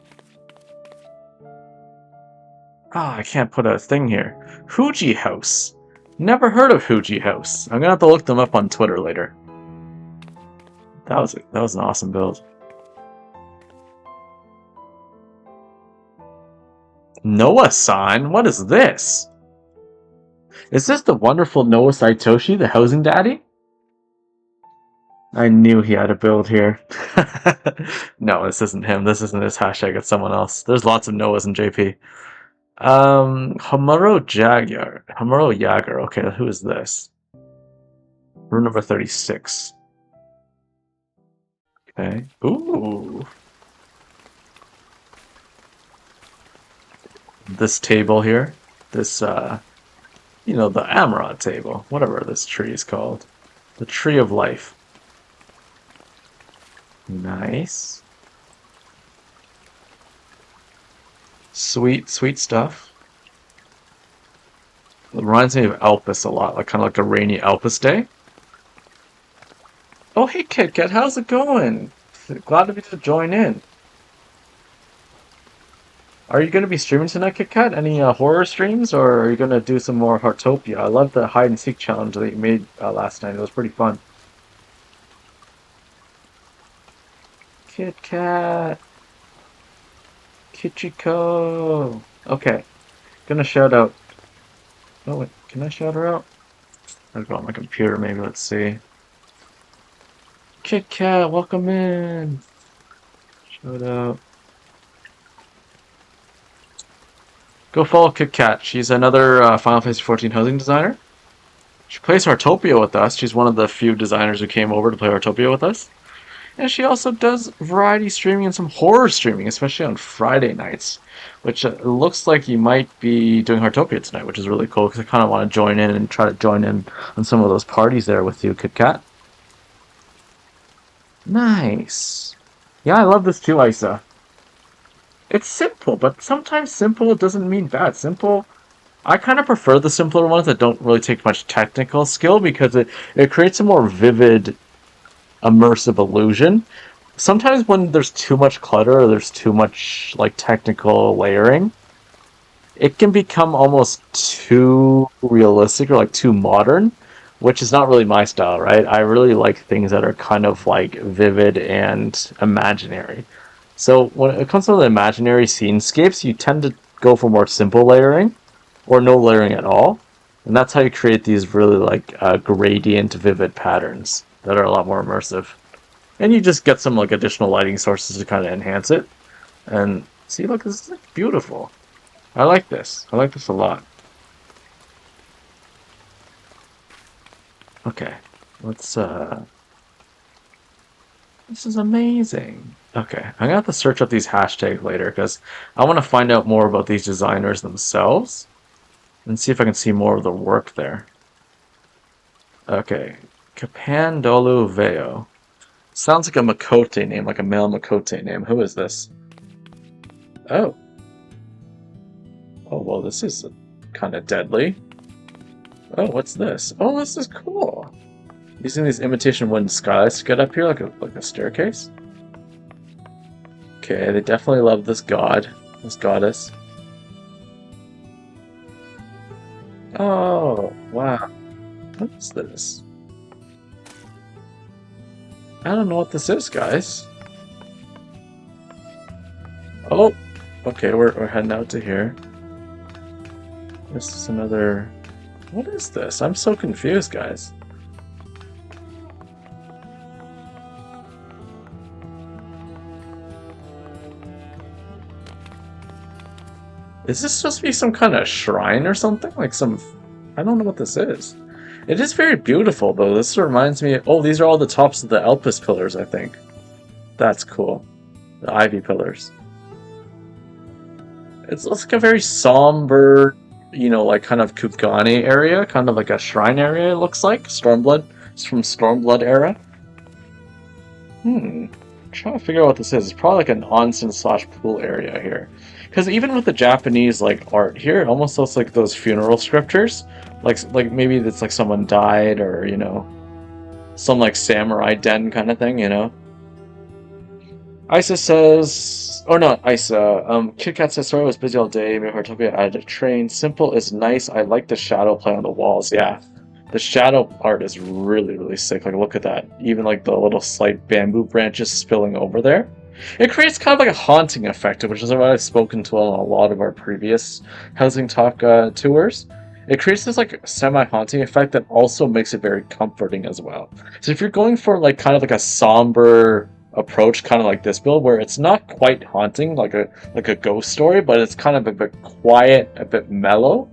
Ah, I can't put a thing here. Huji House. Never heard of Huji House. I'm gonna have to look them up on Twitter later. That was an awesome build. Noah-san? What is this? Is this the wonderful Noah Saitoshi, the housing daddy? I knew he had a build here. No, this isn't him. This isn't his hashtag. It's someone else. There's lots of Noahs in JP. Hamuro Jager. Okay, who is this? Room number 36. Okay. Ooh. This table here. This, you know, the Amarant table. Whatever this tree is called. The Tree of Life. Nice. Sweet, sweet stuff. It reminds me of Alpus a lot, like kind of like a rainy Alpus day. Oh, hey Kit Kat, how's it going? Glad to be to join in. Are you going to be streaming tonight, Kit Kat? Any horror streams, or are you going to do some more Heartopia? I love the hide and seek challenge that you made last night. It was pretty fun. Kit Kat. Kichiko. Okay. Gonna shout out. Oh wait, can I shout her out? I'll go on my computer maybe, let's see. Kit Kat, welcome in. Shout out. Go follow Kit Kat. She's another Final Fantasy XIV housing designer. She plays Heartopia with us. She's one of the few designers who came over to play Heartopia with us. And she also does variety streaming and some horror streaming, especially on Friday nights, which looks like you might be doing Heartopia tonight, which is really cool because I kind of want to join in and try to join in on some of those parties there with you, Kit Kat. Nice. Yeah, I love this too, Isa. It's simple, but sometimes simple doesn't mean bad. Simple, I kind of prefer the simpler ones that don't really take much technical skill because it creates a more vivid, immersive illusion. Sometimes when there's too much clutter or there's too much like technical layering, it can become almost too realistic or like too modern, which is not really my style, right? I really like things that are kind of like vivid and imaginary. So when it comes to the imaginary scenescapes, you tend to go for more simple layering or no layering at all. And that's how you create these really like gradient vivid patterns that are a lot more immersive. And you just get some like additional lighting sources to kind of enhance it. And see, look, this is like, beautiful. I like this. I like this a lot. Okay, let's this is amazing. Okay, I'm gonna have to search up these hashtags later because I want to find out more about these designers themselves and see if I can see more of the work there. Okay, Capandolu Veo. Sounds like a Makote name, like a male Makote name. Who is this? Oh. Oh, well, this is kind of deadly. Oh, what's this? Oh, this is cool. Using these imitation wooden skylights to get up here, like a staircase. Okay, they definitely love this god, this goddess. Oh, wow. What is this? I don't know what this is, guys. Oh, okay, we're heading out to here. This is another... What is this? I'm so confused, guys. Is this supposed to be some kind of shrine or something? Like some... I don't know what this is. It is very beautiful, though. This reminds me... Oh, these are all the tops of the Elpis pillars, I think. That's cool. The ivy pillars. It looks like a very somber, you know, like kind of Kugane area. Kind of like a shrine area, it looks like. Stormblood. It's from Stormblood era. I'm trying to figure out what this is. It's probably like an onsen slash pool area here. Because even with the Japanese like art here, it almost looks like those funeral scriptures. Like maybe it's like someone died or, you know, some like samurai den kind of thing, you know. Isa says, or not Isa, Kit Kat says, sorry I was busy all day, maybe Heartopia added a train. Simple is nice, I like the shadow play on the walls, yeah. The shadow art is really, really sick, like look at that. Even like the little slight bamboo branches spilling over there. It creates kind of like a haunting effect, which is what I've spoken to on a lot of our previous Housing Talk tours. It creates this like semi-haunting effect that also makes it very comforting as well. So if you're going for like kind of like a somber approach, kind of like this build, where it's not quite haunting like a ghost story, but it's kind of a bit quiet, a bit mellow,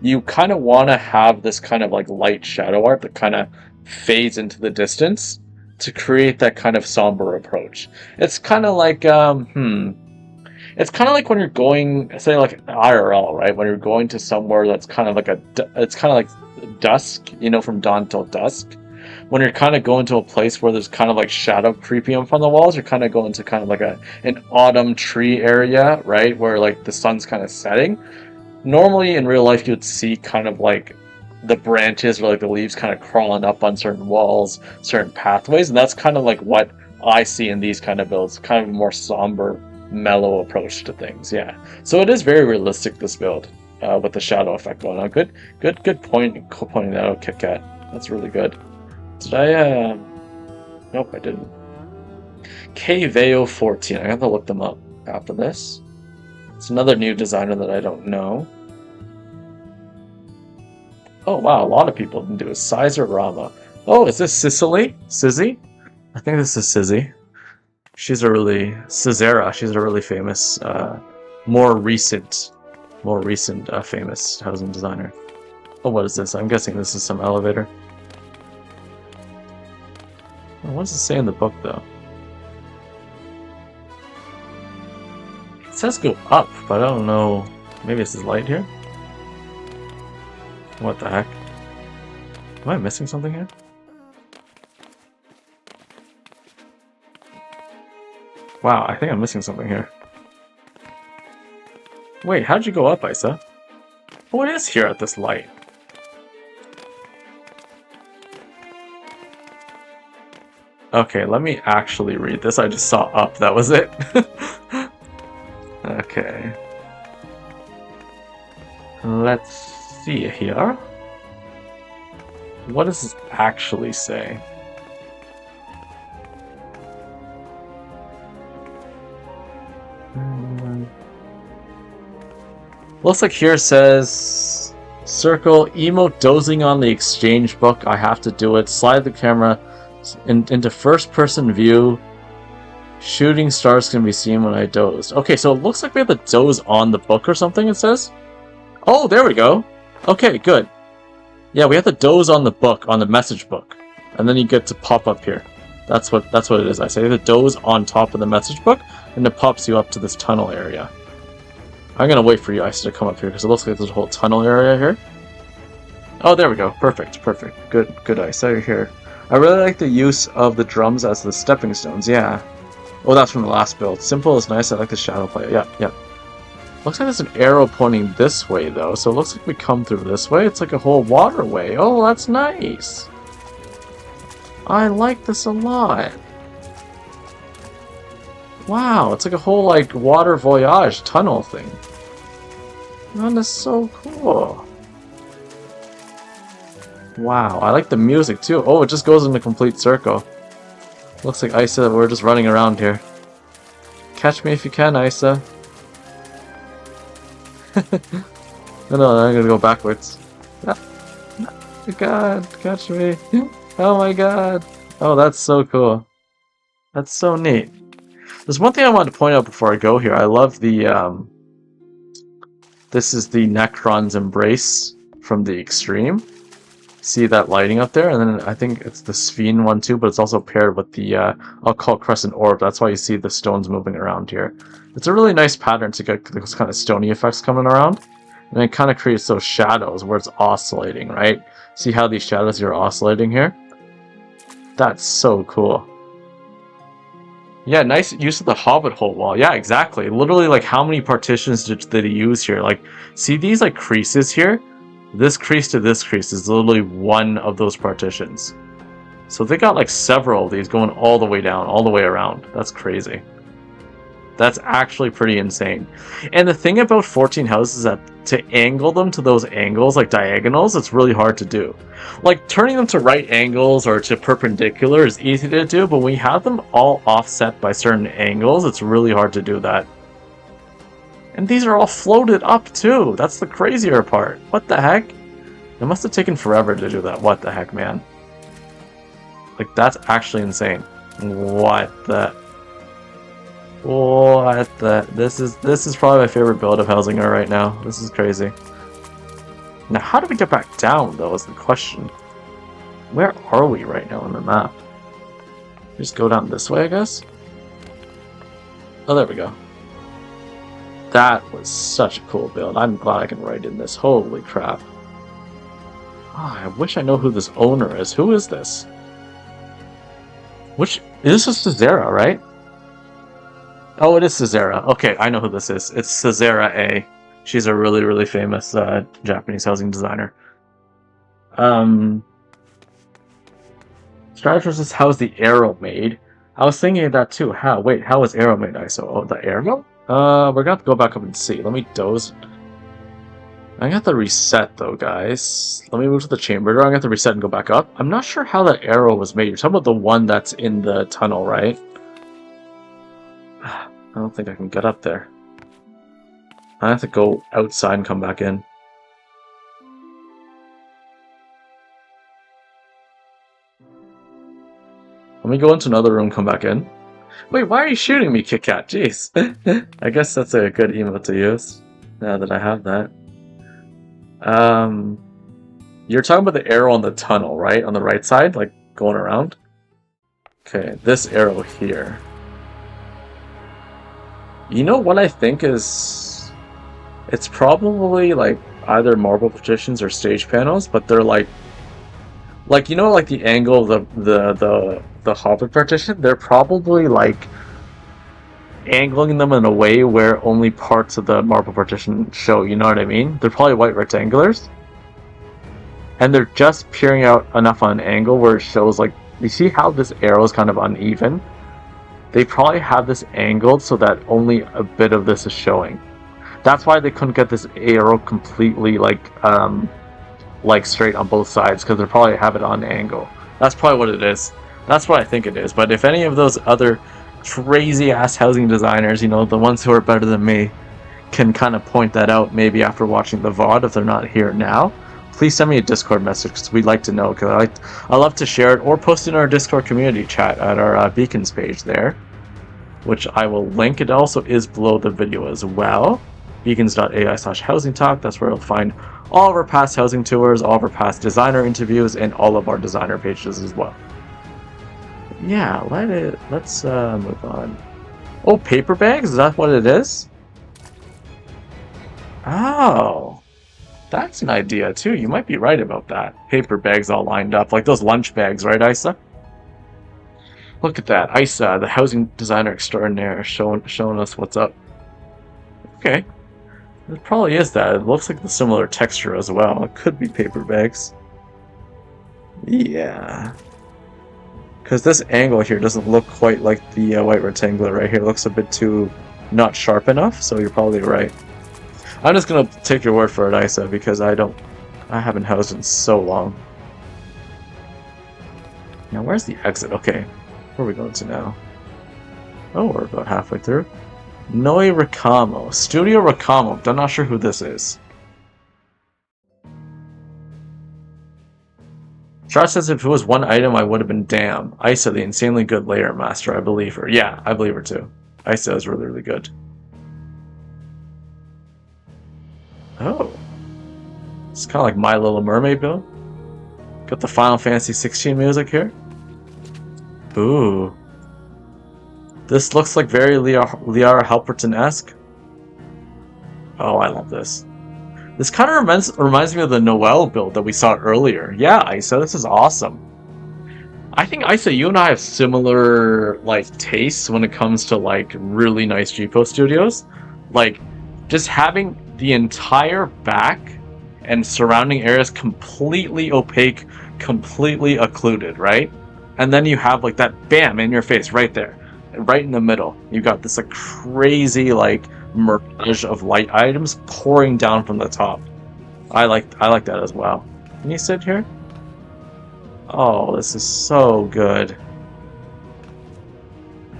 you kind of want to have this kind of like light shadow art that kind of fades into the distance to create that kind of somber approach. It's kind of like it's kind of like when you're going, say like IRL, right? When you're going to somewhere that's kind of like it's kind of like dusk, you know, from dawn till dusk. When you're kind of going to a place where there's kind of like shadow creeping up on the walls, you're kind of going to kind of like an autumn tree area, right? Where like the sun's kind of setting. Normally in real life, you'd see kind of like the branches or like the leaves kind of crawling up on certain walls, certain pathways, and that's kind of like what I see in these kind of builds, kind of a more somber, mellow approach to things. Yeah, so it is very realistic, this build, with the shadow effect going on. Good point pointing that out, Kit Kat. That's really good. Did I nope, I didn't. KVeo14, I have to look them up after this. It's another new designer that I don't know. Oh wow, a lot of people didn't do it. Sizer Rama. Oh, is this Sicily? Sizzy? I think this is Sizzy. She's a really Cesara. She's a really famous, more recent, famous housing designer. Oh, what is this? I'm guessing this is some elevator. Oh, what does it say in the book, though? says go up, but I don't know. Maybe this is light here? What the heck? Am I missing something here? Wow, I think I'm missing something here. Wait, how'd you go up, Isa? What is here at this light? Okay, let me actually read this. I just saw up, that was it. Okay. Let's see here. What does this actually say? Looks like here says circle emote dozing on the exchange book. I have to do it. Slide the camera into first person view. Shooting stars can be seen when I dozed. Okay, so it looks like we have to doze on the book or something, it says. Oh, there we go. Okay, good. Yeah, we have to doze on the book, on the message book. And then you get to pop up here. That's what it is. I say the doze on top of the message book, and it pops you up to this tunnel area. I'm gonna wait for you guys to come up here because it looks like there's a whole tunnel area here. Oh, there we go. Perfect, perfect. Good Ice. You're here. I really like the use of the drums as the stepping stones. Yeah. Oh, that's from the last build. Simple is nice. I like the shadow play. Yeah, yeah. Looks like there's an arrow pointing this way though, so it looks like we come through this way. It's like a whole waterway. Oh, that's nice. I like this a lot. Wow, it's like a whole like water voyage tunnel thing. Man, that's so cool. Wow, I like the music too. Oh, it just goes in a complete circle. Looks like Isa, we're just running around here. Catch me if you can, Isa. No, I'm gonna go backwards. Oh my god, catch me. Oh my god. Oh, that's so cool. That's so neat. There's one thing I wanted to point out before I go here. I love the, this is the Necron's Embrace from the Extreme. See that lighting up there? And then I think it's the Sphene one too, but it's also paired with the, I'll call it Crescent Orb. That's why you see the stones moving around here. It's a really nice pattern to get those kind of stony effects coming around. And it kind of creates those shadows where it's oscillating, right? See how these shadows here are oscillating here? That's so cool. Yeah, nice use of the Hobbit hole wall. Yeah, exactly. Literally, like, how many partitions did he use here? Like, see these, like, creases here? This crease to this crease is literally one of those partitions. So they got, like, several of these going all the way down, all the way around. That's crazy. That's actually pretty insane. And the thing about 14 houses is that to angle them to those angles, like diagonals, it's really hard to do. Like, turning them to right angles or to perpendicular is easy to do, but when we have them all offset by certain angles, it's really hard to do that. And these are all floated up, too. That's the crazier part. What the heck? It must have taken forever to do that. What the heck, man? Like, that's actually insane. What the... What the... This is probably my favorite build of Hausinger right now. This is crazy. Now, how do we get back down, though, is the question. Where are we right now on the map? Just go down this way, I guess? Oh, there we go. That was such a cool build. I'm glad I can write in this. Holy crap. Oh, I wish I know who this owner is. Who is this? This is Cesara, right? Oh, it is Cesara. Okay, I know who this is. It's Cesara A. She's a really, really famous Japanese housing designer. Strategist says, how's the arrow made? I was thinking of that too. How? Wait, how is arrow made, ISO? Oh, the arrow? We're gonna have to go back up and see. Let me doze. I got to reset though, guys. Let me move to the chamber door. I'm gonna have to reset and go back up. I'm not sure how that arrow was made. You're talking about the one that's in the tunnel, right? I don't think I can get up there. I have to go outside and come back in. Let me go into another room, come back in. Wait, why are you shooting me, Kit Kat? Jeez. I guess that's a good emote to use, now that I have that. You're talking about the arrow on the tunnel, right? On the right side, like, going around? Okay, this arrow here. You know what I think is? It's probably like either marble partitions or stage panels, but they're like you know, like the angle of the Hobbit partition. They're probably like angling them in a way where only parts of the marble partition show. You know what I mean? They're probably white rectangulars, and they're just peering out enough on an angle where it shows like. You see how this arrow is kind of uneven? They probably have this angled so that only a bit of this is showing. That's why they couldn't get this arrow completely like straight on both sides, because they probably have it on angle. That's probably what it is. That's what I think it is. But if any of those other crazy ass housing designers, you know, the ones who are better than me, can kind of point that out maybe after watching the VOD if they're not here now, please send me a Discord message because we'd like to know, because I love to share it, or post in our Discord community chat at our beacons page there, which I will link. It also is below the video as well. beacons.ai/housingtalk. That's where you'll find all of our past housing tours, all of our past designer interviews, and all of our designer pages as well. Yeah, let's move on. Oh, paper bags? Is that what it is? Oh, that's an idea too. You might be right about that. Paper bags all lined up, like those lunch bags, right, Isa? Look at that. Isa, the housing designer extraordinaire, showing us what's up. Okay. It probably is that. It looks like the similar texture as well. It could be paper bags. Yeah. Because this angle here doesn't look quite like the white rectangular right here. It looks a bit too not sharp enough, so you're probably right. I'm just gonna take your word for it, Isa, because I haven't housed in so long. Now, where's the exit? Okay. Where are we going to now? Oh, we're about halfway through. Noi Ricamo. Studio Ricamo. I'm not sure who this is. Char says if it was one item, I would have been damn. Isa, the insanely good layer master. I believe her. Yeah, I believe her too. Isa is really, really good. Oh. It's kind of like My Little Mermaid build. Got the Final Fantasy 16 music here. Ooh. This looks like very Liara Halperton-esque. Oh, I love this. This kind of reminds me of the Noelle build that we saw earlier. Yeah, Isa, this is awesome. I think, Isa, you and I have similar, like, tastes when it comes to, like, really nice GPO studios. Like, just having the entire back and surrounding areas completely opaque, completely occluded, right? And then you have, like, that bam in your face right there. Right in the middle. You got this, like, crazy, like, mirage of light items pouring down from the top. I like that as well. Can you sit here? Oh, this is so good.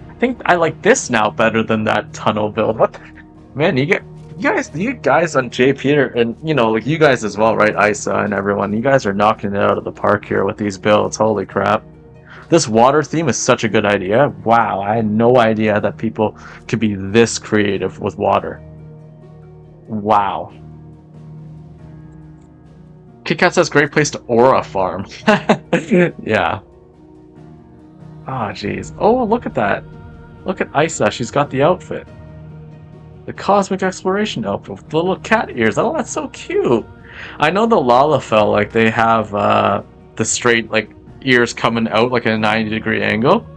I think I like this now better than that tunnel build. What? Man, you guys on J Peter, and you know, like you guys as well, right? Isa and everyone. You guys are knocking it out of the park here with these builds. Holy crap. This water theme is such a good idea. Wow, I had no idea that people could be this creative with water. Wow. KitKat says great place to aura farm. Yeah. Ah, oh, jeez. Oh, look at that. Look at Isa. She's got the outfit. The Cosmic Exploration outfit with the little cat ears. Oh, that's so cute. I know the Lalafell, like, they have the straight, like, ears coming out like at a 90-degree angle.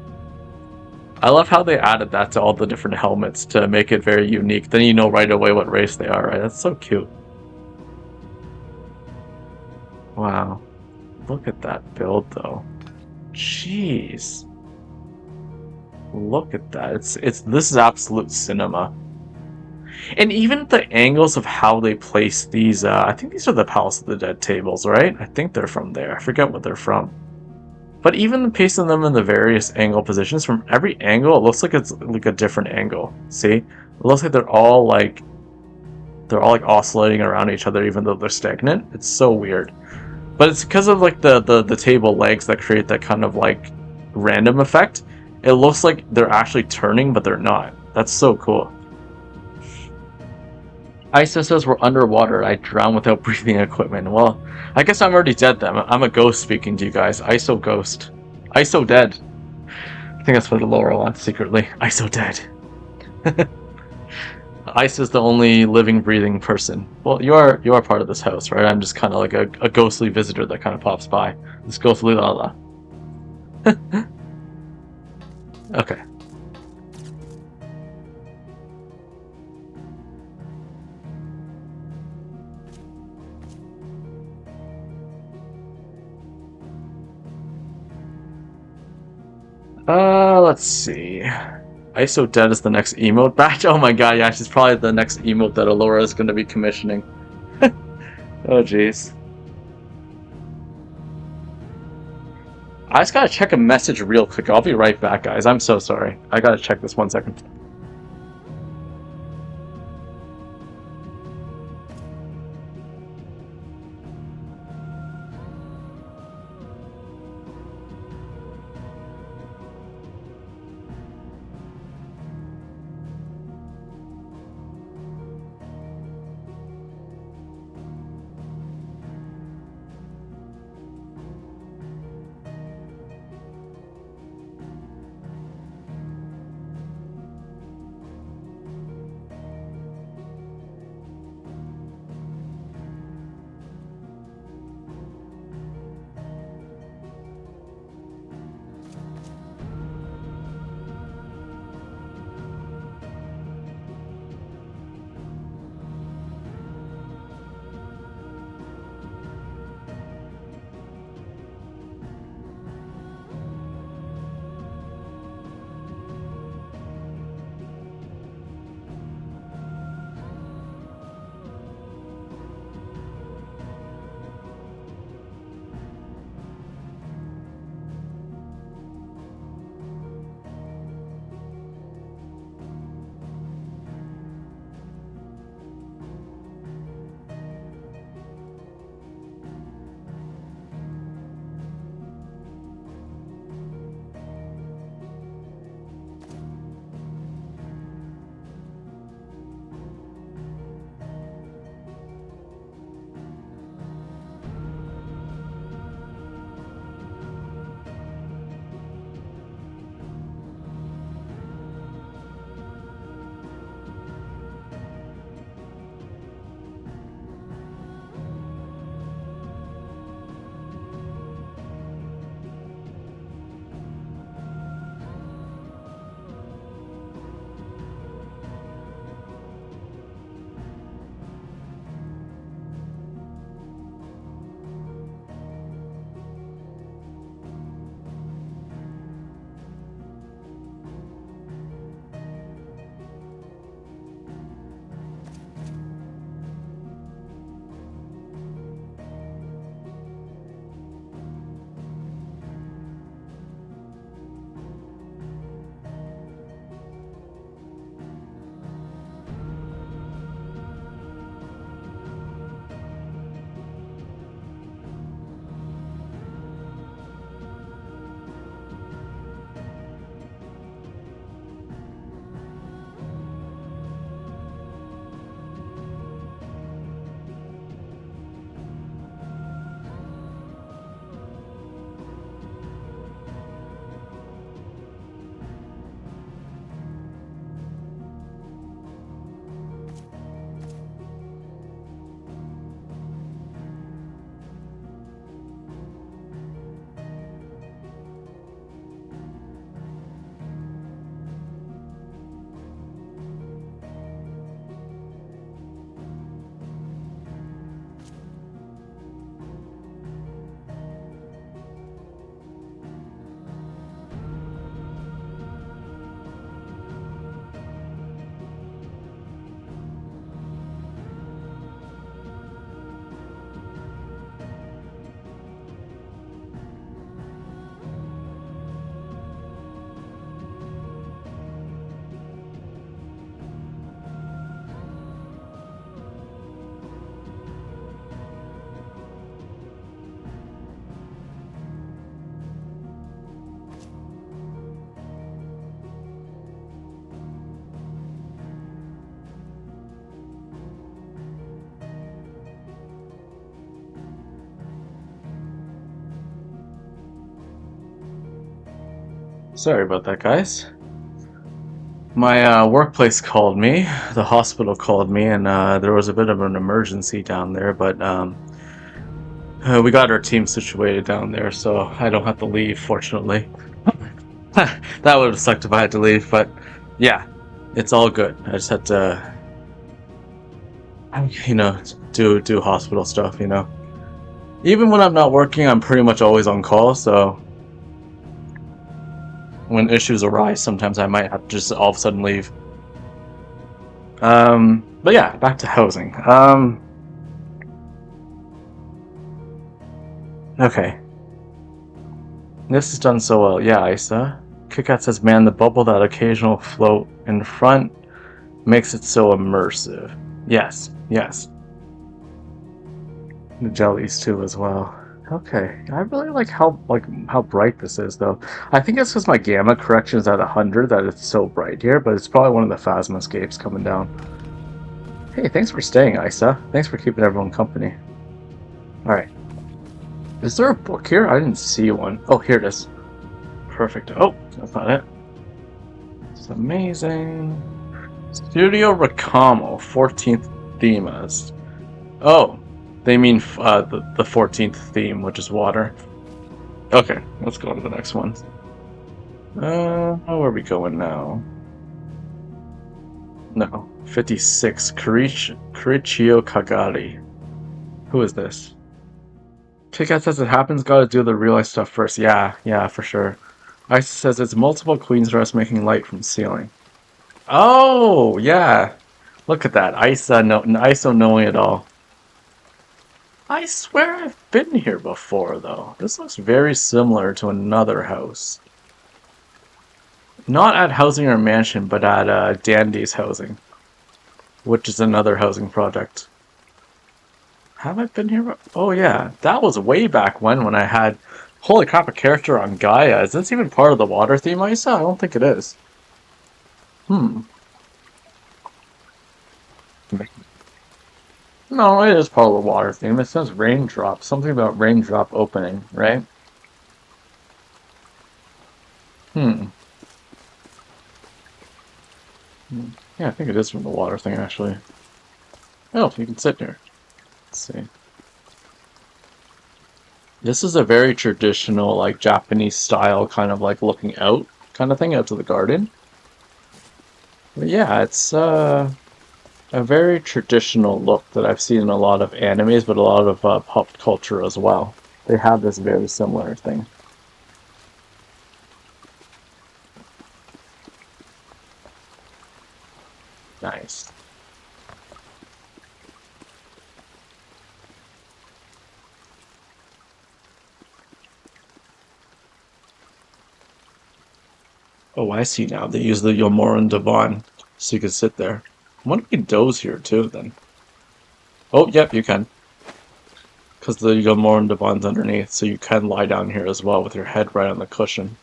I love how they added that to all the different helmets to make it very unique. Then you know right away what race they are, right? That's so cute. Wow. Look at that build though. Jeez. Look at that. This is absolute cinema. And even the angles of how they place these, I think these are the Palace of the Dead tables, right? I think they're from there. I forget what they're from. But even placing them in the various angle positions, from every angle, it looks like it's like a different angle. See? It looks like they're all like oscillating around each other even though they're stagnant. It's so weird. But it's because of like the table legs that create that kind of like random effect. It looks like they're actually turning, but they're not. That's so cool. Isa says we're underwater. I drown without breathing equipment. Well, I guess I'm already dead then. I'm a ghost speaking to you guys. ISO ghost. ISO dead. I think that's what Laura wants secretly. ISO dead. Ice is the only living, breathing person. Well, you are part of this house, right? I'm just kind of like a ghostly visitor that kind of pops by. This ghostly Lala. Okay. Let's see. ISO Dead is the next emote batch. Oh my god, yeah, she's probably the next emote that Alora is going to be commissioning. Oh jeez. I just gotta check a message real quick. I'll be right back, guys. I'm so sorry. I gotta check this 1 second. Sorry about that, guys. My workplace called me, the hospital called me, and there was a bit of an emergency down there, but we got our team situated down there, so I don't have to leave, fortunately. That would have sucked if I had to leave, but yeah, it's all good. I just had to, you know, do hospital stuff, you know. Even when I'm not working, I'm pretty much always on call, so when issues arise, sometimes I might have to just all of a sudden leave. But yeah, back to housing. Okay. This is done so well. Yeah, Isa. KitKat says, man, the bubble, that occasional float in front makes it so immersive. Yes, yes. The jellies too as well. Okay, I really like how bright this is though. I think it's because my gamma correction is at 100 that it's so bright here, but it's probably one of the phasmascapes coming down. Hey, thanks for staying, Isa. Thanks for keeping everyone company. Alright. Is there a book here? I didn't see one. Oh, here it is. Perfect. Oh, that's not it. It's amazing. Studio Ricamo, 14th themas. Oh, they mean the 14th theme, which is water. Okay, let's go on to the next one. Where are we going now? No, 56. Kurichio Kagari. Who is this? KitKat says it happens, gotta do the real life stuff first. Yeah, for sure. Ice says it's multiple queens rest making light from ceiling. Oh, yeah. Look at that. ISO knowing it all. I swear I've been here before, though. This looks very similar to another house. Not at Hausinger Mansion, but at Dandy's housing, which is another housing project. Have I been here? Oh yeah, that was way back when I had, holy crap, a character on Gaia. Is this even part of the water theme, Isa? I don't think it is. Hmm. No, it is part of the water theme. It says raindrop. Something about raindrop opening, right? Hmm. Yeah, I think it is from the water thing, actually. Oh, you can sit here. Let's see. This is a very traditional, like, Japanese style, kind of like looking out kind of thing, out to the garden. But yeah, it's a very traditional look that I've seen in a lot of animes, but a lot of pop culture as well. They have this very similar thing. Nice. Oh, I see now. They use the Yomoran Divan so you can sit there. I wonder if you can doze here too, then. Oh, yep, you can. Because the Yomoran Divan's underneath, so you can lie down here as well with your head right on the cushion.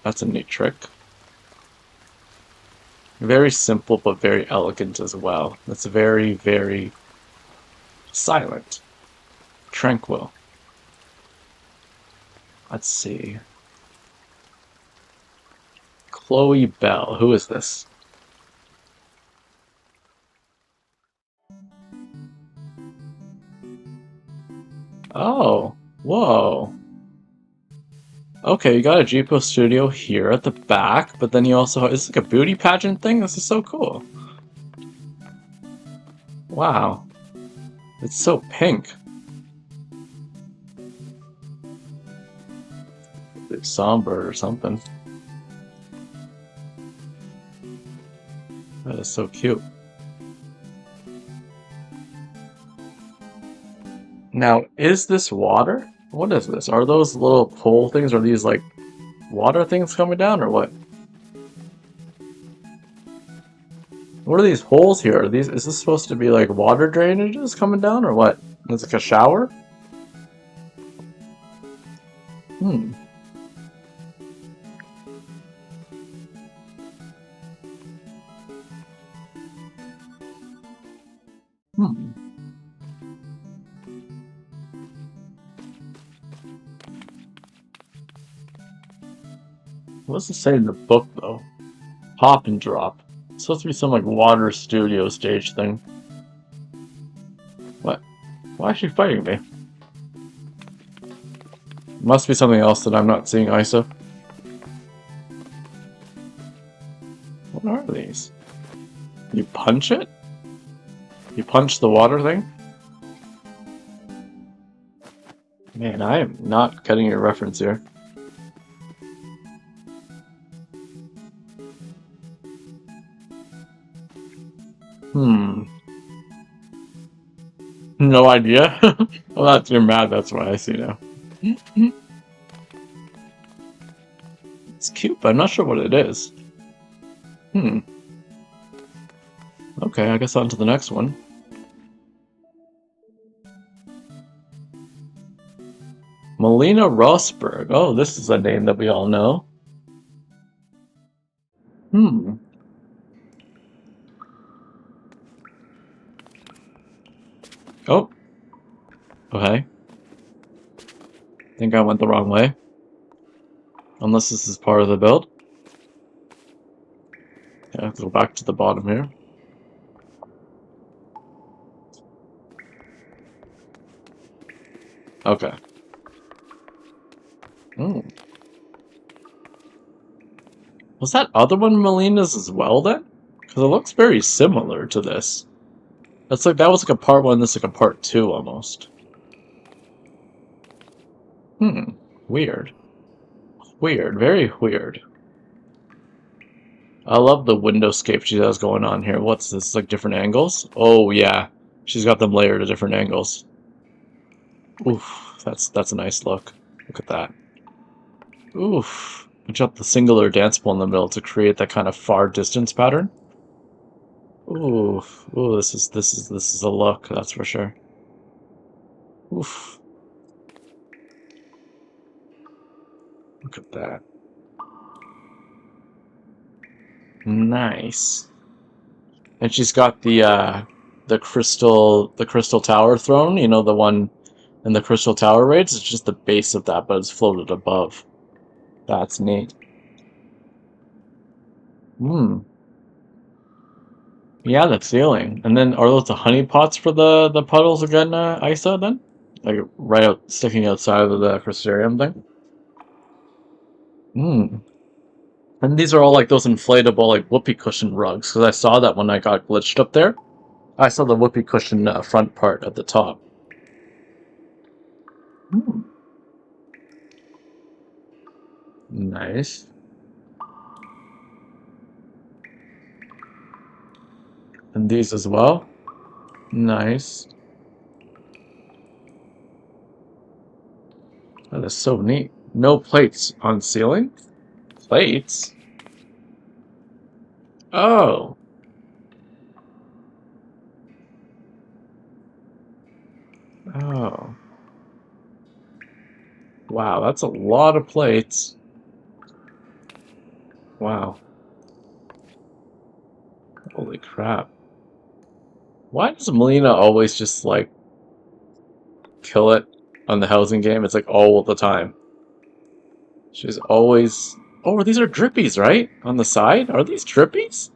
That's a neat trick. Very simple, but very elegant as well. It's very, very silent. Tranquil. Let's see. Chloe Bell. Who is this? Oh, whoa. Okay, you got a Jipo studio here at the back, but then you also have, it's like a beauty pageant thing? This is so cool. Wow. It's so pink. It's somber or something. That is so cute. Now, is this water? What is this? Are those little pole things? Are these like water things coming down or what? What are these holes here? Are these, is this supposed to be like water drainages coming down or what? Is it like a shower? Hmm. Hmm. What does it say in the book though? Pop and drop. It's supposed to be some like water studio stage thing. What? Why is she fighting me? Must be something else that I'm not seeing, Isa. What are these? You punch it? You punch the water thing? Man, I am not getting your reference here. No idea. Well, you're mad, that's why I see now. It's cute, but I'm not sure what it is. Okay, I guess on to the next one. Melina Rosberg. Oh, this is a name that we all know. Oh. Okay. Think I went the wrong way. Unless this is part of the build. Yeah, let's go back to the bottom here. Okay. Was that other one Melina's as well then? Because it looks very similar to this. That's like, that was like a part 1, this like a part 2 almost. Weird. Weird, very weird. I love the windowscape she has going on here. What's this, like different angles? Oh yeah, she's got them layered at different angles. Oof, that's a nice look. Look at that. Oof. We got the singular dance ball in the middle to create that kind of far distance pattern. Oof. Ooh, this is a look, that's for sure. Oof. Look at that. Nice. And she's got the crystal tower throne, you know, the one in the crystal tower raids. It's just the base of that, but it's floated above. That's neat. Yeah, the ceiling. And then are those the honey pots for the puddles again, Isa, then? Like right out sticking outside of the crystarium thing? And these are all like those inflatable like whoopee cushion rugs, because I saw that when I got glitched up there. I saw the whoopee cushion front part at the top. Nice. And these as well. Nice. That is so neat. No plates on ceiling? Plates? Oh. Oh. Wow, that's a lot of plates. Wow. Holy crap. Why does Melina always just, like, kill it on the housing game? It's like all the time. She's always... Oh, these are drippies, right? On the side? Are these drippies?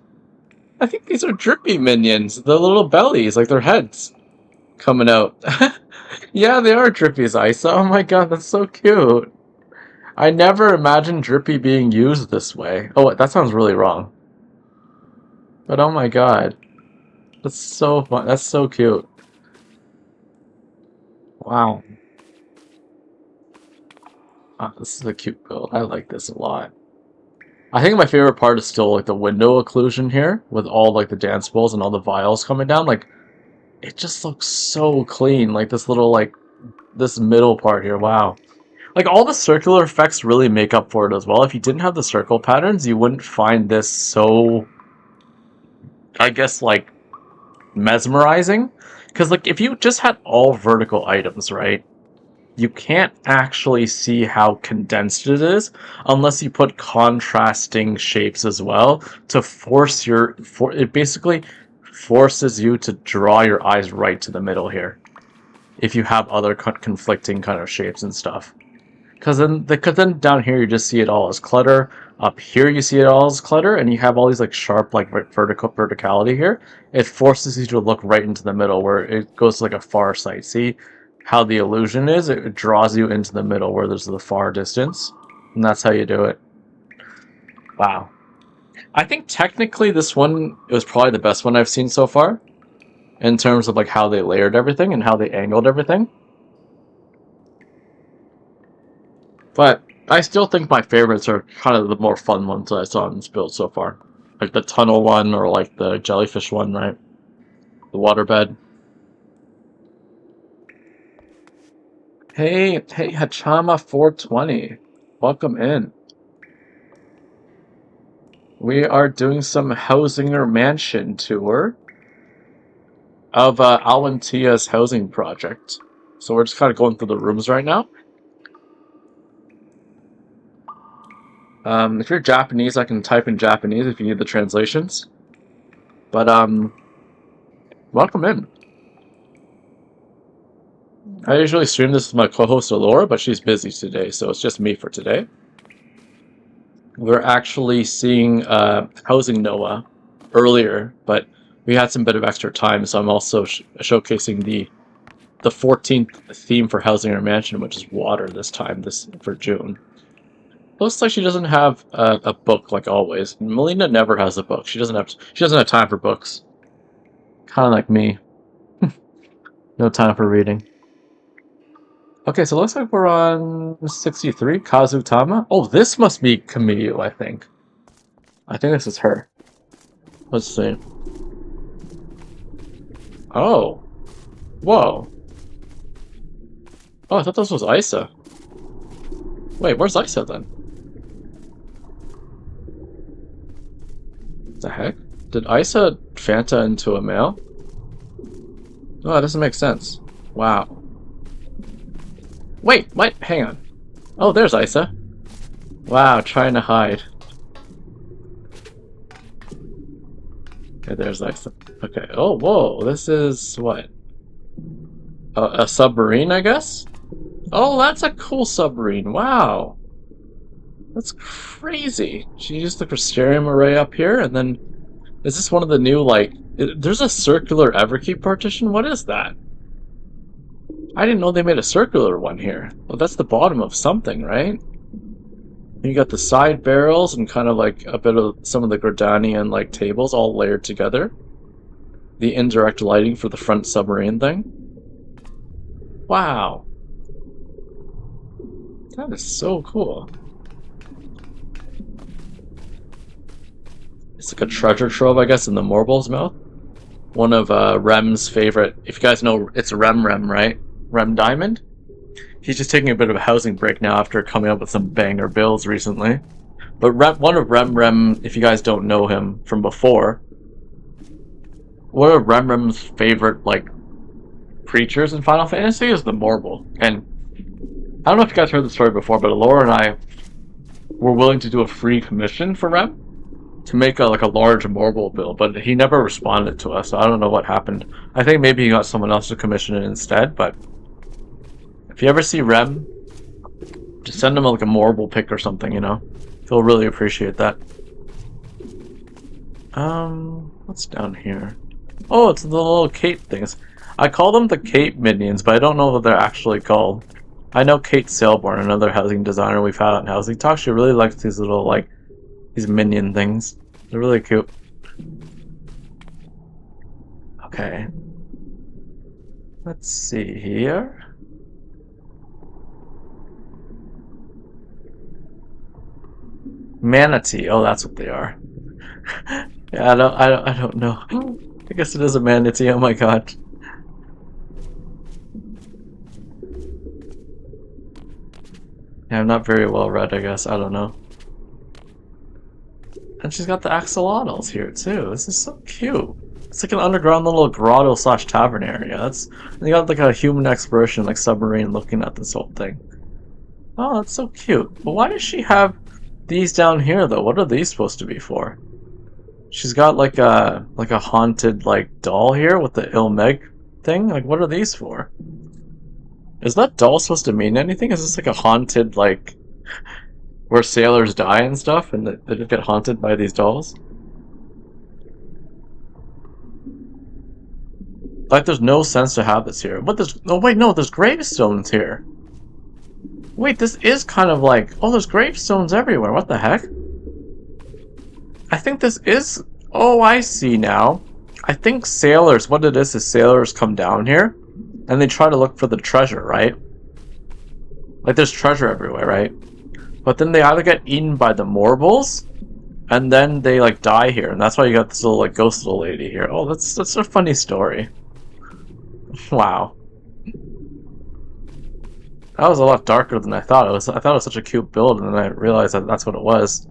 I think these are drippy minions. The little bellies, like their heads coming out. Yeah, they are drippies, Isa. Oh my god, that's so cute. I never imagined drippy being used this way. Oh, that sounds really wrong. But oh my god. That's so fun. That's so cute. Wow. Oh, this is a cute build. I like this a lot. I think my favorite part is still like the window occlusion here with all like the dance balls and all the vials coming down. Like, it just looks so clean. Like this little like this middle part here. Wow. Like all the circular effects really make up for it as well. If you didn't have the circle patterns, you wouldn't find this so, I guess, like mesmerizing. Because like if you just had all vertical items, right? You can't actually see how condensed it is unless you put contrasting shapes as well to force it basically forces you to draw your eyes right to the middle here if you have other conflicting kind of shapes and stuff. Because then down here you just see it all as clutter. Up here you see it all as clutter, and you have all these like sharp like verticality here. It forces you to look right into the middle where it goes to like a far sight. See how the illusion is? It draws you into the middle where there's the far distance, and that's how you do it. Wow. I think technically this one was probably the best one I've seen so far in terms of like how they layered everything and how they angled everything. But I still think my favorites are kind of the more fun ones that I saw in this build so far. Like the tunnel one or like the jellyfish one, right? The waterbed. Hey, Hachama 420. Welcome in. We are doing some Hausinger mansion tour of Alantia's housing project. So we're just kind of going through the rooms right now. If you're Japanese, I can type in Japanese if you need the translations. But, welcome in. I usually stream this with my co-host Alora, but she's busy today, so it's just me for today. We're actually seeing Housing Noah earlier, but we had some bit of extra time, so I'm also showcasing the 14th theme for Hausinger Mansion, which is water this time, for June. Looks like she doesn't have a book like always. Melina never has a book. She doesn't have time for books. Kind of like me. No time for reading. Okay, so it looks like we're on 63, Kazutama. Oh, this must be Kamiyu, I think. I think this is her. Let's see. Oh. Whoa. Oh, I thought this was Isa. Wait, where's Isa then? What the heck? Did Isa Fanta into a male? Oh, that doesn't make sense. Wow. Wait, what? Hang on. Oh, there's Isa. Wow, trying to hide. Okay, there's Isa. Okay, oh, whoa, this is what? A submarine, I guess? Oh, that's a cool submarine, wow. That's crazy. She used the Crystarium array up here, and then... Is this one of the new, like... There's a circular Everkeep partition? What is that? I didn't know they made a circular one here. Well, that's the bottom of something, right? You got the side barrels and kind of like a bit of some of the Gordanian like tables all layered together. The indirect lighting for the front submarine thing. Wow. That is so cool. It's like a treasure trove, I guess, in the Morble's mouth. One of Rem's favorite. If you guys know, it's Rem, right? Rem Diamond. He's just taking a bit of a housing break now after coming up with some banger builds recently. But one of Rem, if you guys don't know him from before, one of Rem's favorite like creatures in Final Fantasy is the Morble. And I don't know if you guys heard the story before, but Laura and I were willing to do a free commission for Rem to make a large Morble build, but he never responded to us, so I don't know what happened. I think maybe he got someone else to commission it instead, but if you ever see Rem, just send him like a Morble pic or something, you know? He'll really appreciate that. What's down here? Oh, it's the little Kate things. I call them the Kate minions, but I don't know what they're actually called. I know Kate Sailborn, another housing designer we've had on HousingTalk. She really likes these little, like, these minion things. They're really cute. Okay. Let's see here. Manatee. Oh, that's what they are. Yeah, I don't know. I guess it is a manatee. Oh my god. Yeah, I'm not very well read, I guess. I don't know. And she's got the axolotls here too. This is so cute. It's like an underground little grotto / tavern area. You got like a human exploration, like submarine, looking at this whole thing. Oh, that's so cute. But why does she have these down here though? What are these supposed to be for? She's got like a haunted like doll here with the Ilmeg thing. Like, what are these for? Is that doll supposed to mean anything? Is this like a haunted, like, where sailors die and stuff, and they just get haunted by these dolls? Like, there's no sense to have this here. What, there's... Oh, wait, no, there's gravestones here. Wait, this is kind of like... Oh, there's gravestones everywhere. What the heck? I think this is... Oh, I see now. I think sailors... What it is sailors come down here, and they try to look for the treasure, right? Like, there's treasure everywhere, right? But then they either get eaten by the morbals, and then they, like, die here. And that's why you got this little, like, ghost little lady here. Oh, that's a funny story. Wow. That was a lot darker than I thought it was. I thought it was such a cute build, and then I realized that that's what it was.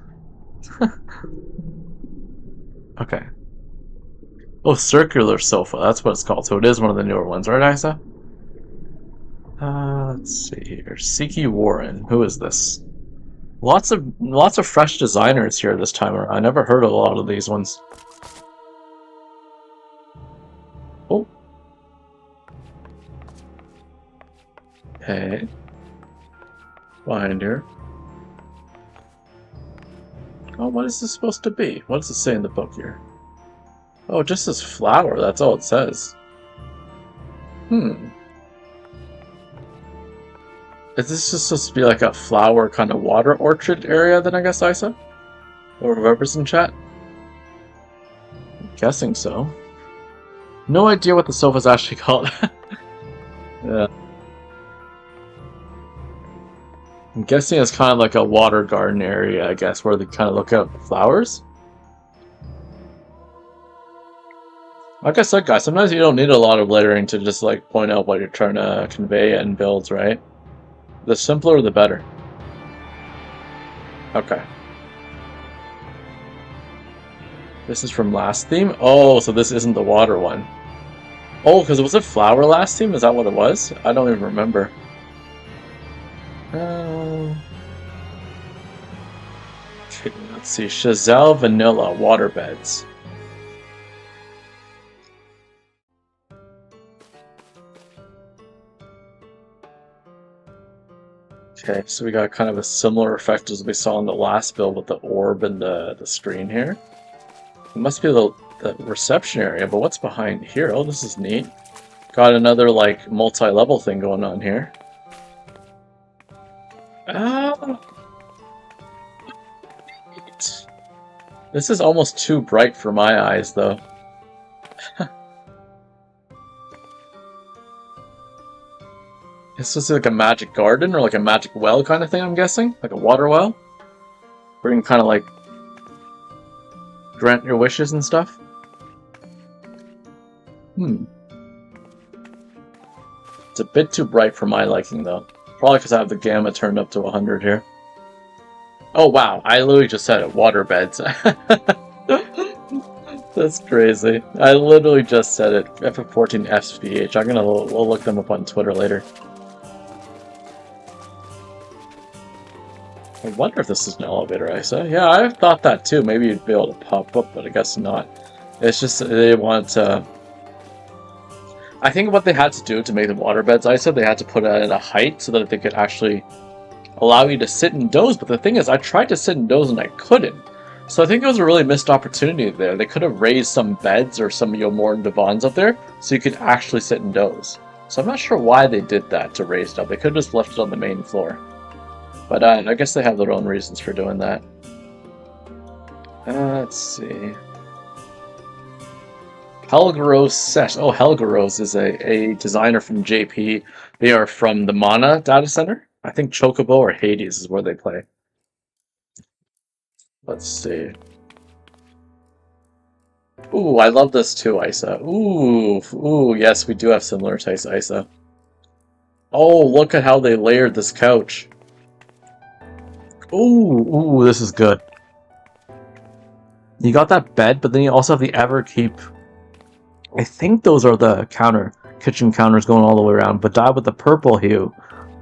Okay. Oh, circular sofa. That's what it's called. So it is one of the newer ones, right, Isa? Let's see here. Siki Warren. Who is this? Lots of fresh designers here this time around. I never heard of a lot of these ones. Oh. Hey. Behind here. Oh, what is this supposed to be? What does it say in the book here? Oh, just this flower. That's all it says. Is this just supposed to be like a flower kind of water orchard area then, I guess, Isa? Or whoever's in chat? I'm guessing so. No idea what the sofa's actually called. Yeah. I'm guessing it's kind of like a water garden area, I guess, where they kind of look at flowers. Like I said, guys, sometimes you don't need a lot of lettering to just like point out what you're trying to convey in builds, right? The simpler, the better. Okay. This is from last theme? Oh, so this isn't the water one. Oh, because was it flower last theme? Is that what it was? I don't even remember. Okay, let's see. Chazelle Vanilla Waterbeds. Okay, so we got kind of a similar effect as we saw in the last build with the orb and the screen here. It must be the reception area, but what's behind here? Oh, this is neat. Got another, like, multi-level thing going on here. Oh! Neat. This is almost too bright for my eyes, though. This is like a magic garden or like a magic well kind of thing, I'm guessing? Like a water well? Where you can kind of like grant your wishes and stuff? It's a bit too bright for my liking, though. Probably because I have the gamma turned up to 100 here. Oh, wow. I literally just said it. Water beds. That's crazy. I literally just said it. FF14 FPH. We'll look them up on Twitter later. I wonder if this is an elevator, Isa. Yeah, I thought that too. Maybe you'd be able to pop up, but I guess not. It's just they want to... I think what they had to do to make the waterbeds, Isa, they had to put it at a height so that they could actually allow you to sit and doze. But the thing is, I tried to sit and doze and I couldn't. So I think it was a really missed opportunity there. They could have raised some beds or some more divans up there so you could actually sit and doze. So I'm not sure why they did that to raise it up. They could have just left it on the main floor. But I guess they have their own reasons for doing that. Let's see. Helga Rose Set. Oh, Helga Rose is a designer from JP. They are from the Mana data center. I think Chocobo or Hades is where they play. Let's see. Ooh, I love this too, Isa. Ooh, yes, we do have similar tastes, Isa. Oh, look at how they layered this couch. Ooh, this is good. You got that bed, but then you also have the Everkeep. I think those are the kitchen counters going all the way around, but dyed with the purple hue.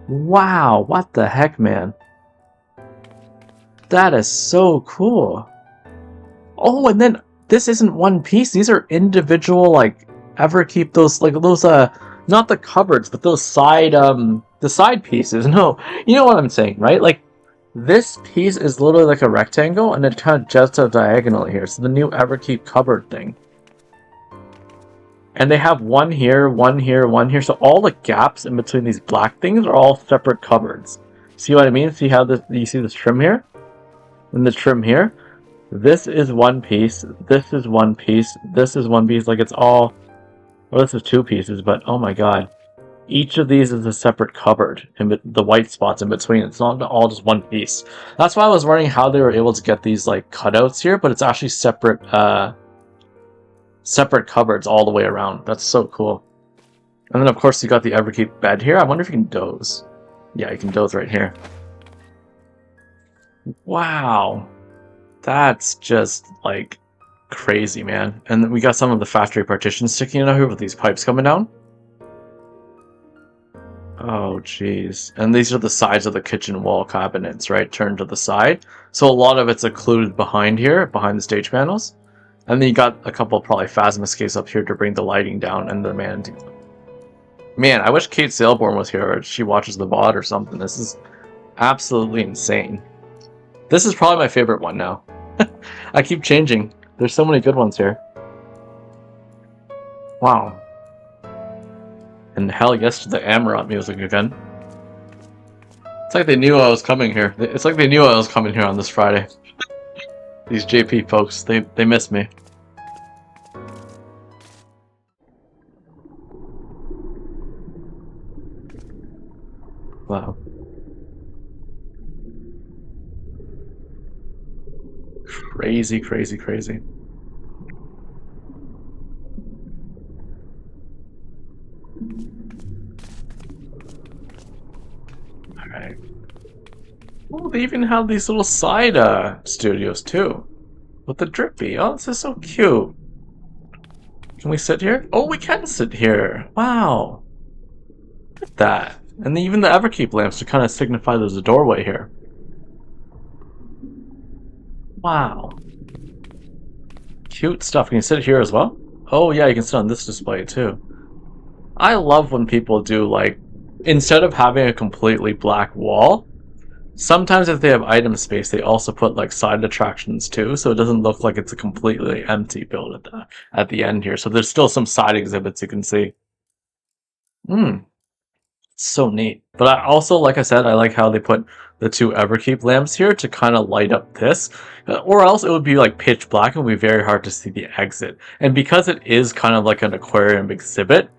Wow, what the heck, man? That is so cool. Oh, and then this isn't one piece. These are individual, like, Everkeep, those not the cupboards, but those side the side pieces. No, you know what I'm saying, right? Like this piece is literally like a rectangle, and it kind of juts out diagonally here. So the new Everkeep cupboard thing. And they have one here, one here, one here. So all the gaps in between these black things are all separate cupboards. See what I mean? See how this? You see this trim here? And the trim here? This is one piece. This is one piece. This is one piece. Like it's all... Well, this is two pieces, but oh my god. Each of these is a separate cupboard. And the white spots in between. It's not all just one piece. That's why I was wondering how they were able to get these like cutouts here, but it's actually separate... separate cupboards all the way around. That's so cool. And then of course you got the Everkeep bed here. I wonder if you can doze. Yeah, you can doze right here. Wow. That's just like crazy, man. And then we got some of the factory partitions sticking out here with these pipes coming down. Oh jeez. And these are the sides of the kitchen wall cabinets, right? Turned to the side. So a lot of it's occluded behind here, behind the stage panels. And then you got a couple probably Phasma escapes up here to bring the lighting down and the man. Man, I wish Kate Sailborn was here, or she watches the VOD or something. This is absolutely insane. This is probably my favorite one now. I keep changing. There's so many good ones here. Wow. And hell yes to the Amarant music again. It's like they knew I was coming here. It's like they knew I was coming here on this Friday. These JP folks, they miss me. Wow. Crazy, crazy, crazy. Alright. Oh, they even have these little side studios too. With the drippy. Oh, this is so cute. Can we sit here? Oh, we can sit here. Wow. Look at that. And even the Everkeep lamps to kind of signify there's a doorway here. Wow. Cute stuff. Can you sit here as well? Oh yeah, you can sit on this display too. I love when people do like, instead of having a completely black wall, sometimes if they have item space, they also put like side attractions too, so it doesn't look like it's a completely empty build at the end here. So there's still some side exhibits you can see. So neat. But I also, like I said, I like how they put the two Everkeep lamps here to kind of light up this. Or else it would be like pitch black and it would be very hard to see the exit. And because it is kind of like an aquarium exhibit,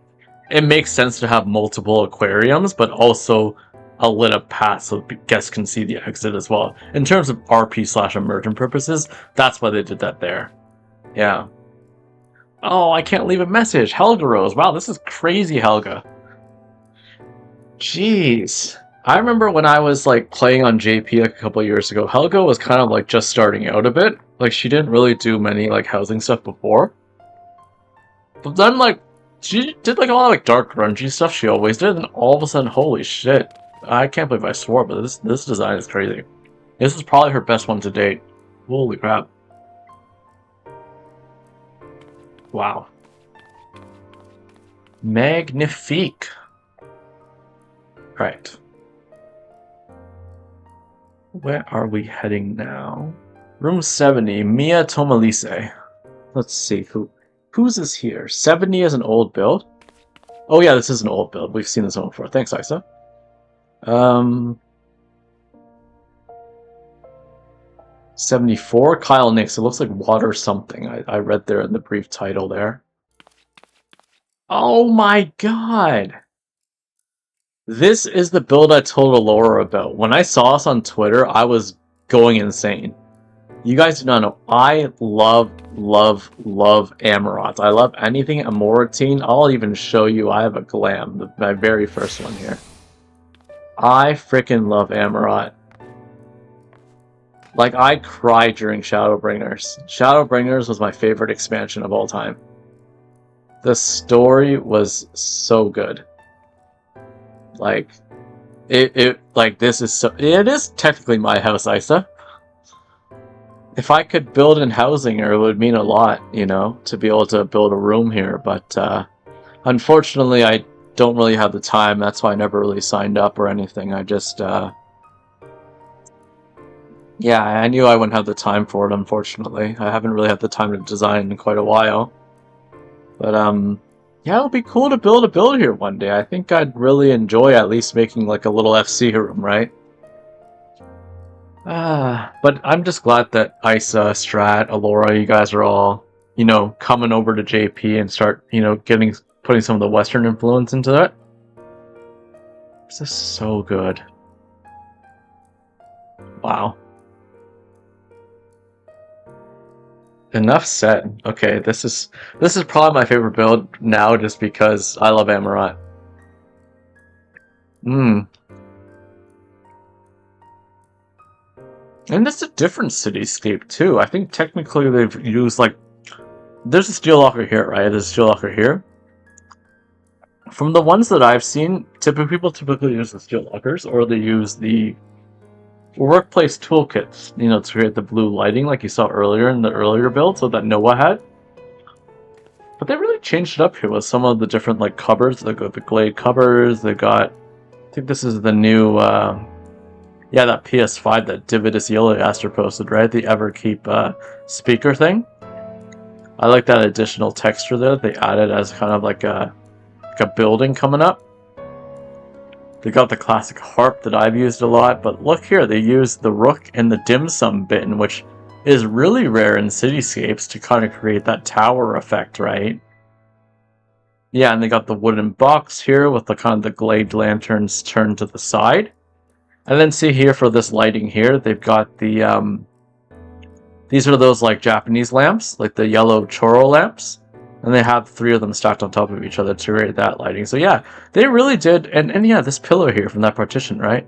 it makes sense to have multiple aquariums, but also a lit up path so guests can see the exit as well. In terms of RP/immersion purposes, that's why they did that there. Yeah. Oh, I can't leave a message. Helga Rose. Wow, this is crazy, Helga. Jeez. I remember when I was like playing on JP like a couple of years ago, Helga was kind of like just starting out a bit. Like she didn't really do many like housing stuff before. But then like she did like a lot of like dark grungy stuff she always did, and all of a sudden, holy shit. I can't believe I swore, but this design is crazy. This is probably her best one to date. Holy crap. Wow. Magnifique. Right. Where are we heading now? Room 70, Mia Tomalise. Let's see, whose is here? 70 is an old build? Oh yeah, this is an old build. We've seen this one before. Thanks, Isa. 74, Kyle Nix. It looks like water something. I read there in the brief title there. Oh my god! This is the build I told Alora about. When I saw this on Twitter, I was going insane. You guys do not know. I love Amarant. I love anything Amoratine. I'll even show you. I have a glam, my very first one here. I freaking love Amarant. Like, I cried during Shadowbringers. Shadowbringers was my favorite expansion of all time. The story was so good. Like, like, this is so... It is technically my house, Isa. If I could build in Hausinger, it would mean a lot, you know, to be able to build a room here, but, unfortunately, I don't really have the time. That's why I never really signed up or anything. I just, yeah, I knew I wouldn't have the time for it, unfortunately. I haven't really had the time to design in quite a while. But, yeah, it'll be cool to build a build here one day. I think I'd really enjoy at least making like a little FC room, right? But I'm just glad that Isa, Strat, Alora, you guys are all, coming over to JP and start, putting some of the Western influence into that. This is so good. Wow. Enough said. Okay, this is probably my favorite build now, just because I love Amaranth. And it's a different cityscape too. I think technically they've used like, there's a steel locker here, right? There's a steel locker here. From the ones that I've seen, people typically use the steel lockers, or they use the workplace toolkits, to create the blue lighting like you saw earlier in the earlier build, so that Noah had. But they really changed it up here with some of the different like cupboards. They got the Glade cupboards. They got, I think this is the new, yeah, that PS5 that Dividus Yellowcaster posted, right? The Everkeep speaker thing. I like that additional texture there they added as kind of like a building coming up. They got the classic harp that I've used a lot, but look here, they used the rook and the dim sum bin, which is really rare in cityscapes to kind of create that tower effect, right? Yeah, and they got the wooden box here with the kind of the glade lanterns turned to the side. And then see here for this lighting here, they've got the, these are those like Japanese lamps, like the yellow choro lamps. And they have 3 of them stacked on top of each other to create that lighting. So yeah, they really did, and yeah, this pillar here from that partition, right?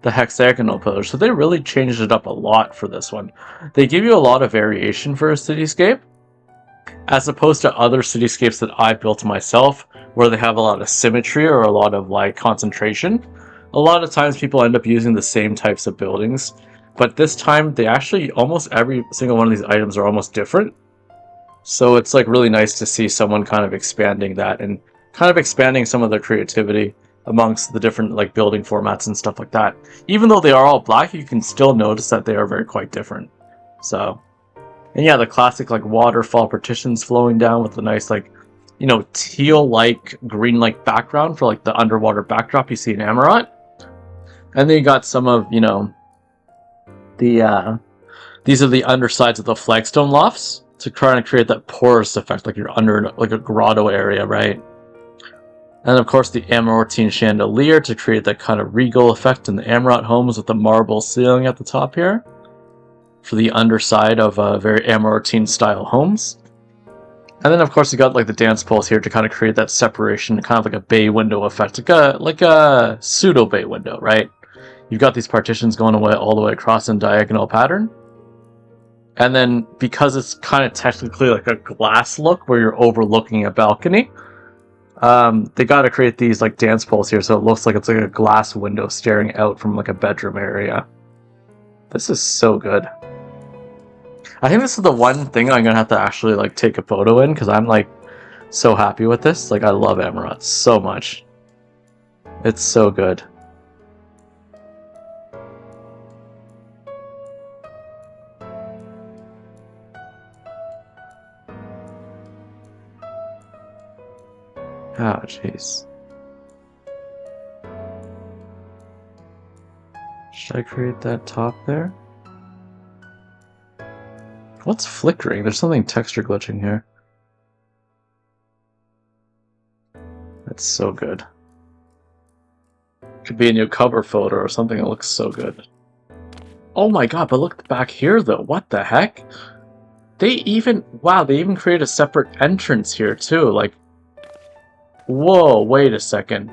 The hexagonal pillar. So they really changed it up a lot for this one. They give you a lot of variation for a cityscape, as opposed to other cityscapes that I built myself, where they have a lot of symmetry or a lot of like concentration. A lot of times people end up using the same types of buildings, but this time they actually, almost every single one of these items are almost different. So it's like really nice to see someone kind of expanding that and kind of expanding some of their creativity amongst the different like building formats and stuff like that. Even though they are all black, you can still notice that they are very quite different. So, and yeah, the classic like waterfall partitions flowing down with the nice like, teal-like, green-like background for like the underwater backdrop you see in Amaranth. And then you got some of, the, these are the undersides of the flagstone lofts to try and create that porous effect, like you're under like a grotto area, right? And of course the Amarantine chandelier to create that kind of regal effect in the Amaranth homes with the marble ceiling at the top here for the underside of very Amarantine style homes. And then of course you got like the dance poles here to kind of create that separation, kind of like a bay window effect, like a pseudo bay window, right? You've got these partitions going away all the way across in diagonal pattern. And then because it's kind of technically like a glass look where you're overlooking a balcony, they got to create these like dance poles here so it looks like it's like a glass window staring out from like a bedroom area. This is so good. I think this is the one thing I'm gonna have to actually like take a photo in, because I'm like so happy with this. Like I love Amaranth so much. It's so good. Oh, jeez. Should I create that top there? What's flickering? There's something texture glitching here. That's so good. Could be a new cover photo or something that looks so good. Oh my god, but look back here though. What the heck? They even create a separate entrance here too. Like, whoa, wait a second.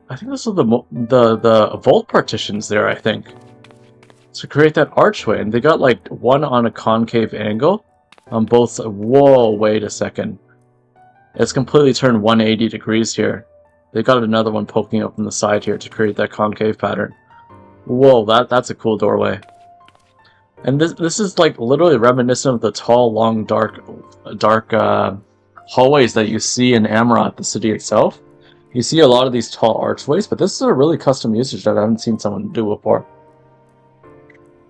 I think this is the vault partitions there, I think. To create that archway, and they got like one on a concave angle on both. Whoa, wait a second. It's completely turned 180 degrees here. They got another one poking up from the side here to create that concave pattern. Whoa, that's a cool doorway. And this is like literally reminiscent of the tall, long, dark hallways that you see in Amaranth, the city itself. You see a lot of these tall archways, but this is a really custom usage that I haven't seen someone do before.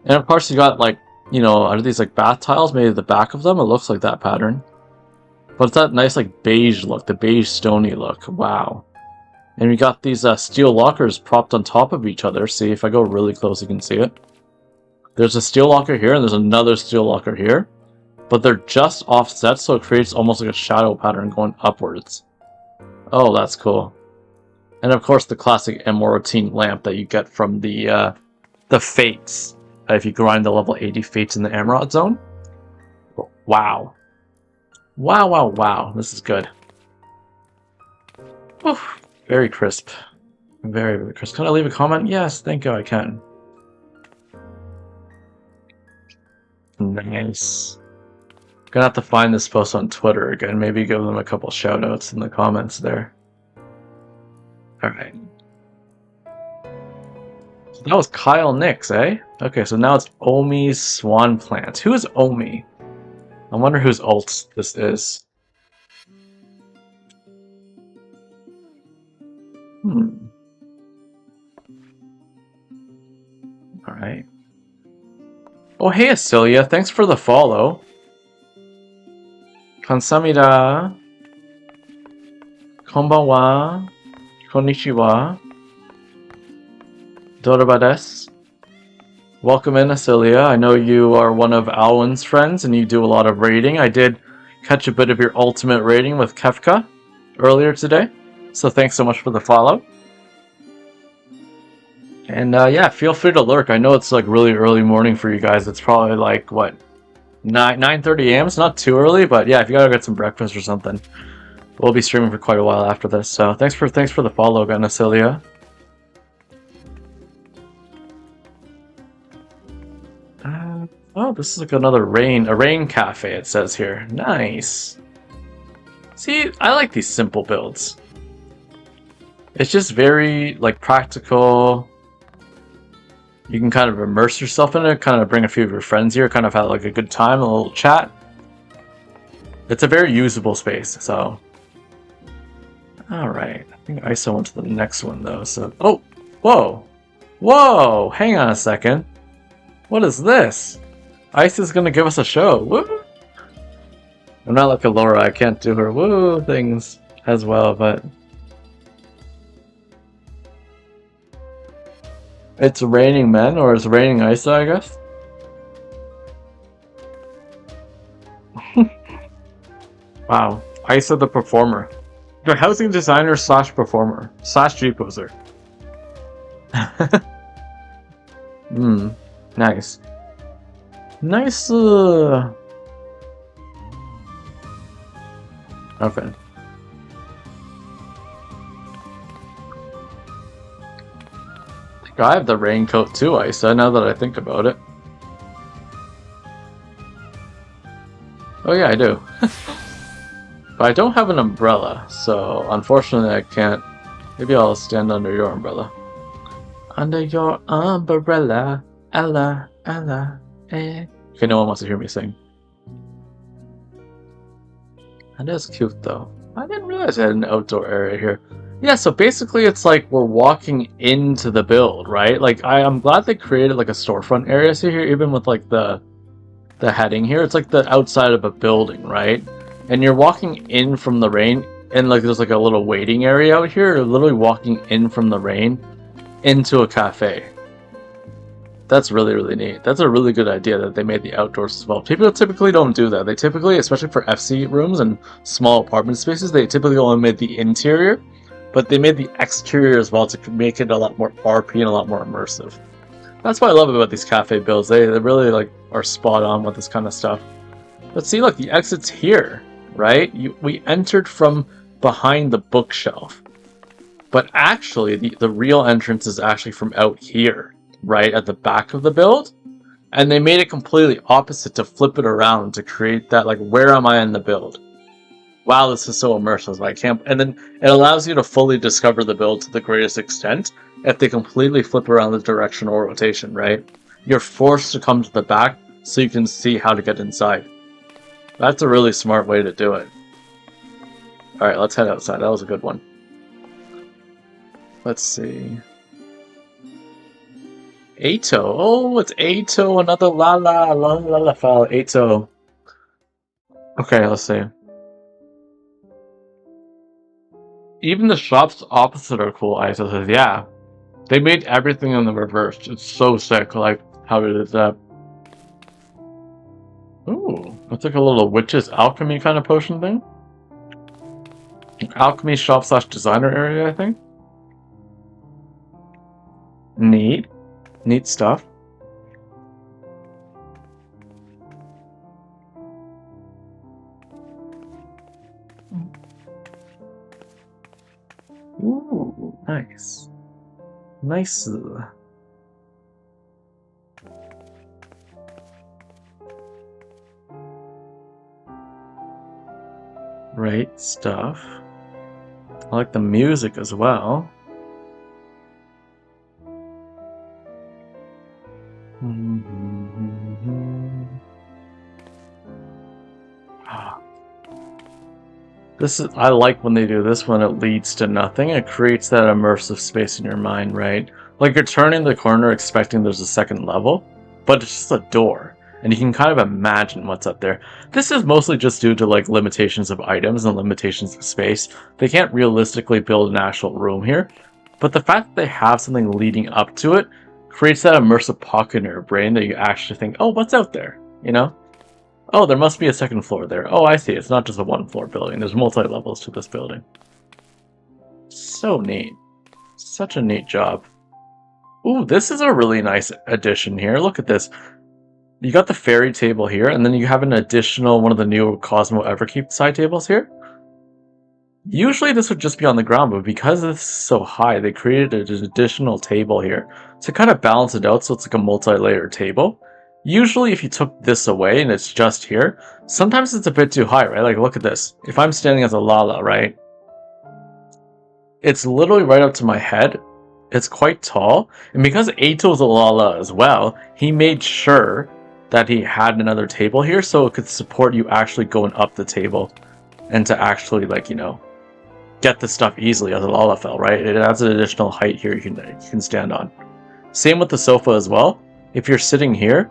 And of course, you got like, you know, are these like bath tiles? Maybe the back of them. It looks like that pattern, but it's that nice like beige look, the beige stony look. Wow. And we got these steel lockers propped on top of each other. See, if I go really close, you can see it. There's a steel locker here, and there's another steel locker here. But they're just offset, so it creates almost like a shadow pattern going upwards. Oh, that's cool. And of course, the classic Amorotine lamp that you get from the Fates. If you grind the level 80 Fates in the Emerald Zone. Wow. Wow, wow, wow. This is good. Oof. Very crisp. Very, very crisp. Can I leave a comment? Yes, thank you, I can. Nice. Gonna have to find this post on Twitter again. Maybe give them a couple shout outs in the comments there. Alright. So that was Kyle Nix, eh? Okay, so now it's Omi's Swan Plant. Who is Omi? I wonder whose ult this is. Alright. Oh, hey, Asilia. Thanks for the follow. Kansamida. Konbanwa. Konnichiwa. Doraba desu. Welcome in, Asilia. I know you are one of Alwyn's friends and you do a lot of raiding. I did catch a bit of your ultimate raiding with Kefka earlier today. So thanks so much for the follow. And yeah, feel free to lurk. I know it's like really early morning for you guys. It's probably like, what, 9:30 a.m.? It's not too early, but yeah, if you gotta get some breakfast or something, we'll be streaming for quite a while after this. So thanks for the follow, Ganasilia. Oh, this is like another rain cafe, it says here. Nice. See, I like these simple builds. It's just very like practical. You can kind of immerse yourself in it, kind of bring a few of your friends here, kind of have like a good time, a little chat. It's a very usable space, so. Alright, I think ISO went to the next one though, so. Oh, whoa! Whoa! Hang on a second. What is this? Ice is gonna give us a show. Woo! I'm not like a Laura, I can't do her woo things as well, but. It's raining men, or it's raining ice, I guess. Wow, Isa the performer. The housing designer slash performer slash G-poser. Nice. Nice. Okay. I have the raincoat too, Isa, now that I think about it. Oh yeah, I do. But I don't have an umbrella, so unfortunately I can't. Maybe I'll stand under your umbrella. Under your umbrella, Ella, Ella, eh. Okay, no one wants to hear me sing. That is cute though. I didn't realize I had an outdoor area here. Yeah, so basically it's like we're walking into the build, right? Like I'm glad they created like a storefront area here, even with like the heading here. It's like the outside of a building, right? And you're walking in from the rain, and like there's like a little waiting area out here. You're literally walking in from the rain into a cafe. That's really, really neat. That's a really good idea that they made the outdoors as well. People typically don't do that. They typically, especially for FC rooms and small apartment spaces, they typically only made the interior. But they made the exterior as well to make it a lot more RP and a lot more immersive. That's what I love about these cafe builds. They really like are spot on with this kind of stuff. But see, look, the exit's here, right? We entered from behind the bookshelf. But actually, the real entrance is actually from out here, right at the back of the build. And they made it completely opposite to flip it around to create that, like, where am I in the build? Wow, this is so immersive. I can't. And then it allows you to fully discover the build to the greatest extent if they completely flip around the direction or rotation, right? You're forced to come to the back so you can see how to get inside. That's a really smart way to do it. Alright, let's head outside. That was a good one. Let's see. Ato. Oh, it's Ato, another la file. Ato. Okay, let's see. Even the shops opposite are cool, Ato says. Yeah. They made everything in the reverse. It's so sick, like how it is that. Ooh, it's like a little witch's alchemy kind of potion thing. Alchemy shop / designer area, I think. Neat. Neat stuff. Ooh, nice. Nice. Right stuff. I like the music as well. This is, I like when they do this when it leads to nothing. It creates that immersive space in your mind, right? Like you're turning the corner expecting there's a second level, but it's just a door. And you can kind of imagine what's up there. This is mostly just due to like limitations of items and limitations of space. They can't realistically build an actual room here. But the fact that they have something leading up to it creates that immersive pocket in your brain that you actually think, oh, what's out there? You know? Oh, there must be a second floor there. Oh, I see. It's not just a one-floor building. There's multi-levels to this building. So neat. Such a neat job. Ooh, this is a really nice addition here. Look at this. You got the fairy table here, and then you have an additional one of the new Cosmo Everkeep side tables here. Usually this would just be on the ground, but because this is so high, they created an additional table here to kind of balance it out so it's like a multi-layered table. Usually if you took this away and it's just here, sometimes it's a bit too high, right? Like, look at this. If I'm standing as a Lala, right? It's literally right up to my head. It's quite tall. And because Ato's a Lala as well, he made sure that he had another table here so it could support you actually going up the table and to actually, like, you know, get the stuff easily as a Lala fell, right? It adds an additional height here you can stand on. Same with the sofa as well. If you're sitting here,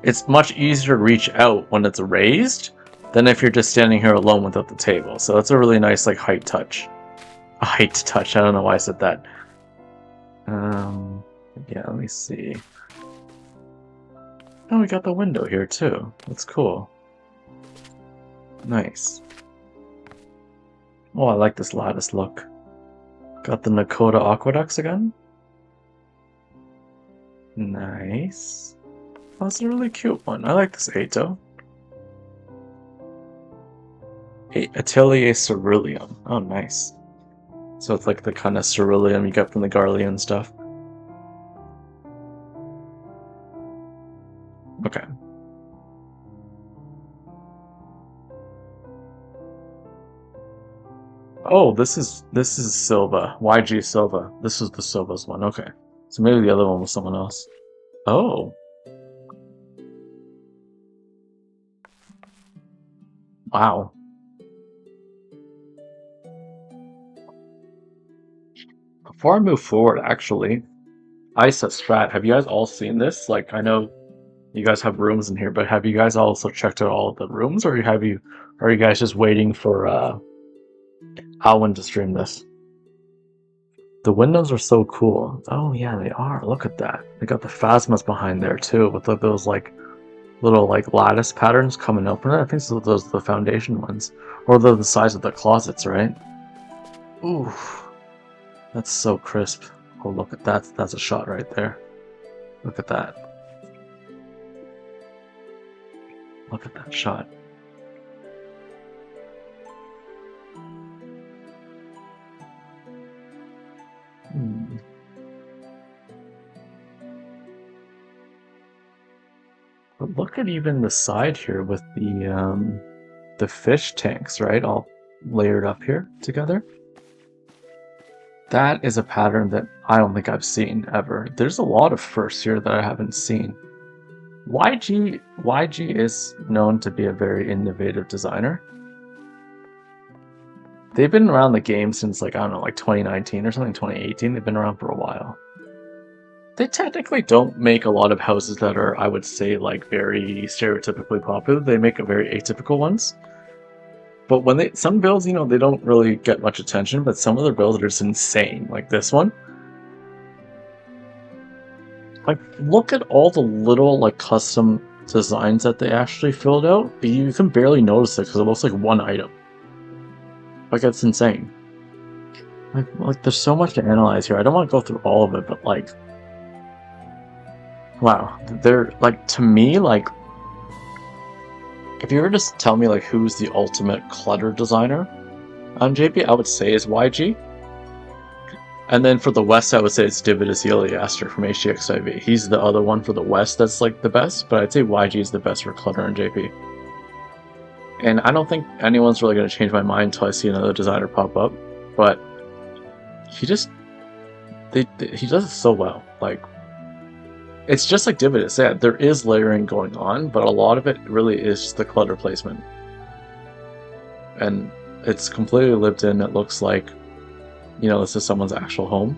it's much easier to reach out when it's raised than if you're just standing here alone without the table. So it's a really nice like height touch. A height touch. I don't know why I said that. Yeah, let me see. Oh, we got the window here too. That's cool. Nice. Oh, I like this lattice look. Got the Nakota aqueducts again. Nice. That's a really cute one. I like this Ato. Atelier Ceruleum. Oh, nice. So it's like the kind of ceruleum you get from the Garlean stuff. Okay. Oh, this is Silva. YG Silva. This is the Silva's one. Okay. So maybe the other one was someone else. Oh. Wow. Before I move forward, actually, ISA Strat, have you guys all seen this? Like, I know you guys have rooms in here, but have you guys also checked out all of the rooms, or are you guys just waiting for Alwyn to stream this? The windows are so cool. Oh yeah, they are. Look at that. They got the phasmas behind there too, with those like little like lattice patterns coming up from it. I think those are the foundation ones, or they're the size of the closets, right? Ooh, that's so crisp. Oh, look at that. That's a shot right there. Look at that. Look at that shot. But look at even the side here with the fish tanks, right? All layered up here together. That is a pattern that I don't think I've seen ever. There's a lot of firsts here that I haven't seen. YG is known to be a very innovative designer. They've been around the game since like, I don't know, like 2019 or something, 2018. They've been around for a while. They technically don't make a lot of houses that are, I would say, like very stereotypically popular. They make a very atypical ones. But when some builds, you know, they don't really get much attention, but some of their builds are just insane. Like this one. Like, look at all the little, like, custom designs that they actually filled out. You can barely notice it because it looks like one item. Like, it's insane. Like, there's so much to analyze here. I don't want to go through all of it, but, like, wow. They're, like, to me, like, if you were to tell me, like, who's the ultimate clutter designer on JP, I would say is YG. And then for the West, I would say it's Dividus Iliaster from HDXIV. He's the other one for the West that's, like, the best, but I'd say YG is the best for clutter on JP. And I don't think anyone's really going to change my mind until I see another designer pop up, but he just... he does it so well. Like, it's just like Dividus. Yeah, there is layering going on, but a lot of it really is just the clutter placement. And it's completely lived in. It looks like, you know, this is someone's actual home.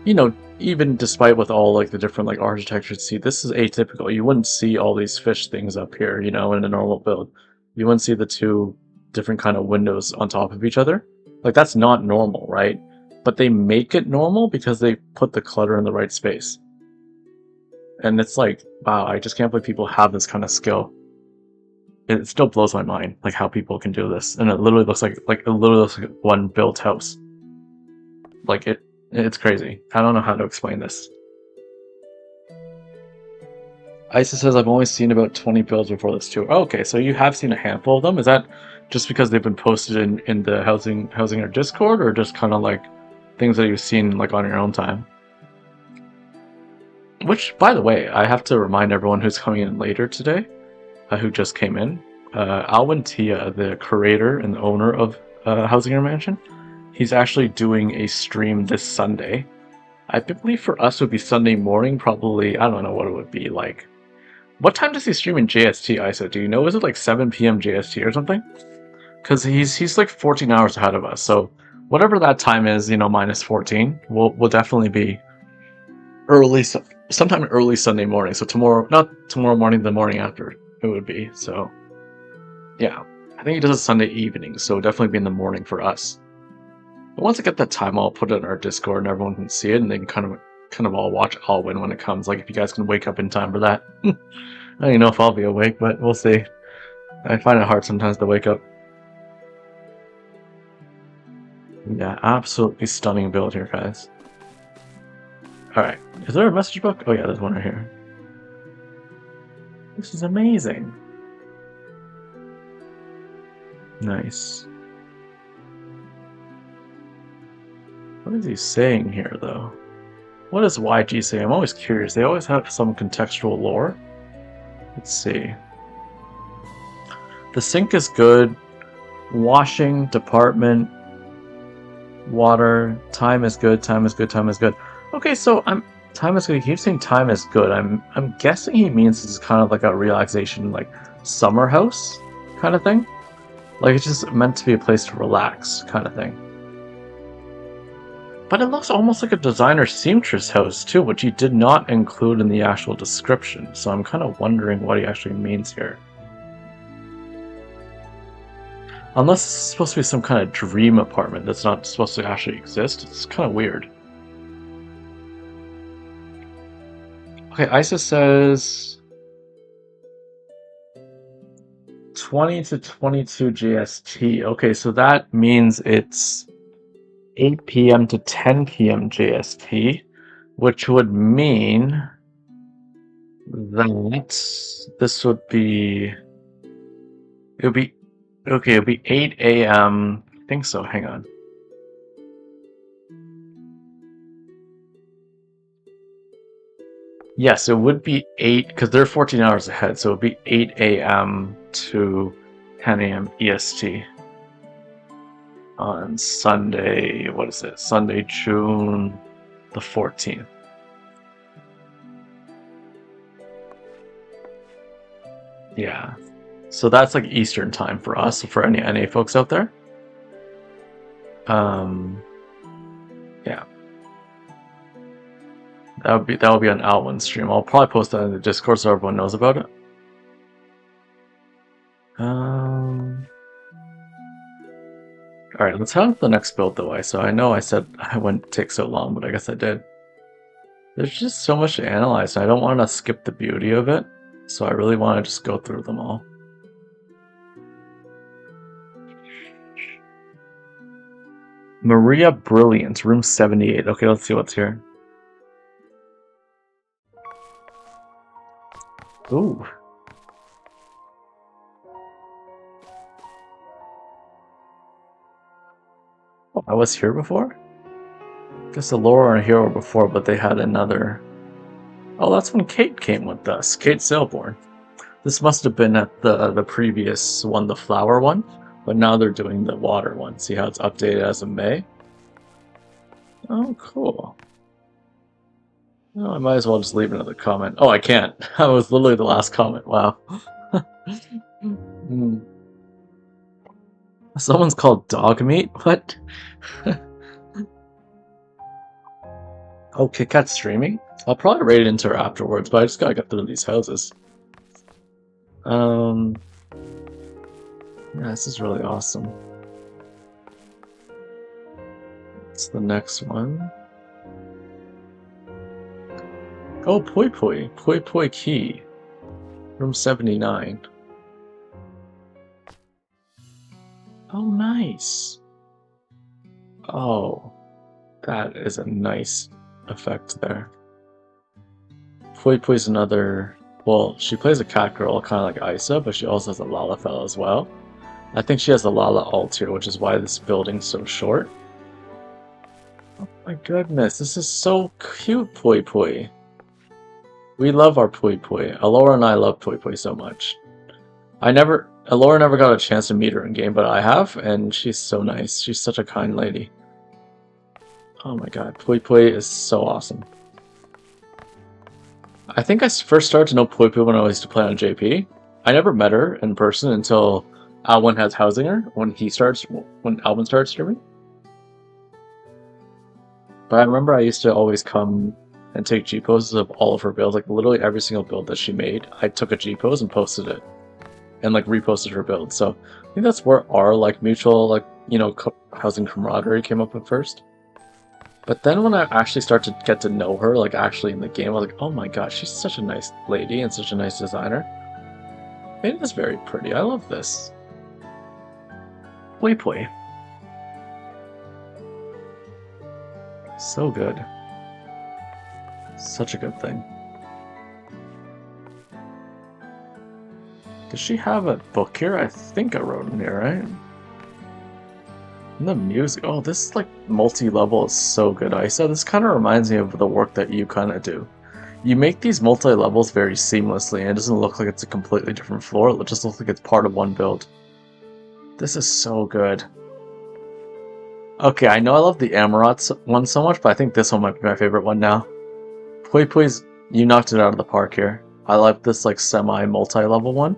You know, even despite with all like the different like architecture, see, this is atypical. You wouldn't see all these fish things up here, you know, in a normal build. You wouldn't see the two different kind of windows on top of each other. Like, that's not normal, right? But they make it normal because they put the clutter in the right space. And it's like, wow, I just can't believe people have this kind of skill. It still blows my mind, like how people can do this. And it literally looks like one built house. Like, it's crazy. I don't know how to explain this. Isis says, I've only seen about 20 builds before this too. Oh, okay, so you have seen a handful of them. Is that just because they've been posted in the Hausinger Discord, or just kind of like things that you've seen like on your own time? Which, by the way, I have to remind everyone who's coming in later today, who just came in, Alwyn Tia, the creator and the owner of Hausinger Mansion, he's actually doing a stream this Sunday. I believe for us it would be Sunday morning, probably. I don't know what it would be like. What time does he stream in JST, Isa? Do you know? Is it like 7 p.m. JST or something? Because he's like 14 hours ahead of us, so whatever that time is, you know, minus 14, will definitely be early, sometime early Sunday morning. So tomorrow, not tomorrow morning, the morning after it would be. So yeah, I think he does it Sunday evening, so definitely be in the morning for us. But once I get that time, I'll put it in our Discord and everyone can see it, and they can kind of all watch Alwyn when it comes. Like, if you guys can wake up in time for that. I don't even know if I'll be awake, but we'll see. I find it hard sometimes to wake up. Yeah, absolutely stunning build here, guys. Alright, is there a message book? Oh yeah, there's one right here. This is amazing. Nice. What is he saying here, though? What does YG say? I'm always curious. They always have some contextual lore. Let's see. The sink is good. Washing department. Water. Time is good. Time is good. Time is good. Okay, so time is good. He keeps saying time is good. I'm guessing he means this is kind of like a relaxation, like summer house kind of thing. Like, it's just meant to be a place to relax kind of thing. But it looks almost like a designer seamstress house too, which he did not include in the actual description. So I'm kind of wondering what he actually means here. Unless it's supposed to be some kind of dream apartment that's not supposed to actually exist. It's kind of weird. Okay, Isa says 20 to 22 JST. Okay, so that means it's 8 p.m. to 10 p.m. JST, which would mean that this would be... It would be... Okay, it would be 8 a.m. I think so, hang on. Yes, it would be 8, because they're 14 hours ahead, so it would be 8 a.m. to 10 a.m. EST on Sunday, what is it? Sunday, June the 14th. Yeah, so that's like Eastern time for us, for any NA folks out there. Yeah, that would be an Alwyn stream. I'll probably post that in the Discord so everyone knows about it. All right, let's have the next build though. So I know I said I wouldn't take so long, but I guess I did. There's just so much to analyze, and I don't want to skip the beauty of it, so I really want to just go through them all. Maria Brilliant, room 78. Okay, let's see what's here. Ooh. Oh, I was here before? Guess the Laura and Hero before, but they had another... Oh, that's when Kate came with us. Kate Sailborn. This must have been at the previous one, the flower one, but now they're doing the water one. See how it's updated as of May? Oh, cool. Oh, I might as well just leave another comment. Oh, I can't. That was literally the last comment. Wow. Someone's called dog meat? What? Oh, Kit Kat's streaming? I'll probably raid into her afterwards, but I just gotta get through these houses. Yeah, this is really awesome. What's the next one? Oh, Poi Poi. Poi Poi Key. Room 79. Oh, nice. Oh, that is a nice effect there. Poi Poi's another... Well, she plays a cat girl, kind of like Isa, but she also has a Lalafell as well. I think she has a Lala ult here, which is why this building's so short. Oh my goodness, this is so cute, Poi Poi. We love our Poi Poi. Alora and I love Poi Poi so much. Alora never got a chance to meet her in game, but I have, and she's so nice. She's such a kind lady. Oh my god, Poi Poi is so awesome. I think I first started to know Poi Poi when I used to play on JP. I never met her in person until Alwyn has Hausinger, when Alwyn started streaming. But I remember I used to always come and take G-poses of all of her builds, like literally every single build that she made. I took a G-pose and posted it, and like reposted her build. So I think that's where our like mutual like housing camaraderie came up at first. But then when I actually started to get to know her, like actually in the game, I was like, oh my gosh, she's such a nice lady and such a nice designer. It is very pretty. I love this. Poi Poi. So good. Such a good thing. Does she have a book here? I think I wrote in here, right? And the music. Oh, this like multi-level is so good, Isa. This kind of reminds me of the work that you kind of do. You make these multi-levels very seamlessly, and it doesn't look like it's a completely different floor. It just looks like it's part of one build. This is so good. Okay, I know I love the Amarat one so much, but I think this one might be my favorite one now. Poi Poi's, you knocked it out of the park here. I like this like semi-multi-level one.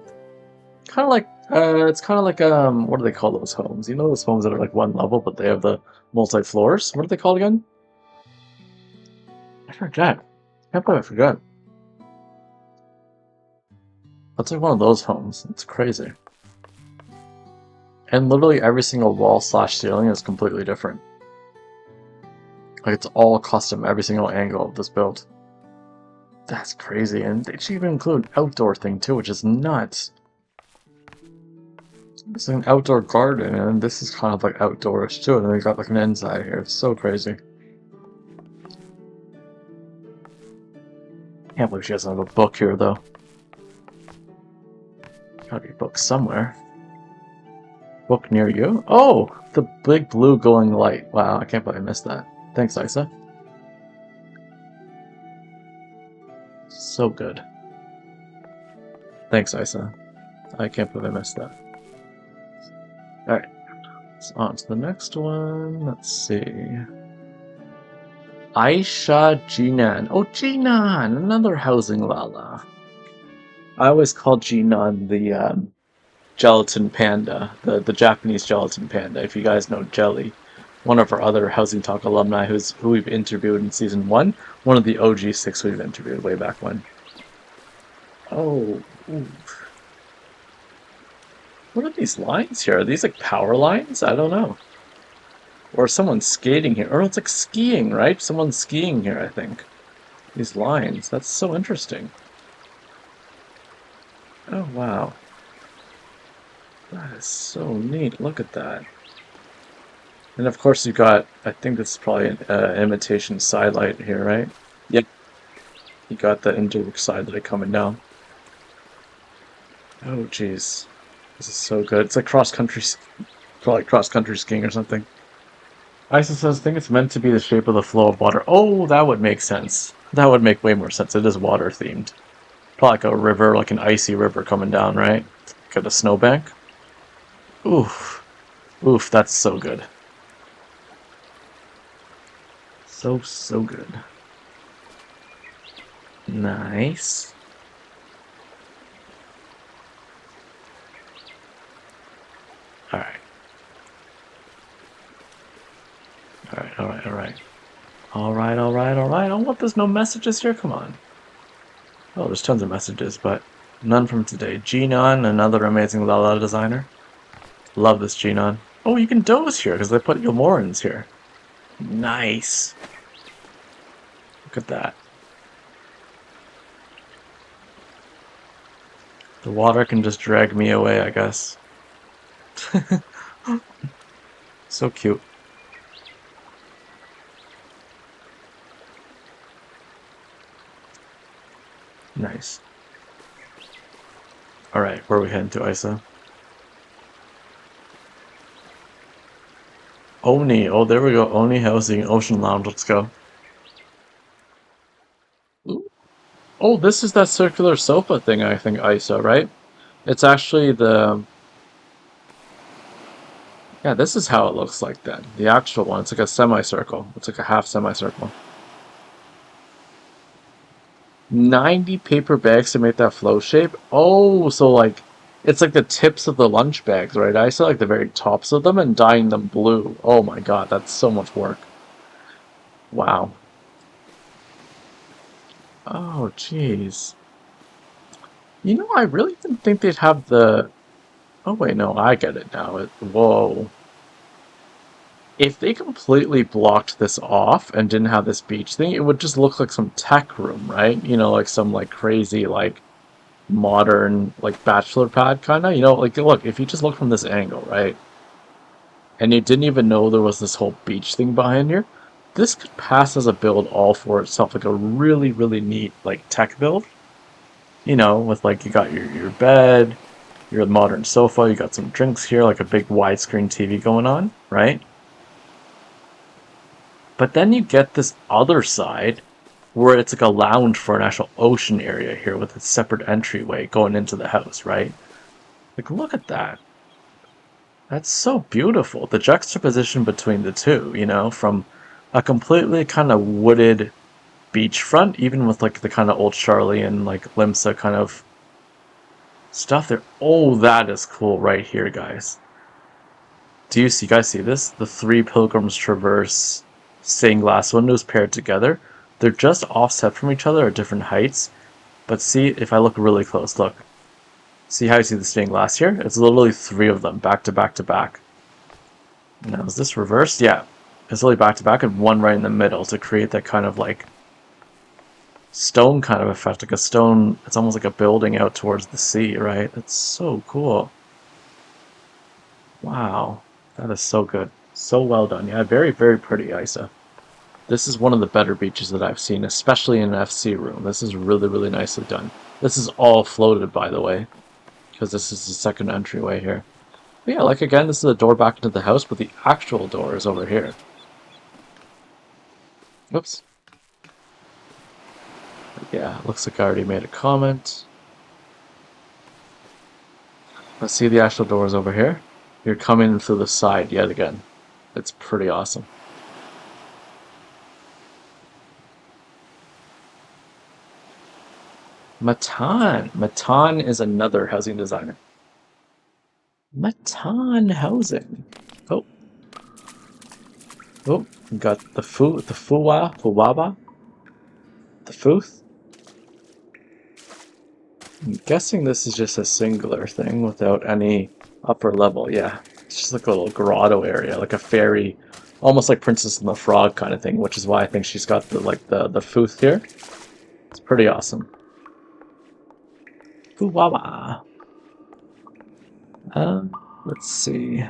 Kind of like, it's kind of like, what do they call those homes? You know those homes that are like one level, but they have the multi-floors? What are they called again? I forgot. I can't believe I forgot. That's like one of those homes. It's crazy. And literally every single wall / ceiling is completely different. Like it's all custom, every single angle of this build. That's crazy, and they should even include an outdoor thing too, which is nuts. It's an outdoor garden, and this is kind of like outdoors too, and then we got like an inside here. It's so crazy. Can't believe she doesn't have a book here though. Gotta be a book somewhere. Book near you? Oh! The big blue glowing light. Wow, I can't believe I missed that. Thanks, Isa. So good. Thanks, Isa. I can't believe I missed that. Alright. Let's on to the next one. Let's see. Aisha Jinan. Oh, Jinan! Another housing Lala. I always call Jinan the gelatin panda, the Japanese gelatin panda, if you guys know jelly. one of our other Housing Talk alumni who we've interviewed in season 1. One of the OG 6 we've interviewed way back when. Oh, ooh. What are these lines here? Are these like power lines? I don't know. Or someone's skating here. Or it's like skiing, right? Someone's skiing here, I think. These lines. That's so interesting. Oh, wow. That is so neat. Look at that. And of course you've got, I think this is probably an imitation side light here, right? Yep. You got the indirect side light coming down. Oh, jeez. This is so good. It's like cross-country, probably cross-country skiing or something. Isa says, I think it's meant to be the shape of the flow of water. Oh, that would make sense. That would make way more sense. It is water-themed. Probably like a river, like an icy river coming down, right? Got a snowbank. Oof. Oof, that's so good. So good. Nice. Alright. Alright. Oh, what? There's no messages here? Come on. Oh, there's tons of messages, but none from today. Genon, another amazing Lala designer. Love this Genon. Oh, you can doze here, because they put Yomorans here. Nice. Look at that. The water can just drag me away, I guess. So cute. Nice. Alright, where are we heading to, Isa? Oni. Oh, there we go. Oni Housing, Ocean Lounge. Let's go. Ooh. Oh, this is that circular sofa thing, I think, Isa, right? It's actually the... Yeah, this is how it looks like then. The actual one. It's like a semicircle. It's like a half semicircle. 90 paper bags to make that flow shape? Oh, so like... It's like the tips of the lunch bags, right? I saw like the very tops of them and dyeing them blue. Oh my god, that's so much work. Wow. Oh, jeez. You know, I really didn't think they'd have the... Oh, wait, no, I get it now. Whoa. If they completely blocked this off and didn't have this beach thing, it would just look like some tech room, right? You know, like some, like, crazy, like, modern, like, bachelor pad kind of. You know, like, look, if you just look from this angle, right? And you didn't even know there was this whole beach thing behind here, this could pass as a build all for itself, like a really, really neat, like, tech build. You know, with, like, you got your bed, your modern sofa, you got some drinks here, like a big widescreen TV going on, right? But then you get this other side where it's like a lounge for an actual ocean area here with a separate entryway going into the house, right? Like, look at that. That's so beautiful. The juxtaposition between the two, you know, from a completely kind of wooded beachfront, even with like the kind of old Charlie like Limsa kind of stuff there. Oh, that is cool right here, guys. Do you guys see this? The 3 Pilgrims Traverse stained glass windows paired together. They're just offset from each other at different heights. But see, if I look really close, look. See how you see the stained glass here? It's literally 3 of them, back to back to back. Now, is this reversed? Yeah. It's literally back to back and one right in the middle to create that kind of like stone kind of effect. Like a stone, it's almost like a building out towards the sea, right? It's so cool. Wow. That is so good. So well done. Yeah, very, very pretty, Isa. This is one of the better beaches that I've seen, especially in an FC room. This is really, really nicely done. This is all floated, by the way, because this is the second entryway here. But yeah, like again, this is the door back into the house, but the actual door is over here. Oops. But yeah, looks like I already made a comment. Let's see, the actual door is over here. You're coming in through the side yet again. It's pretty awesome. Matan. Matan is another housing designer. Matan Housing. Oh. Oh, we got the Fuwaba, the Futh. I'm guessing this is just a singular thing without any upper level. Yeah, it's just like a little grotto area, like a fairy, almost like Princess and the Frog kind of thing, which is why I think she's got the Futh here. It's pretty awesome. Fuwaba. Let's see.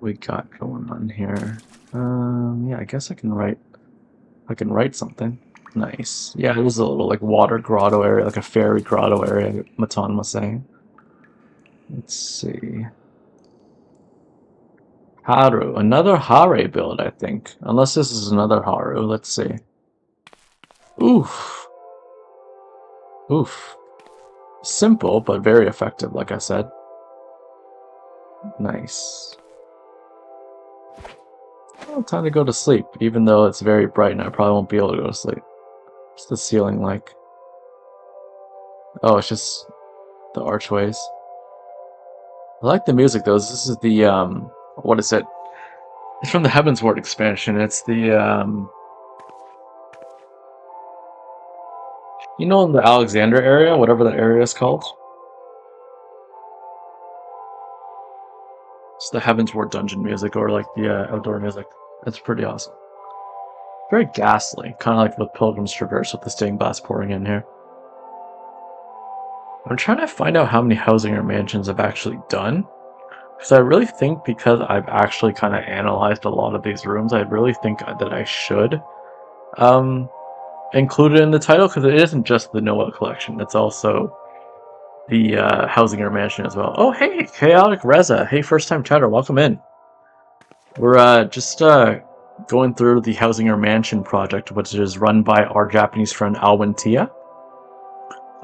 We got going on here? Yeah, I guess I can write something. Nice. Yeah, it was a little like water grotto area, like a fairy grotto area, Matan was saying. Let's see. Haru. Another Hare build, I think. Unless this is another Haru. Let's see. Oof. Oof. Simple, but very effective, like I said. Nice. Well, time to go to sleep, even though it's very bright and I probably won't be able to go to sleep. What's the ceiling like? Oh, it's just the archways. I like the music though. This is the what is it? It's from the Heavensward expansion. It's the you know, in the Alexander area, whatever that area is called. It's the Heavensward dungeon music, or like the outdoor music. It's pretty awesome. Very ghastly, kind of like with Pilgrim's Traverse with the stained glass pouring in here. I'm trying to find out how many Hausinger mansions I've actually done. Because I really think, because I've actually kind of analyzed a lot of these rooms, I really think that I should include it in the title, because it isn't just the Noah collection, it's also the Hausinger mansion as well. Oh, hey, Chaotic Reza. Hey, first time chatter, welcome in. We're just going through the Hausinger mansion project, which is run by our Japanese friend Alwyn Tia.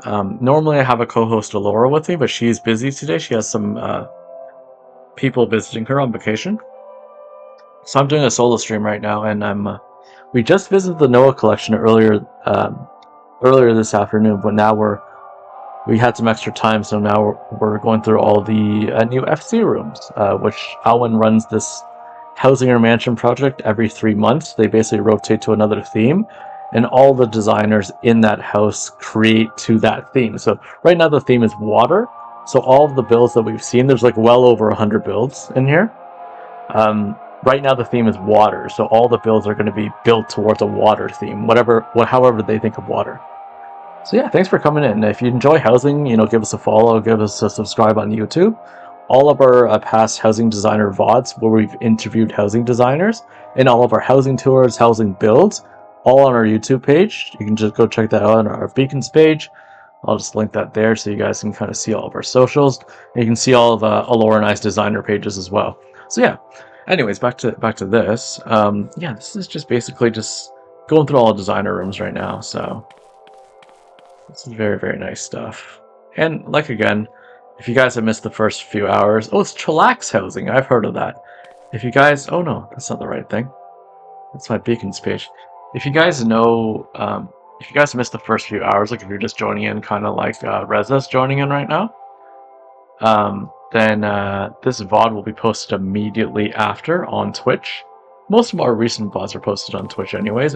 Normally I have a co-host Alora with me, but she's busy today. She has some people visiting her on vacation. So I'm doing a solo stream right now, and we just visited the Noah collection earlier this afternoon, but now we had some extra time, so now we're going through all the new FC rooms, which Alwyn runs this Hausinger Mansion project every 3 months. They basically rotate to another theme, and all the designers in that house create to that theme. So right now the theme is water, so all of the builds that we've seen, there's like well over 100 builds in here. Right now the theme is water, so all the builds are going to be built towards a water theme, however they think of water. So yeah, thanks for coming in. If you enjoy housing, give us a follow, give us a subscribe on YouTube. All of our past housing designer VODs, where we've interviewed housing designers, and all of our housing tours, housing builds, all on our YouTube page. You can just go check that out on our Beacons page. I'll just link that there so you guys can kind of see all of our socials. And you can see all of Alora and I's designer pages as well. So yeah, anyways, back to this. Yeah, this is just basically just going through all the designer rooms right now. So this is very, very nice stuff. And like again, if you guys have missed the first few hours, oh, it's Chillax Housing. I've heard of that. If you guys, oh no, that's not the right thing. That's my Beacons page. If you guys know, if you guys missed the first few hours, like if you're just joining in, kind of like Reza's joining in right now, then this VOD will be posted immediately after on Twitch. Most of our recent VODs are posted on Twitch anyways,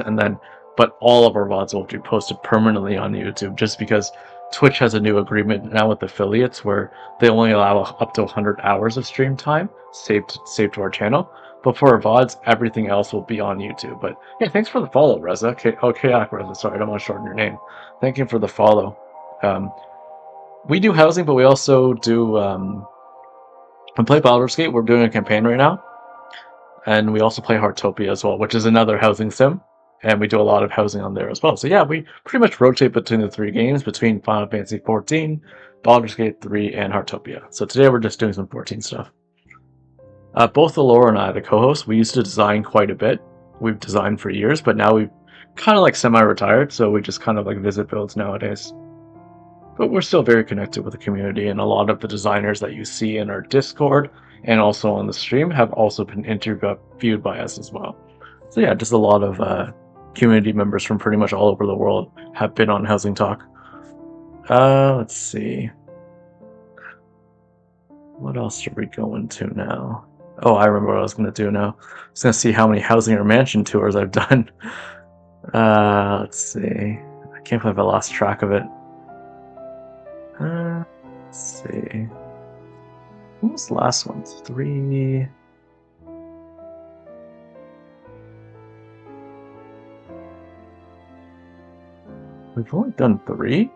but all of our VODs will be posted permanently on YouTube, just because Twitch has a new agreement now with affiliates where they only allow up to 100 hours of stream time saved to our channel. But for our VODs, everything else will be on YouTube. But yeah, thanks for the follow, Reza. Chaotic Reza, sorry, I don't want to shorten your name. Thank you for the follow. We do housing, but we also do we play Baldur's Gate. We're doing a campaign right now. And we also play Heartopia as well, which is another housing sim. And we do a lot of housing on there as well. So yeah, we pretty much rotate between the three games, between Final Fantasy XIV, Baldur's Gate 3, and Heartopia. So today we're just doing some 14 stuff. Both Alora and I, the co-hosts, we used to design quite a bit. We've designed for years, but now we've kind of like semi-retired, so we just kind of like visit builds nowadays. But we're still very connected with the community, and a lot of the designers that you see in our Discord and also on the stream have also been interviewed by us as well. So yeah, just a lot of community members from pretty much all over the world have been on Housing Talk. Let's see. What else are we going to now? Oh, I remember what I was going to do now. I was going to see how many Hausinger Mansion tours I've done. Let's see. I can't believe I lost track of it. Let's see. What was the last one? 3. We've only done 3?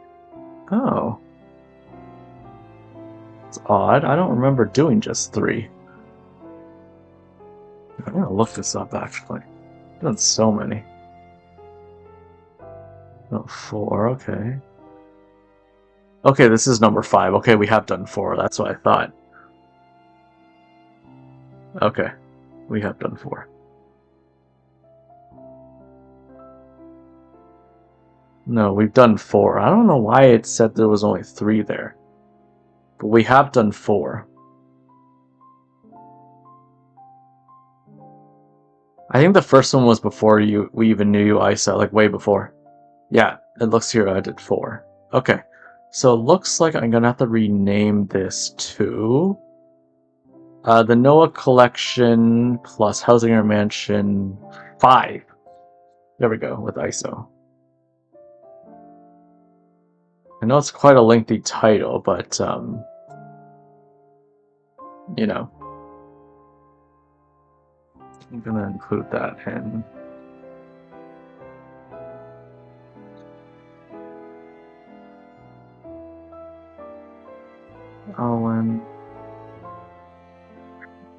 Oh. It's odd. I don't remember doing just 3. I'm gonna look this up actually. I've done so many. Oh, 4, okay. Okay, this is number 5. Okay, we have done 4. That's what I thought. Okay, we have done 4. No, we've done 4. I don't know why it said there was only 3 there. But we have done 4. I think the first one was before we even knew you, Isa, like way before. Yeah, it looks here I did 4. Okay, so it looks like I'm gonna have to rename this to the Noah Collection plus Hausinger Mansion 5. There we go, with ISO. I know it's quite a lengthy title, but you know, I'm gonna include that in. Alwyn.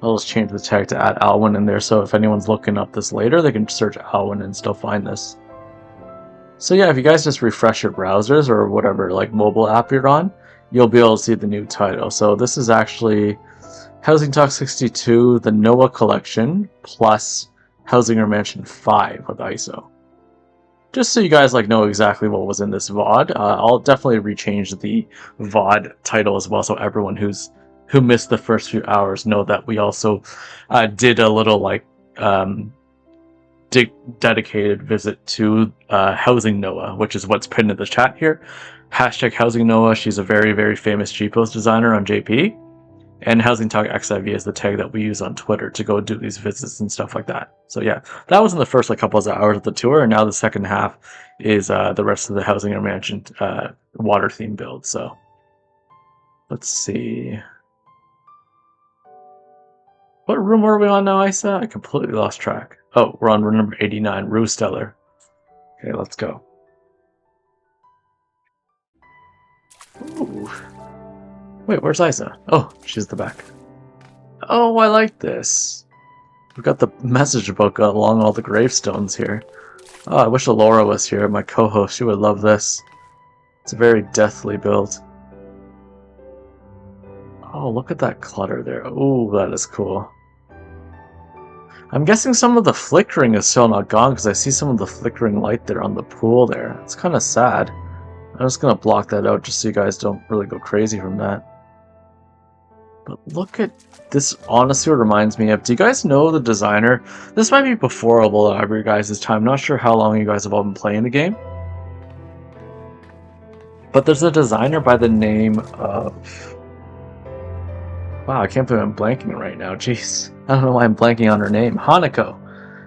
I'll just change the tag to add Alwyn in there, so if anyone's looking up this later, they can search Alwyn and still find this. So yeah, if you guys just refresh your browsers or whatever like mobile app you're on, you'll be able to see the new title. So this is actually Housing Talk 62, the Noah Collection, plus Hausinger Mansion 5 with ISO. Just so you guys like know exactly what was in this VOD, I'll definitely rechange the VOD title as well, so everyone who missed the first few hours know that we also did a little like dedicated visit to Housing Noah, which is what's pinned in the chat here. Hashtag Housing Noah. She's a very, very famous GPOS designer on JP. And Housing Talk XIV is the tag that we use on Twitter to go do these visits and stuff like that. So yeah, that was in the first like couple of hours of the tour, and now the second half is the rest of the Hausinger Mansion water theme build. So let's see. What room were we on now, Isa? I completely lost track. Oh, we're on room number 89, Rue Stellar. Okay, let's go. Ooh. Wait, where's Isa? Oh, she's the back. Oh, I like this. We've got the message book along all the gravestones here. Oh, I wish Alora was here, my co-host. She would love this. It's a very deathly build. Oh, look at that clutter there. Oh, that is cool. I'm guessing some of the flickering is still not gone because I see some of the flickering light there on the pool there. It's kind of sad. I'm just going to block that out just so you guys don't really go crazy from that. But look at this. Honestly, it reminds me of, do you guys know the designer? This might be before a lot of your guys' time. Not sure how long you guys have all been playing the game. But there's a designer by the name of... Wow, I can't believe I'm blanking right now. Jeez. I don't know why I'm blanking on her name. Hanako.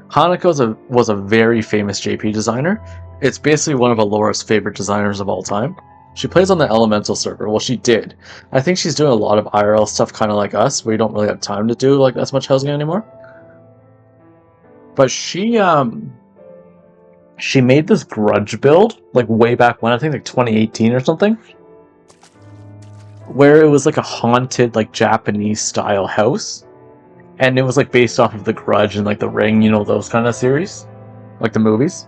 Hanako was a very famous JP designer. It's basically one of Alora's favorite designers of all time. She plays on the Elemental server. Well, she did. I think she's doing a lot of IRL stuff kind of like us, where you don't really have time to do like as much housing anymore. But she made this grudge build like way back when, I think like 2018 or something, where it was like a haunted like Japanese style house, and it was like based off of The Grudge and like The Ring, you know, those kind of series, like the movies.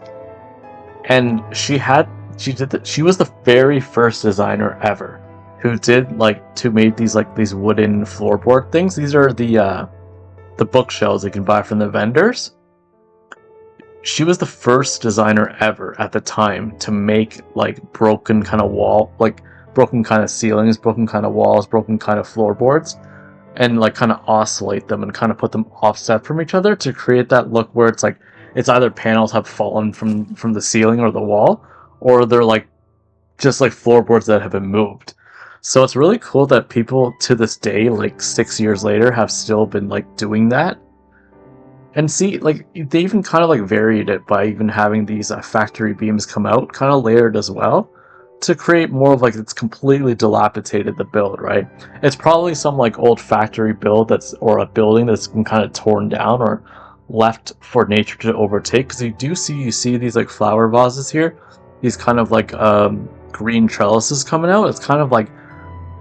And she was the very first designer ever who did like to make these wooden floorboard things. These are the bookshelves you can buy from the vendors. She was the first designer ever at the time to make like broken kind of wall, like broken kind of ceilings, broken kind of walls, broken kind of floorboards, and like kind of oscillate them and kind of put them offset from each other to create that look where it's like it's either panels have fallen from the ceiling or the wall, or they're like just like floorboards that have been moved. So it's really cool that people to this day, like 6 years later, have still been like doing that. And see, like they even kind of like varied it by even having these factory beams come out, kind of layered as well, to create more of like it's completely dilapidated the build, right? It's probably some like old factory build that's or a building that's been kind of torn down or left for nature to overtake. Because you see these like flower vases here, these kind of like green trellises coming out. It's kind of like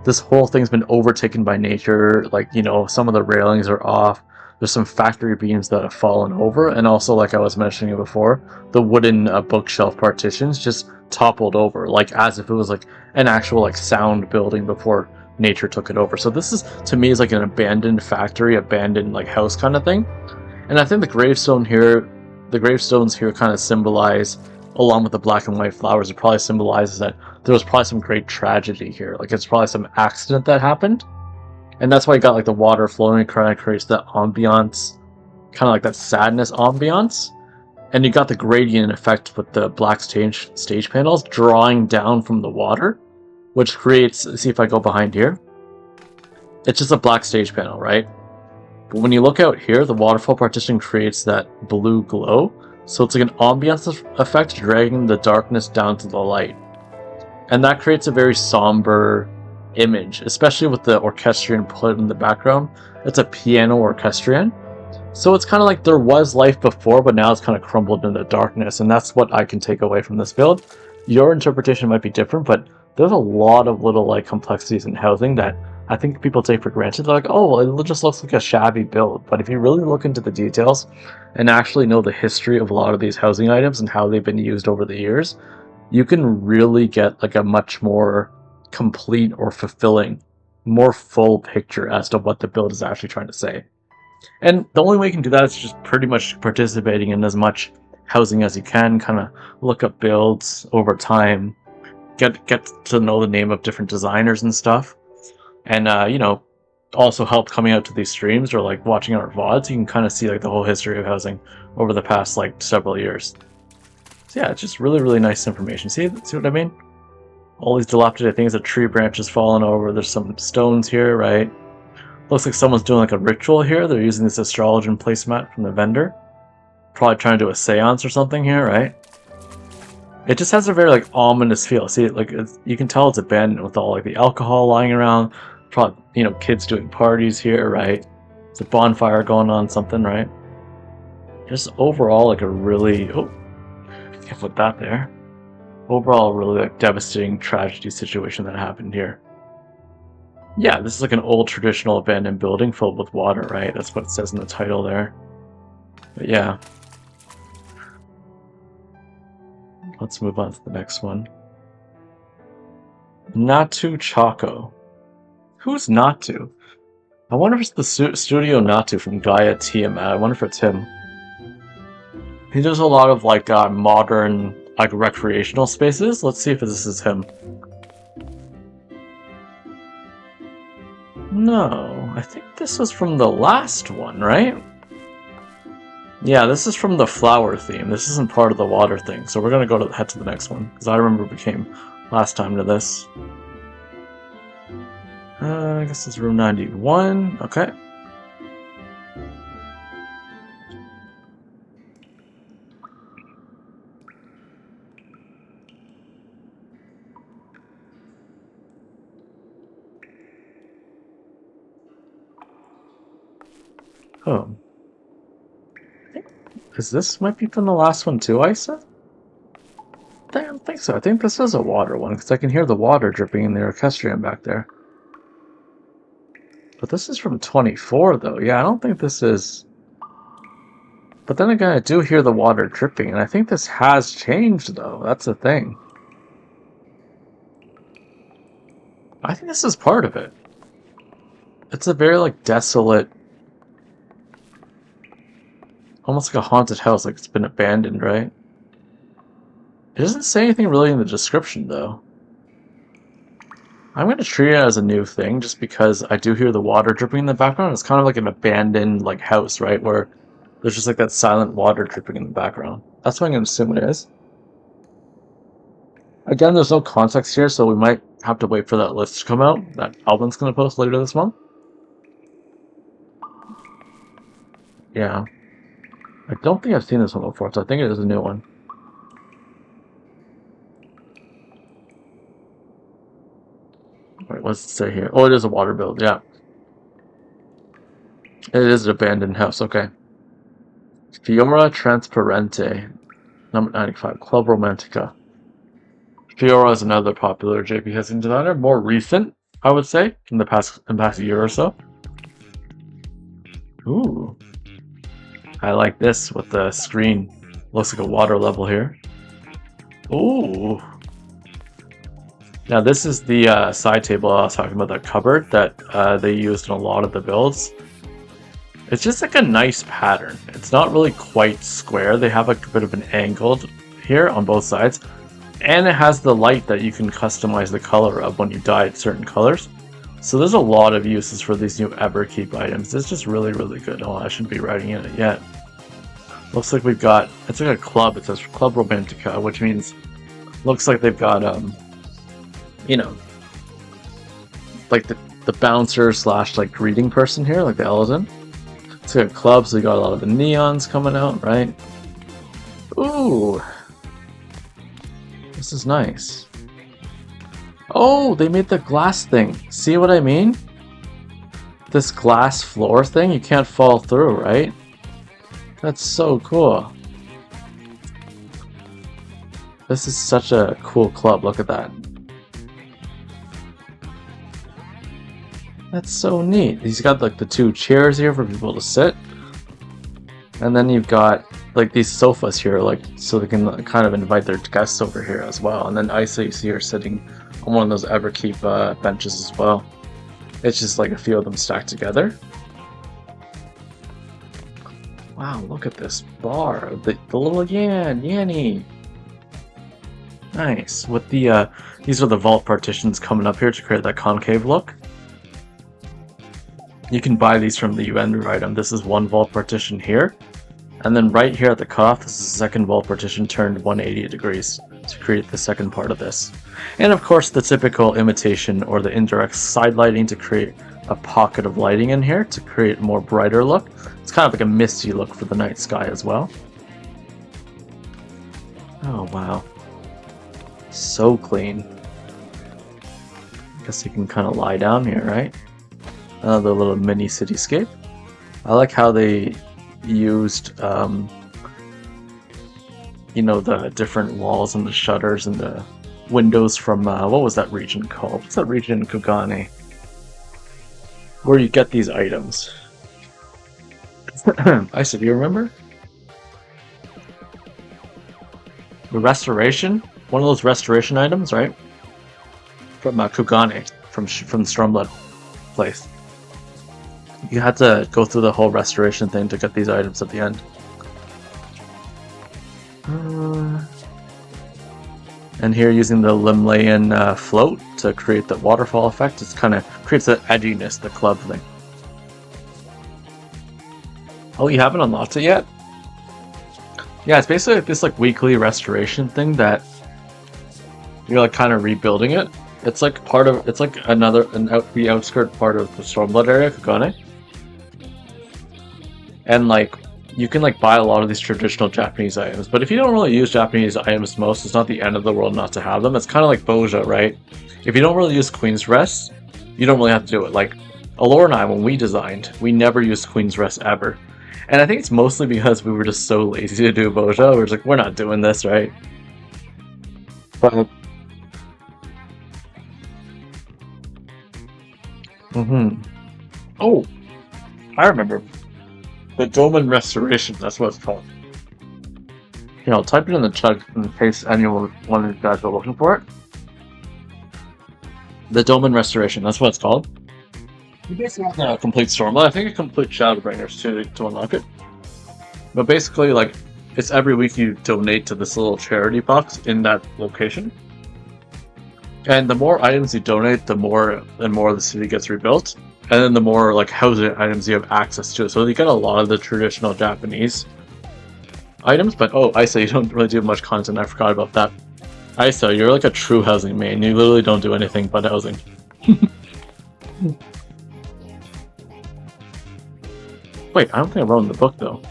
this whole thing's been overtaken by nature. Like, you know, some of the railings are off. There's some factory beams that have fallen over, and also, like I was mentioning before, the wooden bookshelf partitions just toppled over, like as if it was like an actual like sound building before nature took it over. So this is, to me, is like an abandoned factory, abandoned like house kind of thing. And I think the gravestones here kind of symbolize, along with the black and white flowers, it probably symbolizes that there was probably some great tragedy here. Like it's probably some accident that happened. And that's why you got like the water flowing, kind of creates that ambiance, kind of like that sadness ambiance. And you got the gradient effect with the black stage panels drawing down from the water, which creates, see if I go behind here, it's just a black stage panel, right? But when you look out here, the waterfall partition creates that blue glow. So it's like an ambiance effect dragging the darkness down to the light. And that creates a very somber image, especially with the orchestrion put in the background. It's a piano orchestrion. So it's kind of like there was life before, but now it's kind of crumbled into darkness. And that's what I can take away from this build. Your interpretation might be different, but there's a lot of little like complexities in housing that I think people take for granted. They're like, oh, well, it just looks like a shabby build. But if you really look into the details and actually know the history of a lot of these housing items and how they've been used over the years, you can really get like a much more complete or fulfilling, more full picture as to what the build is actually trying to say. And the only way you can do that is just pretty much participating in as much housing as you can, kind of look up builds over time, get to know the name of different designers and stuff. And you know, also help coming out to these streams or like watching our VODs, you can kind of see like the whole history of housing over the past like several years. So yeah, it's just really, really nice information. See what I mean? All these dilapidated things, a tree branch has fallen over, there's some stones here, right? Looks like someone's doing like a ritual here. They're using this astrologian placemat from the vendor. Probably trying to do a seance or something here, right? It just has a very like ominous feel. See, like you can tell it's abandoned with all like the alcohol lying around. Probably, you know, kids doing parties here, right? It's a bonfire going on, something, right? Just overall like a really, can't put that there. Overall, really like devastating tragedy situation that happened here. Yeah, this is like an old traditional abandoned building filled with water, right? That's what it says in the title there. But yeah. Let's move on to the next one. Natu Choco. Who's Natu? I wonder if it's the studio Natu from Gaia Tiamat. I wonder if it's him. He does a lot of like modern like recreational spaces. Let's see if this is him. No, I think this was from the last one, right? Yeah, this is from the flower theme. This isn't part of the water thing, so we're gonna head to the next one because I remember we came last time to this. I guess it's room 91. Okay. Oh. Because this might be from the last one too, I said? I don't think so. I think this is a water one, because I can hear the water dripping in the orchestrion back there. But this is from 24, though. Yeah, I don't think this is... But then again, I do hear the water dripping, and I think this has changed, though. That's the thing. I think this is part of it. It's a very, like, desolate... Almost like a haunted house, like it's been abandoned, right? It doesn't say anything really in the description, though. I'm going to treat it as a new thing just because I do hear the water dripping in the background. It's kind of like an abandoned like house, right? Where there's just like that silent water dripping in the background. That's what I'm going to assume it is. Again, there's no context here, so we might have to wait for that list to come out that Alvin's going to post later this month. Yeah. I don't think I've seen this one before, so I think it is a new one. Wait, what's it say here? Oh, it is a water build, yeah. It is an abandoned house, okay. Fiora Transparente, number 95, Club Romantica. Fiora is another popular JP Housing designer, more recent, I would say, in the past year or so. Ooh. I like this with the screen. Looks like a water level here. Ooh. Now this is the side table I was talking about, that cupboard that they used in a lot of the builds. It's just like a nice pattern. It's not really quite square. They have a bit of an angled here on both sides. And it has the light that you can customize the color of when you dye certain colors. So there's a lot of uses for these new Everkeep items. It's just really, really good. Oh, I shouldn't be writing in it yet. Looks like we've got, it's like a club. It says Club Romantica, which means, looks like they've got, you know, like the bouncer slash like greeting person here, like the Elezen. It's got clubs, so you got a lot of the neons coming out, right? Ooh. This is nice. Oh, they made the glass thing. See what I mean? This glass floor thing, you can't fall through, right? That's so cool. This is such a cool club. Look at that. That's so neat. He's got like the two chairs here for people to sit. And then you've got like these sofas here, like so they can kind of invite their guests over here as well. And then Isa, you see her sitting on one of those Everkeep benches as well. It's just like a few of them stacked together. Wow, look at this bar. The little Yanny. Nice. With the these are the vault partitions coming up here to create that concave look. You can buy these from the UN item. This is one vault partition here. And then right here at the cutoff, this is the second vault partition turned 180 degrees to create the second part of this. And of course the typical imitation or the indirect side lighting to create a pocket of lighting in here to create a more brighter look. It's kind of like a misty look for the night sky as well. Oh wow. So clean. I guess you can kind of lie down here, right? Another little mini cityscape. I like how they used you know, the different walls and the shutters and the windows from what was that region called? What's that region in Kugane? Where you get these items. I said, do you remember? The restoration? One of those restoration items, right? From Kugane, from Stormblood place. You had to go through the whole restoration thing to get these items at the end. And here using the Limlayan float to create the waterfall effect. It kind of creates that edginess, the club thing. Oh, you haven't unlocked it yet? Yeah, it's basically like this like weekly restoration thing that you're like kind of rebuilding it. It's like part of, it's like the outskirt part of the Stormblood area, Kugane. And like, you can like buy a lot of these traditional Japanese items, but if you don't really use Japanese items most, it's not the end of the world not to have them. It's kind of like Boja, right? If you don't really use Queen's Rest, you don't really have to do it. Like, Allure and I, when we designed, we never used Queen's Rest ever. And I think it's mostly because we were just so lazy to do Boja. We're just like, we're not doing this, right? But oh, I remember. The Dolmen Restoration, that's what it's called. Here, I'll type it in the chat in case anyone, one of you guys are looking for it. The Dolmen Restoration, that's what it's called. You basically have a complete Stormblood. I think a complete Shadowbringers too to unlock it. But basically, like, it's every week you donate to this little charity box in that location. And the more items you donate, the more and more the city gets rebuilt. And then the more like housing items you have access to. So you get a lot of the traditional Japanese items, but oh, Isa, you don't really do much content. I forgot about that. Isa, you're like a true housing main. You literally don't do anything but housing. Wait, I don't think I wrote in the book though.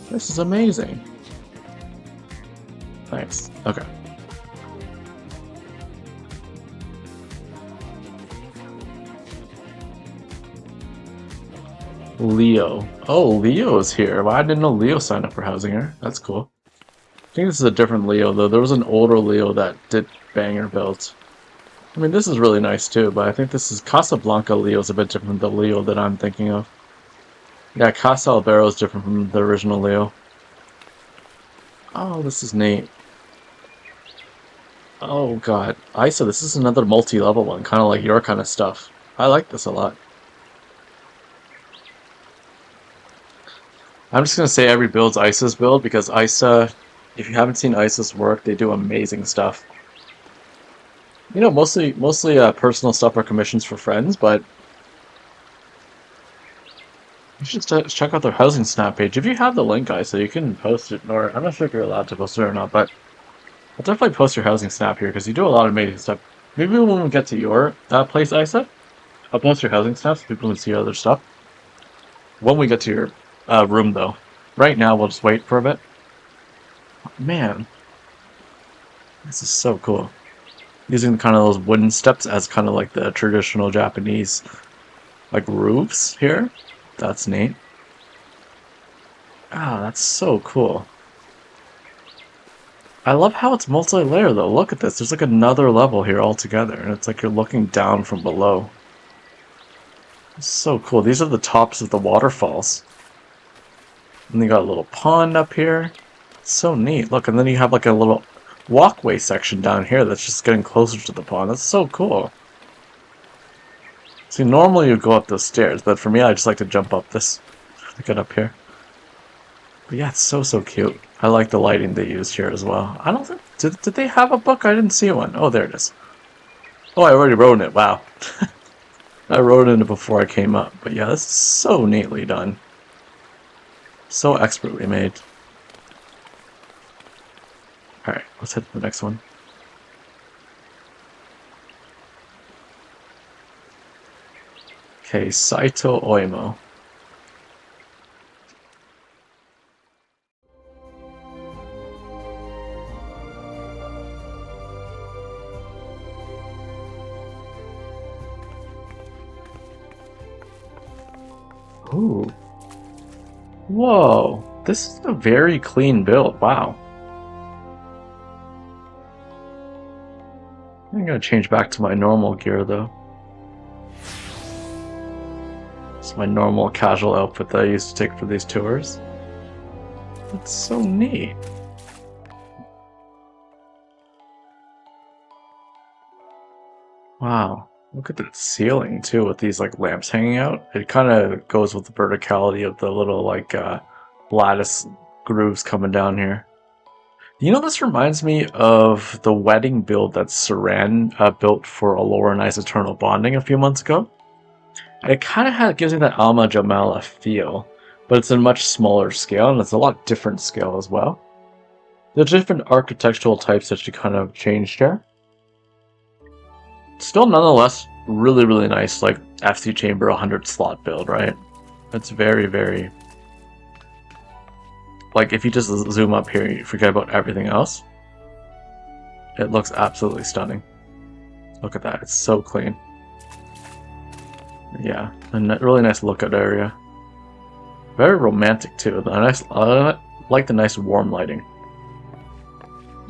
This is amazing. Thanks. Okay. Leo. Oh, Leo is here. Well, I didn't know Leo signed up for Hausinger. That's cool. I think this is a different Leo, though. There was an older Leo that did banger builds. I mean, this is really nice, too, but I think this is... Casablanca Leo is a bit different than the Leo that I'm thinking of. Yeah, Casa Albero is different from the original Leo. Oh, this is neat. Oh, God. Isa, this is another multi-level one, kind of like your kind of stuff. I like this a lot. I'm just going to say every build's Isa's build, because Isa, if you haven't seen Isa's work, they do amazing stuff. You know, mostly personal stuff or commissions for friends, but you should check out their Housing Snap page. If you have the link, Isa, you can post it, or I'm not sure if you're allowed to post it or not, but I'll definitely post your Housing Snap here, because you do a lot of amazing stuff. Maybe when we get to your place, Isa, I'll post your Housing Snap so people can see other stuff. When we get to your room, though. Right now, we'll just wait for a bit. Man, this is so cool. Using kind of those wooden steps as kind of like the traditional Japanese like roofs here. That's neat. Ah, that's so cool. I love how it's multi-layer though. Look at this. There's like another level here altogether, and it's like you're looking down from below. It's so cool. These are the tops of the waterfalls. And they got a little pond up here. It's so neat. Look, and then you have like a little walkway section down here that's just getting closer to the pond. That's so cool. See, normally you go up those stairs, but for me, I just like to jump up this to get up here. But yeah, it's so cute. I like the lighting they used here as well. I don't think... Did they have a book? I didn't see one. Oh, there it is. Oh, I already wrote in it. Wow. I wrote in it before I came up. But yeah, this is so neatly done. So expertly made. Alright, let's hit the next one. Okay, Saito Oimo. Ooh. Whoa. This is a very clean build. Wow. I'm gonna change back to my normal gear though. It's my normal casual outfit that I used to take for these tours. That's so neat. Wow. Look at that ceiling too with these like lamps hanging out. It kind of goes with the verticality of the little like lattice grooves coming down here. You know, this reminds me of the wedding build that Saran built for Allura and I's Eternal Bonding a few months ago. It kind of gives me that Alma Jamala feel, but it's a much smaller scale, and it's a lot different scale as well. There's different architectural types that you kind of changed here. Still, nonetheless, really nice, like FC Chamber 100 slot build, right? It's very... Like, if you just zoom up here, you forget about everything else. It looks absolutely stunning. Look at that, it's so clean. Yeah, a really nice lookout area. Very romantic too. I like the nice warm lighting.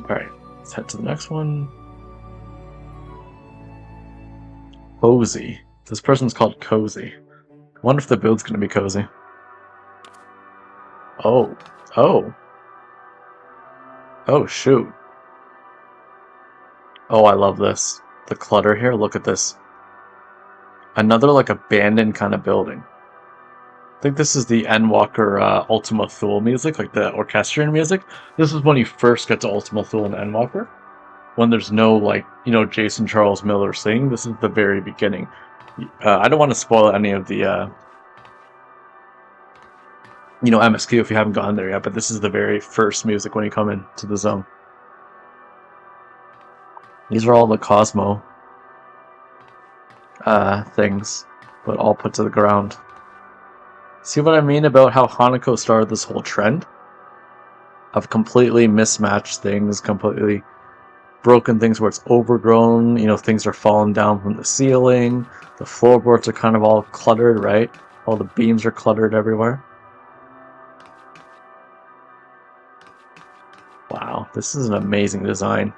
Alright, let's head to the next one. Cozy. This person's called Cozy. I wonder if the build's gonna be cozy. Oh. Oh, shoot. Oh, I love this. The clutter here, look at this. Another, like, abandoned kind of building. I think this is the Endwalker Ultima Thule music, like the orchestrion music. This is when you first get to Ultima Thule and Endwalker. when there's no, like, you know, Jason Charles Miller singing. This is the very beginning. I don't want to spoil any of the, you know, MSQ if you haven't gone there yet, but this is the very first music when you come into the zone. These are all the Cosmo things, but all put to the ground. See what I mean about how Hanako started this whole trend of completely mismatched things, completely broken things where it's overgrown, you know, things are falling down from the ceiling, the floorboards are kind of all cluttered, right? All the beams are cluttered everywhere. Wow, this is an amazing design.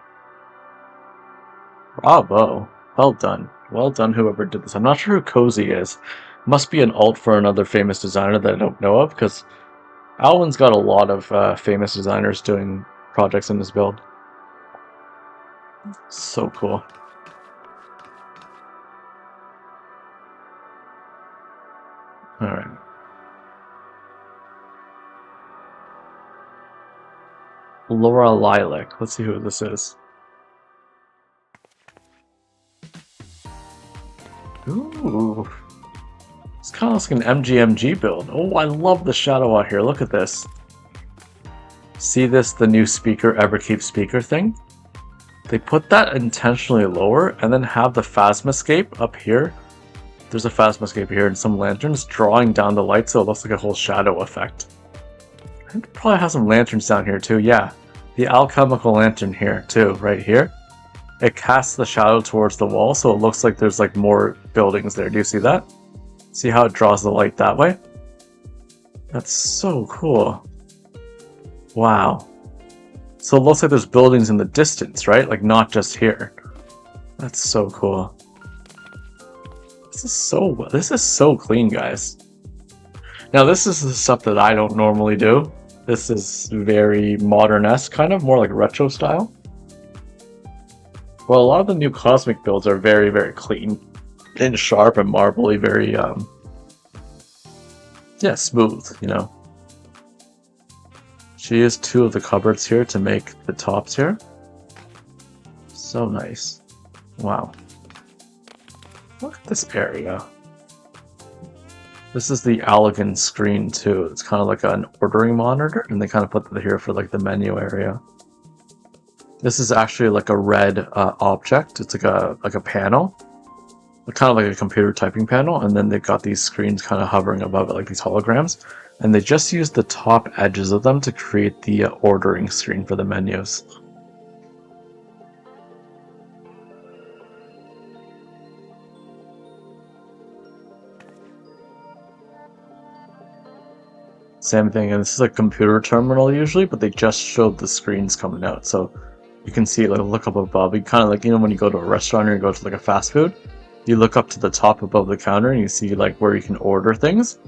Bravo. Well done. Well done, whoever did this. I'm not sure who Cozy is. Must be an alt for another famous designer that I don't know of, because Alwyn's got a lot of famous designers doing projects in this build. So cool. Alright. Laura Lilac. Let's see who this is. Ooh. It's kind of like an MGMG build. Oh, I love the shadow out here. Look at this. See this, the new speaker, Everkeep speaker thing? They put that intentionally lower and then have the Phasmascape up here. There's a Phasmascape here and some lanterns drawing down the light so it looks like a whole shadow effect. I think it probably has some lanterns down here too. Yeah, the alchemical lantern here too, right here. It casts the shadow towards the wall so it looks like there's like more buildings there. Do you see that? See how it draws the light that way? That's so cool. Wow. So it looks like there's buildings in the distance, right? Like not just here. That's so cool. This is so clean, guys. Now this is the stuff that I don't normally do. This is very modern-esque, kind of more like retro style. Well, a lot of the new Cosmic builds are very, very clean and sharp and marbly, very yeah, smooth, you know. She used two of the cupboards here to make the tops here. So nice. Wow. Look at this area. This is the Allegan screen too. It's kind of like an ordering monitor, and they kind of put it here for like the menu area. This is actually like a red object. It's like a panel, kind of like a computer typing panel, and then they've got these screens kind of hovering above it, like these holograms. And they just use the top edges of them to create the ordering screen for the menus. Same thing, and this is a computer terminal usually, but they just showed the screens coming out, so you can see, like, look up above. You kind of like, you know, when you go to a restaurant or you go to like a fast food, you look up to the top above the counter and you see like where you can order things.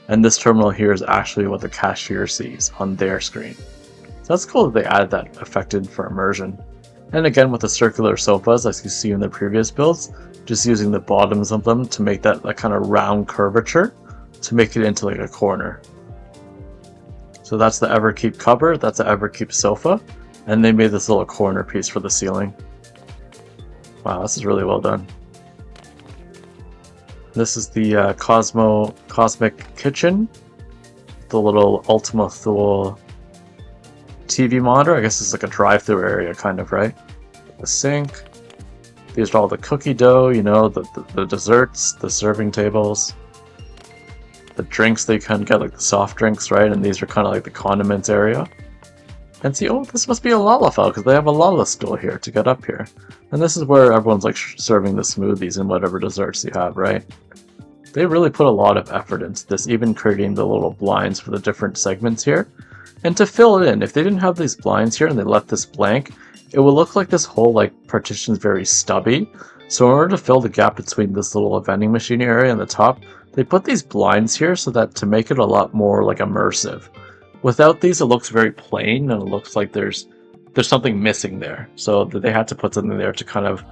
And this terminal here is actually what the cashier sees on their screen. So that's cool that they added that effect in for immersion. And again, with the circular sofas, as you see in the previous builds, just using the bottoms of them to make that kind of round curvature to make it into like a corner. So that's the Everkeep cupboard, that's the Everkeep sofa, and they made this little corner piece for the ceiling. Wow, this is really well done. This is the Cosmic Kitchen, the little Ultima Thule TV monitor. I guess it's like a drive-through area, kind of, right? The sink. These are all the cookie dough, you know, the desserts, the serving tables, the drinks that you kind of get, like the soft drinks, right? And these are kind of like the condiments area. And see, oh, this must be a Lalafell because they have a Lala stool here to get up here. And this is where everyone's like serving the smoothies and whatever desserts you have, right? They really put a lot of effort into this, even creating the little blinds for the different segments here. And to fill it in, if they didn't have these blinds here and they left this blank, it would look like this whole like partition is very stubby. So in order to fill the gap between this little vending machine area and the top, they put these blinds here so that to make it a lot more like immersive. Without these, it looks very plain and it looks like there's something missing there. So they had to put something there to kind of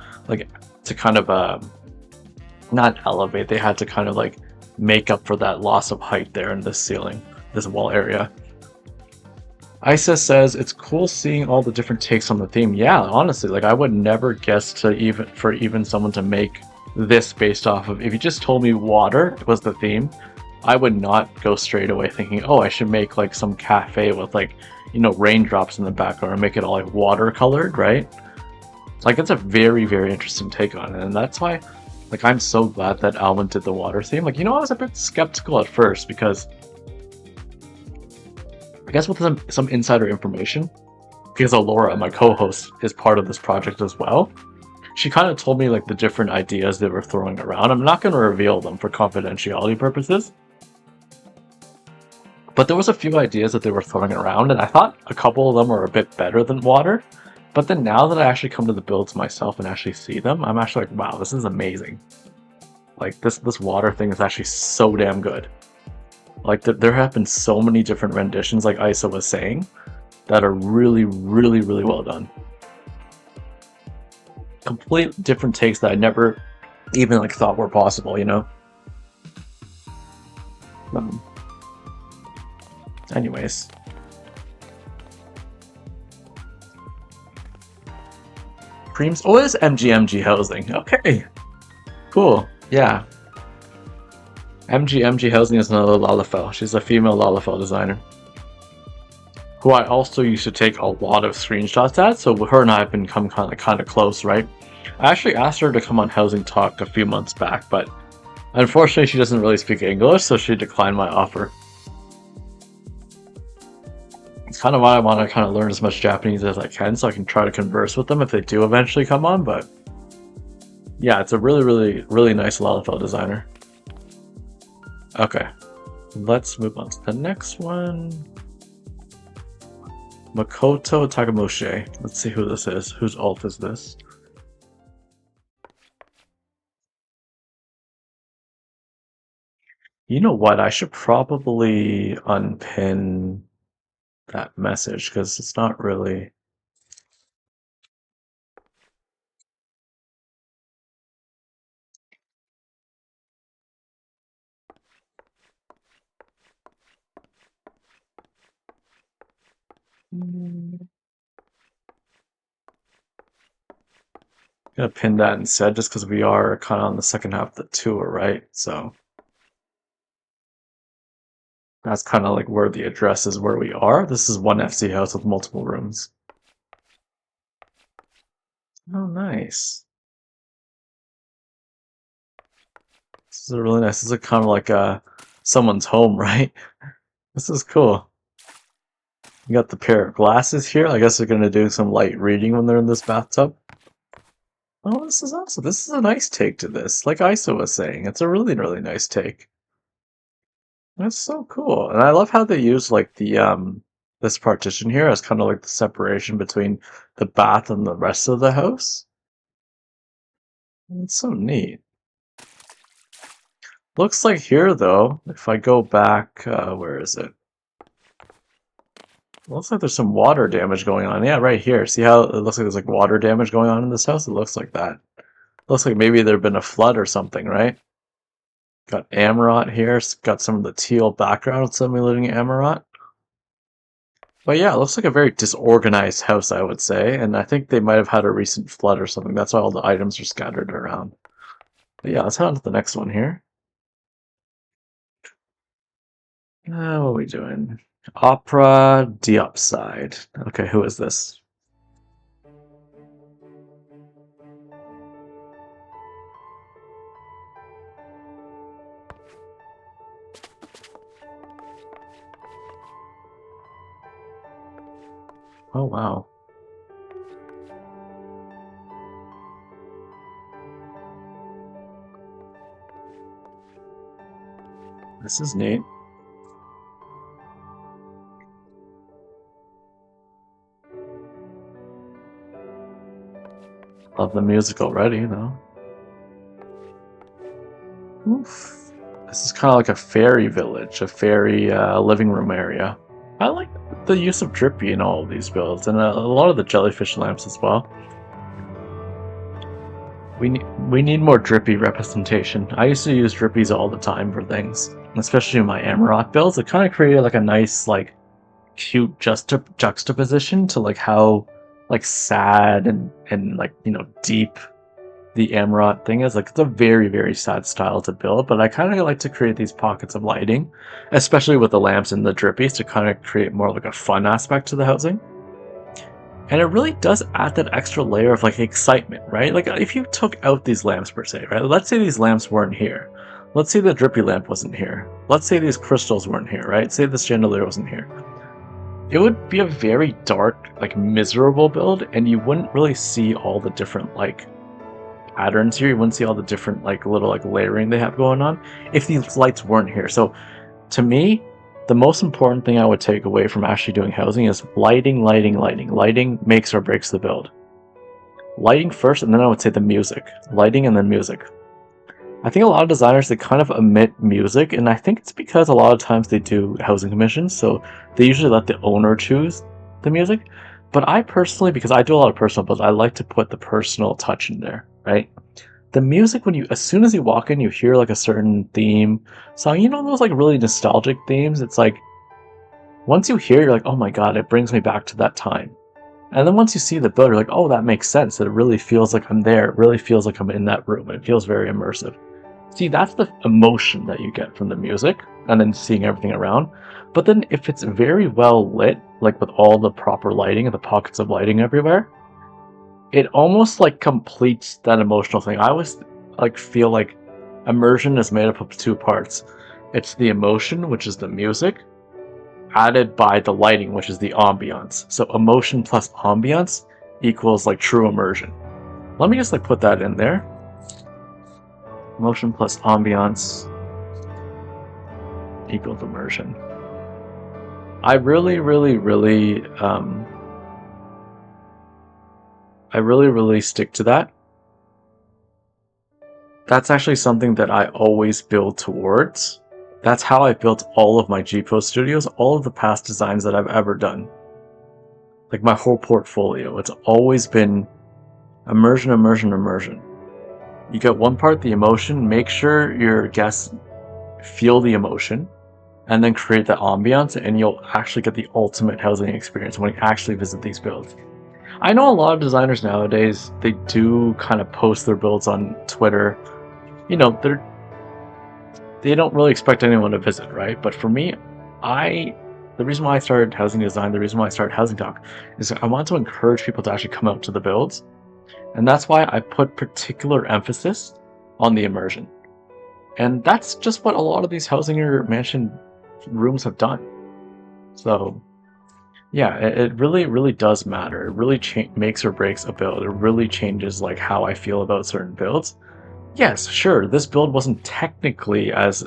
not elevate. They had to kind of like make up for that loss of height there in this ceiling, this wall area. Isa says it's cool seeing all the different takes on the theme. Yeah, honestly, like I would never guess to even someone to make this based off of, if you just told me water was the theme, I would not go straight away thinking, oh, I should make like some cafe with like, raindrops in the background and make it all like watercolored, right? Like it's a very, very interesting take on it, and that's why like I'm so glad that Alvin did the water theme. Like, I was a bit skeptical at first because I guess with some insider information, because Alora, my co-host, is part of this project as well. She kind of told me like the different ideas they were throwing around. I'm not going to reveal them for confidentiality purposes, but there was a few ideas that they were throwing around, and I thought a couple of them were a bit better than water. But then now that I actually come to the builds myself and actually see them, I'm actually like, wow, this is amazing. Like this water thing is actually so damn good. Like there have been so many different renditions, like Isa was saying, that are really, really, really well done. Complete different takes that I never even like thought were possible, Anyways. Creams. Oh, it's MGMG Housing. Okay. Cool. Yeah. MGMG Housing is another Lalafell. She's a female Lalafell designer, who I also used to take a lot of screenshots at, so her and I have become kind of close, right? I actually asked her to come on Housing Talk a few months back, but unfortunately she doesn't really speak English, so she declined my offer. It's kind of why I want to kind of learn as much Japanese as I can, so I can try to converse with them if they do eventually come on, but yeah, it's a really, really, really nice Lalafell designer. Okay, let's move on to the next one. Makoto Takamoshe. Let's see who this is. Whose alt is this? You know what? I should probably unpin that message because it's not really... I'm gonna pin that instead just because we are kind of on the second half of the tour, right? So that's kind of like where the address is where we are. This is one FC house with multiple rooms. Oh, nice. This is really nice. This is kind of like someone's home, right? This is cool. You got the pair of glasses here. I guess they're going to do some light reading when they're in this bathtub. Oh, this is awesome. This is a nice take to this. Like Isa was saying, it's a really, really nice take. That's so cool. And I love how they use like the this partition here as kind of like the separation between the bath and the rest of the house. It's so neat. Looks like here though, if I go back, where is it? Looks like there's some water damage going on. Yeah, right here. See how it looks like there's like water damage going on in this house? It looks like that. Looks like maybe there'd been a flood or something, right? Got Amarot here. It's got some of the teal background simulating Amarot. But yeah, it looks like a very disorganized house, I would say. And I think they might have had a recent flood or something. That's why all the items are scattered around. But yeah, let's head on to the next one here. What are we doing? Opera the Upside. Okay, who is this? Oh, wow. This is neat. Love the music already, though. Oof. This is kind of like a fairy village, a fairy living room area. I like the use of drippy in all of these builds, and a lot of the jellyfish lamps as well. We need more drippy representation. I used to use drippies all the time for things, especially in my Amarok builds. It kind of created like a nice like cute juxtaposition to like how like sad and like deep the Amaranth thing is. Like it's a very, very sad style to build, but I kind of like to create these pockets of lighting, especially with the lamps and the drippies, to kind of create more like a fun aspect to the housing. And it really does add that extra layer of like excitement, right? Like if you took out these lamps per se, right? Let's say these lamps weren't here. Let's say the drippy lamp wasn't here. Let's say these crystals weren't here, right? Say this chandelier wasn't here. It would be a very dark, like miserable build, and you wouldn't really see all the different like patterns here. You wouldn't see all the different like little like layering they have going on if these lights weren't here. So to me, the most important thing I would take away from actually doing housing is lighting, lighting, lighting. Lighting makes or breaks the build. Lighting first, and then I would say the music. Lighting and then music. I think a lot of designers, they kind of omit music, and I think it's because a lot of times they do housing commissions, so they usually let the owner choose the music. But I personally, because I do a lot of personal builds, I like to put the personal touch in there, right? The music, as soon as you walk in, you hear like a certain theme song, those like really nostalgic themes. It's like, once you hear, you're like, oh my god, it brings me back to that time. And then once you see the build, you're like, oh, that makes sense. That it really feels like I'm there. It really feels like I'm in that room. It feels very immersive. See, that's the emotion that you get from the music, and then seeing everything around. But then if it's very well lit, like with all the proper lighting and the pockets of lighting everywhere, it almost like completes that emotional thing. I always like feel like immersion is made up of two parts. It's the emotion, which is the music, added by the lighting, which is the ambiance. So emotion plus ambiance equals like true immersion. Let me just like put that in there. Emotion plus ambiance equals immersion. I really, really, really stick to that. That's actually something that I always build towards. That's how I built all of my GPO studios, all of the past designs that I've ever done. Like my whole portfolio. It's always been immersion, immersion, immersion. You get one part, the emotion, make sure your guests feel the emotion, and then create that ambiance, and you'll actually get the ultimate housing experience when you actually visit these builds. I know a lot of designers nowadays, they do kind of post their builds on Twitter. They don't really expect anyone to visit, right? But for me, the reason why I started housing design, the reason why I started HousingTalk, is I want to encourage people to actually come out to the builds. And that's why I put particular emphasis on the immersion. And that's just what a lot of these Hausinger mansion rooms have done. So yeah, it really, really does matter. It really makes or breaks a build. It really changes like how I feel about certain builds. Yes, sure, this build wasn't technically as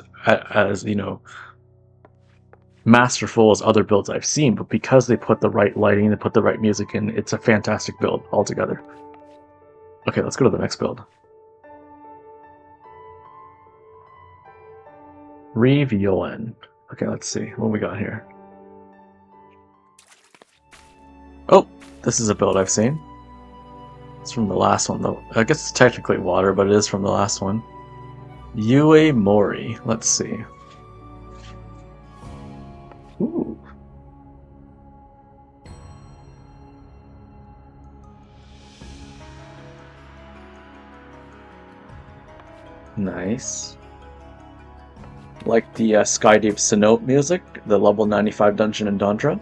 masterful as other builds I've seen, but because they put the right lighting, they put the right music in, it's a fantastic build altogether. Okay, let's go to the next build. Reviolen. Okay, let's see what we got here. Oh, this is a build I've seen. It's from the last one, though. I guess it's technically water, but it is from the last one. Yue Mori. Let's see. Ooh. Nice. Like the Skydeep Cenote music, the level 95 dungeon in Dondra.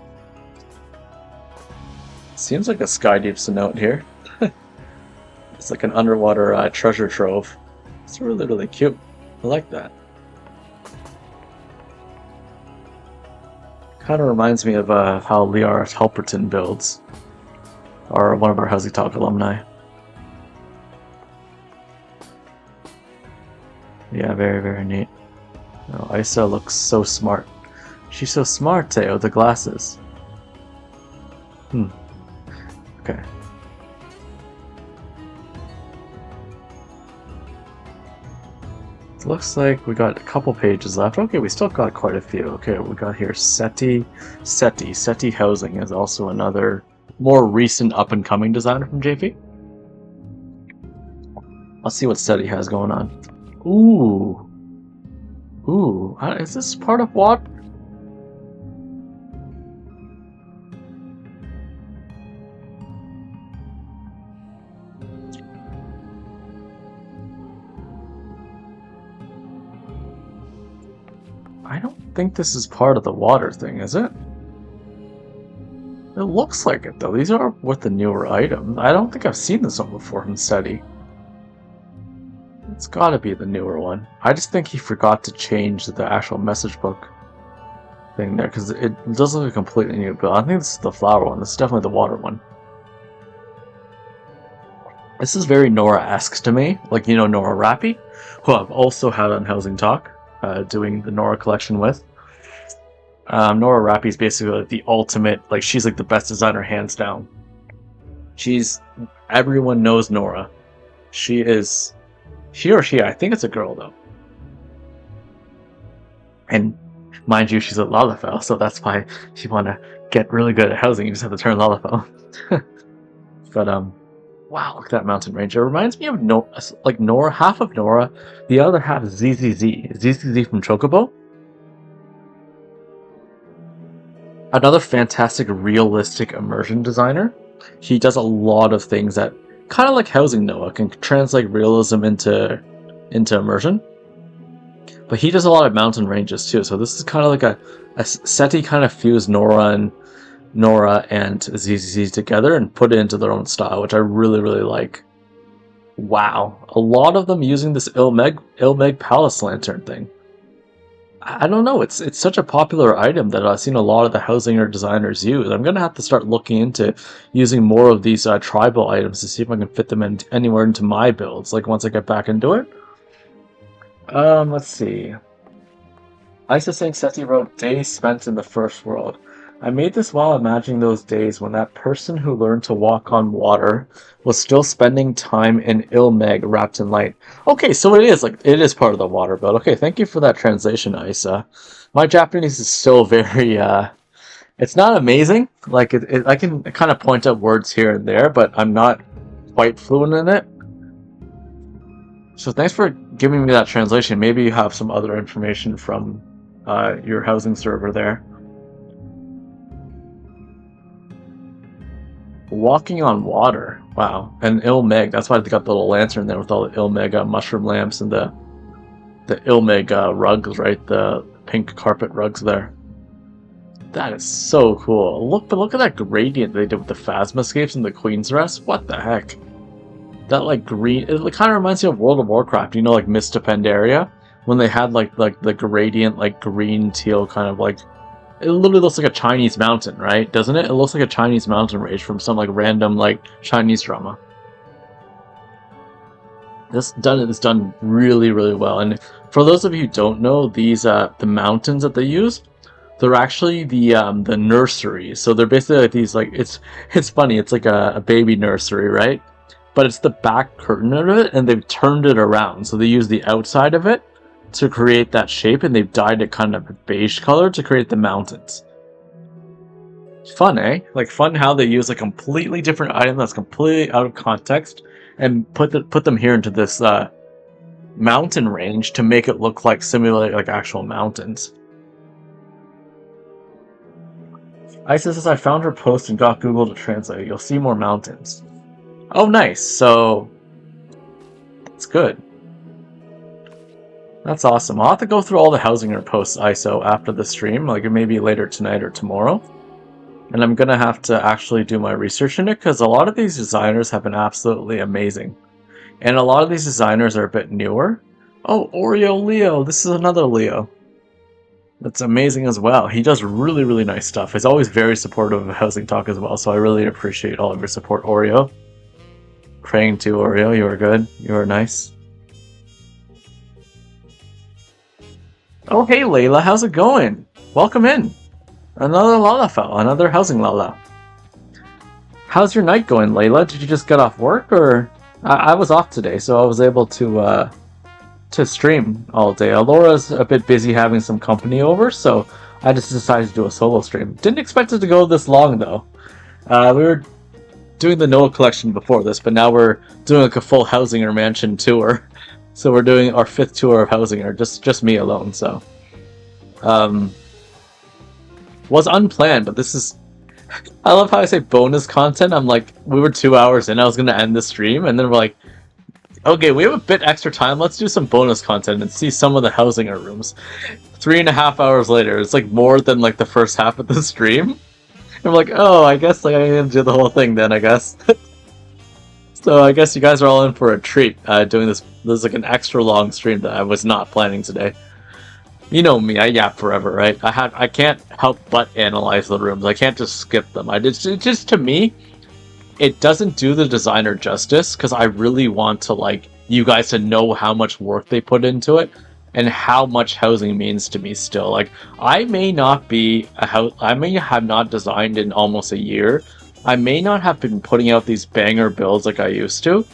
Seems like a Skydeep Cenote here. It's like an underwater treasure trove. It's really, really cute. I like that. Kind of reminds me of how Liara Halperton builds, or one of our HousingTalk alumni. Yeah, very, very neat. Oh, Isa looks so smart. She's so smart, Teo, the glasses. Okay. It looks like we got a couple pages left. Okay, we still got quite a few. Okay, we got here Seti Housing is also another more recent up-and-coming designer from JP. Let's see what Seti has going on. Ooh, is this part of what? think this is part of the water thing, is it? It looks like it, though. These are with the newer items. I don't think I've seen this one before from SETI. It's gotta be the newer one. I just think he forgot to change the actual message book thing there, because it does look a completely new build. I think this is the flower one. This is definitely the water one. This is very Nora-esque to me. Like, you know, Nora Rappy, who I've also had on Housing Talk, doing the Nora collection with. Nora Rappy is basically like the ultimate, like, she's like the best designer hands down. Everyone knows Nora. She or she, I think it's a girl though. And mind you, she's a Lalafell, so that's why if you want to get really good at housing, you just have to turn Lalafell. But, wow, look at that mountain range. It reminds me of Nora, half of Nora, the other half is ZZZ from Chocobo. Another fantastic realistic immersion designer. He does a lot of things that, kind of like Housing Noah, can translate realism into immersion. But he does a lot of mountain ranges too, so this is kind of like a SETI kind of fused Nora and ZZZ together and put it into their own style, which I really, really like. Wow. A lot of them using this Ilmeg Palace Lantern thing. I don't know, it's such a popular item that I've seen a lot of the Hausinger designers use. I'm going to have to start looking into using more of these tribal items to see if I can fit them anywhere into my builds, like once I get back into it. Let's see. Isa saying SETI wrote days spent in the first world. I made this while imagining those days when that person who learned to walk on water was still spending time in Ilmeg wrapped in light. Okay, so it is part of the water build. Okay, thank you for that translation, Isa. My Japanese is still very, it's not amazing. Like, I can kind of point out words here and there, but I'm not quite fluent in it. So thanks for giving me that translation. Maybe you have some other information from your housing server there. Walking on water. Wow. And Ilmeg. That's why they got the little lantern there with all the Ilmeg mushroom lamps and the Ilmeg rugs, right? The pink carpet rugs there. That is so cool. Look at that gradient they did with the Phasmascapes and the Queen's Rest. What the heck? That like green, it kind of reminds me of World of Warcraft, you know, like Mist of Pandaria, when they had like the gradient, like green teal kind of like, it literally looks like a Chinese mountain, right? Doesn't it? It looks like a Chinese mountain range from some like random like Chinese drama. This is done really, really well. And for those of you who don't know, these the mountains that they use, they're actually the nurseries. So they're basically like these, like, it's funny. It's like a baby nursery, right? But it's the back curtain of it, and they've turned it around. So they use the outside of it to create that shape, and they've dyed it kind of a beige color to create the mountains. Fun, eh? Like, fun how they use a completely different item that's completely out of context and put them here into this mountain range to make it look like, simulate like actual mountains. Isa says, I found her post and got Google to translate. You'll see more mountains. Oh, nice. So, that's good. That's awesome. I'll have to go through all the Hausinger posts ISO after the stream, like maybe later tonight or tomorrow. And I'm going to have to actually do my research in it, because a lot of these designers have been absolutely amazing. And a lot of these designers are a bit newer. Oh, Oreo Leo. This is another Leo. That's amazing as well. He does really, really nice stuff. He's always very supportive of Housing Talk as well, so I really appreciate all of your support, Oreo. Praying to Oreo, you are good. You are nice. Oh, hey, Layla, how's it going? Welcome in. Another Lalafell, another Housing Lala. How's your night going, Layla? Did you just get off work, or... I was off today, so I was able to stream all day. Alora's a bit busy having some company over, so I just decided to do a solo stream. Didn't expect it to go this long, though. We were doing the Noah collection before this, but now we're doing like a full Hausinger mansion tour. So we're doing our 5th tour of Hausinger, just me alone, so. Was unplanned, but this is... I love how I say bonus content. I'm like, we were 2 hours in, I was going to end the stream, and then we're like, Okay, we have a bit extra time. Let's do some bonus content and see some of the Hausinger rooms. 3.5 hours later, it's like more than like the first half of the stream. I'm like, oh, I guess like I can do the whole thing then, I guess. So I guess you guys are all in for a treat doing this. This is like an extra long stream that I was not planning today. You know me, I yap forever, right? I can't help but analyze the rooms. I can't just skip them. Just to me, it doesn't do the designer justice because I really want to like you guys to know how much work they put into it and how much housing means to me still. Like I may not be a house, I may have not designed in almost a year. I may not have been putting out these banger builds like I used to,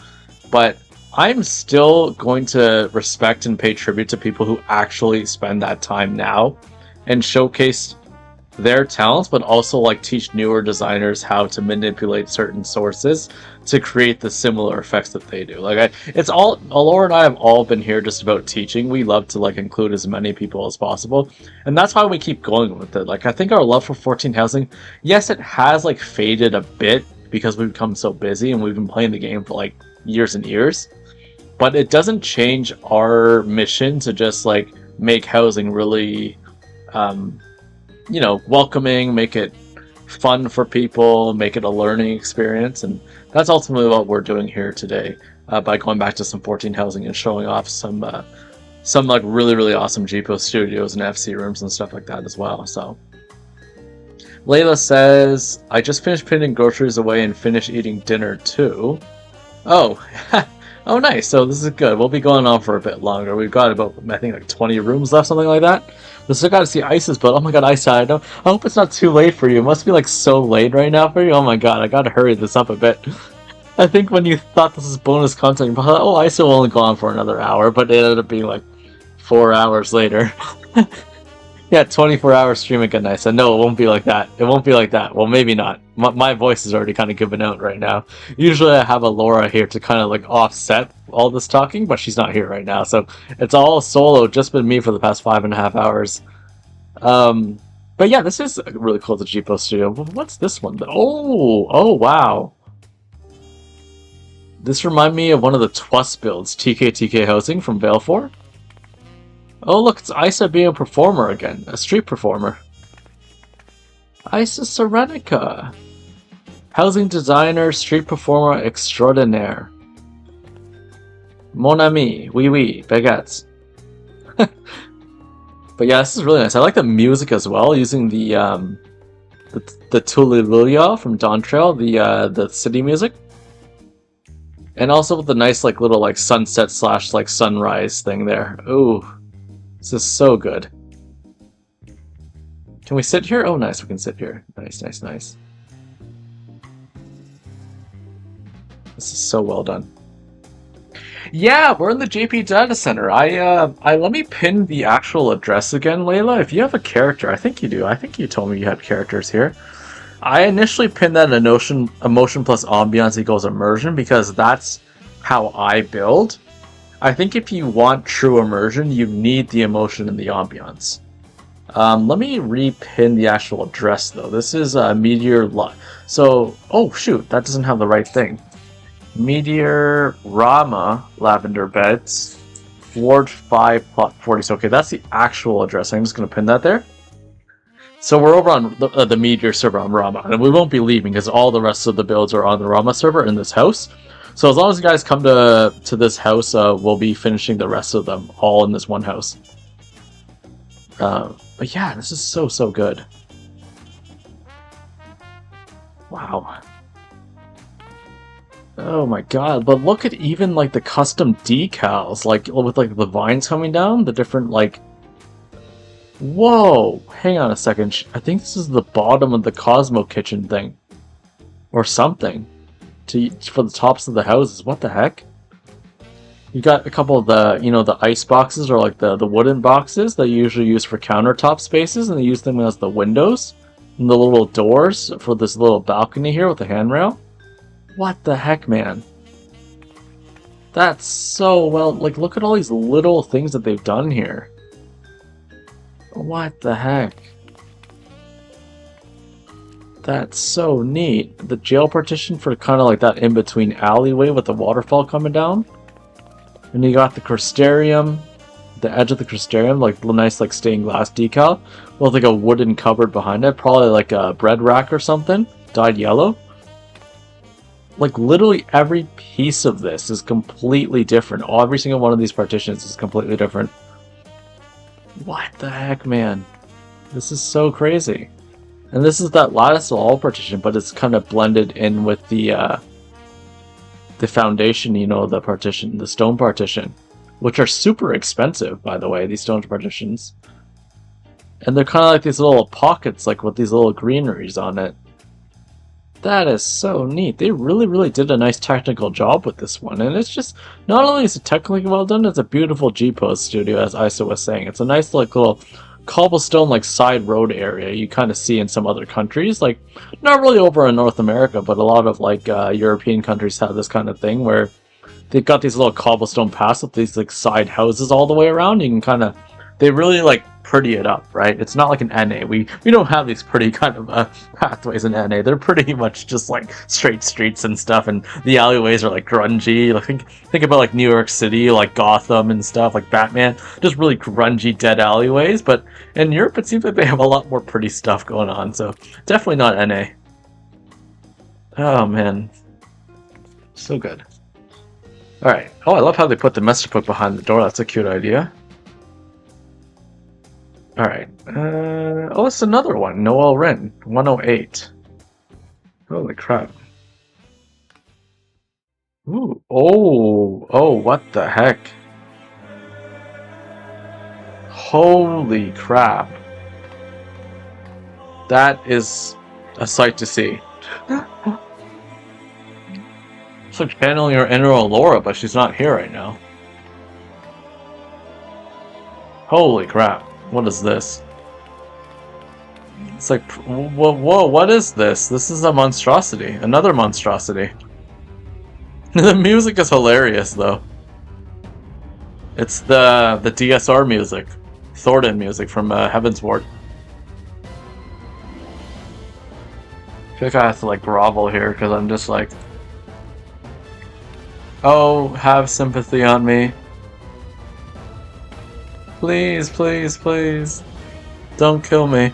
but I'm still going to respect and pay tribute to people who actually spend that time now and showcase their talents, but also like teach newer designers how to manipulate certain sources to create the similar effects that they do. It's all Laura and I have all been here just about teaching. We love to like include as many people as possible, and that's why we keep going with it. Like I think our love for 14 housing, yes, it has like faded a bit because we've become so busy and we've been playing the game for like years and years, but it doesn't change our mission to just like make housing really welcoming, make it fun for people, make it a learning experience, and that's ultimately what we're doing here today by going back to some 14 housing and showing off some like really awesome GPO studios and FC rooms and stuff like that as well. So Layla says, I just finished putting groceries away and finished eating dinner too. Oh, oh nice. So this is good. We'll be going on for a bit longer. We've got about, I think, like 20 rooms left, something like that. We still got to see Ice's build. Oh my god, Ice, I hope it's not too late for you. It must be like so late right now for you. Oh my god, I gotta hurry this up a bit. I think when you thought this is bonus content, you thought, oh, Ice will only go on for another hour, but it ended up being like 4 hours later. Yeah, 24-hour stream again, Nice. I know it won't be like that. It won't be like that. Well, maybe not. My voice is already kind of giving out right now. Usually I have a Laura here to kind of like offset all this talking, but she's not here right now. So it's all solo, just been me for the past 5.5 hours. But yeah, this is really cool, the GPO studio. What's this one? Oh, wow. This reminds me of one of the TWUS builds, TK Housing from Vale 4. Oh look, it's Isa being a performer again, a street performer. Isa Serenica. Housing designer, street performer extraordinaire. Mon ami, oui, baguettes. But yeah, this is really nice. I like the music as well, using the Tulilulia from Dawn Trail, the city music. And also with the nice like little like sunset / like sunrise thing there. Ooh. This is so good. Can we sit here? Oh, nice. We can sit here. Nice. This is so well done. Yeah, we're in the JP Data Center. I let me pin the actual address again, Layla. If you have a character, I think you do. I think you told me you had characters here. I initially pinned that emotion plus ambiance equals immersion because that's how I build. I think if you want true immersion, you need the emotion and the ambiance. Let me repin the actual address though. This is Meteor. So, oh shoot, that doesn't have the right thing. Meteor Rama Lavender Beds, Ward 5, Plot 40. So, okay, that's the actual address. I'm just going to pin that there. So we're over on the Meteor server on Rama, and we won't be leaving because all the rest of the builds are on the Rama server in this house. So as long as you guys come to this house, we'll be finishing the rest of them all in this one house. But yeah, this is so good. Wow. Oh my god, but look at even like the custom decals, like with like the vines coming down, the different like... Whoa! Hang on a second, I think this is the bottom of the Cosmo Kitchen thing. Or something. For the tops of the houses, what the heck? You got a couple of the, the ice boxes or like the wooden boxes that you usually use for countertop spaces, and they use them as the windows and the little doors for this little balcony here with the handrail. What the heck, man? That's so well, like look at all these little things that they've done here. What the heck? That's so neat. The jail partition for kind of like that in-between alleyway with the waterfall coming down. And you got the Crystarium, the edge of the Crystarium, like nice like stained glass decal, with like a wooden cupboard behind it, probably like a bread rack or something, dyed yellow. Like literally every piece of this is completely different. Every single one of these partitions is completely different. What the heck, man? This is so crazy. And this is that lattice wall partition, but it's kind of blended in with the foundation, you know, the partition, the stone partition, which are super expensive, by the way, these stone partitions. And they're kind of like these little pockets, like with these little greeneries on it. That is so neat. They really did a nice technical job with this one. And it's just, not only is it technically well done, it's a beautiful G-pose studio, as Isa was saying. It's a nice like little cobblestone like side road area you kind of see in some other countries. Like, not really over in North America, but a lot of like European countries have this kind of thing where they've got these little cobblestone paths with these like side houses all the way around. You can kind of, they really like pretty it up, right? It's not like an NA. We don't have these pretty kind of pathways in NA. They're pretty much just like straight streets and stuff, and the alleyways are like grungy. Like think about like New York City, like Gotham and stuff, like Batman. Just really grungy, dead alleyways. But in Europe, it seems like they have a lot more pretty stuff going on. So definitely not NA. Oh man, so good. All right. Oh, I love how they put the message book behind the door. That's a cute idea. Alright, oh, it's another one, Noel Wren, 108. Holy crap. Ooh, oh, what the heck? Holy crap. That is a sight to see. It's like channeling your inner Laura, but she's not here right now. Holy crap. What is this? It's like, whoa, what is this? This is a monstrosity. Another monstrosity. The music is hilarious, though. It's the DSR music. Thornton music from Heaven's Ward. I feel like I have to, like, grovel here, because I'm just like... Oh, have sympathy on me. Please, please, please. Don't kill me.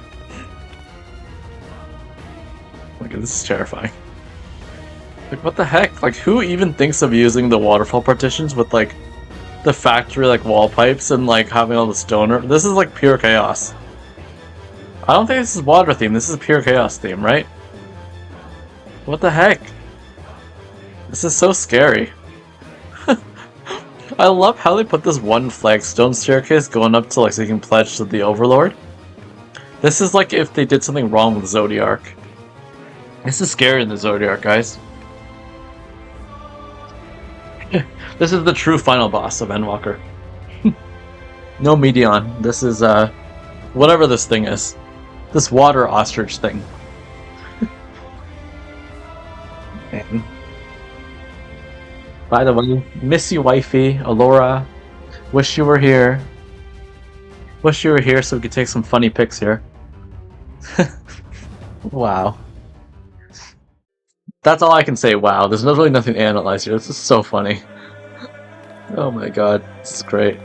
Look, this is terrifying. Like, what the heck? Like, who even thinks of using the waterfall partitions with, like, the factory, like, wall pipes and, like, having all the stoner? This is, like, pure chaos. I don't think this is water theme. This is a pure chaos theme, right? What the heck? This is so scary. I love how they put this one flagstone staircase going up to, like, so you can pledge to the Overlord. This is like if they did something wrong with Zodiark. This is scary in the Zodiark, guys. This is the true final boss of Endwalker. No Medion. This is, whatever this thing is. This water ostrich thing. Man. By the way, miss you, wifey, Alora. Wish you were here. Wish you were here so we could take some funny pics here. Wow. That's all I can say, wow. There's really nothing to analyze here. This is so funny. Oh my god, this is great.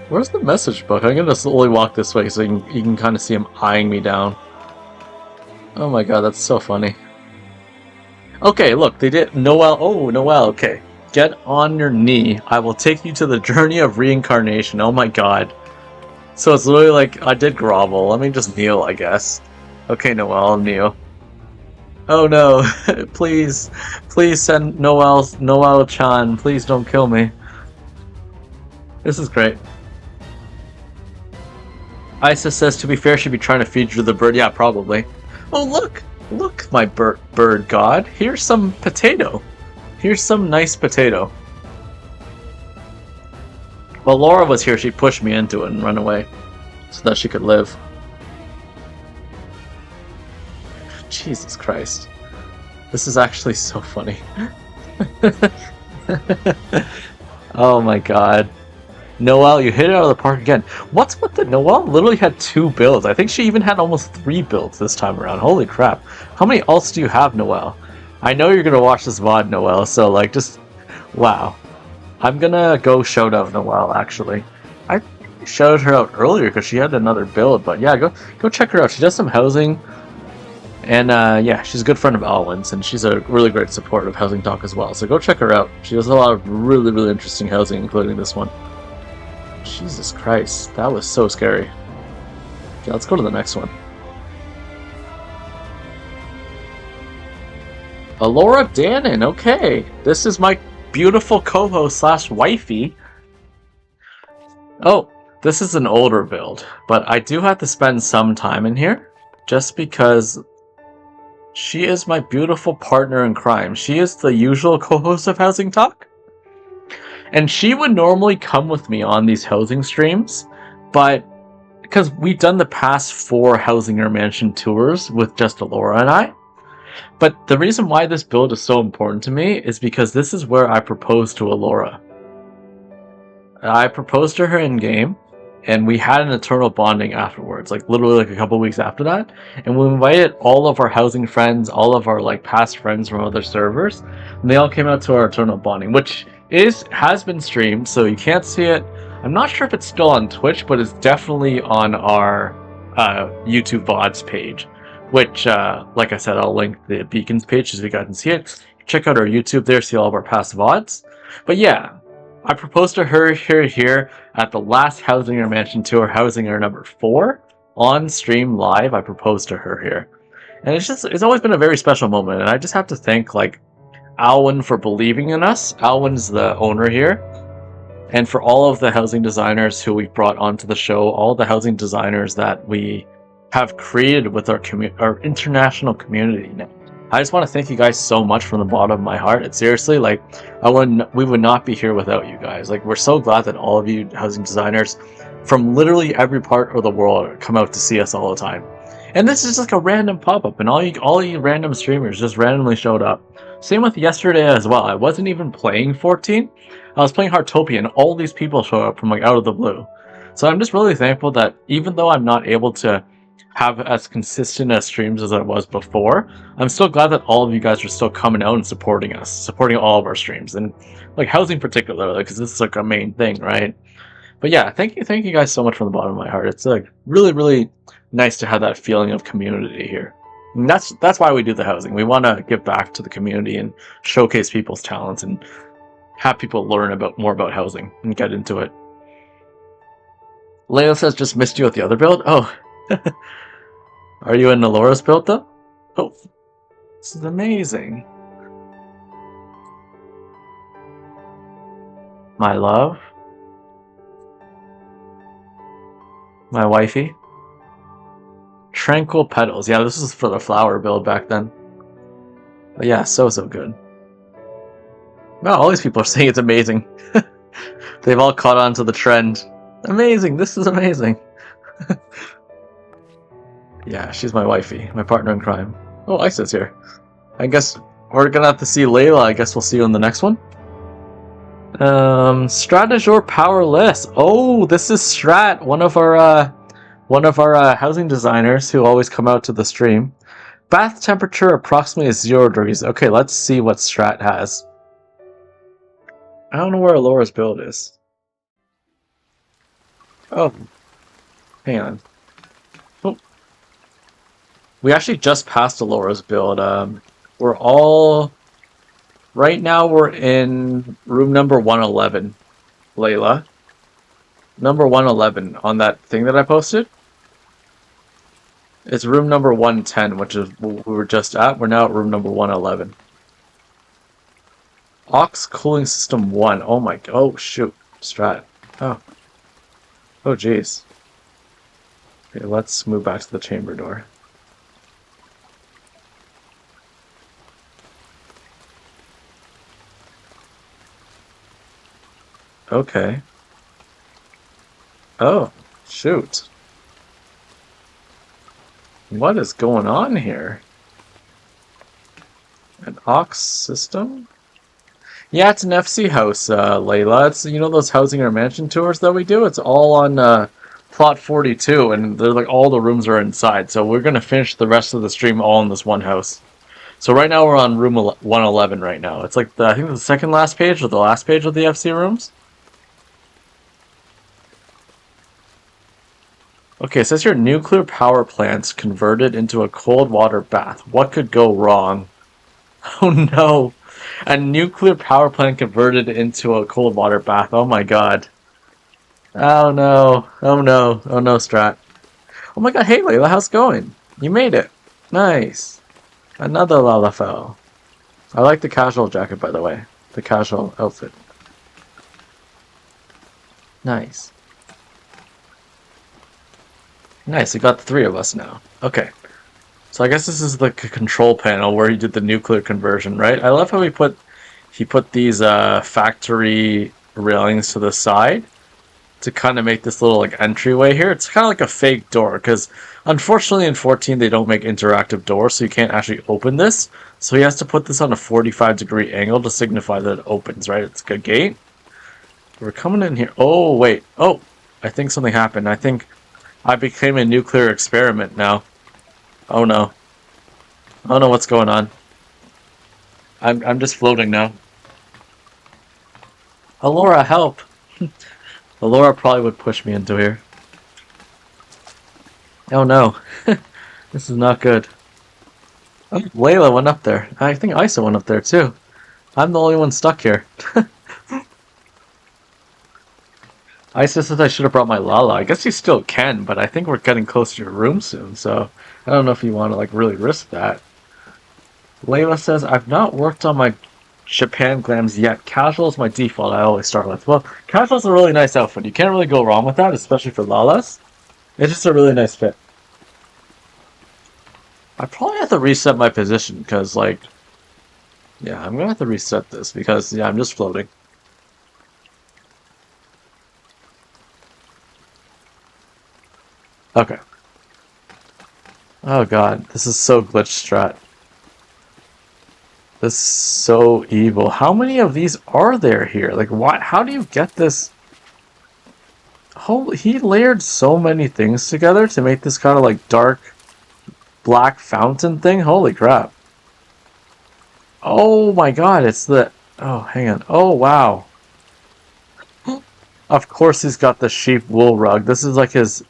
Where's the message book? I'm gonna slowly walk this way so you can kind of see him eyeing me down. Oh my god, that's so funny. Okay, look, they did... Noel, oh, Noel, okay. Get on your knee. I will take you to the journey of reincarnation. Oh my god. So it's literally like, I did grovel. Let me just kneel, I guess. Okay, Noel, I'll kneel. Oh no. Please. Please send Noel-chan. Please don't kill me. This is great. Isis says, to be fair, she'd be trying to feed you the bird. Yeah, probably. Oh, look! Look, my bird god. Here's some potato. Here's some nice potato. While Laura was here, she pushed me into it and run away so that she could live. Jesus Christ. This is actually so funny. Oh my god. Noelle, you hit it out of the park again. What's with the... Noelle literally had 2 builds. I think she even had almost 3 builds this time around. Holy crap. How many ults do you have, Noelle? I know you're going to watch this VOD, Noelle, so, like, just... Wow. I'm gonna go shout out Noelle, actually. I shouted her out earlier because she had another build, but yeah, go check her out. She does some housing, and yeah, she's a good friend of Alwyn's, and she's a really great supporter of Housing Talk as well. So go check her out. She does a lot of really interesting housing, including this one. Jesus Christ, that was so scary. Okay, let's go to the next one. Alora Dannon, okay. This is my beautiful co-host slash wifey. Oh, this is an older build, but I do have to spend some time in here, just because she is my beautiful partner in crime. She is the usual co-host of Housing Talk, and she would normally come with me on these housing streams, but because we've done the past 4 Hausinger Mansion tours with just Alora and I. But the reason why this build is so important to me is because this is where I proposed to Alora. I proposed to her in game, and we had an eternal bonding afterwards, like literally like a couple weeks after that. And we invited all of our housing friends, all of our like past friends from other servers, and they all came out to our eternal bonding, which has been streamed, so you can't see it. I'm not sure if it's still on Twitch, but it's definitely on our YouTube VODs page, which, like I said, I'll link the Beacons page so you guys can see it. Check out our YouTube there, see all of our past VODs. But yeah, I proposed to her here at the last Hausinger Mansion tour, Hausinger number 4, on stream live. I proposed to her here. And it's always been a very special moment, and I just have to thank, like, Alwyn for believing in us. Alwyn's the owner here. And for all of the housing designers who we've brought onto the show, all the housing designers that we have created with our international community now. I just want to thank you guys so much from the bottom of my heart. It's seriously, like, we would not be here without you guys. Like, we're so glad that all of you housing designers from literally every part of the world come out to see us all the time. And this is like a random pop-up, and all you random streamers just randomly showed up. Same with yesterday as well. I wasn't even playing 14. I was playing Heartopia, and all these people showed up from like out of the blue. So I'm just really thankful that even though I'm not able to have as consistent as streams as I was before, I'm still glad that all of you guys are still coming out and supporting us, supporting all of our streams, and like housing particularly, because this is like a main thing, right? But yeah, thank you guys so much from the bottom of my heart. It's like really nice to have that feeling of community here. And that's why we do the housing. We want to give back to the community and showcase people's talents and have people learn more about housing and get into it. Layla says, just missed you at the other build. Oh. Are you in Alora's build though? Oh, this is amazing. My love. My wifey. Tranquil Petals. Yeah, this is for the flower build back then. But yeah, so good. Wow, all these people are saying it's amazing. They've all caught on to the trend. Amazing, this is amazing. Yeah, she's my wifey, my partner in crime. Oh, Isa's here. I guess we're gonna have to see Layla. I guess we'll see you in the next one. Strat is your powerless. Oh, this is Strat, one of our housing designers who always come out to the stream. Bath temperature approximately 0 degrees. Okay, let's see what Strat has. I don't know where Alora's build is. Oh, hang on. Oh. We actually just passed Alora's build. Right now we're in room number 111, Layla. Number 111 on that thing that I posted. It's room number 110, which is what we were just at. We're now at room number 111. Aux cooling system 1. Oh my, oh shoot, Strat. Oh. Oh jeez. Okay, let's move back to the chamber door. Okay. Oh, shoot. What is going on here? An aux system? Yeah, it's an FC house, Layla. It's, you know, those housing or mansion tours that we do? It's all on plot 42, and they're like all the rooms are inside. So we're gonna finish the rest of the stream all in this one house. So right now we're on room 111 right now. It's like I think the second last page or the last page of the FC rooms. Okay, it says here nuclear power plants converted into a cold water bath. What could go wrong? Oh no. A nuclear power plant converted into a cold water bath. Oh my god. Oh no. Oh no. Oh no, Strat. Oh my god, hey Layla, how's it going? You made it. Nice. Another Lalafell. I like the casual jacket, by the way. The casual outfit. Nice. Nice, we got the three of us now. Okay. So I guess this is the control panel where he did the nuclear conversion, right? I love how he put these factory railings to the side to kind of make this little like entryway here. It's kind of like a fake door because unfortunately in 14 they don't make interactive doors, so you can't actually open this. So he has to put this on a 45-degree angle to signify that it opens, right? It's a gate. We're coming in here. Oh, wait. Oh, I think something happened. I think I became a nuclear experiment now. Oh no. Oh no, what's going on? I'm just floating now. Alora, help! Alora probably would push me into here. Oh no. This is not good. Oh, Layla went up there. I think Isa went up there too. I'm the only one stuck here. Isa says I should have brought my Lala. I guess you still can, but I think we're getting close to your room soon, so I don't know if you want to like really risk that. Layla says, I've not worked on my Japan glams yet. Casual is my default I always start with. Well, casual's a really nice outfit. You can't really go wrong with that, especially for Lalas. It's just a really nice fit. I probably have to reset my position because, like, yeah, I'm going to have to reset this because, yeah, I'm just floating. Okay. Oh god, this is so glitch strat. This is so evil. How many of these are there here? Like, what? How do you get this? Holy, he layered so many things together to make this kind of like dark black fountain thing. Holy crap. Oh my god, it's the... Oh, hang on. Oh, wow. Of course he's got the sheep wool rug. This is like this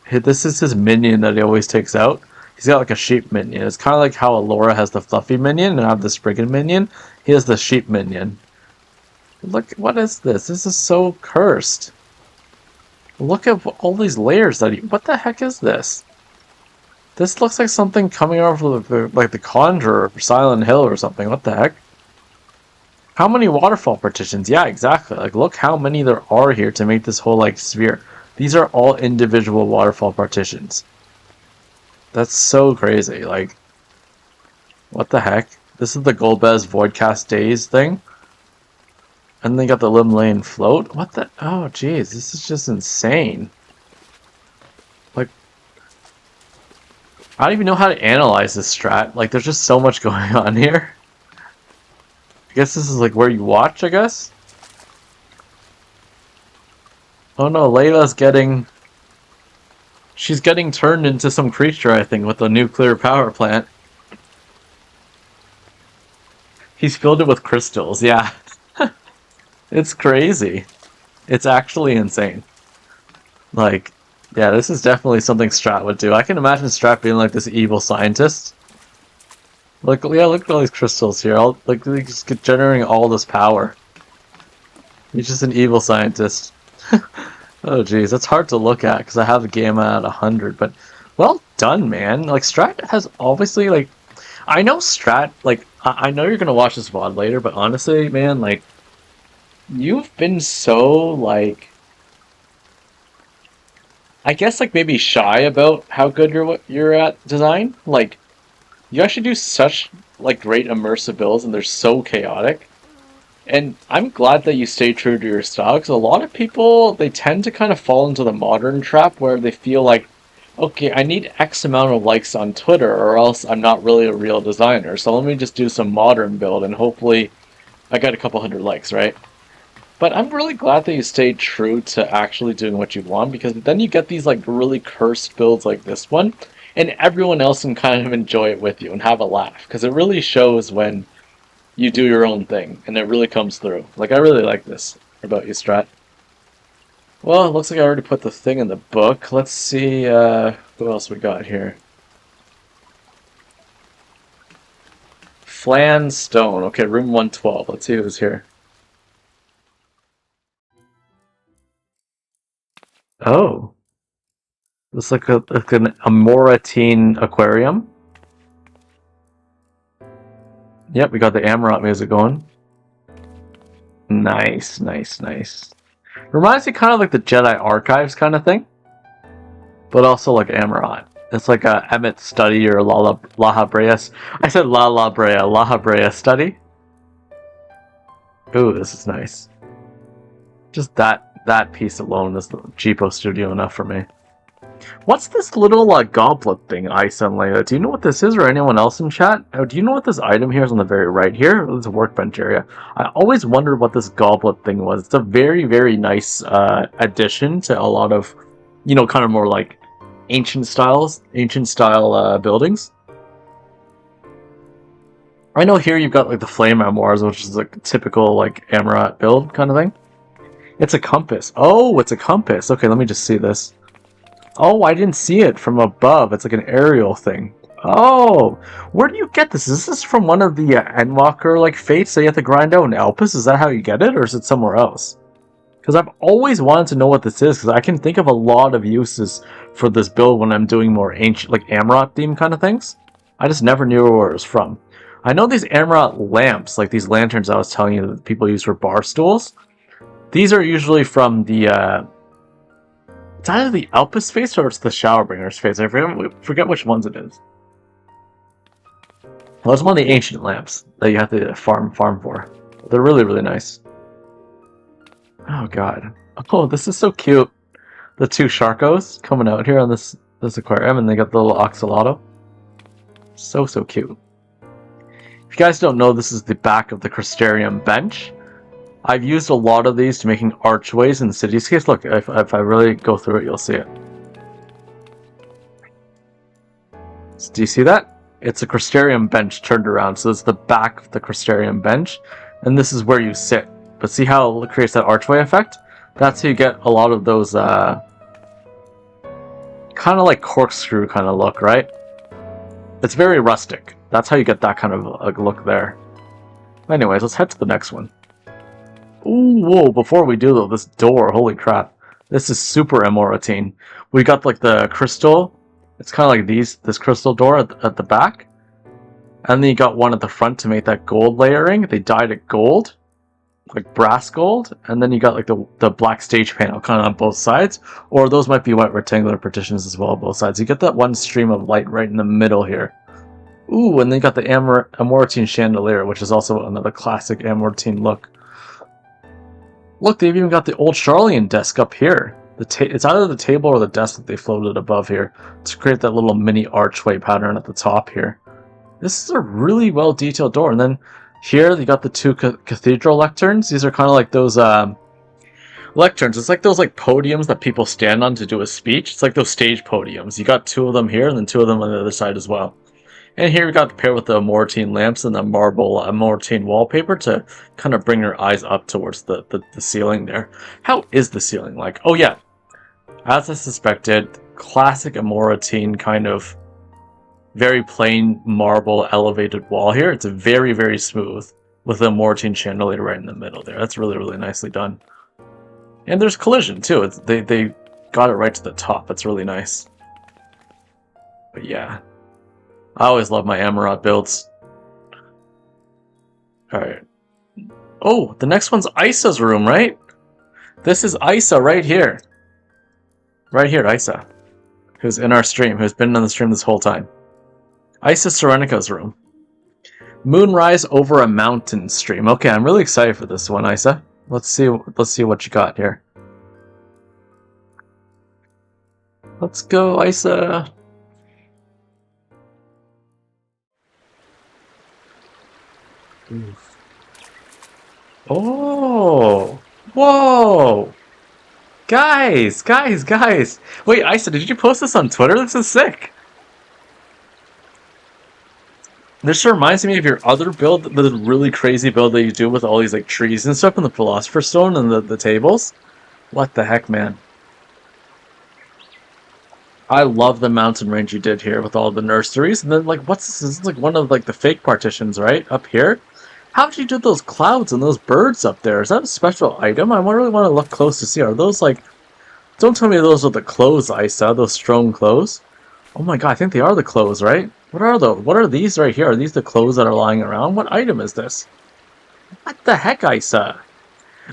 is his minion that he always takes out. He's got like a sheep minion. It's kind of like how Alora has the fluffy minion and I have the Spriggan minion. He has the sheep minion. Look, what is this? This is so cursed. Look at all these layers that he... What the heck is this? This looks like something coming off of like the Conjurer or Silent Hill or something. What the heck? How many waterfall partitions? Yeah, exactly. Like, look how many there are here to make this whole, like, sphere. These are all individual waterfall partitions. That's so crazy. Like, what the heck? This is the Golbez Voidcast Days thing. And then you got the Lim Lane float. What the... Oh, jeez. This is just insane. Like, I don't even know how to analyze this strat. Like, there's just so much going on here. I guess this is like where you watch, I guess? Oh no, Layla's getting... She's getting turned into some creature, I think, with the nuclear power plant. He's filled it with crystals, yeah. It's crazy. It's actually insane. Like, yeah, this is definitely something Strat would do. I can imagine Strat being like this evil scientist. Look, yeah, look at all these crystals here. Like, they just get generating all this power. He's just an evil scientist. Oh, jeez, that's hard to look at because I have the game at 100. But well done, man. Like, Strat has obviously, like, I know Strat. Like, I know you're gonna watch this VOD later, but honestly, man, like, you've been so like, I guess, like maybe shy about how good you're at design. Like, you actually do such like great immersive builds and they're so chaotic. And I'm glad that you stay true to your style because a lot of people, they tend to kind of fall into the modern trap where they feel like, okay, I need X amount of likes on Twitter or else I'm not really a real designer. So let me just do some modern build and hopefully I get a couple hundred likes, right? But I'm really glad that you stayed true to actually doing what you want because then you get these like really cursed builds like this one. and everyone else can kind of enjoy it with you and have a laugh, because it really shows when you do your own thing, and it really comes through. Like, I really like this about you, Strat. Well, it looks like I already put the thing in the book. Let's see who else we got here. Flan Stone. Okay, room 112. Let's see who's here. Oh. Looks like an Amoratine aquarium. Yep, we got the Amaranth music going. Nice, nice, nice. Reminds me kind of like the Jedi Archives kind of thing, but also like Amaranth. It's like a Emmett study or La Brea. I said La Brea study. Ooh, this is nice. Just that piece alone is the cheapo studio enough for me. What's this little goblet thing, Isa and Layla? Do you know what this is, or anyone else in chat? Do you know what this item here is on the very right here? It's a workbench area. I always wondered what this goblet thing was. It's a very, very nice addition to a lot of, kind of more like ancient style buildings. I know here you've got like the flame amours, which is like a typical like Amaranth build kind of thing. It's a compass. Oh, it's a compass. Okay, let me just see this. Oh, I didn't see it from above. It's like an aerial thing. Oh, where do you get this? Is this from one of the Endwalker like fates that you have to grind out in Elpis? Is that how you get it, or is it somewhere else? Because I've always wanted to know what this is, because I can think of a lot of uses for this build when I'm doing more ancient, like Amaranth theme kind of things. I just never knew where it was from. I know these Amaranth lamps, like these lanterns I was telling you that people use for bar stools. These are usually from the it's either the Elpis face or it's the Showerbringer's face. I forget which ones it is. Well, it's one of the ancient lamps that you have to farm for. They're really, really nice. Oh god. Oh, this is so cute. The two Sharkos coming out here on this aquarium, and they got the little Oxalotl. So cute. If you guys don't know, this is the back of the Crystarium bench. I've used a lot of these to making archways in cityscapes. Look, if I really go through it, you'll see it. So do you see that? It's a Crystarium bench turned around. So this is the back of the Crystarium bench, and this is where you sit. But see how it creates that archway effect? That's how you get a lot of those kind of like corkscrew kind of look, right? It's very rustic. That's how you get that kind of look there. Anyways, let's head to the next one. Ooh, whoa, before we do though, this door, holy crap. This is super Amoratine. We got like the crystal. It's kind of like this crystal door at the back. And then you got one at the front to make that gold layering. They dyed it gold. Like brass gold. And then you got like the black stage panel kind of on both sides. Or those might be white rectangular partitions as well on both sides. You get that one stream of light right in the middle here. Ooh, and then you got the Amoratine chandelier, which is also another classic Amoratine look. Look, they've even got the old Charlian desk up here. It's either the table or the desk that they floated above here to create that little mini archway pattern at the top here. This is a really well detailed door. And then here you got the two cathedral lecterns. These are kind of like those lecterns. It's like those like podiums that people stand on to do a speech. It's like those stage podiums. You got two of them here and then two of them on the other side as well. And here we got to pair with the Amoratine lamps and the marble Amoratine wallpaper to kind of bring your eyes up towards the ceiling there. How is the ceiling like? Oh yeah, as I suspected, classic Amoratine kind of very plain marble elevated wall here. It's very, very smooth with the Amoratine chandelier right in the middle there. That's really, really nicely done. And there's collision too. They got it right to the top. That's really nice. But yeah. I always love my Amaranth builds. Alright. Oh, the next one's Isa's room, right? This is Isa right here. Right here, Isa. Who's in our stream, who's been on the stream this whole time. Isa Serenica's room. Moonrise over a mountain stream. Okay, I'm really excited for this one, Isa. Let's see what you got here. Let's go, Isa. Oof. Oh, whoa, guys! Wait, Isa, did you post this on Twitter? This is sick. This reminds me of your other build, the really crazy build that you do with all these like trees and stuff, and the Philosopher's Stone and the tables. What the heck, man? I love the mountain range you did here with all the nurseries, and then like, what's this? This is like one of like the fake partitions, right? Up here. How did you do those clouds and those birds up there? Is that a special item? I really want to look close to see. Are those like? Don't tell me those are the clothes, Isa. Those strong clothes. Oh my god, I think they are the clothes, right? What are those? What are these right here? Are these the clothes that are lying around? What item is this? What the heck, Isa?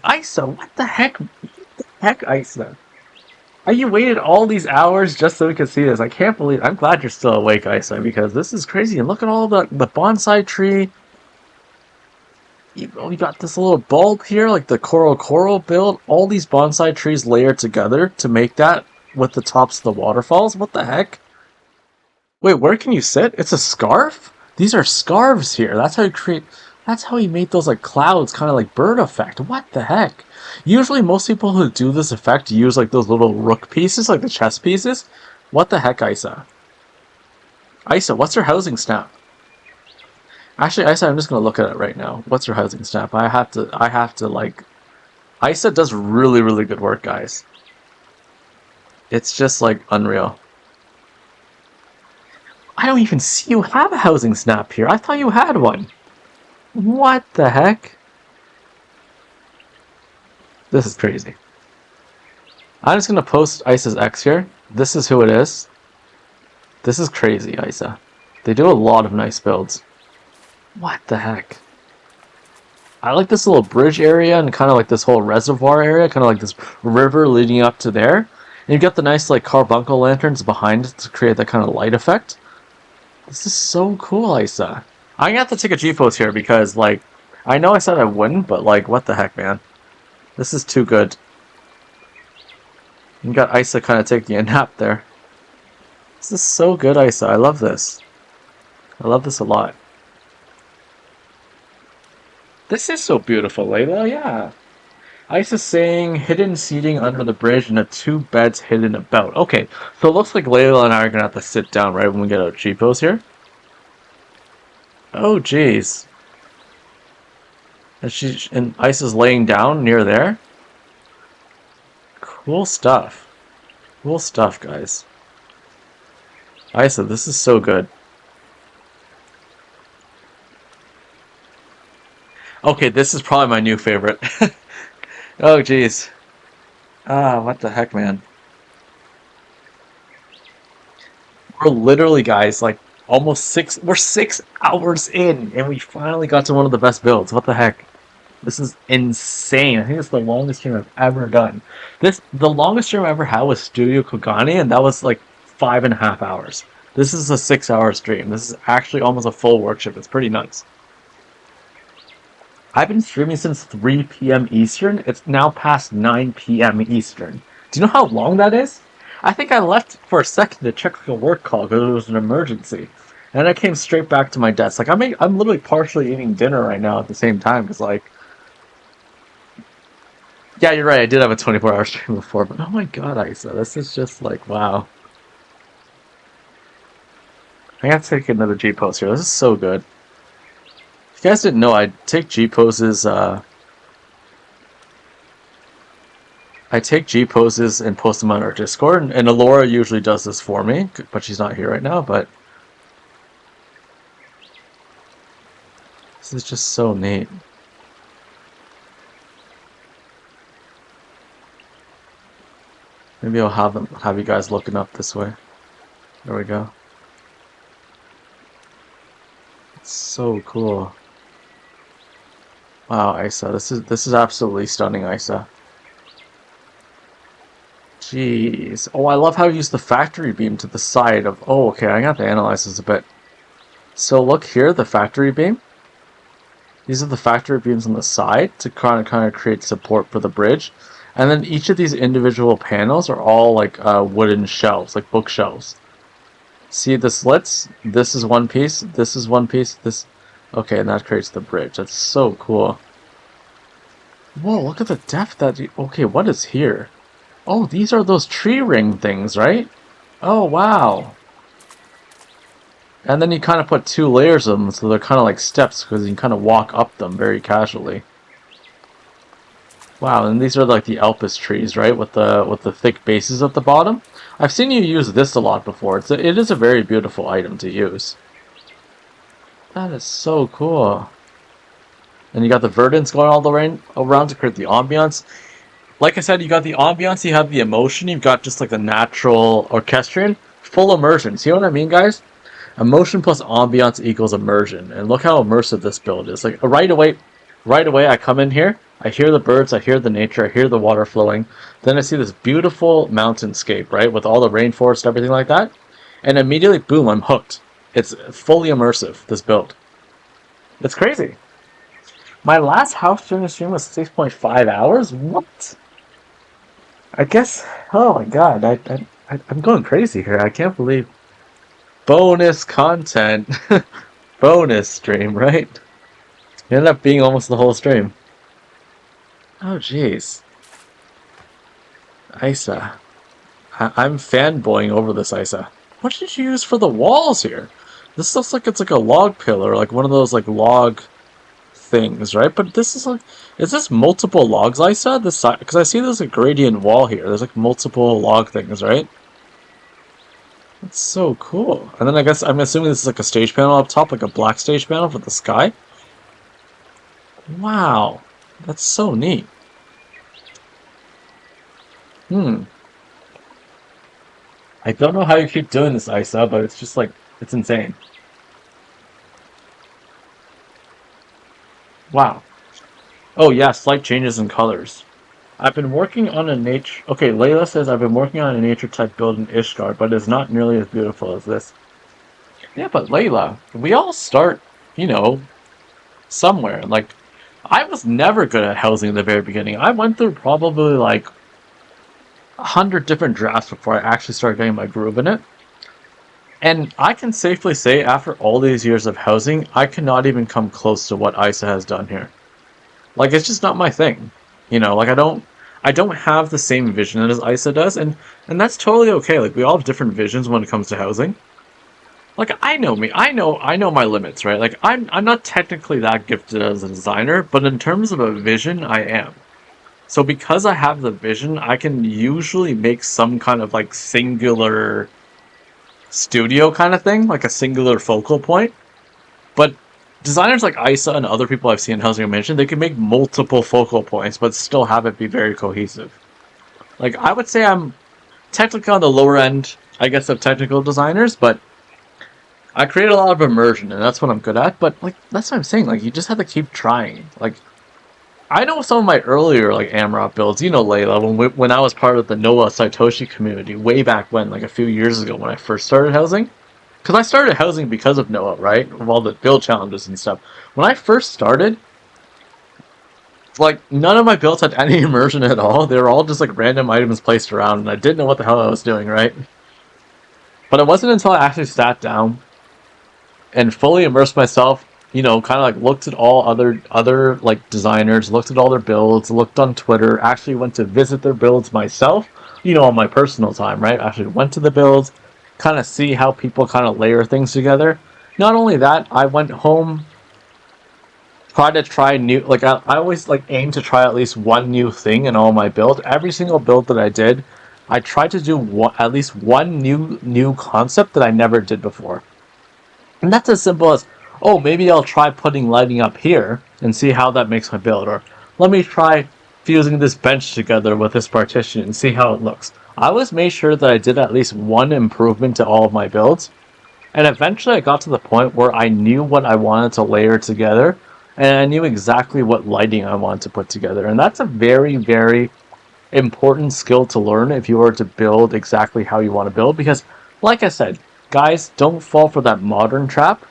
Isa, what the heck? What the heck, Isa? Are you waited all these hours just so we can see this? I can't believe. I'm glad you're still awake, Isa, because this is crazy. And look at all the bonsai tree. You got this little bulb here, like the coral build. All these bonsai trees layered together to make that with the tops of the waterfalls. What the heck? Wait, where can you sit? It's a scarf? These are scarves here. That's how you create. That's how he made those like clouds, kind of like bird effect. What the heck? Usually, most people who do this effect use like those little rook pieces, like the chess pieces. What the heck, Isa? Isa, what's her housing snap? Actually, Isa, I'm just gonna look at it right now. What's her housing snap? I have to like. Isa does really, really good work, guys. It's just like unreal. I don't even see you have a housing snap here. I thought you had one. What the heck? This is crazy. I'm just gonna post Isa's X here. This is who it is. This is crazy, Isa. They do a lot of nice builds. What the heck? I like this little bridge area and kind of like this whole reservoir area, kind of like this river leading up to there. And you got the nice like carbuncle lanterns behind it to create that kind of light effect. This is so cool, Isa. I'm gonna have to take a G-pose here because, like, I know I said I wouldn't, but, like, what the heck, man? This is too good. You got Isa kind of taking a nap there. This is so good, Isa. I love this. I love this a lot. This is so beautiful, Layla, yeah. Isa's saying hidden seating under the bridge and the 2 beds hidden about. Okay, so it looks like Layla and I are gonna have to sit down right when we get out of G-pose here. Oh, jeez. And Isa's laying down near there. Cool stuff. Cool stuff, guys. Isa, this is so good. Okay, this is probably my new favorite. Oh, jeez. Ah, what the heck, man. We're literally, guys, like, we're 6 hours in, and we finally got to one of the best builds. What the heck? This is insane. I think it's the longest stream I've ever done. The longest stream I ever had was Studio Kogani, and that was like 5.5 hours. This is a 6-hour stream. This is actually almost a full workshop. It's pretty nuts. I've been streaming since 3 p.m. Eastern. It's now past 9 p.m. Eastern. Do you know how long that is? I think I left for a second to check a work call because it was an emergency. And I came straight back to my desk. Like, I'm literally partially eating dinner right now at the same time because, like... Yeah, you're right. I did have a 24-hour stream before. But oh my god, Isa. This is just like, wow. I have to take another G-pose here. This is so good. If you guys didn't know, I take G-poses, I take G-poses and post them on our Discord, and Alora usually does this for me, but she's not here right now, but... This is just so neat. Maybe I'll have you guys looking up this way. There we go. It's so cool. Wow, Isa, this is absolutely stunning, Isa. Jeez. Oh, I love how you use the factory beam to the side of... Oh, okay, I got to analyze this a bit. So look here, the factory beam. These are the factory beams on the side to kind of create support for the bridge. And then each of these individual panels are all like wooden shelves, like bookshelves. See the slits? This is one piece, this is one piece, this... Okay, and that creates the bridge. That's so cool. Whoa, look at the depth that... Okay, what is here? Oh, these are those tree ring things, right? Oh, wow. And then you kind of put 2 layers of them, so they're kind of like steps because you can kind of walk up them very casually. Wow, and these are like the Elpis trees, right? With the thick bases at the bottom. I've seen you use this a lot before. It is a very beautiful item to use. That is so cool. And you got the verdants going all the way around to create the ambiance. Like I said, you got the ambiance, you have the emotion, you've got just like the natural orchestrion, full immersion. See what I mean, guys? Emotion plus ambiance equals immersion. And look how immersive this build is. Like right away I come in here, I hear the birds, I hear the nature, I hear the water flowing. Then I see this beautiful mountainscape, right? With all the rainforest, everything like that. And immediately, boom, I'm hooked. It's fully immersive, this build. It's crazy. My last house during the stream was 6.5 hours? What? I guess, oh my god, I'm going crazy here. I can't believe. Bonus content. Bonus stream, right? It ended up being almost the whole stream. Oh, jeez. Isa. I'm fanboying over this, Isa. What did you use for the walls here? This looks like it's like a log pillar, like one of those like log things, right? But this is like, is this multiple logs, Isa? This side, because I see there's a gradient wall here. There's like multiple log things, right? That's so cool. And then I guess I'm assuming this is like a stage panel up top, like a black stage panel for the sky. Wow, that's so neat. I don't know how you keep doing this, Isa, but it's just like, it's insane. Wow. Oh yeah, slight changes in colors. I've been working on a nature... Okay, Layla says I've been working on a nature type build in Ishgard, but it's not nearly as beautiful as this. Yeah, but Layla, we all start, you know, somewhere. Like, I was never good at housing in the very beginning. I went through probably like 100 different drafts before I actually started getting my groove in it. And I can safely say, after all these years of housing, I cannot even come close to what Isa has done here. Like, it's just not my thing. You know, like, I don't have the same vision as Isa does, and that's totally okay. Like, we all have different visions when it comes to housing. Like, I know me. I know my limits, right? Like, I'm not technically that gifted as a designer, but in terms of a vision, I am. So because I have the vision, I can usually make some kind of, like, singular studio kind of thing, like a singular focal point. But designers like Isa and other people I've seen in Hausinger mentioned, they can make multiple focal points, but still have it be very cohesive. Like, I would say I'm technically on the lower end, I guess, of technical designers, but I create a lot of immersion, and that's what I'm good at. But, like, that's what I'm saying. Like, you just have to keep trying. Like, I know some of my earlier, like, AMROP builds. You know, Layla, when I was part of the Noah Saitoshi community way back when, like, a few years ago when I first started housing. Because I started housing because of Noah, right? Of all the build challenges and stuff. When I first started, like, none of my builds had any immersion at all. They were all just, like, random items placed around, and I didn't know what the hell I was doing, right? But it wasn't until I actually sat down and fully immersed myself, you know, kind of like looked at all other like designers, looked at all their builds, looked on Twitter, actually went to visit their builds myself, you know, on my personal time, right? Actually went to the builds, kind of see how people kind of layer things together. Not only that, I went home, tried to try new, like I always like aim to try at least one new thing in all my builds. Every single build that I did, I tried to do at least one new concept that I never did before. And that's as simple as, oh, maybe I'll try putting lighting up here and see how that makes my build. Or let me try fusing this bench together with this partition and see how it looks. I always made sure that I did at least one improvement to all of my builds. And eventually I got to the point where I knew what I wanted to layer together. And I knew exactly what lighting I wanted to put together. And that's a very, very important skill to learn if you were to build exactly how you want to build. Because, like I said, guys, don't fall for that modern trap.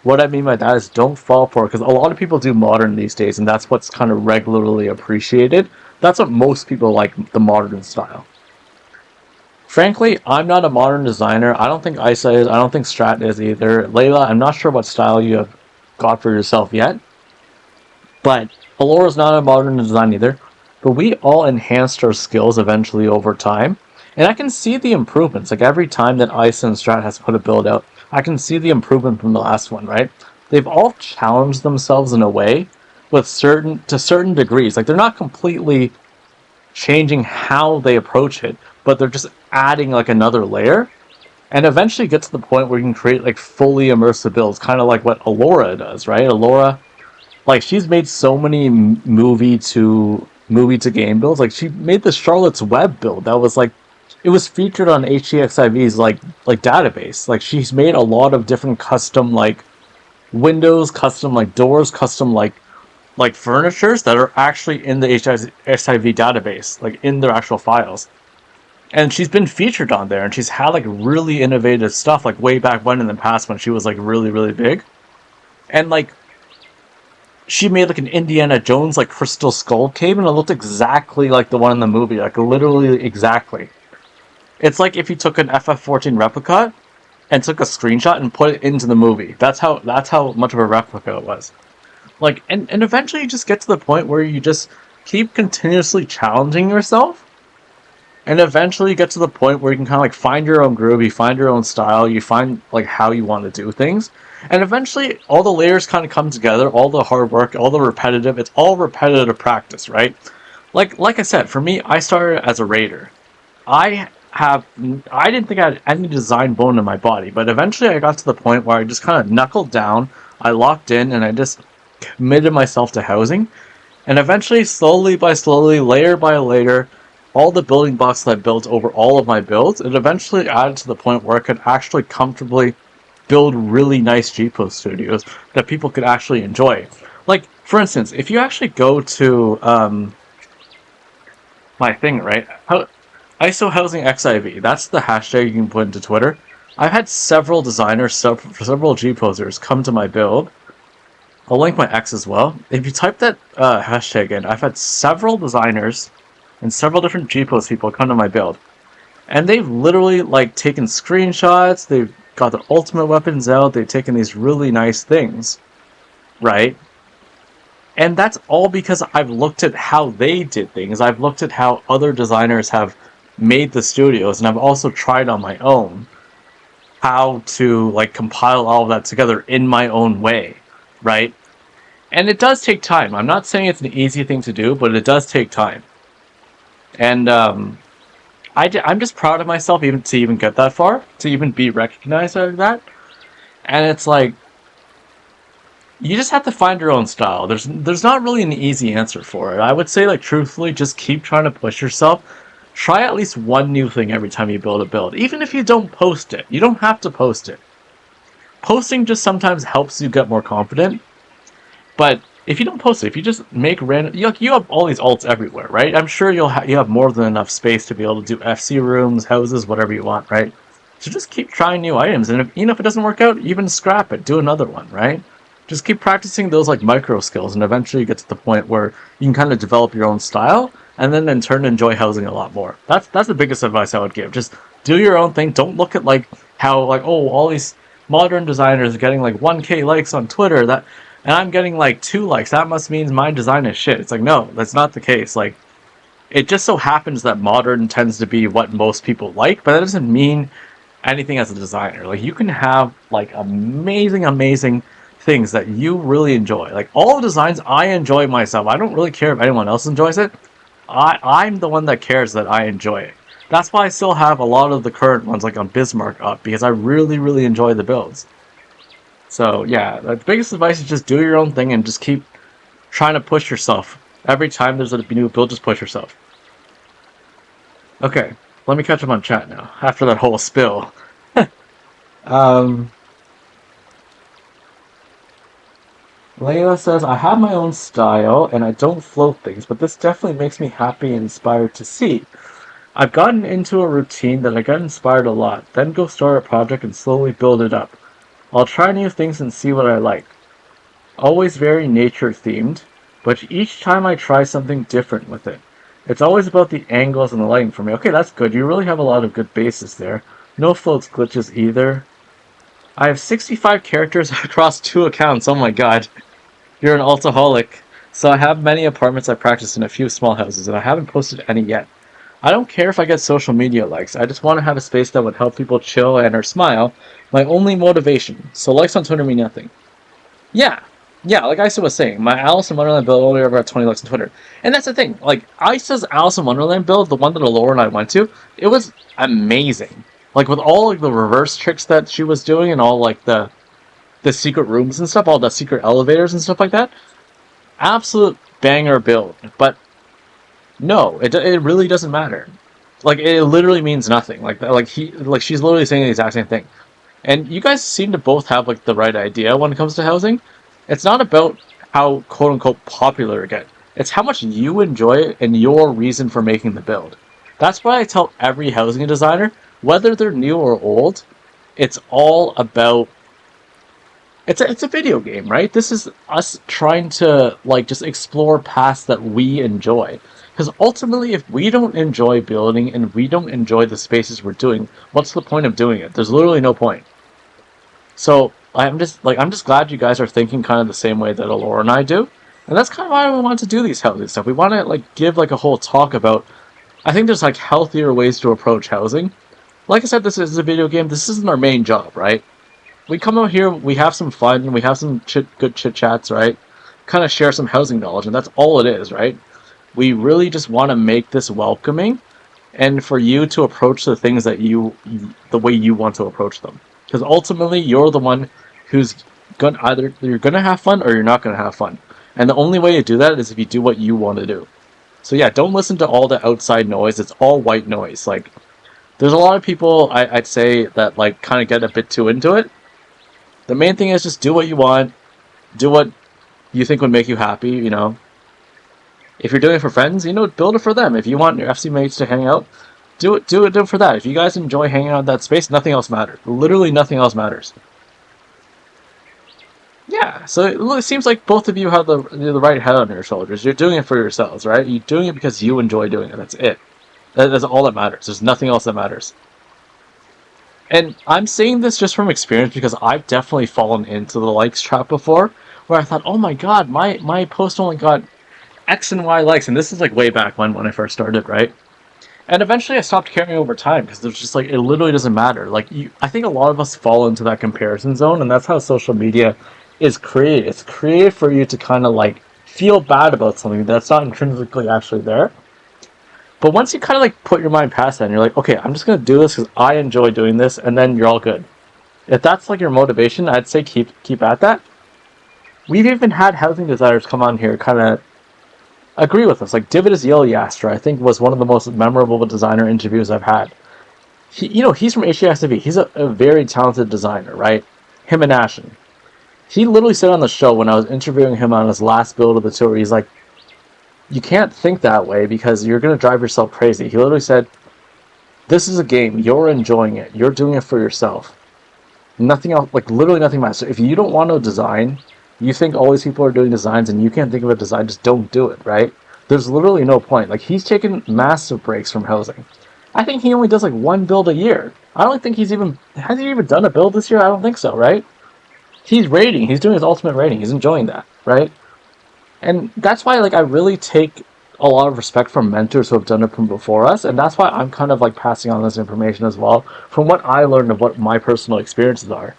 What I mean by that is don't fall for it, because a lot of people do modern these days, and that's what's kind of regularly appreciated. That's what most people like, the modern style. Frankly, I'm not a modern designer. I don't think Isa is. I don't think Strat is either. Layla, I'm not sure what style you have got for yourself yet. But Alora's not a modern design either. But we all enhanced our skills eventually over time. And I can see the improvements. Like every time that Isa and Strat has put a build out, I can see the improvement from the last one, right? They've all challenged themselves in a way with certain degrees. Like they're not completely changing how they approach it, but they're just adding like another layer and eventually get to the point where you can create like fully immersive builds, kind of like what Alora does, right? Alora, like she's made so many movie to game builds. Like she made the Charlotte's Web build that was like it was featured on HEXIV's like database. Like she's made a lot of different custom like windows, custom like doors, custom like furnitures that are actually in the HIV database, like in their actual files. And she's been featured on there, and she's had like really innovative stuff, like way back when in the past when she was like really really big, and like she made like an Indiana Jones like crystal skull cave, and it looked exactly like the one in the movie, like literally exactly. It's like if you took an FF14 replica and took a screenshot and put it into the movie. That's how much of a replica it was. Like, and eventually you just get to the point where you just keep continuously challenging yourself, and eventually you get to the point where you can kind of like find your own groove, you find your own style, you find like how you want to do things, and eventually all the layers kind of come together, all the hard work, all the repetitive, it's all repetitive practice, right? Like I said, for me, I started as a raider. I I didn't think I had any design bone in my body, but eventually I got to the point where I just kind of knuckled down, I locked in, and I just committed myself to housing. And eventually, slowly by slowly, layer by layer, all the building blocks that I built over all of my builds, it eventually added to the point where I could actually comfortably build really nice GPO studios that people could actually enjoy. Like, for instance, if you actually go to my thing, right? ISO Housing XIV, that's the hashtag you can put into Twitter. I've had several designers, several GPosers come to my build. I'll link my X as well. If you type that hashtag in, I've had several designers and several different GPOs people come to my build. And they've literally like taken screenshots, they've got their ultimate weapons out, they've taken these really nice things, right? And that's all because I've looked at how they did things. I've looked at how other designers have made the studios, and I've also tried on my own how to like compile all of that together in my own way, right? And it does take time. I'm not saying it's an easy thing to do, but it does take time. And I'm just proud of myself even to get that far, to even be recognized like that. And it's like, you just have to find your own style. There's not really an easy answer for it. I would say, like, truthfully, just keep trying to push yourself. Try at least one new thing every time you build a build. Even if you don't post it. You don't have to post it. Posting just sometimes helps you get more confident. But if you don't post it, if you just make random... You have all these alts everywhere, right? I'm sure you have more than enough space to be able to do FC rooms, houses, whatever you want, right? So just keep trying new items. And even if it doesn't work out, even scrap it. Do another one, right? Just keep practicing those like micro skills, and eventually you get to the point where you can kind of develop your own style, and then in turn enjoy housing a lot more. That's the biggest advice I would give. Just do your own thing. Don't look at like how like, oh, all these modern designers are getting like 1K likes on Twitter, and I'm getting like 2 likes. That must mean my design is shit. It's like, no, that's not the case. Like, it just so happens that modern tends to be what most people like, but that doesn't mean anything as a designer. Like, you can have like amazing things that you really enjoy. Like, all the designs I enjoy myself. I don't really care if anyone else enjoys it. I'm the one that cares that I enjoy it. That's why I still have a lot of the current ones like on Bismarck up, because I really enjoy the builds. So yeah, the biggest advice is just do your own thing and just keep trying to push yourself. Every time there's a new build, just push yourself. Okay, let me catch up on chat now, after that whole spill. Layla says, I have my own style and I don't float things, but this definitely makes me happy and inspired to see. I've gotten into a routine that I get inspired a lot, then go start a project and slowly build it up. I'll try new things and see what I like. Always very nature themed, but each time I try something different with it. It's always about the angles and the lighting for me. Okay, that's good. You really have a lot of good bases there. No floats glitches either. I have 65 characters across 2 accounts. Oh my god. You're an alcoholic. So I have many apartments I practice in a few small houses, and I haven't posted any yet. I don't care if I get social media likes. I just want to have a space that would help people chill and or smile. My only motivation. So likes on Twitter mean nothing. Yeah. Yeah, like Isa was saying, my Alice in Wonderland build only ever got 20 likes on Twitter. And that's the thing. Like, Isa's Alice in Wonderland build, the one that Alora and I went to, it was amazing. Like, with all like the reverse tricks that she was doing and all like the secret rooms and stuff, all the secret elevators and stuff like that. Absolute banger build. But no, it really doesn't matter. Like, it literally means nothing. Like she's literally saying the exact same thing. And you guys seem to both have like the right idea when it comes to housing. It's not about how quote unquote popular it gets. It's how much you enjoy it and your reason for making the build. That's why I tell every housing designer, whether they're new or old, it's all about it's a video game, right? This is us trying to like just explore paths that we enjoy. Because ultimately, if we don't enjoy building and we don't enjoy the spaces we're doing, what's the point of doing it? There's literally no point. So I'm just glad you guys are thinking kind of the same way that Alora and I do, and that's kind of why we want to do these housing stuff. We want to like give like a whole talk about. I think there's like healthier ways to approach housing. Like I said, this is a video game. This isn't our main job, right? We come out here, we have some fun, we have some good chit chats, right? Kind of share some housing knowledge, and that's all it is, right? We really just want to make this welcoming, and for you to approach the things that the way you want to approach them. Because ultimately, you're the one who's gonna either you're gonna have fun or you're not gonna have fun, and the only way to do that is if you do what you want to do. So yeah, don't listen to all the outside noise. It's all white noise. Like, there's a lot of people I'd say that like kind of get a bit too into it. The main thing is just do what you want, do what you think would make you happy. If you're doing it for friends, build it for them. If you want your FC mates to hang out, do it for that. If you guys enjoy hanging out in that space, nothing else matters. Literally nothing else matters. Yeah, so it seems like both of you have the right head on your shoulders. You're doing it for yourselves, right? You're doing it because you enjoy doing it. That's it. That's all that matters. There's nothing else that matters. And I'm saying this just from experience because I've definitely fallen into the likes trap before, where I thought, oh my god, my post only got X and Y likes, and this is like way back when I first started, right? And eventually I stopped caring over time because there's just like, it literally doesn't matter. Like, I think a lot of us fall into that comparison zone, and that's how social media is created. It's created for you to kind of like feel bad about something that's not intrinsically actually there. But once you kind of like put your mind past that and you're like, okay, I'm just going to do this because I enjoy doing this, and then you're all good. If that's like your motivation, I'd say keep at that. We've even had housing designers come on here kind of agree with us. Like Divid Yastra, I think, was one of the most memorable designer interviews I've had. He's from HASV. He's a very talented designer, right? Him and Ashen. He literally said on the show when I was interviewing him on his last build of the tour, he's like, you can't think that way because you're going to drive yourself crazy. He literally said, this is a game. You're enjoying it. You're doing it for yourself. Nothing else, like literally nothing matters. So if you don't want to design, you think all these people are doing designs and you can't think of a design, just don't do it, right? There's literally no point. Like, he's taken massive breaks from housing. I think he only does like one build a year. I don't think has he even done a build this year? I don't think so, right? He's raiding. He's doing his ultimate raiding. He's enjoying that, right? And that's why, like, I really take a lot of respect from mentors who have done it from before us, and that's why I'm kind of like passing on this information as well from what I learned of what my personal experiences are.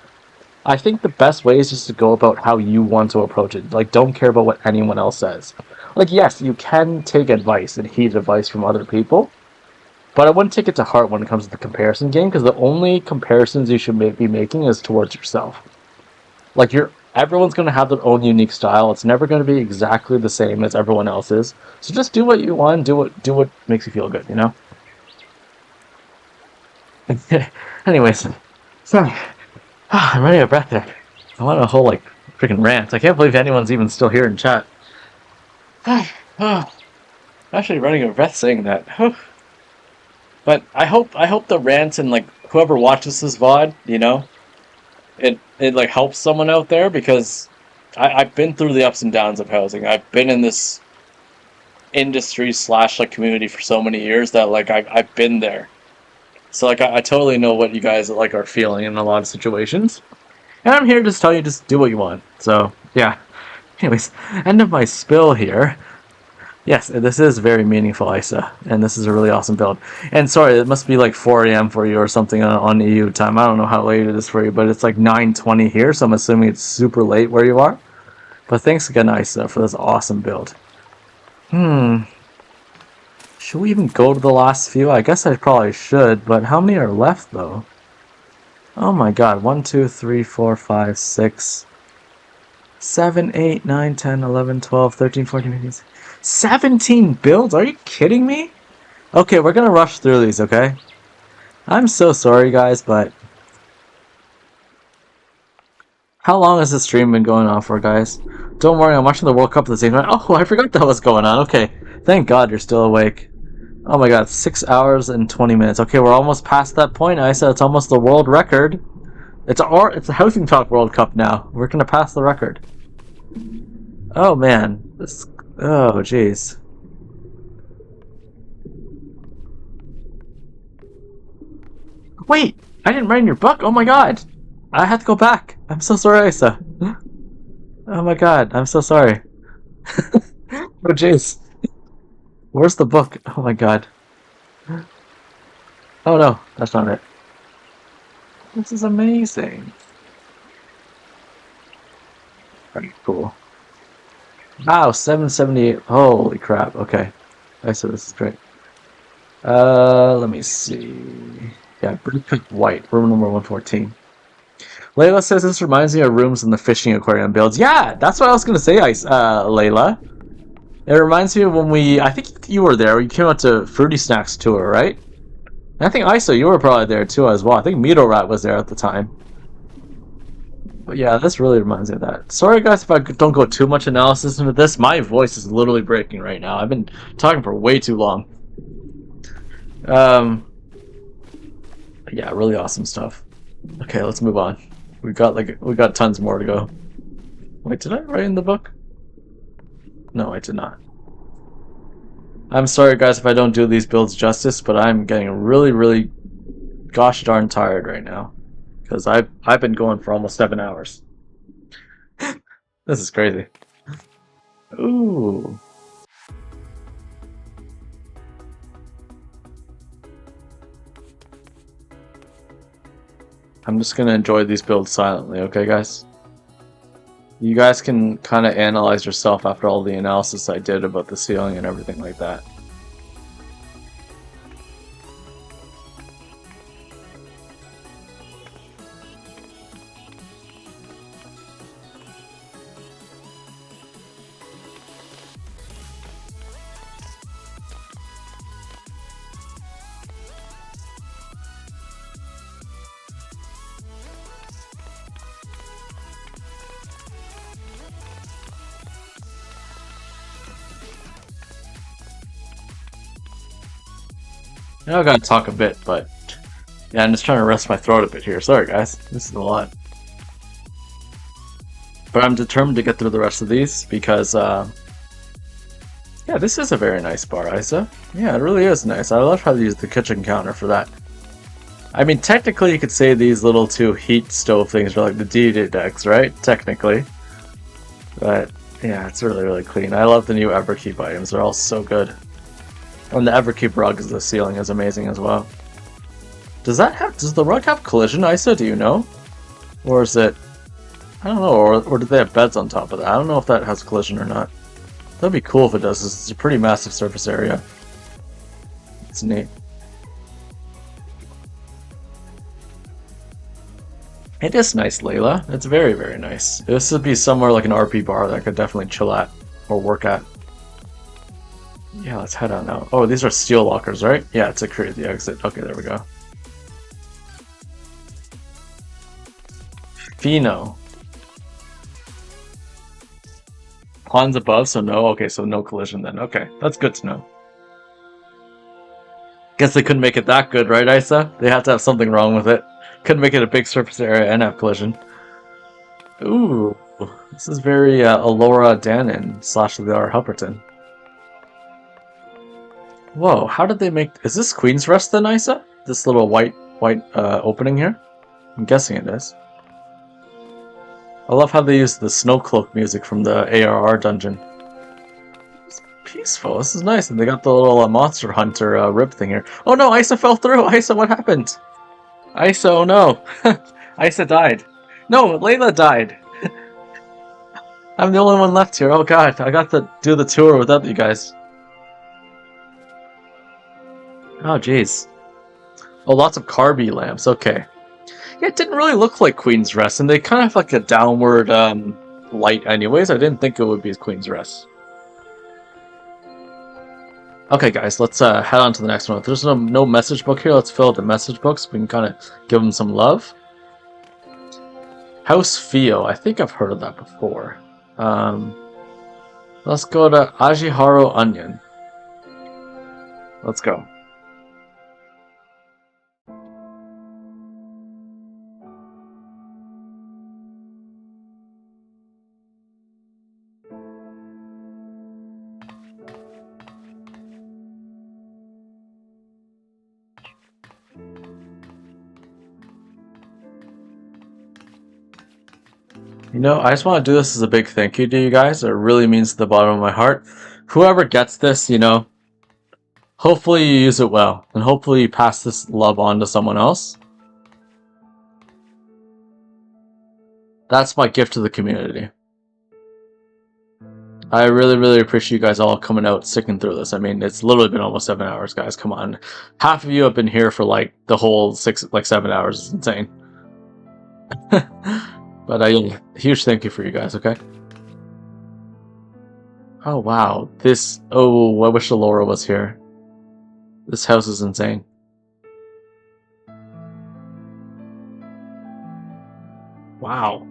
I think the best way is just to go about how you want to approach it. Like, don't care about what anyone else says. Like, yes, you can take advice and heed advice from other people, but I wouldn't take it to heart when it comes to the comparison game, because the only comparisons you should be making is towards yourself. Like, everyone's going to have their own unique style. It's never going to be exactly the same as everyone else's. So just do what you want, do what makes you feel good, Anyways, sorry. I'm running out of breath there. I went on a whole, like, freaking rant. I can't believe anyone's even still here in chat. Actually running out of breath saying that. But I hope the rant and, like, whoever watches this VOD, it like helps someone out there, because I've been through the ups and downs of housing. I've been in this industry / like community for so many years that like I've been there. So like I totally know what you guys like are feeling in a lot of situations. And I'm here to just tell you, just do what you want. So yeah. Anyways, end of my spill here. Yes, this is very meaningful, Isa, and this is a really awesome build. And sorry, it must be like 4 a.m. for you or something on EU time. I don't know how late it is for you, but it's like 9:20 here, so I'm assuming it's super late where you are. But thanks again, Isa, for this awesome build. Should we even go to the last few? I guess I probably should, but how many are left, though? Oh my god, 1, 2, 3, 4, 5, 6, 7, 8, 9, 10, 11, 12, 13, 14, 15, 17 builds? Are you kidding me? Okay, we're gonna rush through these, okay? I'm so sorry, guys, but... How long has this stream been going on for, guys? Don't worry, I'm watching the World Cup at the same time. Oh, I forgot that was going on. Okay, thank God you're still awake. Oh my god, 6 hours and 20 minutes. Okay, we're almost past that point. I said it's almost the world record. It's the HousingTalk World Cup now. We're gonna pass the record. Oh man, oh jeez. Wait, I didn't write in your book. Oh my god, I had to go back. I'm so sorry, Isa. Oh my god, I'm so sorry. Oh jeez. Where's the book? Oh my god. Oh no, that's not it. This is amazing. Pretty cool. Wow, 778. Holy crap. Okay. I said this is great. Let me see. Yeah, Blue Pick White, room number 114. Layla says this reminds me of rooms in the fishing aquarium builds. Yeah, that's what I was gonna say, Layla. It reminds me of when I think you were there. We came out to Fruity Snacks tour, right? I think Isa, you were probably there too as well. I think Mito Rat was there at the time. But yeah, this really reminds me of that. Sorry guys if I don't go too much analysis into this. My voice is literally breaking right now. I've been talking for way too long. Yeah, really awesome stuff. Okay, let's move on. We got tons more to go. Wait, did I write in the book? No, I did not. I'm sorry guys if I don't do these builds justice, but I'm getting really, really gosh darn tired right now. Because I've been going for almost 7 hours. This is crazy. Ooh. I'm just gonna enjoy these builds silently, okay guys? You guys can kind of analyze yourself after all the analysis I did about the ceiling and everything like that. Now I gotta talk a bit, but yeah, I'm just trying to rest my throat a bit here. Sorry guys, this is a lot. But I'm determined to get through the rest of these because, yeah, this is a very nice bar, Isa. Yeah, it really is nice. I love how they use the kitchen counter for that. I mean, technically you could say these little two heat stove things are like the D-Day decks, right? Technically. But, yeah, it's really, really clean. I love the new Everkeep items. They're all so good. And the Everkeep rug is the ceiling is amazing as well. Does the rug have collision, Isa? Do you know? Or is it... I don't know, or do they have beds on top of that? I don't know if that has collision or not. That'd be cool if it does. It's a pretty massive surface area. It's neat. It is nice, Layla. It's very, very nice. This would be somewhere like an RP bar that I could definitely chill at or work at. Yeah, let's head on out. Oh, these are steel lockers, right? Yeah, to create the exit. Okay, there we go. Fino. Pawns above, so no? Okay, so no collision then. Okay, that's good to know. Guess they couldn't make it that good, right, Isa? They had to have something wrong with it. Couldn't make it a big surface area and have collision. Ooh, this is very Alora Danon / Liara Hupperton. Whoa, how did they make... Is this Queen's Rest then, Isa? This little white opening here? I'm guessing it is. I love how they use the Snow Cloak music from the ARR dungeon. These peaceful. This is nice. And they got the little Monster Hunter rib thing here. Oh no, Isa fell through. Isa, what happened? Isa, oh no. Isa died. No, Layla died. I'm the only one left here. Oh god, I got to do the tour without you guys. Oh jeez. Oh, lots of carby lamps. Okay. Yeah, it didn't really look like Queen's Rest, and they kind of have like a downward light anyways. I didn't think it would be Queen's Rest. Okay, guys, let's head on to the next one. If there's no message book here, let's fill out the message book so we can kind of give them some love. House Fio. I think I've heard of that before. Let's go to Ajiharu Onion. Let's go. You know, I just want to do this as a big thank you to you guys. It really means to the bottom of my heart. Whoever gets this, you know, hopefully you use it well. And hopefully you pass this love on to someone else. That's my gift to the community. I really, really appreciate you guys all coming out, sticking through this. I mean, it's literally been almost 7 hours, guys. Come on. Half of you have been here for like the whole 7 hours. It's insane. But a huge thank you for you guys, okay? Oh, wow. This... Oh, I wish Laura was here. This house is insane. Wow.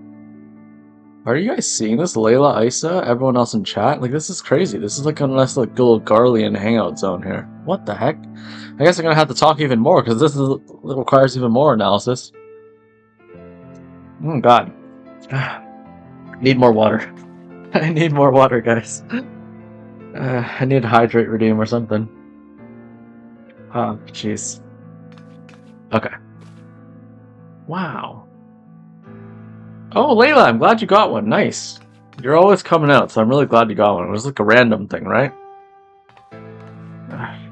Are you guys seeing this? Layla, Isa, everyone else in chat? Like, this is crazy. This is like a nice little Garlean hangout zone here. What the heck? I guess I'm gonna have to talk even more, because this requires even more analysis. Oh, God. Need more water. I need more water, guys. I need to hydrate redeem or something. Oh, jeez. Okay. Wow. Oh, Layla, I'm glad you got one. Nice. You're always coming out, so I'm really glad you got one. It was like a random thing, right?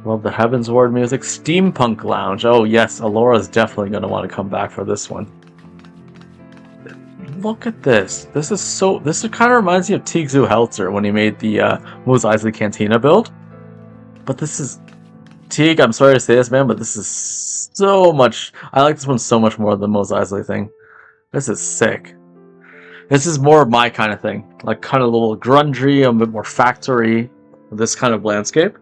Love the Heavens Ward music. Steampunk Lounge. Oh, yes. Alora's definitely going to want to come back for this one. Look at this. This is so... This kind of reminds me of Tigzu Helzer when he made the Mos Eisley Cantina build. But this is... Teague, I'm sorry to say this, man, but this is so much... I like this one so much more than the Mos Eisley thing. This is sick. This is more of my kind of thing. Like, kind of a little grungy, a bit more factory. This kind of landscape.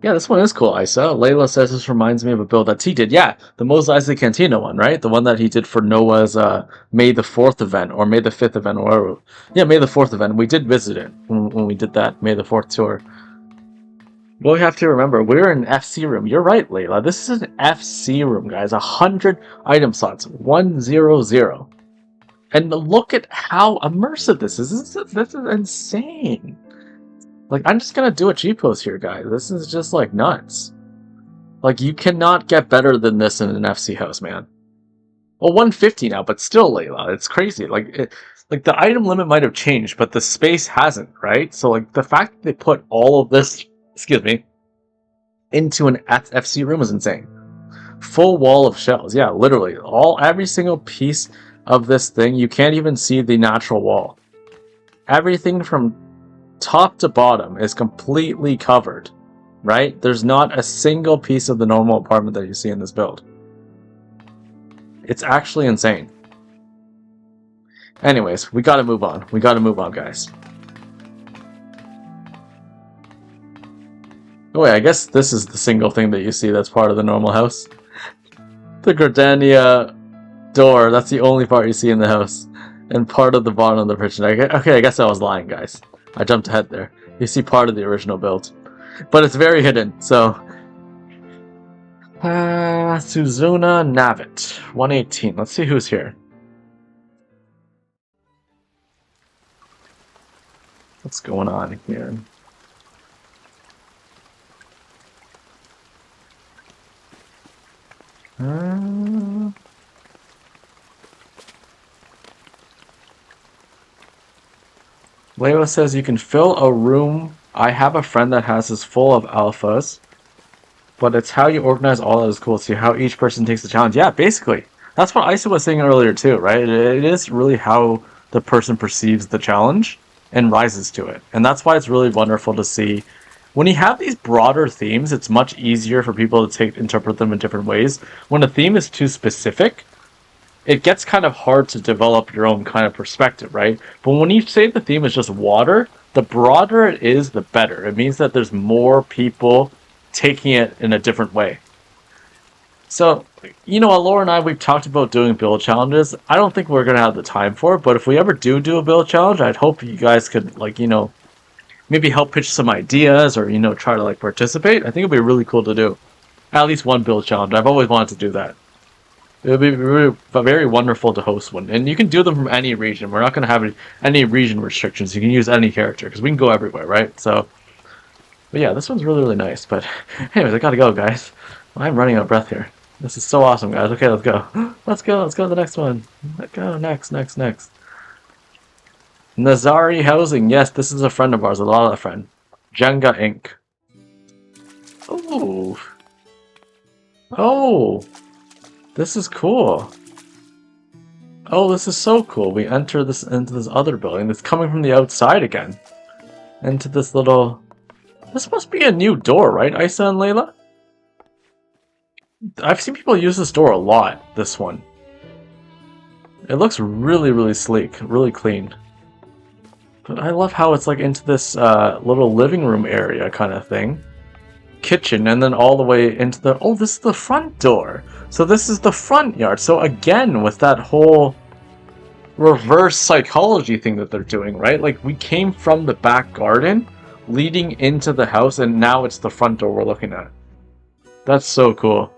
Yeah, this one is cool, Isa. Layla says this reminds me of a build that T did. Yeah, the Mos Eisley Cantina one, right? The one that he did for Noah's May the 4th event, or May the 5th event, or whatever. Yeah, May the 4th event. We did visit it when we did that May the 4th tour. Well, we have to remember, we're in an FC room. You're right, Layla. This is an FC room, guys. 100 item slots. 100. And look at how immersive this is. This is insane. Like, I'm just gonna do a G-pose here, guys. This is just, like, nuts. Like, you cannot get better than this in an FC house, man. Well, 150 now, but still, Layla. It's crazy. Like, the item limit might have changed, but the space hasn't, right? So, like, the fact that they put all of this, excuse me, into an FC room is insane. Full wall of shells. Yeah, literally. Every single piece of this thing, you can't even see the natural wall. Everything from top to bottom is completely covered, right? There's not a single piece of the normal apartment that you see in this build. It's actually insane. Anyways, we gotta move on. We gotta move on, guys. Oh wait, I guess this is the single thing that you see that's part of the normal house. The Gardenia door, that's the only part you see in the house. And part of the bottom of the kitchen. Okay, I guess I was lying, guys. I jumped ahead there. You see part of the original build. But it's very hidden, so... Suzuna Navit. 118. Let's see who's here. What's going on here? Leo says you can fill a room. I have a friend that has this full of alphas, but it's how you organize all that is cool. See how each person takes the challenge. Yeah, basically. That's what Isa was saying earlier too, right? It is really how the person perceives the challenge and rises to it. And that's why it's really wonderful to see. When you have these broader themes, it's much easier for people to interpret them in different ways. When a theme is too specific, it gets kind of hard to develop your own kind of perspective, right? But when you say the theme is just water, the broader it is, the better. It means that there's more people taking it in a different way. So, Laura and I, we've talked about doing build challenges. I don't think we're going to have the time for it, but if we ever do a build challenge, I'd hope you guys could, maybe help pitch some ideas or, try to, participate. I think it'd be really cool to do. At least one build challenge. I've always wanted to do that. It would be very wonderful to host one. And you can do them from any region. We're not going to have any region restrictions. You can use any character because we can go everywhere, right? So, but yeah, this one's really, really nice. But anyways, I got to go, guys. I'm running out of breath here. This is so awesome, guys. Okay, let's go. Let's go to the next one. Let's go. Next. Nazari Housing. Yes, this is a friend of ours. A lot of friend. Jenga Inc. Oh. Oh. This is cool. Oh, this is so cool. We enter this into this other building that's coming from the outside again. Into this little... This must be a new door, right, Isa and Layla? I've seen people use this door a lot, this one. It looks really, really sleek, really clean. But I love how it's into this little living room area kind of thing. Kitchen, and then all the way into the... Oh, this is the front door! So this is the front yard. So again, with that whole reverse psychology thing that they're doing, right? We came from the back garden, leading into the house, and now it's the front door we're looking at. That's so cool.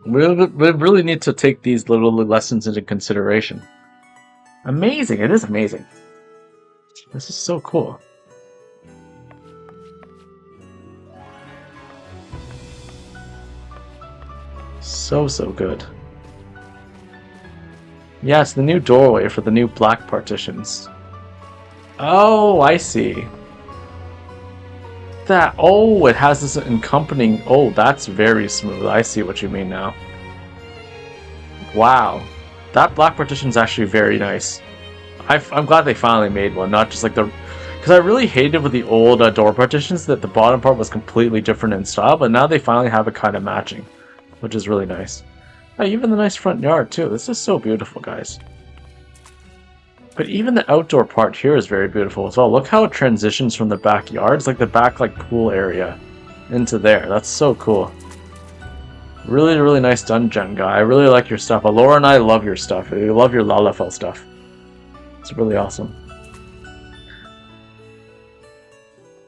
We really need to take these little lessons into consideration. Amazing. It is amazing. This is so cool. So good. Yes, the new doorway for the new black partitions. Oh, I see. It has this accompanying... Oh, that's very smooth. I see what you mean now. Wow. That black partition is actually very nice. I'm glad they finally made one, not just the... Because I really hated with the old door partitions that the bottom part was completely different in style, but now they finally have it kind of matching, which is really nice. Oh, even the nice front yard, too. This is so beautiful, guys. But even the outdoor part here is very beautiful as well. Look how it transitions from the backyard. It's the back, pool area into there. That's so cool. Really, really nice done, Jenga. I really like your stuff. Alora and I love your stuff. We love your Lalafell stuff. It's really awesome.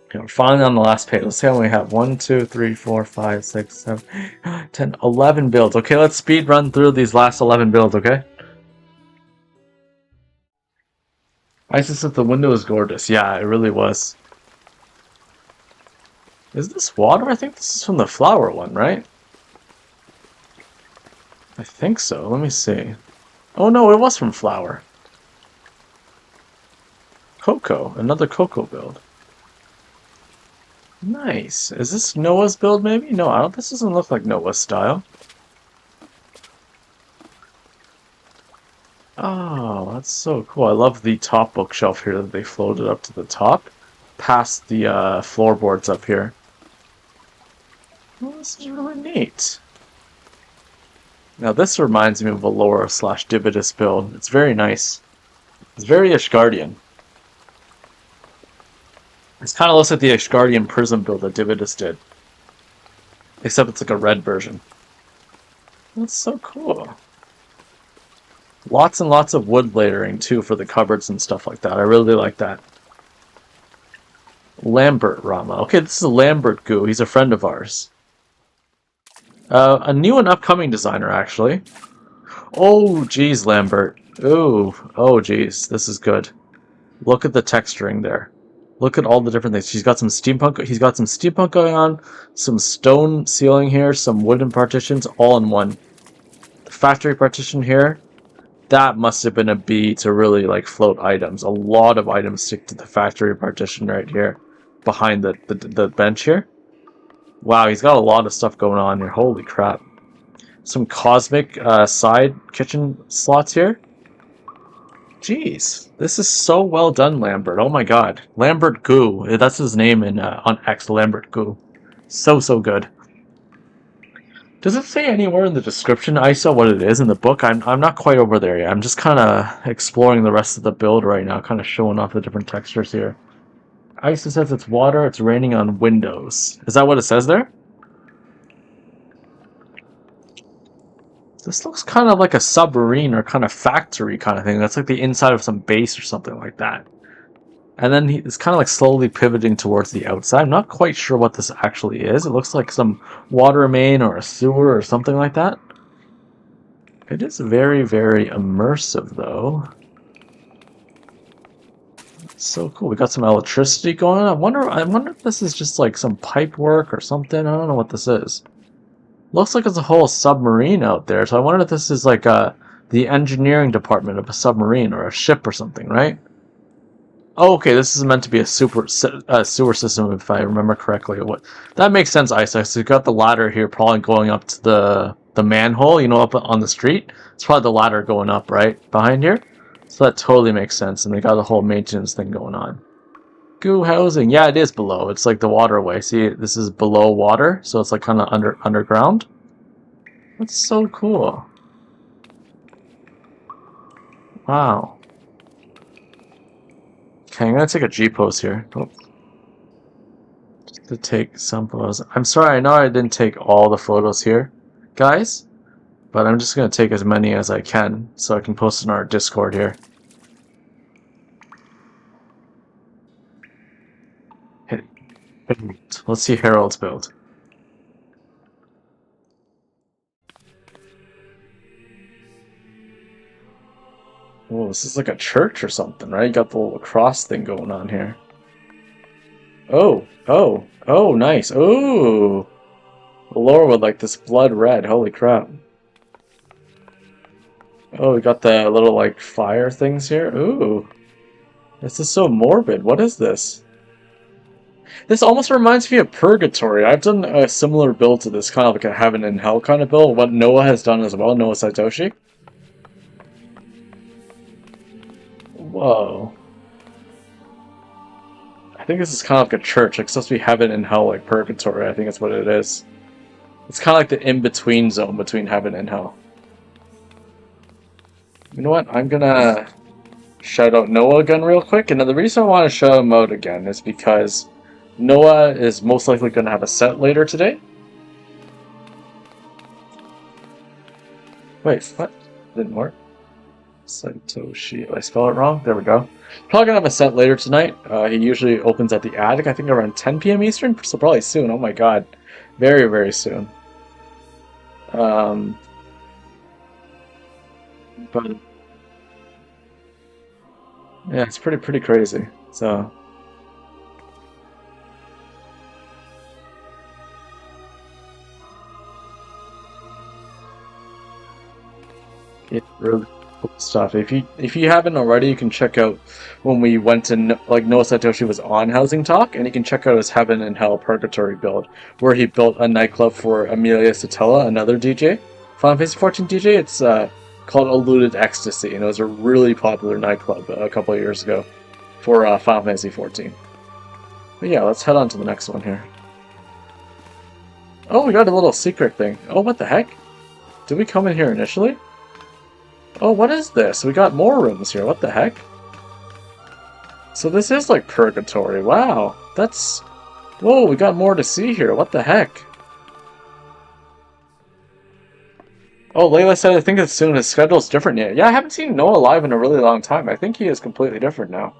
Okay, we're finally on the last page. Let's see how many we have. 1, 2, 3, 4, 5, 6, 7, 8, 10, 11 builds. Okay, let's speed run through these last 11 builds, okay? Isis said the window is gorgeous. Yeah, it really was. Is this water? I think this is from the flower one, right? I think so. Let me see. Oh no, it was from flower. Cocoa. Another cocoa build. Nice. Is this Noah's build, maybe? No, this doesn't look like Noah's style. Oh, that's so cool. I love the top bookshelf here that they floated up to the top, past the floorboards up here. Well, this is really neat. Now this reminds me of a Laura/Dividus build. It's very nice. It's very Ishgardian. It kind of looks like the Ishgardian Prism build that Dividus did. Except it's a red version. That's so cool. Lots and lots of wood layering, too, for the cupboards and stuff like that. I really like that. Lambert Rama. Okay, this is Lambert Goo. He's a friend of ours. A new and upcoming designer, actually. Oh, geez, Lambert. Ooh. Oh, geez. This is good. Look at the texturing there. Look at all the different things. He's got some steampunk going on, some stone ceiling here, some wooden partitions, all in one. The factory partition here. that must have been a bee to really like float items. A lot of items stick to the factory partition right here, behind the bench here. Wow, he's got a lot of stuff going on here. Holy crap! Some cosmic side kitchen slots here. Jeez, this is so well done, Lambert. Oh my god. Lambert Goo. That's his name in on X, Lambert Goo. So good. Does it say anywhere in the description, ISO, what it is in the book? I'm not quite over there yet. I'm just kind of exploring the rest of the build right now, kind of showing off the different textures here. ISO says it's water, it's raining on windows. Is that what it says there? This looks kind of like a submarine or kind of factory kind of thing. That's like the inside of some base or something like that. And then it's kind of like slowly pivoting towards the outside. I'm not quite sure what this actually is. It looks like some water main or a sewer or something like that. It is very, very immersive though. It's so cool. We got some electricity going on. I wonder if this is just like some pipe work or something. I don't know what this is. Looks like it's a whole submarine out there, so I wonder if this is like the engineering department of a submarine or a ship or something, right? Oh, okay, this is meant to be a sewer system, if I remember correctly. What that makes sense, Isaac. So you got the ladder here, probably going up to the manhole, you know, up on the street. It's probably the ladder going up, right, behind here. So that totally makes sense, and they got the whole maintenance thing going on. Goo housing, yeah, it is below. It's like the waterway. See, this is below water, so it's like kind of underground. That's so cool. Wow. Okay, I'm gonna take a G pose here. Oh. Just to take some photos. I'm sorry, I know I didn't take all the photos here, guys, but I'm just gonna take as many as I can so I can post in our Discord here. Let's see Harold's build. Oh, this is like a church or something, right? You got the little cross thing going on here. Oh, nice. Ooh. The lower would like this blood red. Holy crap. Oh, we got the little like fire things here. Ooh. This is so morbid. What is this? This almost reminds me of Purgatory. I've done a similar build to this, kind of like a Heaven and Hell kind of build, what Noah has done as well, Noah Saitoshi. Whoa. I think this is kind of like a church. It's supposed to be Heaven and Hell, like Purgatory. I think that's what it is. It's kind of like the in-between zone between Heaven and Hell. You know what? I'm gonna shout out Noah again real quick. And the reason I want to shout him out again is because Noah is most likely going to have a set later today. Wait, what? Didn't work. Saitoshi. Did I spell it wrong? There we go. Probably going to have a set later tonight. He usually opens at the attic, I think around 10 p.m. Eastern, so probably soon. Oh my god. Very, very soon. But yeah, it's pretty crazy. So it's really cool stuff. If you haven't already, you can check out when we went to like Noah Satoshi was on Housing Talk, and you can check out his Heaven and Hell Purgatory build, where he built a nightclub for Amelia Satella, another DJ, Final Fantasy 14 DJ. It's called Eluded Ecstasy, and it was a really popular nightclub a couple of years ago for Final Fantasy 14. But yeah, let's head on to the next one here. Oh, we got a little secret thing. Oh, what the heck? Did we come in here initially? Oh, what is this? We got more rooms here. What the heck? So this is like Purgatory. Wow. That's... Whoa, we got more to see here. What the heck? Oh, Layla said I think it's soon. His schedule's different yet. Yeah, I haven't seen Noah live in a really long time. I think he is completely different now.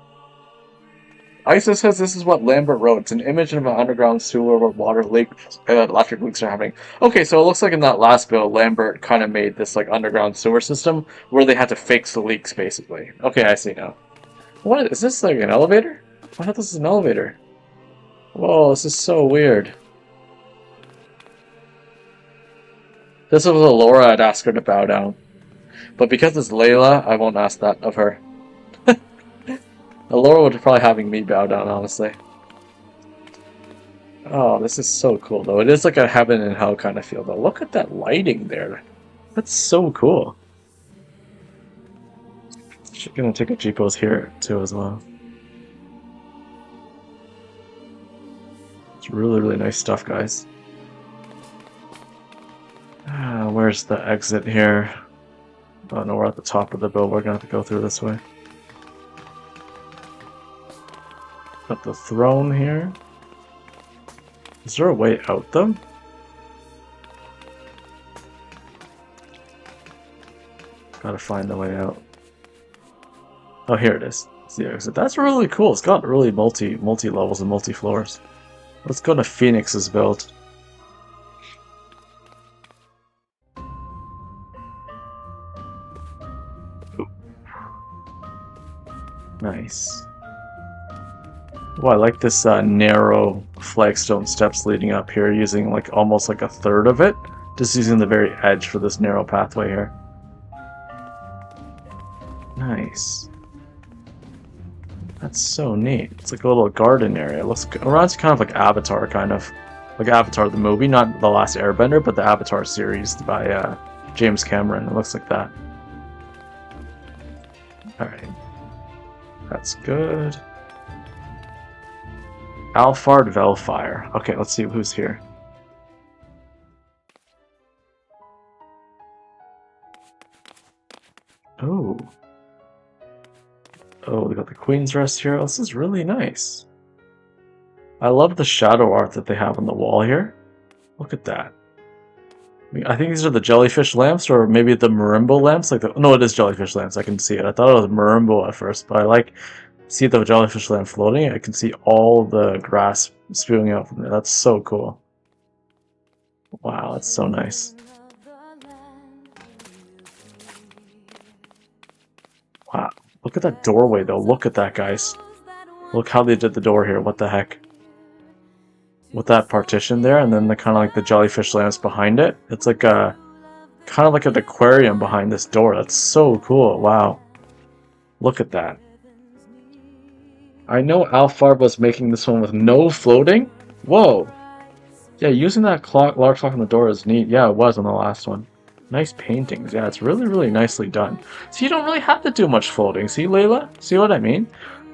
Isa says this is what Lambert wrote. It's an image of an underground sewer where water leak, electric leaks are happening. Okay, so it looks like in that last build, Lambert kind of made this like underground sewer system where they had to fix the leaks, basically. Okay, I see now. What is this, like an elevator? I thought this is an elevator. Whoa, this is so weird. This was a Laura I'd ask her to bow down. But because it's Layla, I won't ask that of her. Laura would probably having me bow down, honestly. Oh, this is so cool, though. It is like a heaven and hell kind of feel, though. Look at that lighting there. That's so cool. She's gonna take a G-pose here, too, as well. It's really, really nice stuff, guys. Where's the exit here? Oh no, we're at the top of the build. We're gonna have to go through this way. Got the throne here. Is there a way out, though? Gotta find the way out. Oh, here it is. It's the exit. That's really cool. It's got really multi levels and multi floors. Let's go to Phoenix's build. Nice. Oh, I like this narrow flagstone steps leading up here, using like almost like a third of it, just using the very edge for this narrow pathway here. Nice. That's so neat. It's like a little garden area. It looks reminds kind of like Avatar, kind of like Avatar the movie, not The Last Airbender, but the Avatar series by James Cameron. It looks like that. All right, that's good. Alfard Velfire. Okay, let's see who's here. Oh. Oh, we got the Queen's Rest here. This is really nice. I love the shadow art that they have on the wall here. Look at that. I think these are the jellyfish lamps, or maybe the marimbo lamps. No, it is jellyfish lamps. I can see it. I thought it was marimbo at first, but I see the jellyfish lamp floating. I can see all the grass spewing out from there. That's so cool. Wow, that's so nice. Wow, look at that doorway though. Look at that, guys. Look how they did the door here. What the heck? With that partition there, and then the kind of like the jellyfish lamps behind it. It's like a kind of like an aquarium behind this door. That's so cool. Wow. Look at that. I know Alfarb was making this one with no floating. Whoa. Yeah, using that large clock on the door is neat. Yeah, it was on the last one. Nice paintings. Yeah, it's really, really nicely done. So you don't really have to do much floating. See, Layla? See what I mean?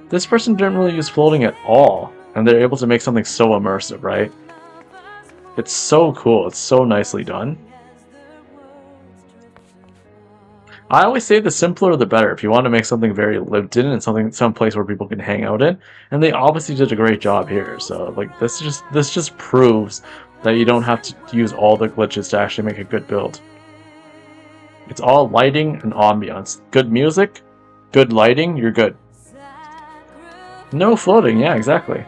This person didn't really use floating at all, and they're able to make something so immersive, right? It's so cool. It's so nicely done. I always say the simpler the better if you want to make something very lived in and some place where people can hang out in. And they obviously did a great job here. So like this just proves that you don't have to use all the glitches to actually make a good build. It's all lighting and ambiance. Good music, good lighting, you're good. No floating, yeah, exactly.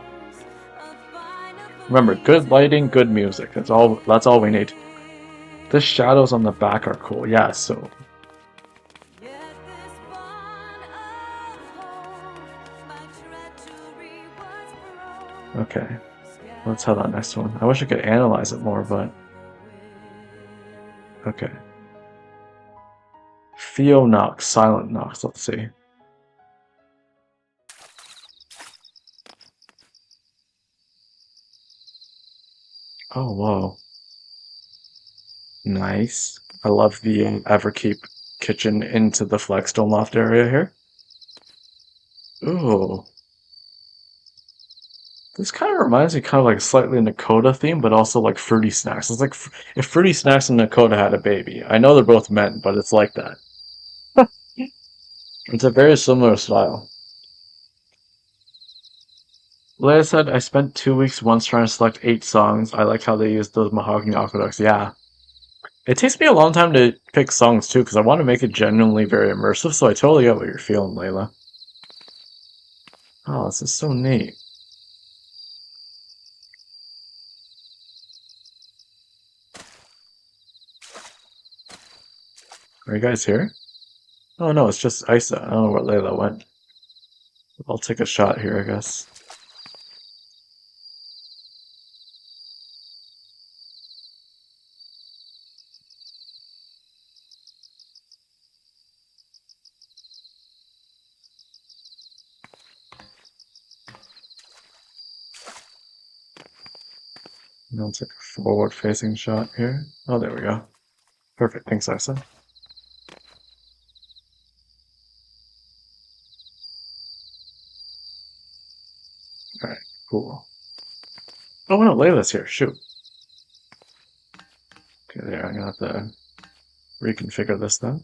Remember, good lighting, good music. That's all we need. The shadows on the back are cool. Yeah, so okay, let's have that next one. I wish I could analyze it more, but okay. Theo Knox, Silent Knox. Let's see. Oh, whoa. Nice. I love the Everkeep kitchen into the Flagstone Loft area here. Ooh. This kind of reminds me kind of like slightly Nakota theme, but also like Fruity Snacks. It's like if Fruity Snacks and Nakota had a baby. I know they're both men, but it's like that. It's a very similar style. Like I said, I spent 2 weeks once trying to select 8 songs. I like how they use those mahogany aqueducts. Yeah. It takes me a long time to pick songs too, because I want to make it genuinely very immersive, so I totally get what you're feeling, Layla. Oh, this is so neat. Are you guys here? Oh no, it's just Isa. I don't know where Layla went. I'll take a shot here, I guess. I'll take a forward-facing shot here. Oh, there we go. Perfect. Thanks, Asa. Alright, cool. Oh, no, Layla's here. Shoot. Okay, there. I'm gonna have to reconfigure this then.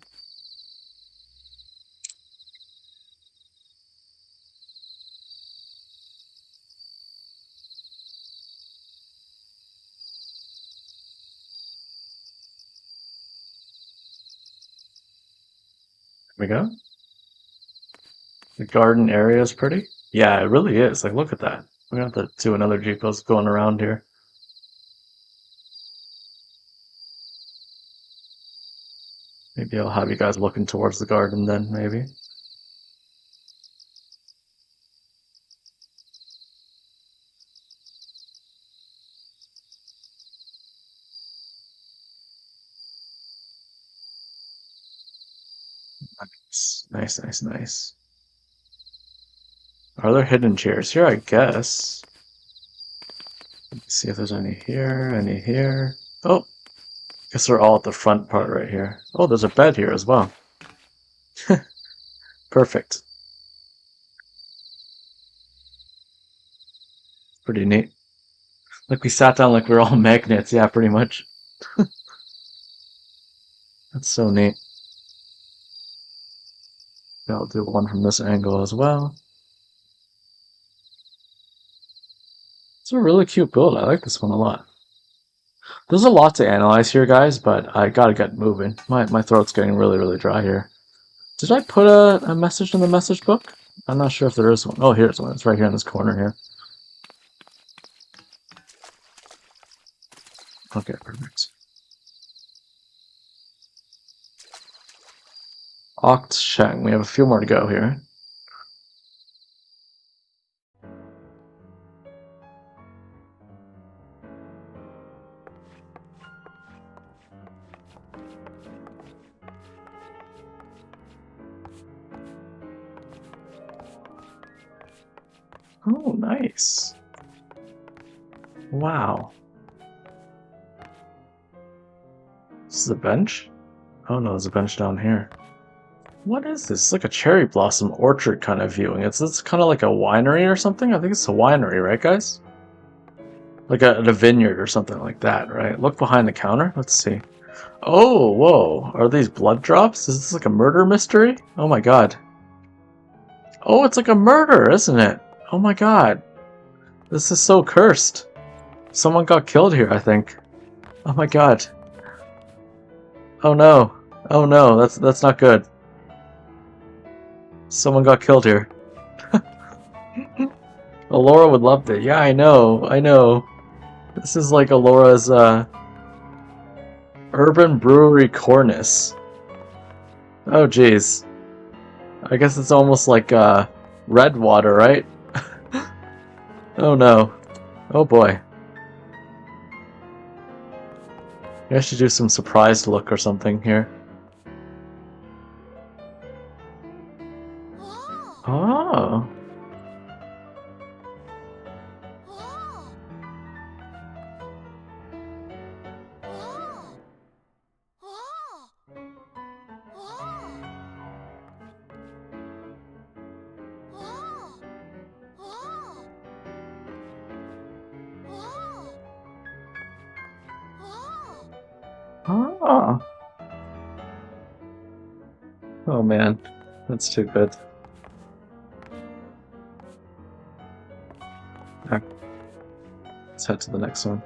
There we go. The garden area is pretty. Yeah, it really is. Like, look at that. We're gonna have to do another Jeepos going around here. Maybe I'll have you guys looking towards the garden then, maybe. Nice, nice, nice. Are there hidden chairs here? I guess. Let's see if there's any here, any here. Oh, guess they're all at the front part right here. Oh, there's a bed here as well. Perfect. Pretty neat. Like we sat down like we're all magnets. Yeah, pretty much. That's so neat. I'll do one from this angle as well. It's a really cute build. I like this one a lot. There's a lot to analyze here, guys, but I gotta get moving. My throat's getting really, really dry here. Did I put a message in the message book? I'm not sure if there is one. Oh, here's one. It's right here in this corner here. Okay, perfect. Oct Sheng. We have a few more to go here. Oh, nice. Wow. This is a bench? Oh no, there's a bench down here. What is this? It's like a cherry blossom orchard kind of viewing. It's kind of like a winery or something? I think it's a winery, right, guys? Like a vineyard or something like that, right? Look behind the counter. Let's see. Oh, whoa. Are these blood drops? Is this like a murder mystery? Oh my god. Oh, it's like a murder, isn't it? Oh my god. This is so cursed. Someone got killed here, I think. Oh my god. Oh no. Oh no, that's not good. Someone got killed here. Alora would love it. Yeah, I know. I know. This is like Alora's Urban Brewery Cornice. Oh jeez. I guess it's almost like red water, right? Oh no. Oh boy. Maybe I should do some surprised look or something here. Oh. Oh. Oh man. That's too good. Let's head to the next one.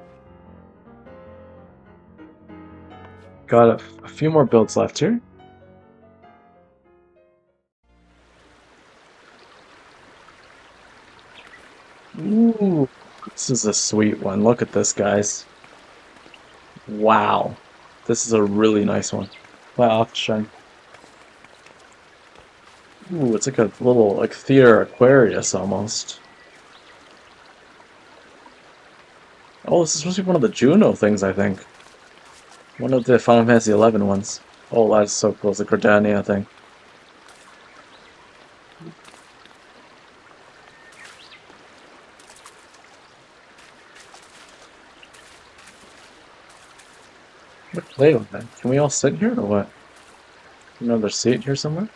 Got a few more builds left here. Ooh, this is a sweet one. Look at this, guys. Wow. This is a really nice one. Wow, shine. Ooh, it's like a little like theater Aquarius almost. Oh, this is supposed to be one of the Juno things, I think. One of the Final Fantasy 11 ones. Oh, that's so cool. It's a Gridania thing. Wait a minute. Can we all sit here or what? Another seat here somewhere?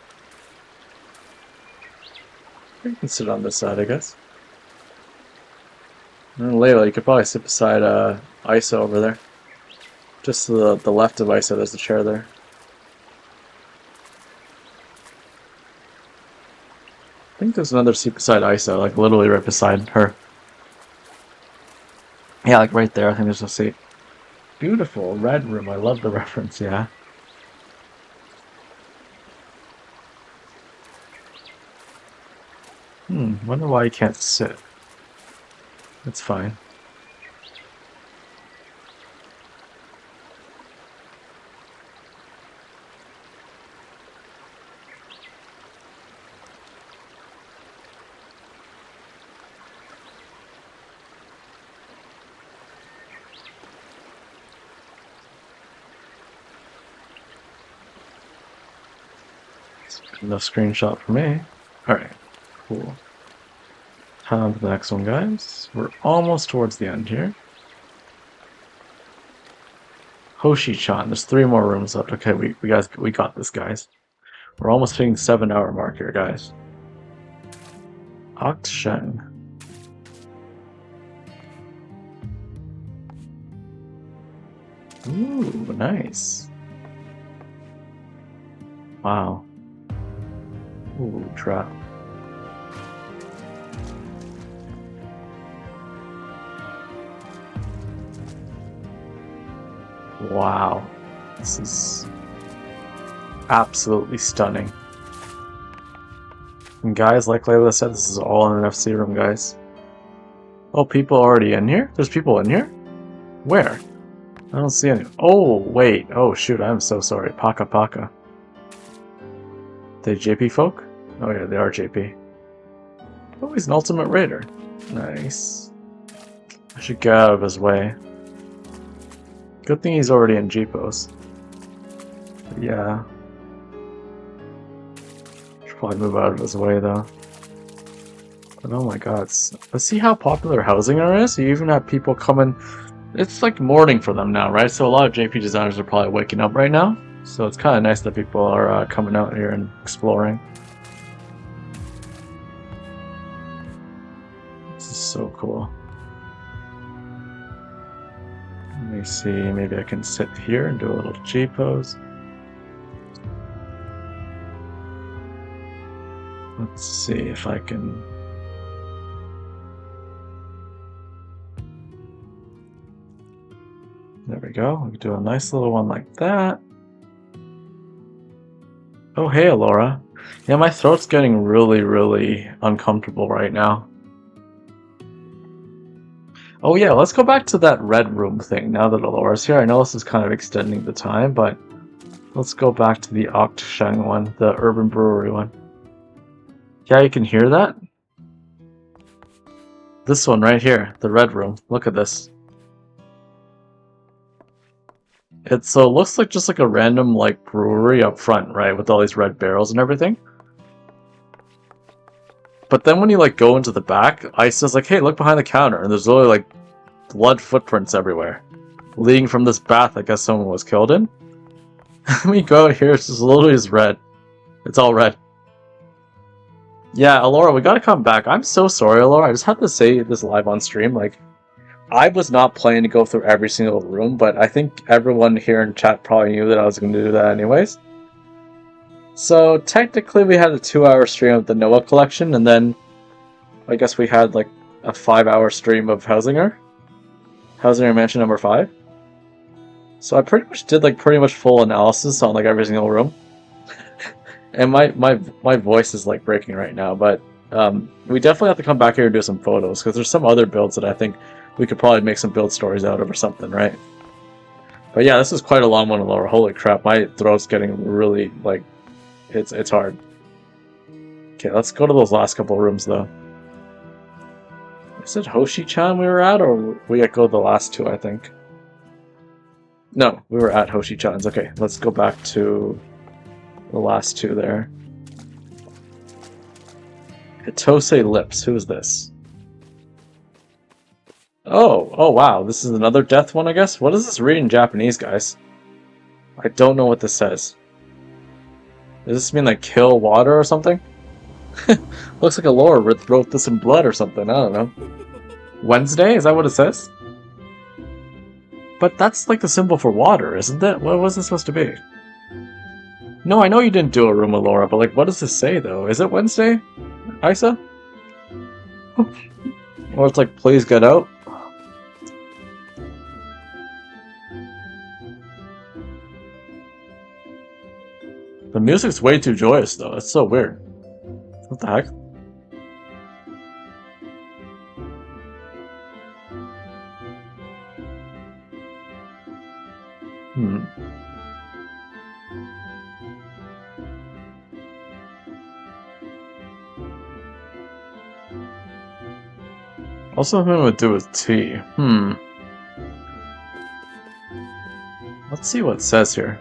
We can sit on this side, I guess. And Layla, you could probably sit beside Isa over there. Just to the left of Isa, there's a chair there. I think there's another seat beside Isa, like literally right beside her. Yeah, like right there, I think there's a seat. Beautiful, red room, I love the reference, yeah. Wonder why you can't sit. That's fine. No screenshot for me. Alright, cool. Time for the next one, guys. We're almost towards the end here. Hoshi-chan. There's 3 more rooms left. Okay, we got this, guys. We're almost hitting the 7-hour mark here, guys. Akshen. Ooh, nice. Wow. Ooh, trap. Wow. This is absolutely stunning. And guys, like Layla said, this is all in an FC room, guys. Oh, people already in here? There's people in here? Where? I don't see any. Oh, wait. Oh, shoot. I'm so sorry. Paka Paka. They JP folk? Oh, yeah, they are JP. Oh, he's an ultimate raider. Nice. I should get out of his way. Good thing he's already in Jeepos. Yeah. Should probably move out of his way, though. But oh my god. Let's see how popular Hausinger is. You even have people coming. It's like morning for them now, right? So a lot of JP designers are probably waking up right now. So it's kind of nice that people are coming out here and exploring. This is so cool. Let me see, maybe I can sit here and do a little G pose. Let's see if I can... There we go, we can do a nice little one like that. Oh hey Alora. Yeah, my throat's getting really uncomfortable right now. Oh yeah, let's go back to that red room thing now that Alora's here. I know this is kind of extending the time, but let's go back to the Oktsheng one, the Urban Brewery one. Yeah, you can hear that? This one right here, the red room. Look at this. It looks like just like a random like brewery up front, right, with all these red barrels and everything. But then when you like go into the back, Ice says like, hey, look behind the counter, and there's literally like blood footprints everywhere, leading from this bath I guess someone was killed in. When you go out here, it's just literally just red. It's all red. Yeah, Alora, we gotta come back. I'm so sorry, Alora. I just have to say this live on stream, like, I was not planning to go through every single room, but I think everyone here in chat probably knew that I was going to do that anyways. So technically we had a 2-hour stream of the Noah collection, and then I guess we had like a 5-hour stream of Hausinger Mansion number 5. So I pretty much did like pretty much full analysis on like every single room. And my voice is like breaking right now, but we definitely have to come back here and do some photos, because there's some other builds that I think we could probably make some build stories out of or something, right? But yeah, this is quite a long one, Laura. Holy crap, my throat's getting really, like, it's hard. Okay, let's go to those last couple rooms, though. Is it Hoshi-chan we were at, or we got to go to the last 2, I think? No, we were at Hoshi-chan's. Okay, let's go back to the last 2 there. Hitose Lips, who is this? Oh wow, this is another death one, I guess? What does this read in Japanese, guys? I don't know what this says. Does this mean like kill water or something? Looks like a Laura wrote this in blood or something. I don't know. Wednesday? Is that what it says? But that's like the symbol for water, isn't it? What was this supposed to be? No, I know you didn't do a room with Laura, but like, what does this say though? Is it Wednesday, Isa? Or it's like, please get out? The music's way too joyous though. It's so weird. What the heck? Hmm. Also something to do with tea. Let's see what it says here.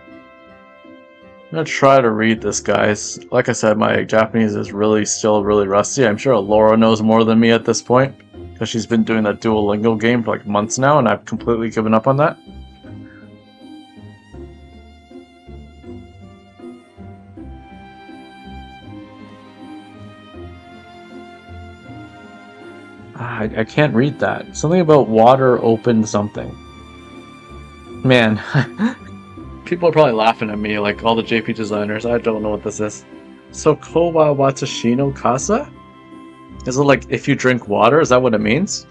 I'm gonna try to read this, guys. Like I said, my Japanese is still really rusty. I'm sure Laura knows more than me at this point, because she's been doing that Duolingo game for like months now, and I've completely given up on that. I can't read that. Something about water opened something. Man, people are probably laughing at me, like all the JP designers. I don't know what this is. So Kowa Watashi no Kasa? Is it like if you drink water? Is that what it means?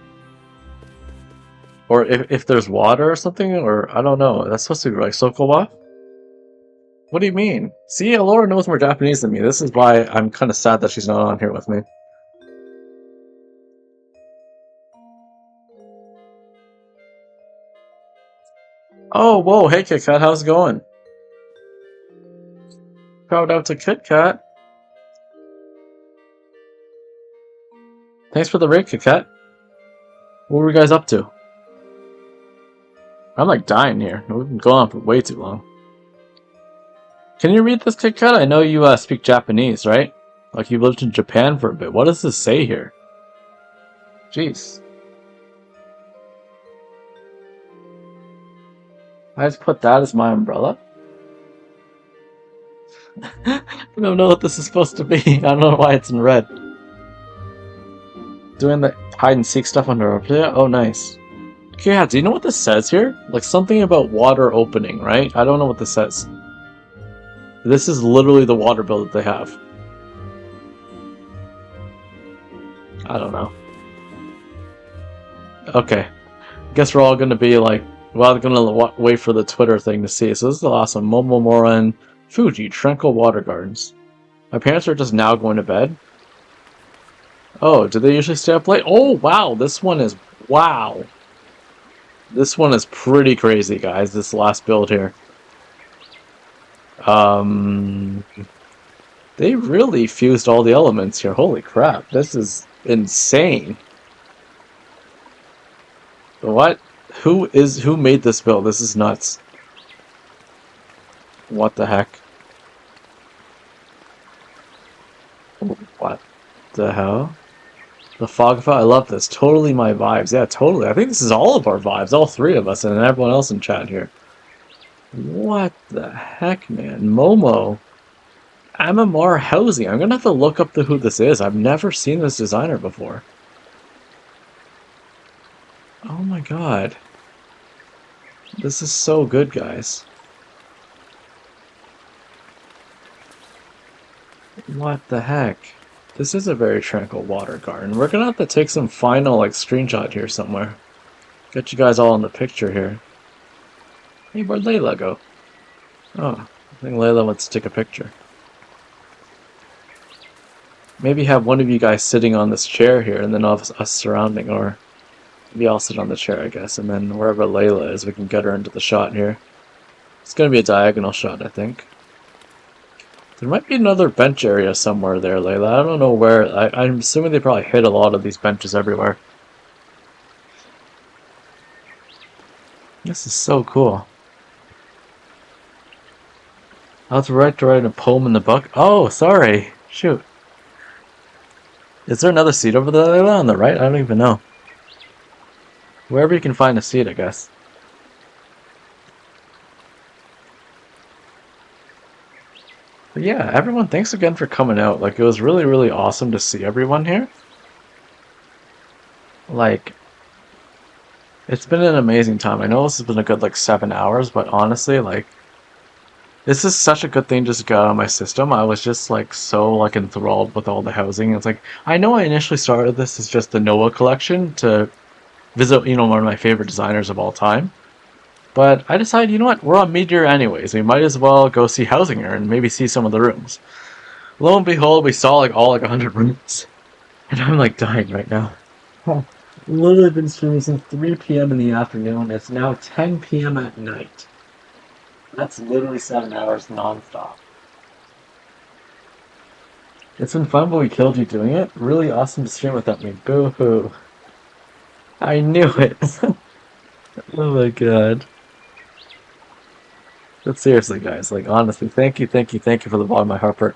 Or if there's water or something? Or I don't know. That's supposed to be like Sokowa? What do you mean? See, Laura knows more Japanese than me. This is why I'm kind of sad that she's not on here with me. Oh, whoa, hey Kit Kat, how's it going? Shout out to Kit Kat. Thanks for the raid, Kit Kat. What were you guys up to? I'm like dying here. We've been going on for way too long. Can you read this, Kit Kat? I know you speak Japanese, right? Like you lived in Japan for a bit. What does this say here? Jeez. I just put that as my umbrella. I don't know what this is supposed to be. I don't know why it's in red. Doing the hide and seek stuff under our player. Oh, nice. Okay, yeah, do you know what this says here? Like something about water opening, right? I don't know what this says. This is literally the water bill that they have. I don't know. Okay. Guess we're all gonna be like, well, I'm gonna wait for the Twitter thing to see. So this is awesome. Momomora and Fuji, Tranquil Water Gardens. My parents are just now going to bed. Oh, do they usually stay up late? Oh, wow, this one is, wow. This one is pretty crazy, guys, this last build here. They really fused all the elements here. Holy crap, this is insane. What? Who made this build? This is nuts. What the heck? What the hell? The fog. I love this. Totally my vibes. Yeah, totally. I think this is all of our vibes. All three of us and everyone else in chat here. What the heck, man? Momo. MMR Housing. I'm gonna have to look up who this is. I've never seen this designer before. Oh my god. This is so good, guys. What the heck? This is a very tranquil water garden. We're gonna have to take some final screenshot here somewhere. Get you guys all in the picture here. Hey, where'd Layla go? Oh, I think Layla wants to take a picture. Maybe have one of you guys sitting on this chair here and then us surrounding, or maybe I'll sit on the chair, I guess, and then wherever Layla is, we can get her into the shot here. It's gonna be a diagonal shot, I think. There might be another bench area somewhere there, Layla. I don't know where. I'm assuming they probably hit a lot of these benches everywhere. This is so cool. I was right to write a poem in the book. Oh, sorry. Shoot. Is there another seat over there, Layla, on the right? I don't even know. Wherever you can find a seat, I guess. But yeah, everyone, thanks again for coming out. Like, it was really, really awesome to see everyone here. Like, it's been an amazing time. I know this has been a good, like, 7 hours, but honestly, like, this is such a good thing just to get out of my system. I was just, like, so, like, enthralled with all the housing. It's like, I know I initially started this as just the Noah collection to visit, one of my favorite designers of all time. But I decided, you know what, we're on Meteor anyways. We might as well go see Hausinger and maybe see some of the rooms. Lo and behold, we saw, like, all, like, 100 rooms. And I'm, like, dying right now. Huh. Literally been streaming since 3 p.m. in the afternoon. It's now 10 p.m. at night. That's literally 7 hours nonstop. It's been fun, but we killed you doing it. Really awesome to stream without me. Boo-hoo. I knew it. Oh my god. But seriously, guys, like, honestly, thank you for the bottom of my heart. For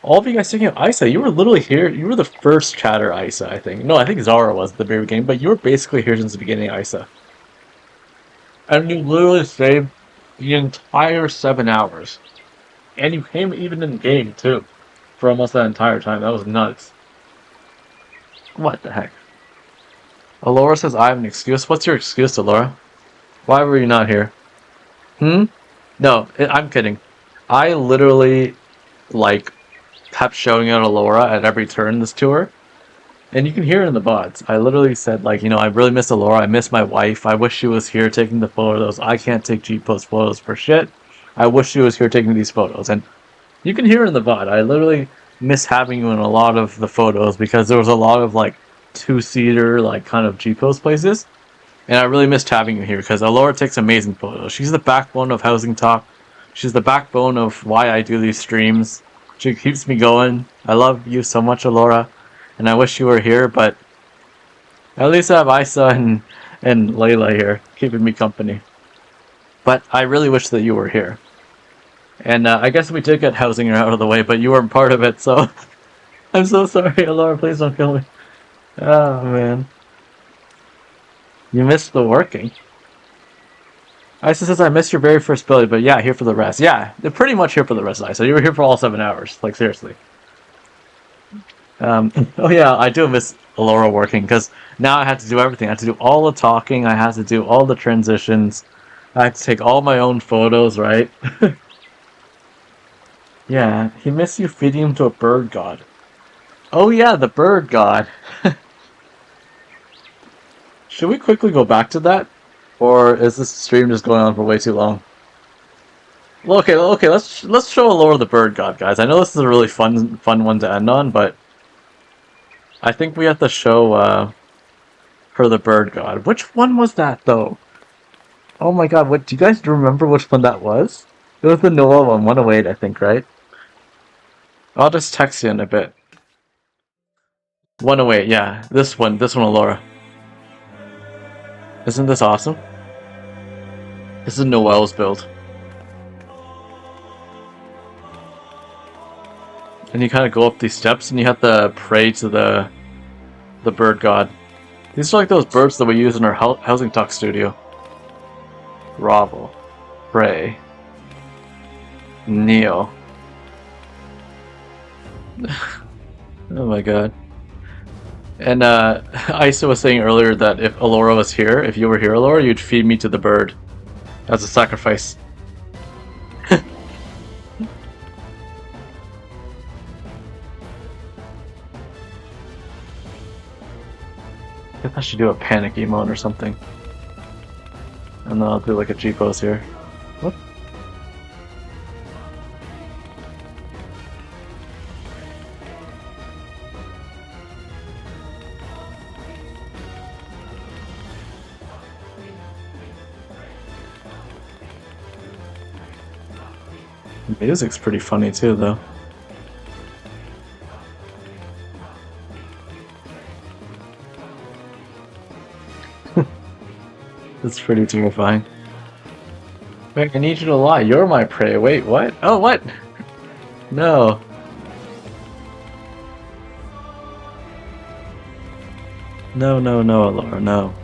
all of you guys taking out Isa, you were literally here. You were the first chatter Isa, I think. No, I think Zara was at the very beginning, but you were basically here since the beginning, Isa. And you literally saved the entire 7 hours. And you came even in game, too. For almost that entire time. That was nuts. What the heck? Alora says I have an excuse. What's your excuse, Alora? Why were you not here? No, I'm kidding. I literally, like, kept showing out Alora at every turn this tour. And you can hear it in the bots. I literally said, like, I really miss Alora. I miss my wife. I wish she was here taking the photos. I can't take G-Post photos for shit. I wish she was here taking these photos. And you can hear it in the bot. I literally miss having you in a lot of the photos because there was a lot of, like, two-seater, like, kind of G-Post places. And I really missed having you here because Alora takes amazing photos. She's the backbone of HousingTalk. She's the backbone of why I do these streams. She keeps me going. I love you so much, Alora. And I wish you were here, but at least I have Isa and Layla here, keeping me company. But I really wish that you were here. And I guess we did get Hausinger out of the way, but you weren't part of it, so... I'm so sorry, Alora, please don't kill me. Oh, man. You missed the working. Isa says, I missed your very first build, but yeah, here for the rest. Yeah, they're pretty much here for the rest, Isa. You were here for all 7 hours, like, seriously. Oh yeah, I do miss Alora working, because now I have to do everything. I have to do all the talking, I have to do all the transitions, I have to take all my own photos, right? Yeah, he missed you feeding him to a bird god. Oh yeah, the bird god. Should we quickly go back to that? Or is this stream just going on for way too long? Okay, let's show Alora the bird god, guys. I know this is a really fun one to end on, but I think we have to show her the bird god. Which one was that, though? Oh my god, do you guys remember which one that was? It was the Noah one, 108, I think, right? I'll just text you in a bit. 108, yeah. This one, Alora. Isn't this awesome? This is Noel's build. And you kind of go up these steps and you have to pray to the bird god. These are like those birds that we use in our HousingTalk studio. Ravel. Pray. Neo. Oh my god. And Isa was saying earlier that if Alora was here, if you were here, Alora, you'd feed me to the bird. As a sacrifice. I guess I should do a panic emote or something. And then I'll do like a G-pose here. What? The music's pretty funny too, though. That's pretty terrifying. Wait, I need you to lie. You're my prey. Wait, what? Oh, what? No. No, Laura, no.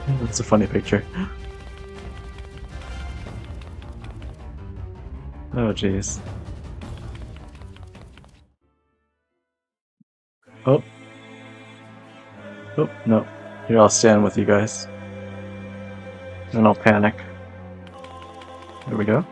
That's a funny picture. Oh, jeez. Oh. Oh, no. Here, I'll stand with you guys. And I'll panic. There we go.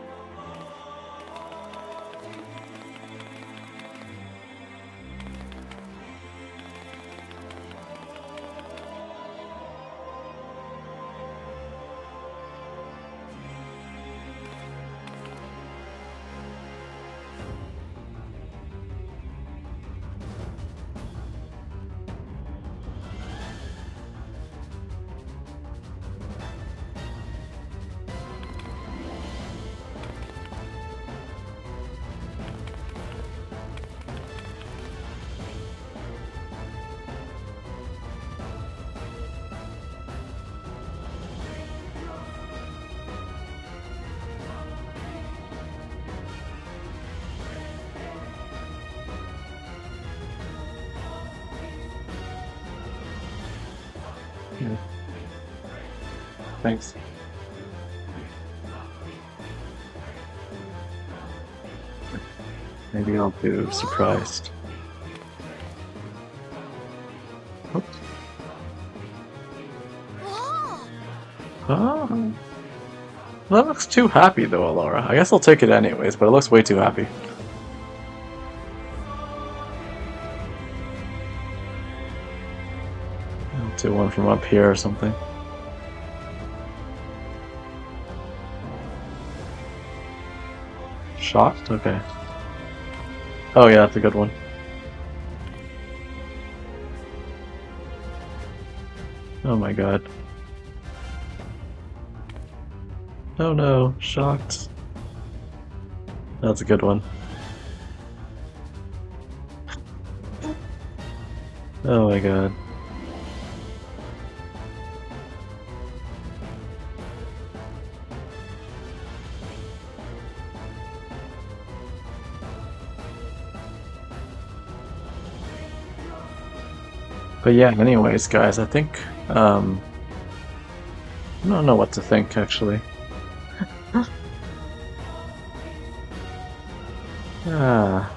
Yeah. Thanks. Maybe I'll do surprised. Oops. Oh. That looks too happy though, Alora. I guess I'll take it anyways, but it looks way too happy. I'll do one from up here or something. Shocked? Okay. Oh yeah, that's a good one. Oh my god. Oh no, shocked. That's a good one. Oh my god. But yeah, anyways, guys, I think, I don't know what to think, actually. Ah.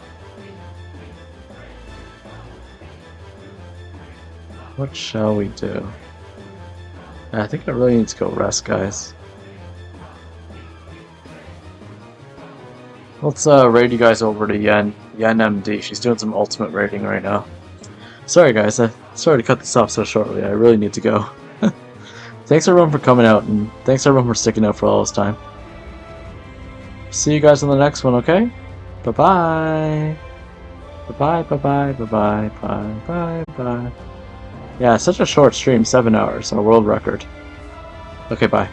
What shall we do? I think I really need to go rest, guys. Let's raid you guys over to Yen MD. She's doing some ultimate raiding right now. Sorry guys, sorry to cut this off so shortly. I really need to go. Thanks everyone for coming out, and thanks everyone for sticking out for all this time. See you guys on the next one, okay? Bye-bye. Bye-bye, bye-bye, bye-bye, bye-bye, bye. Yeah, such a short stream, 7 hours, our world record. Okay, bye.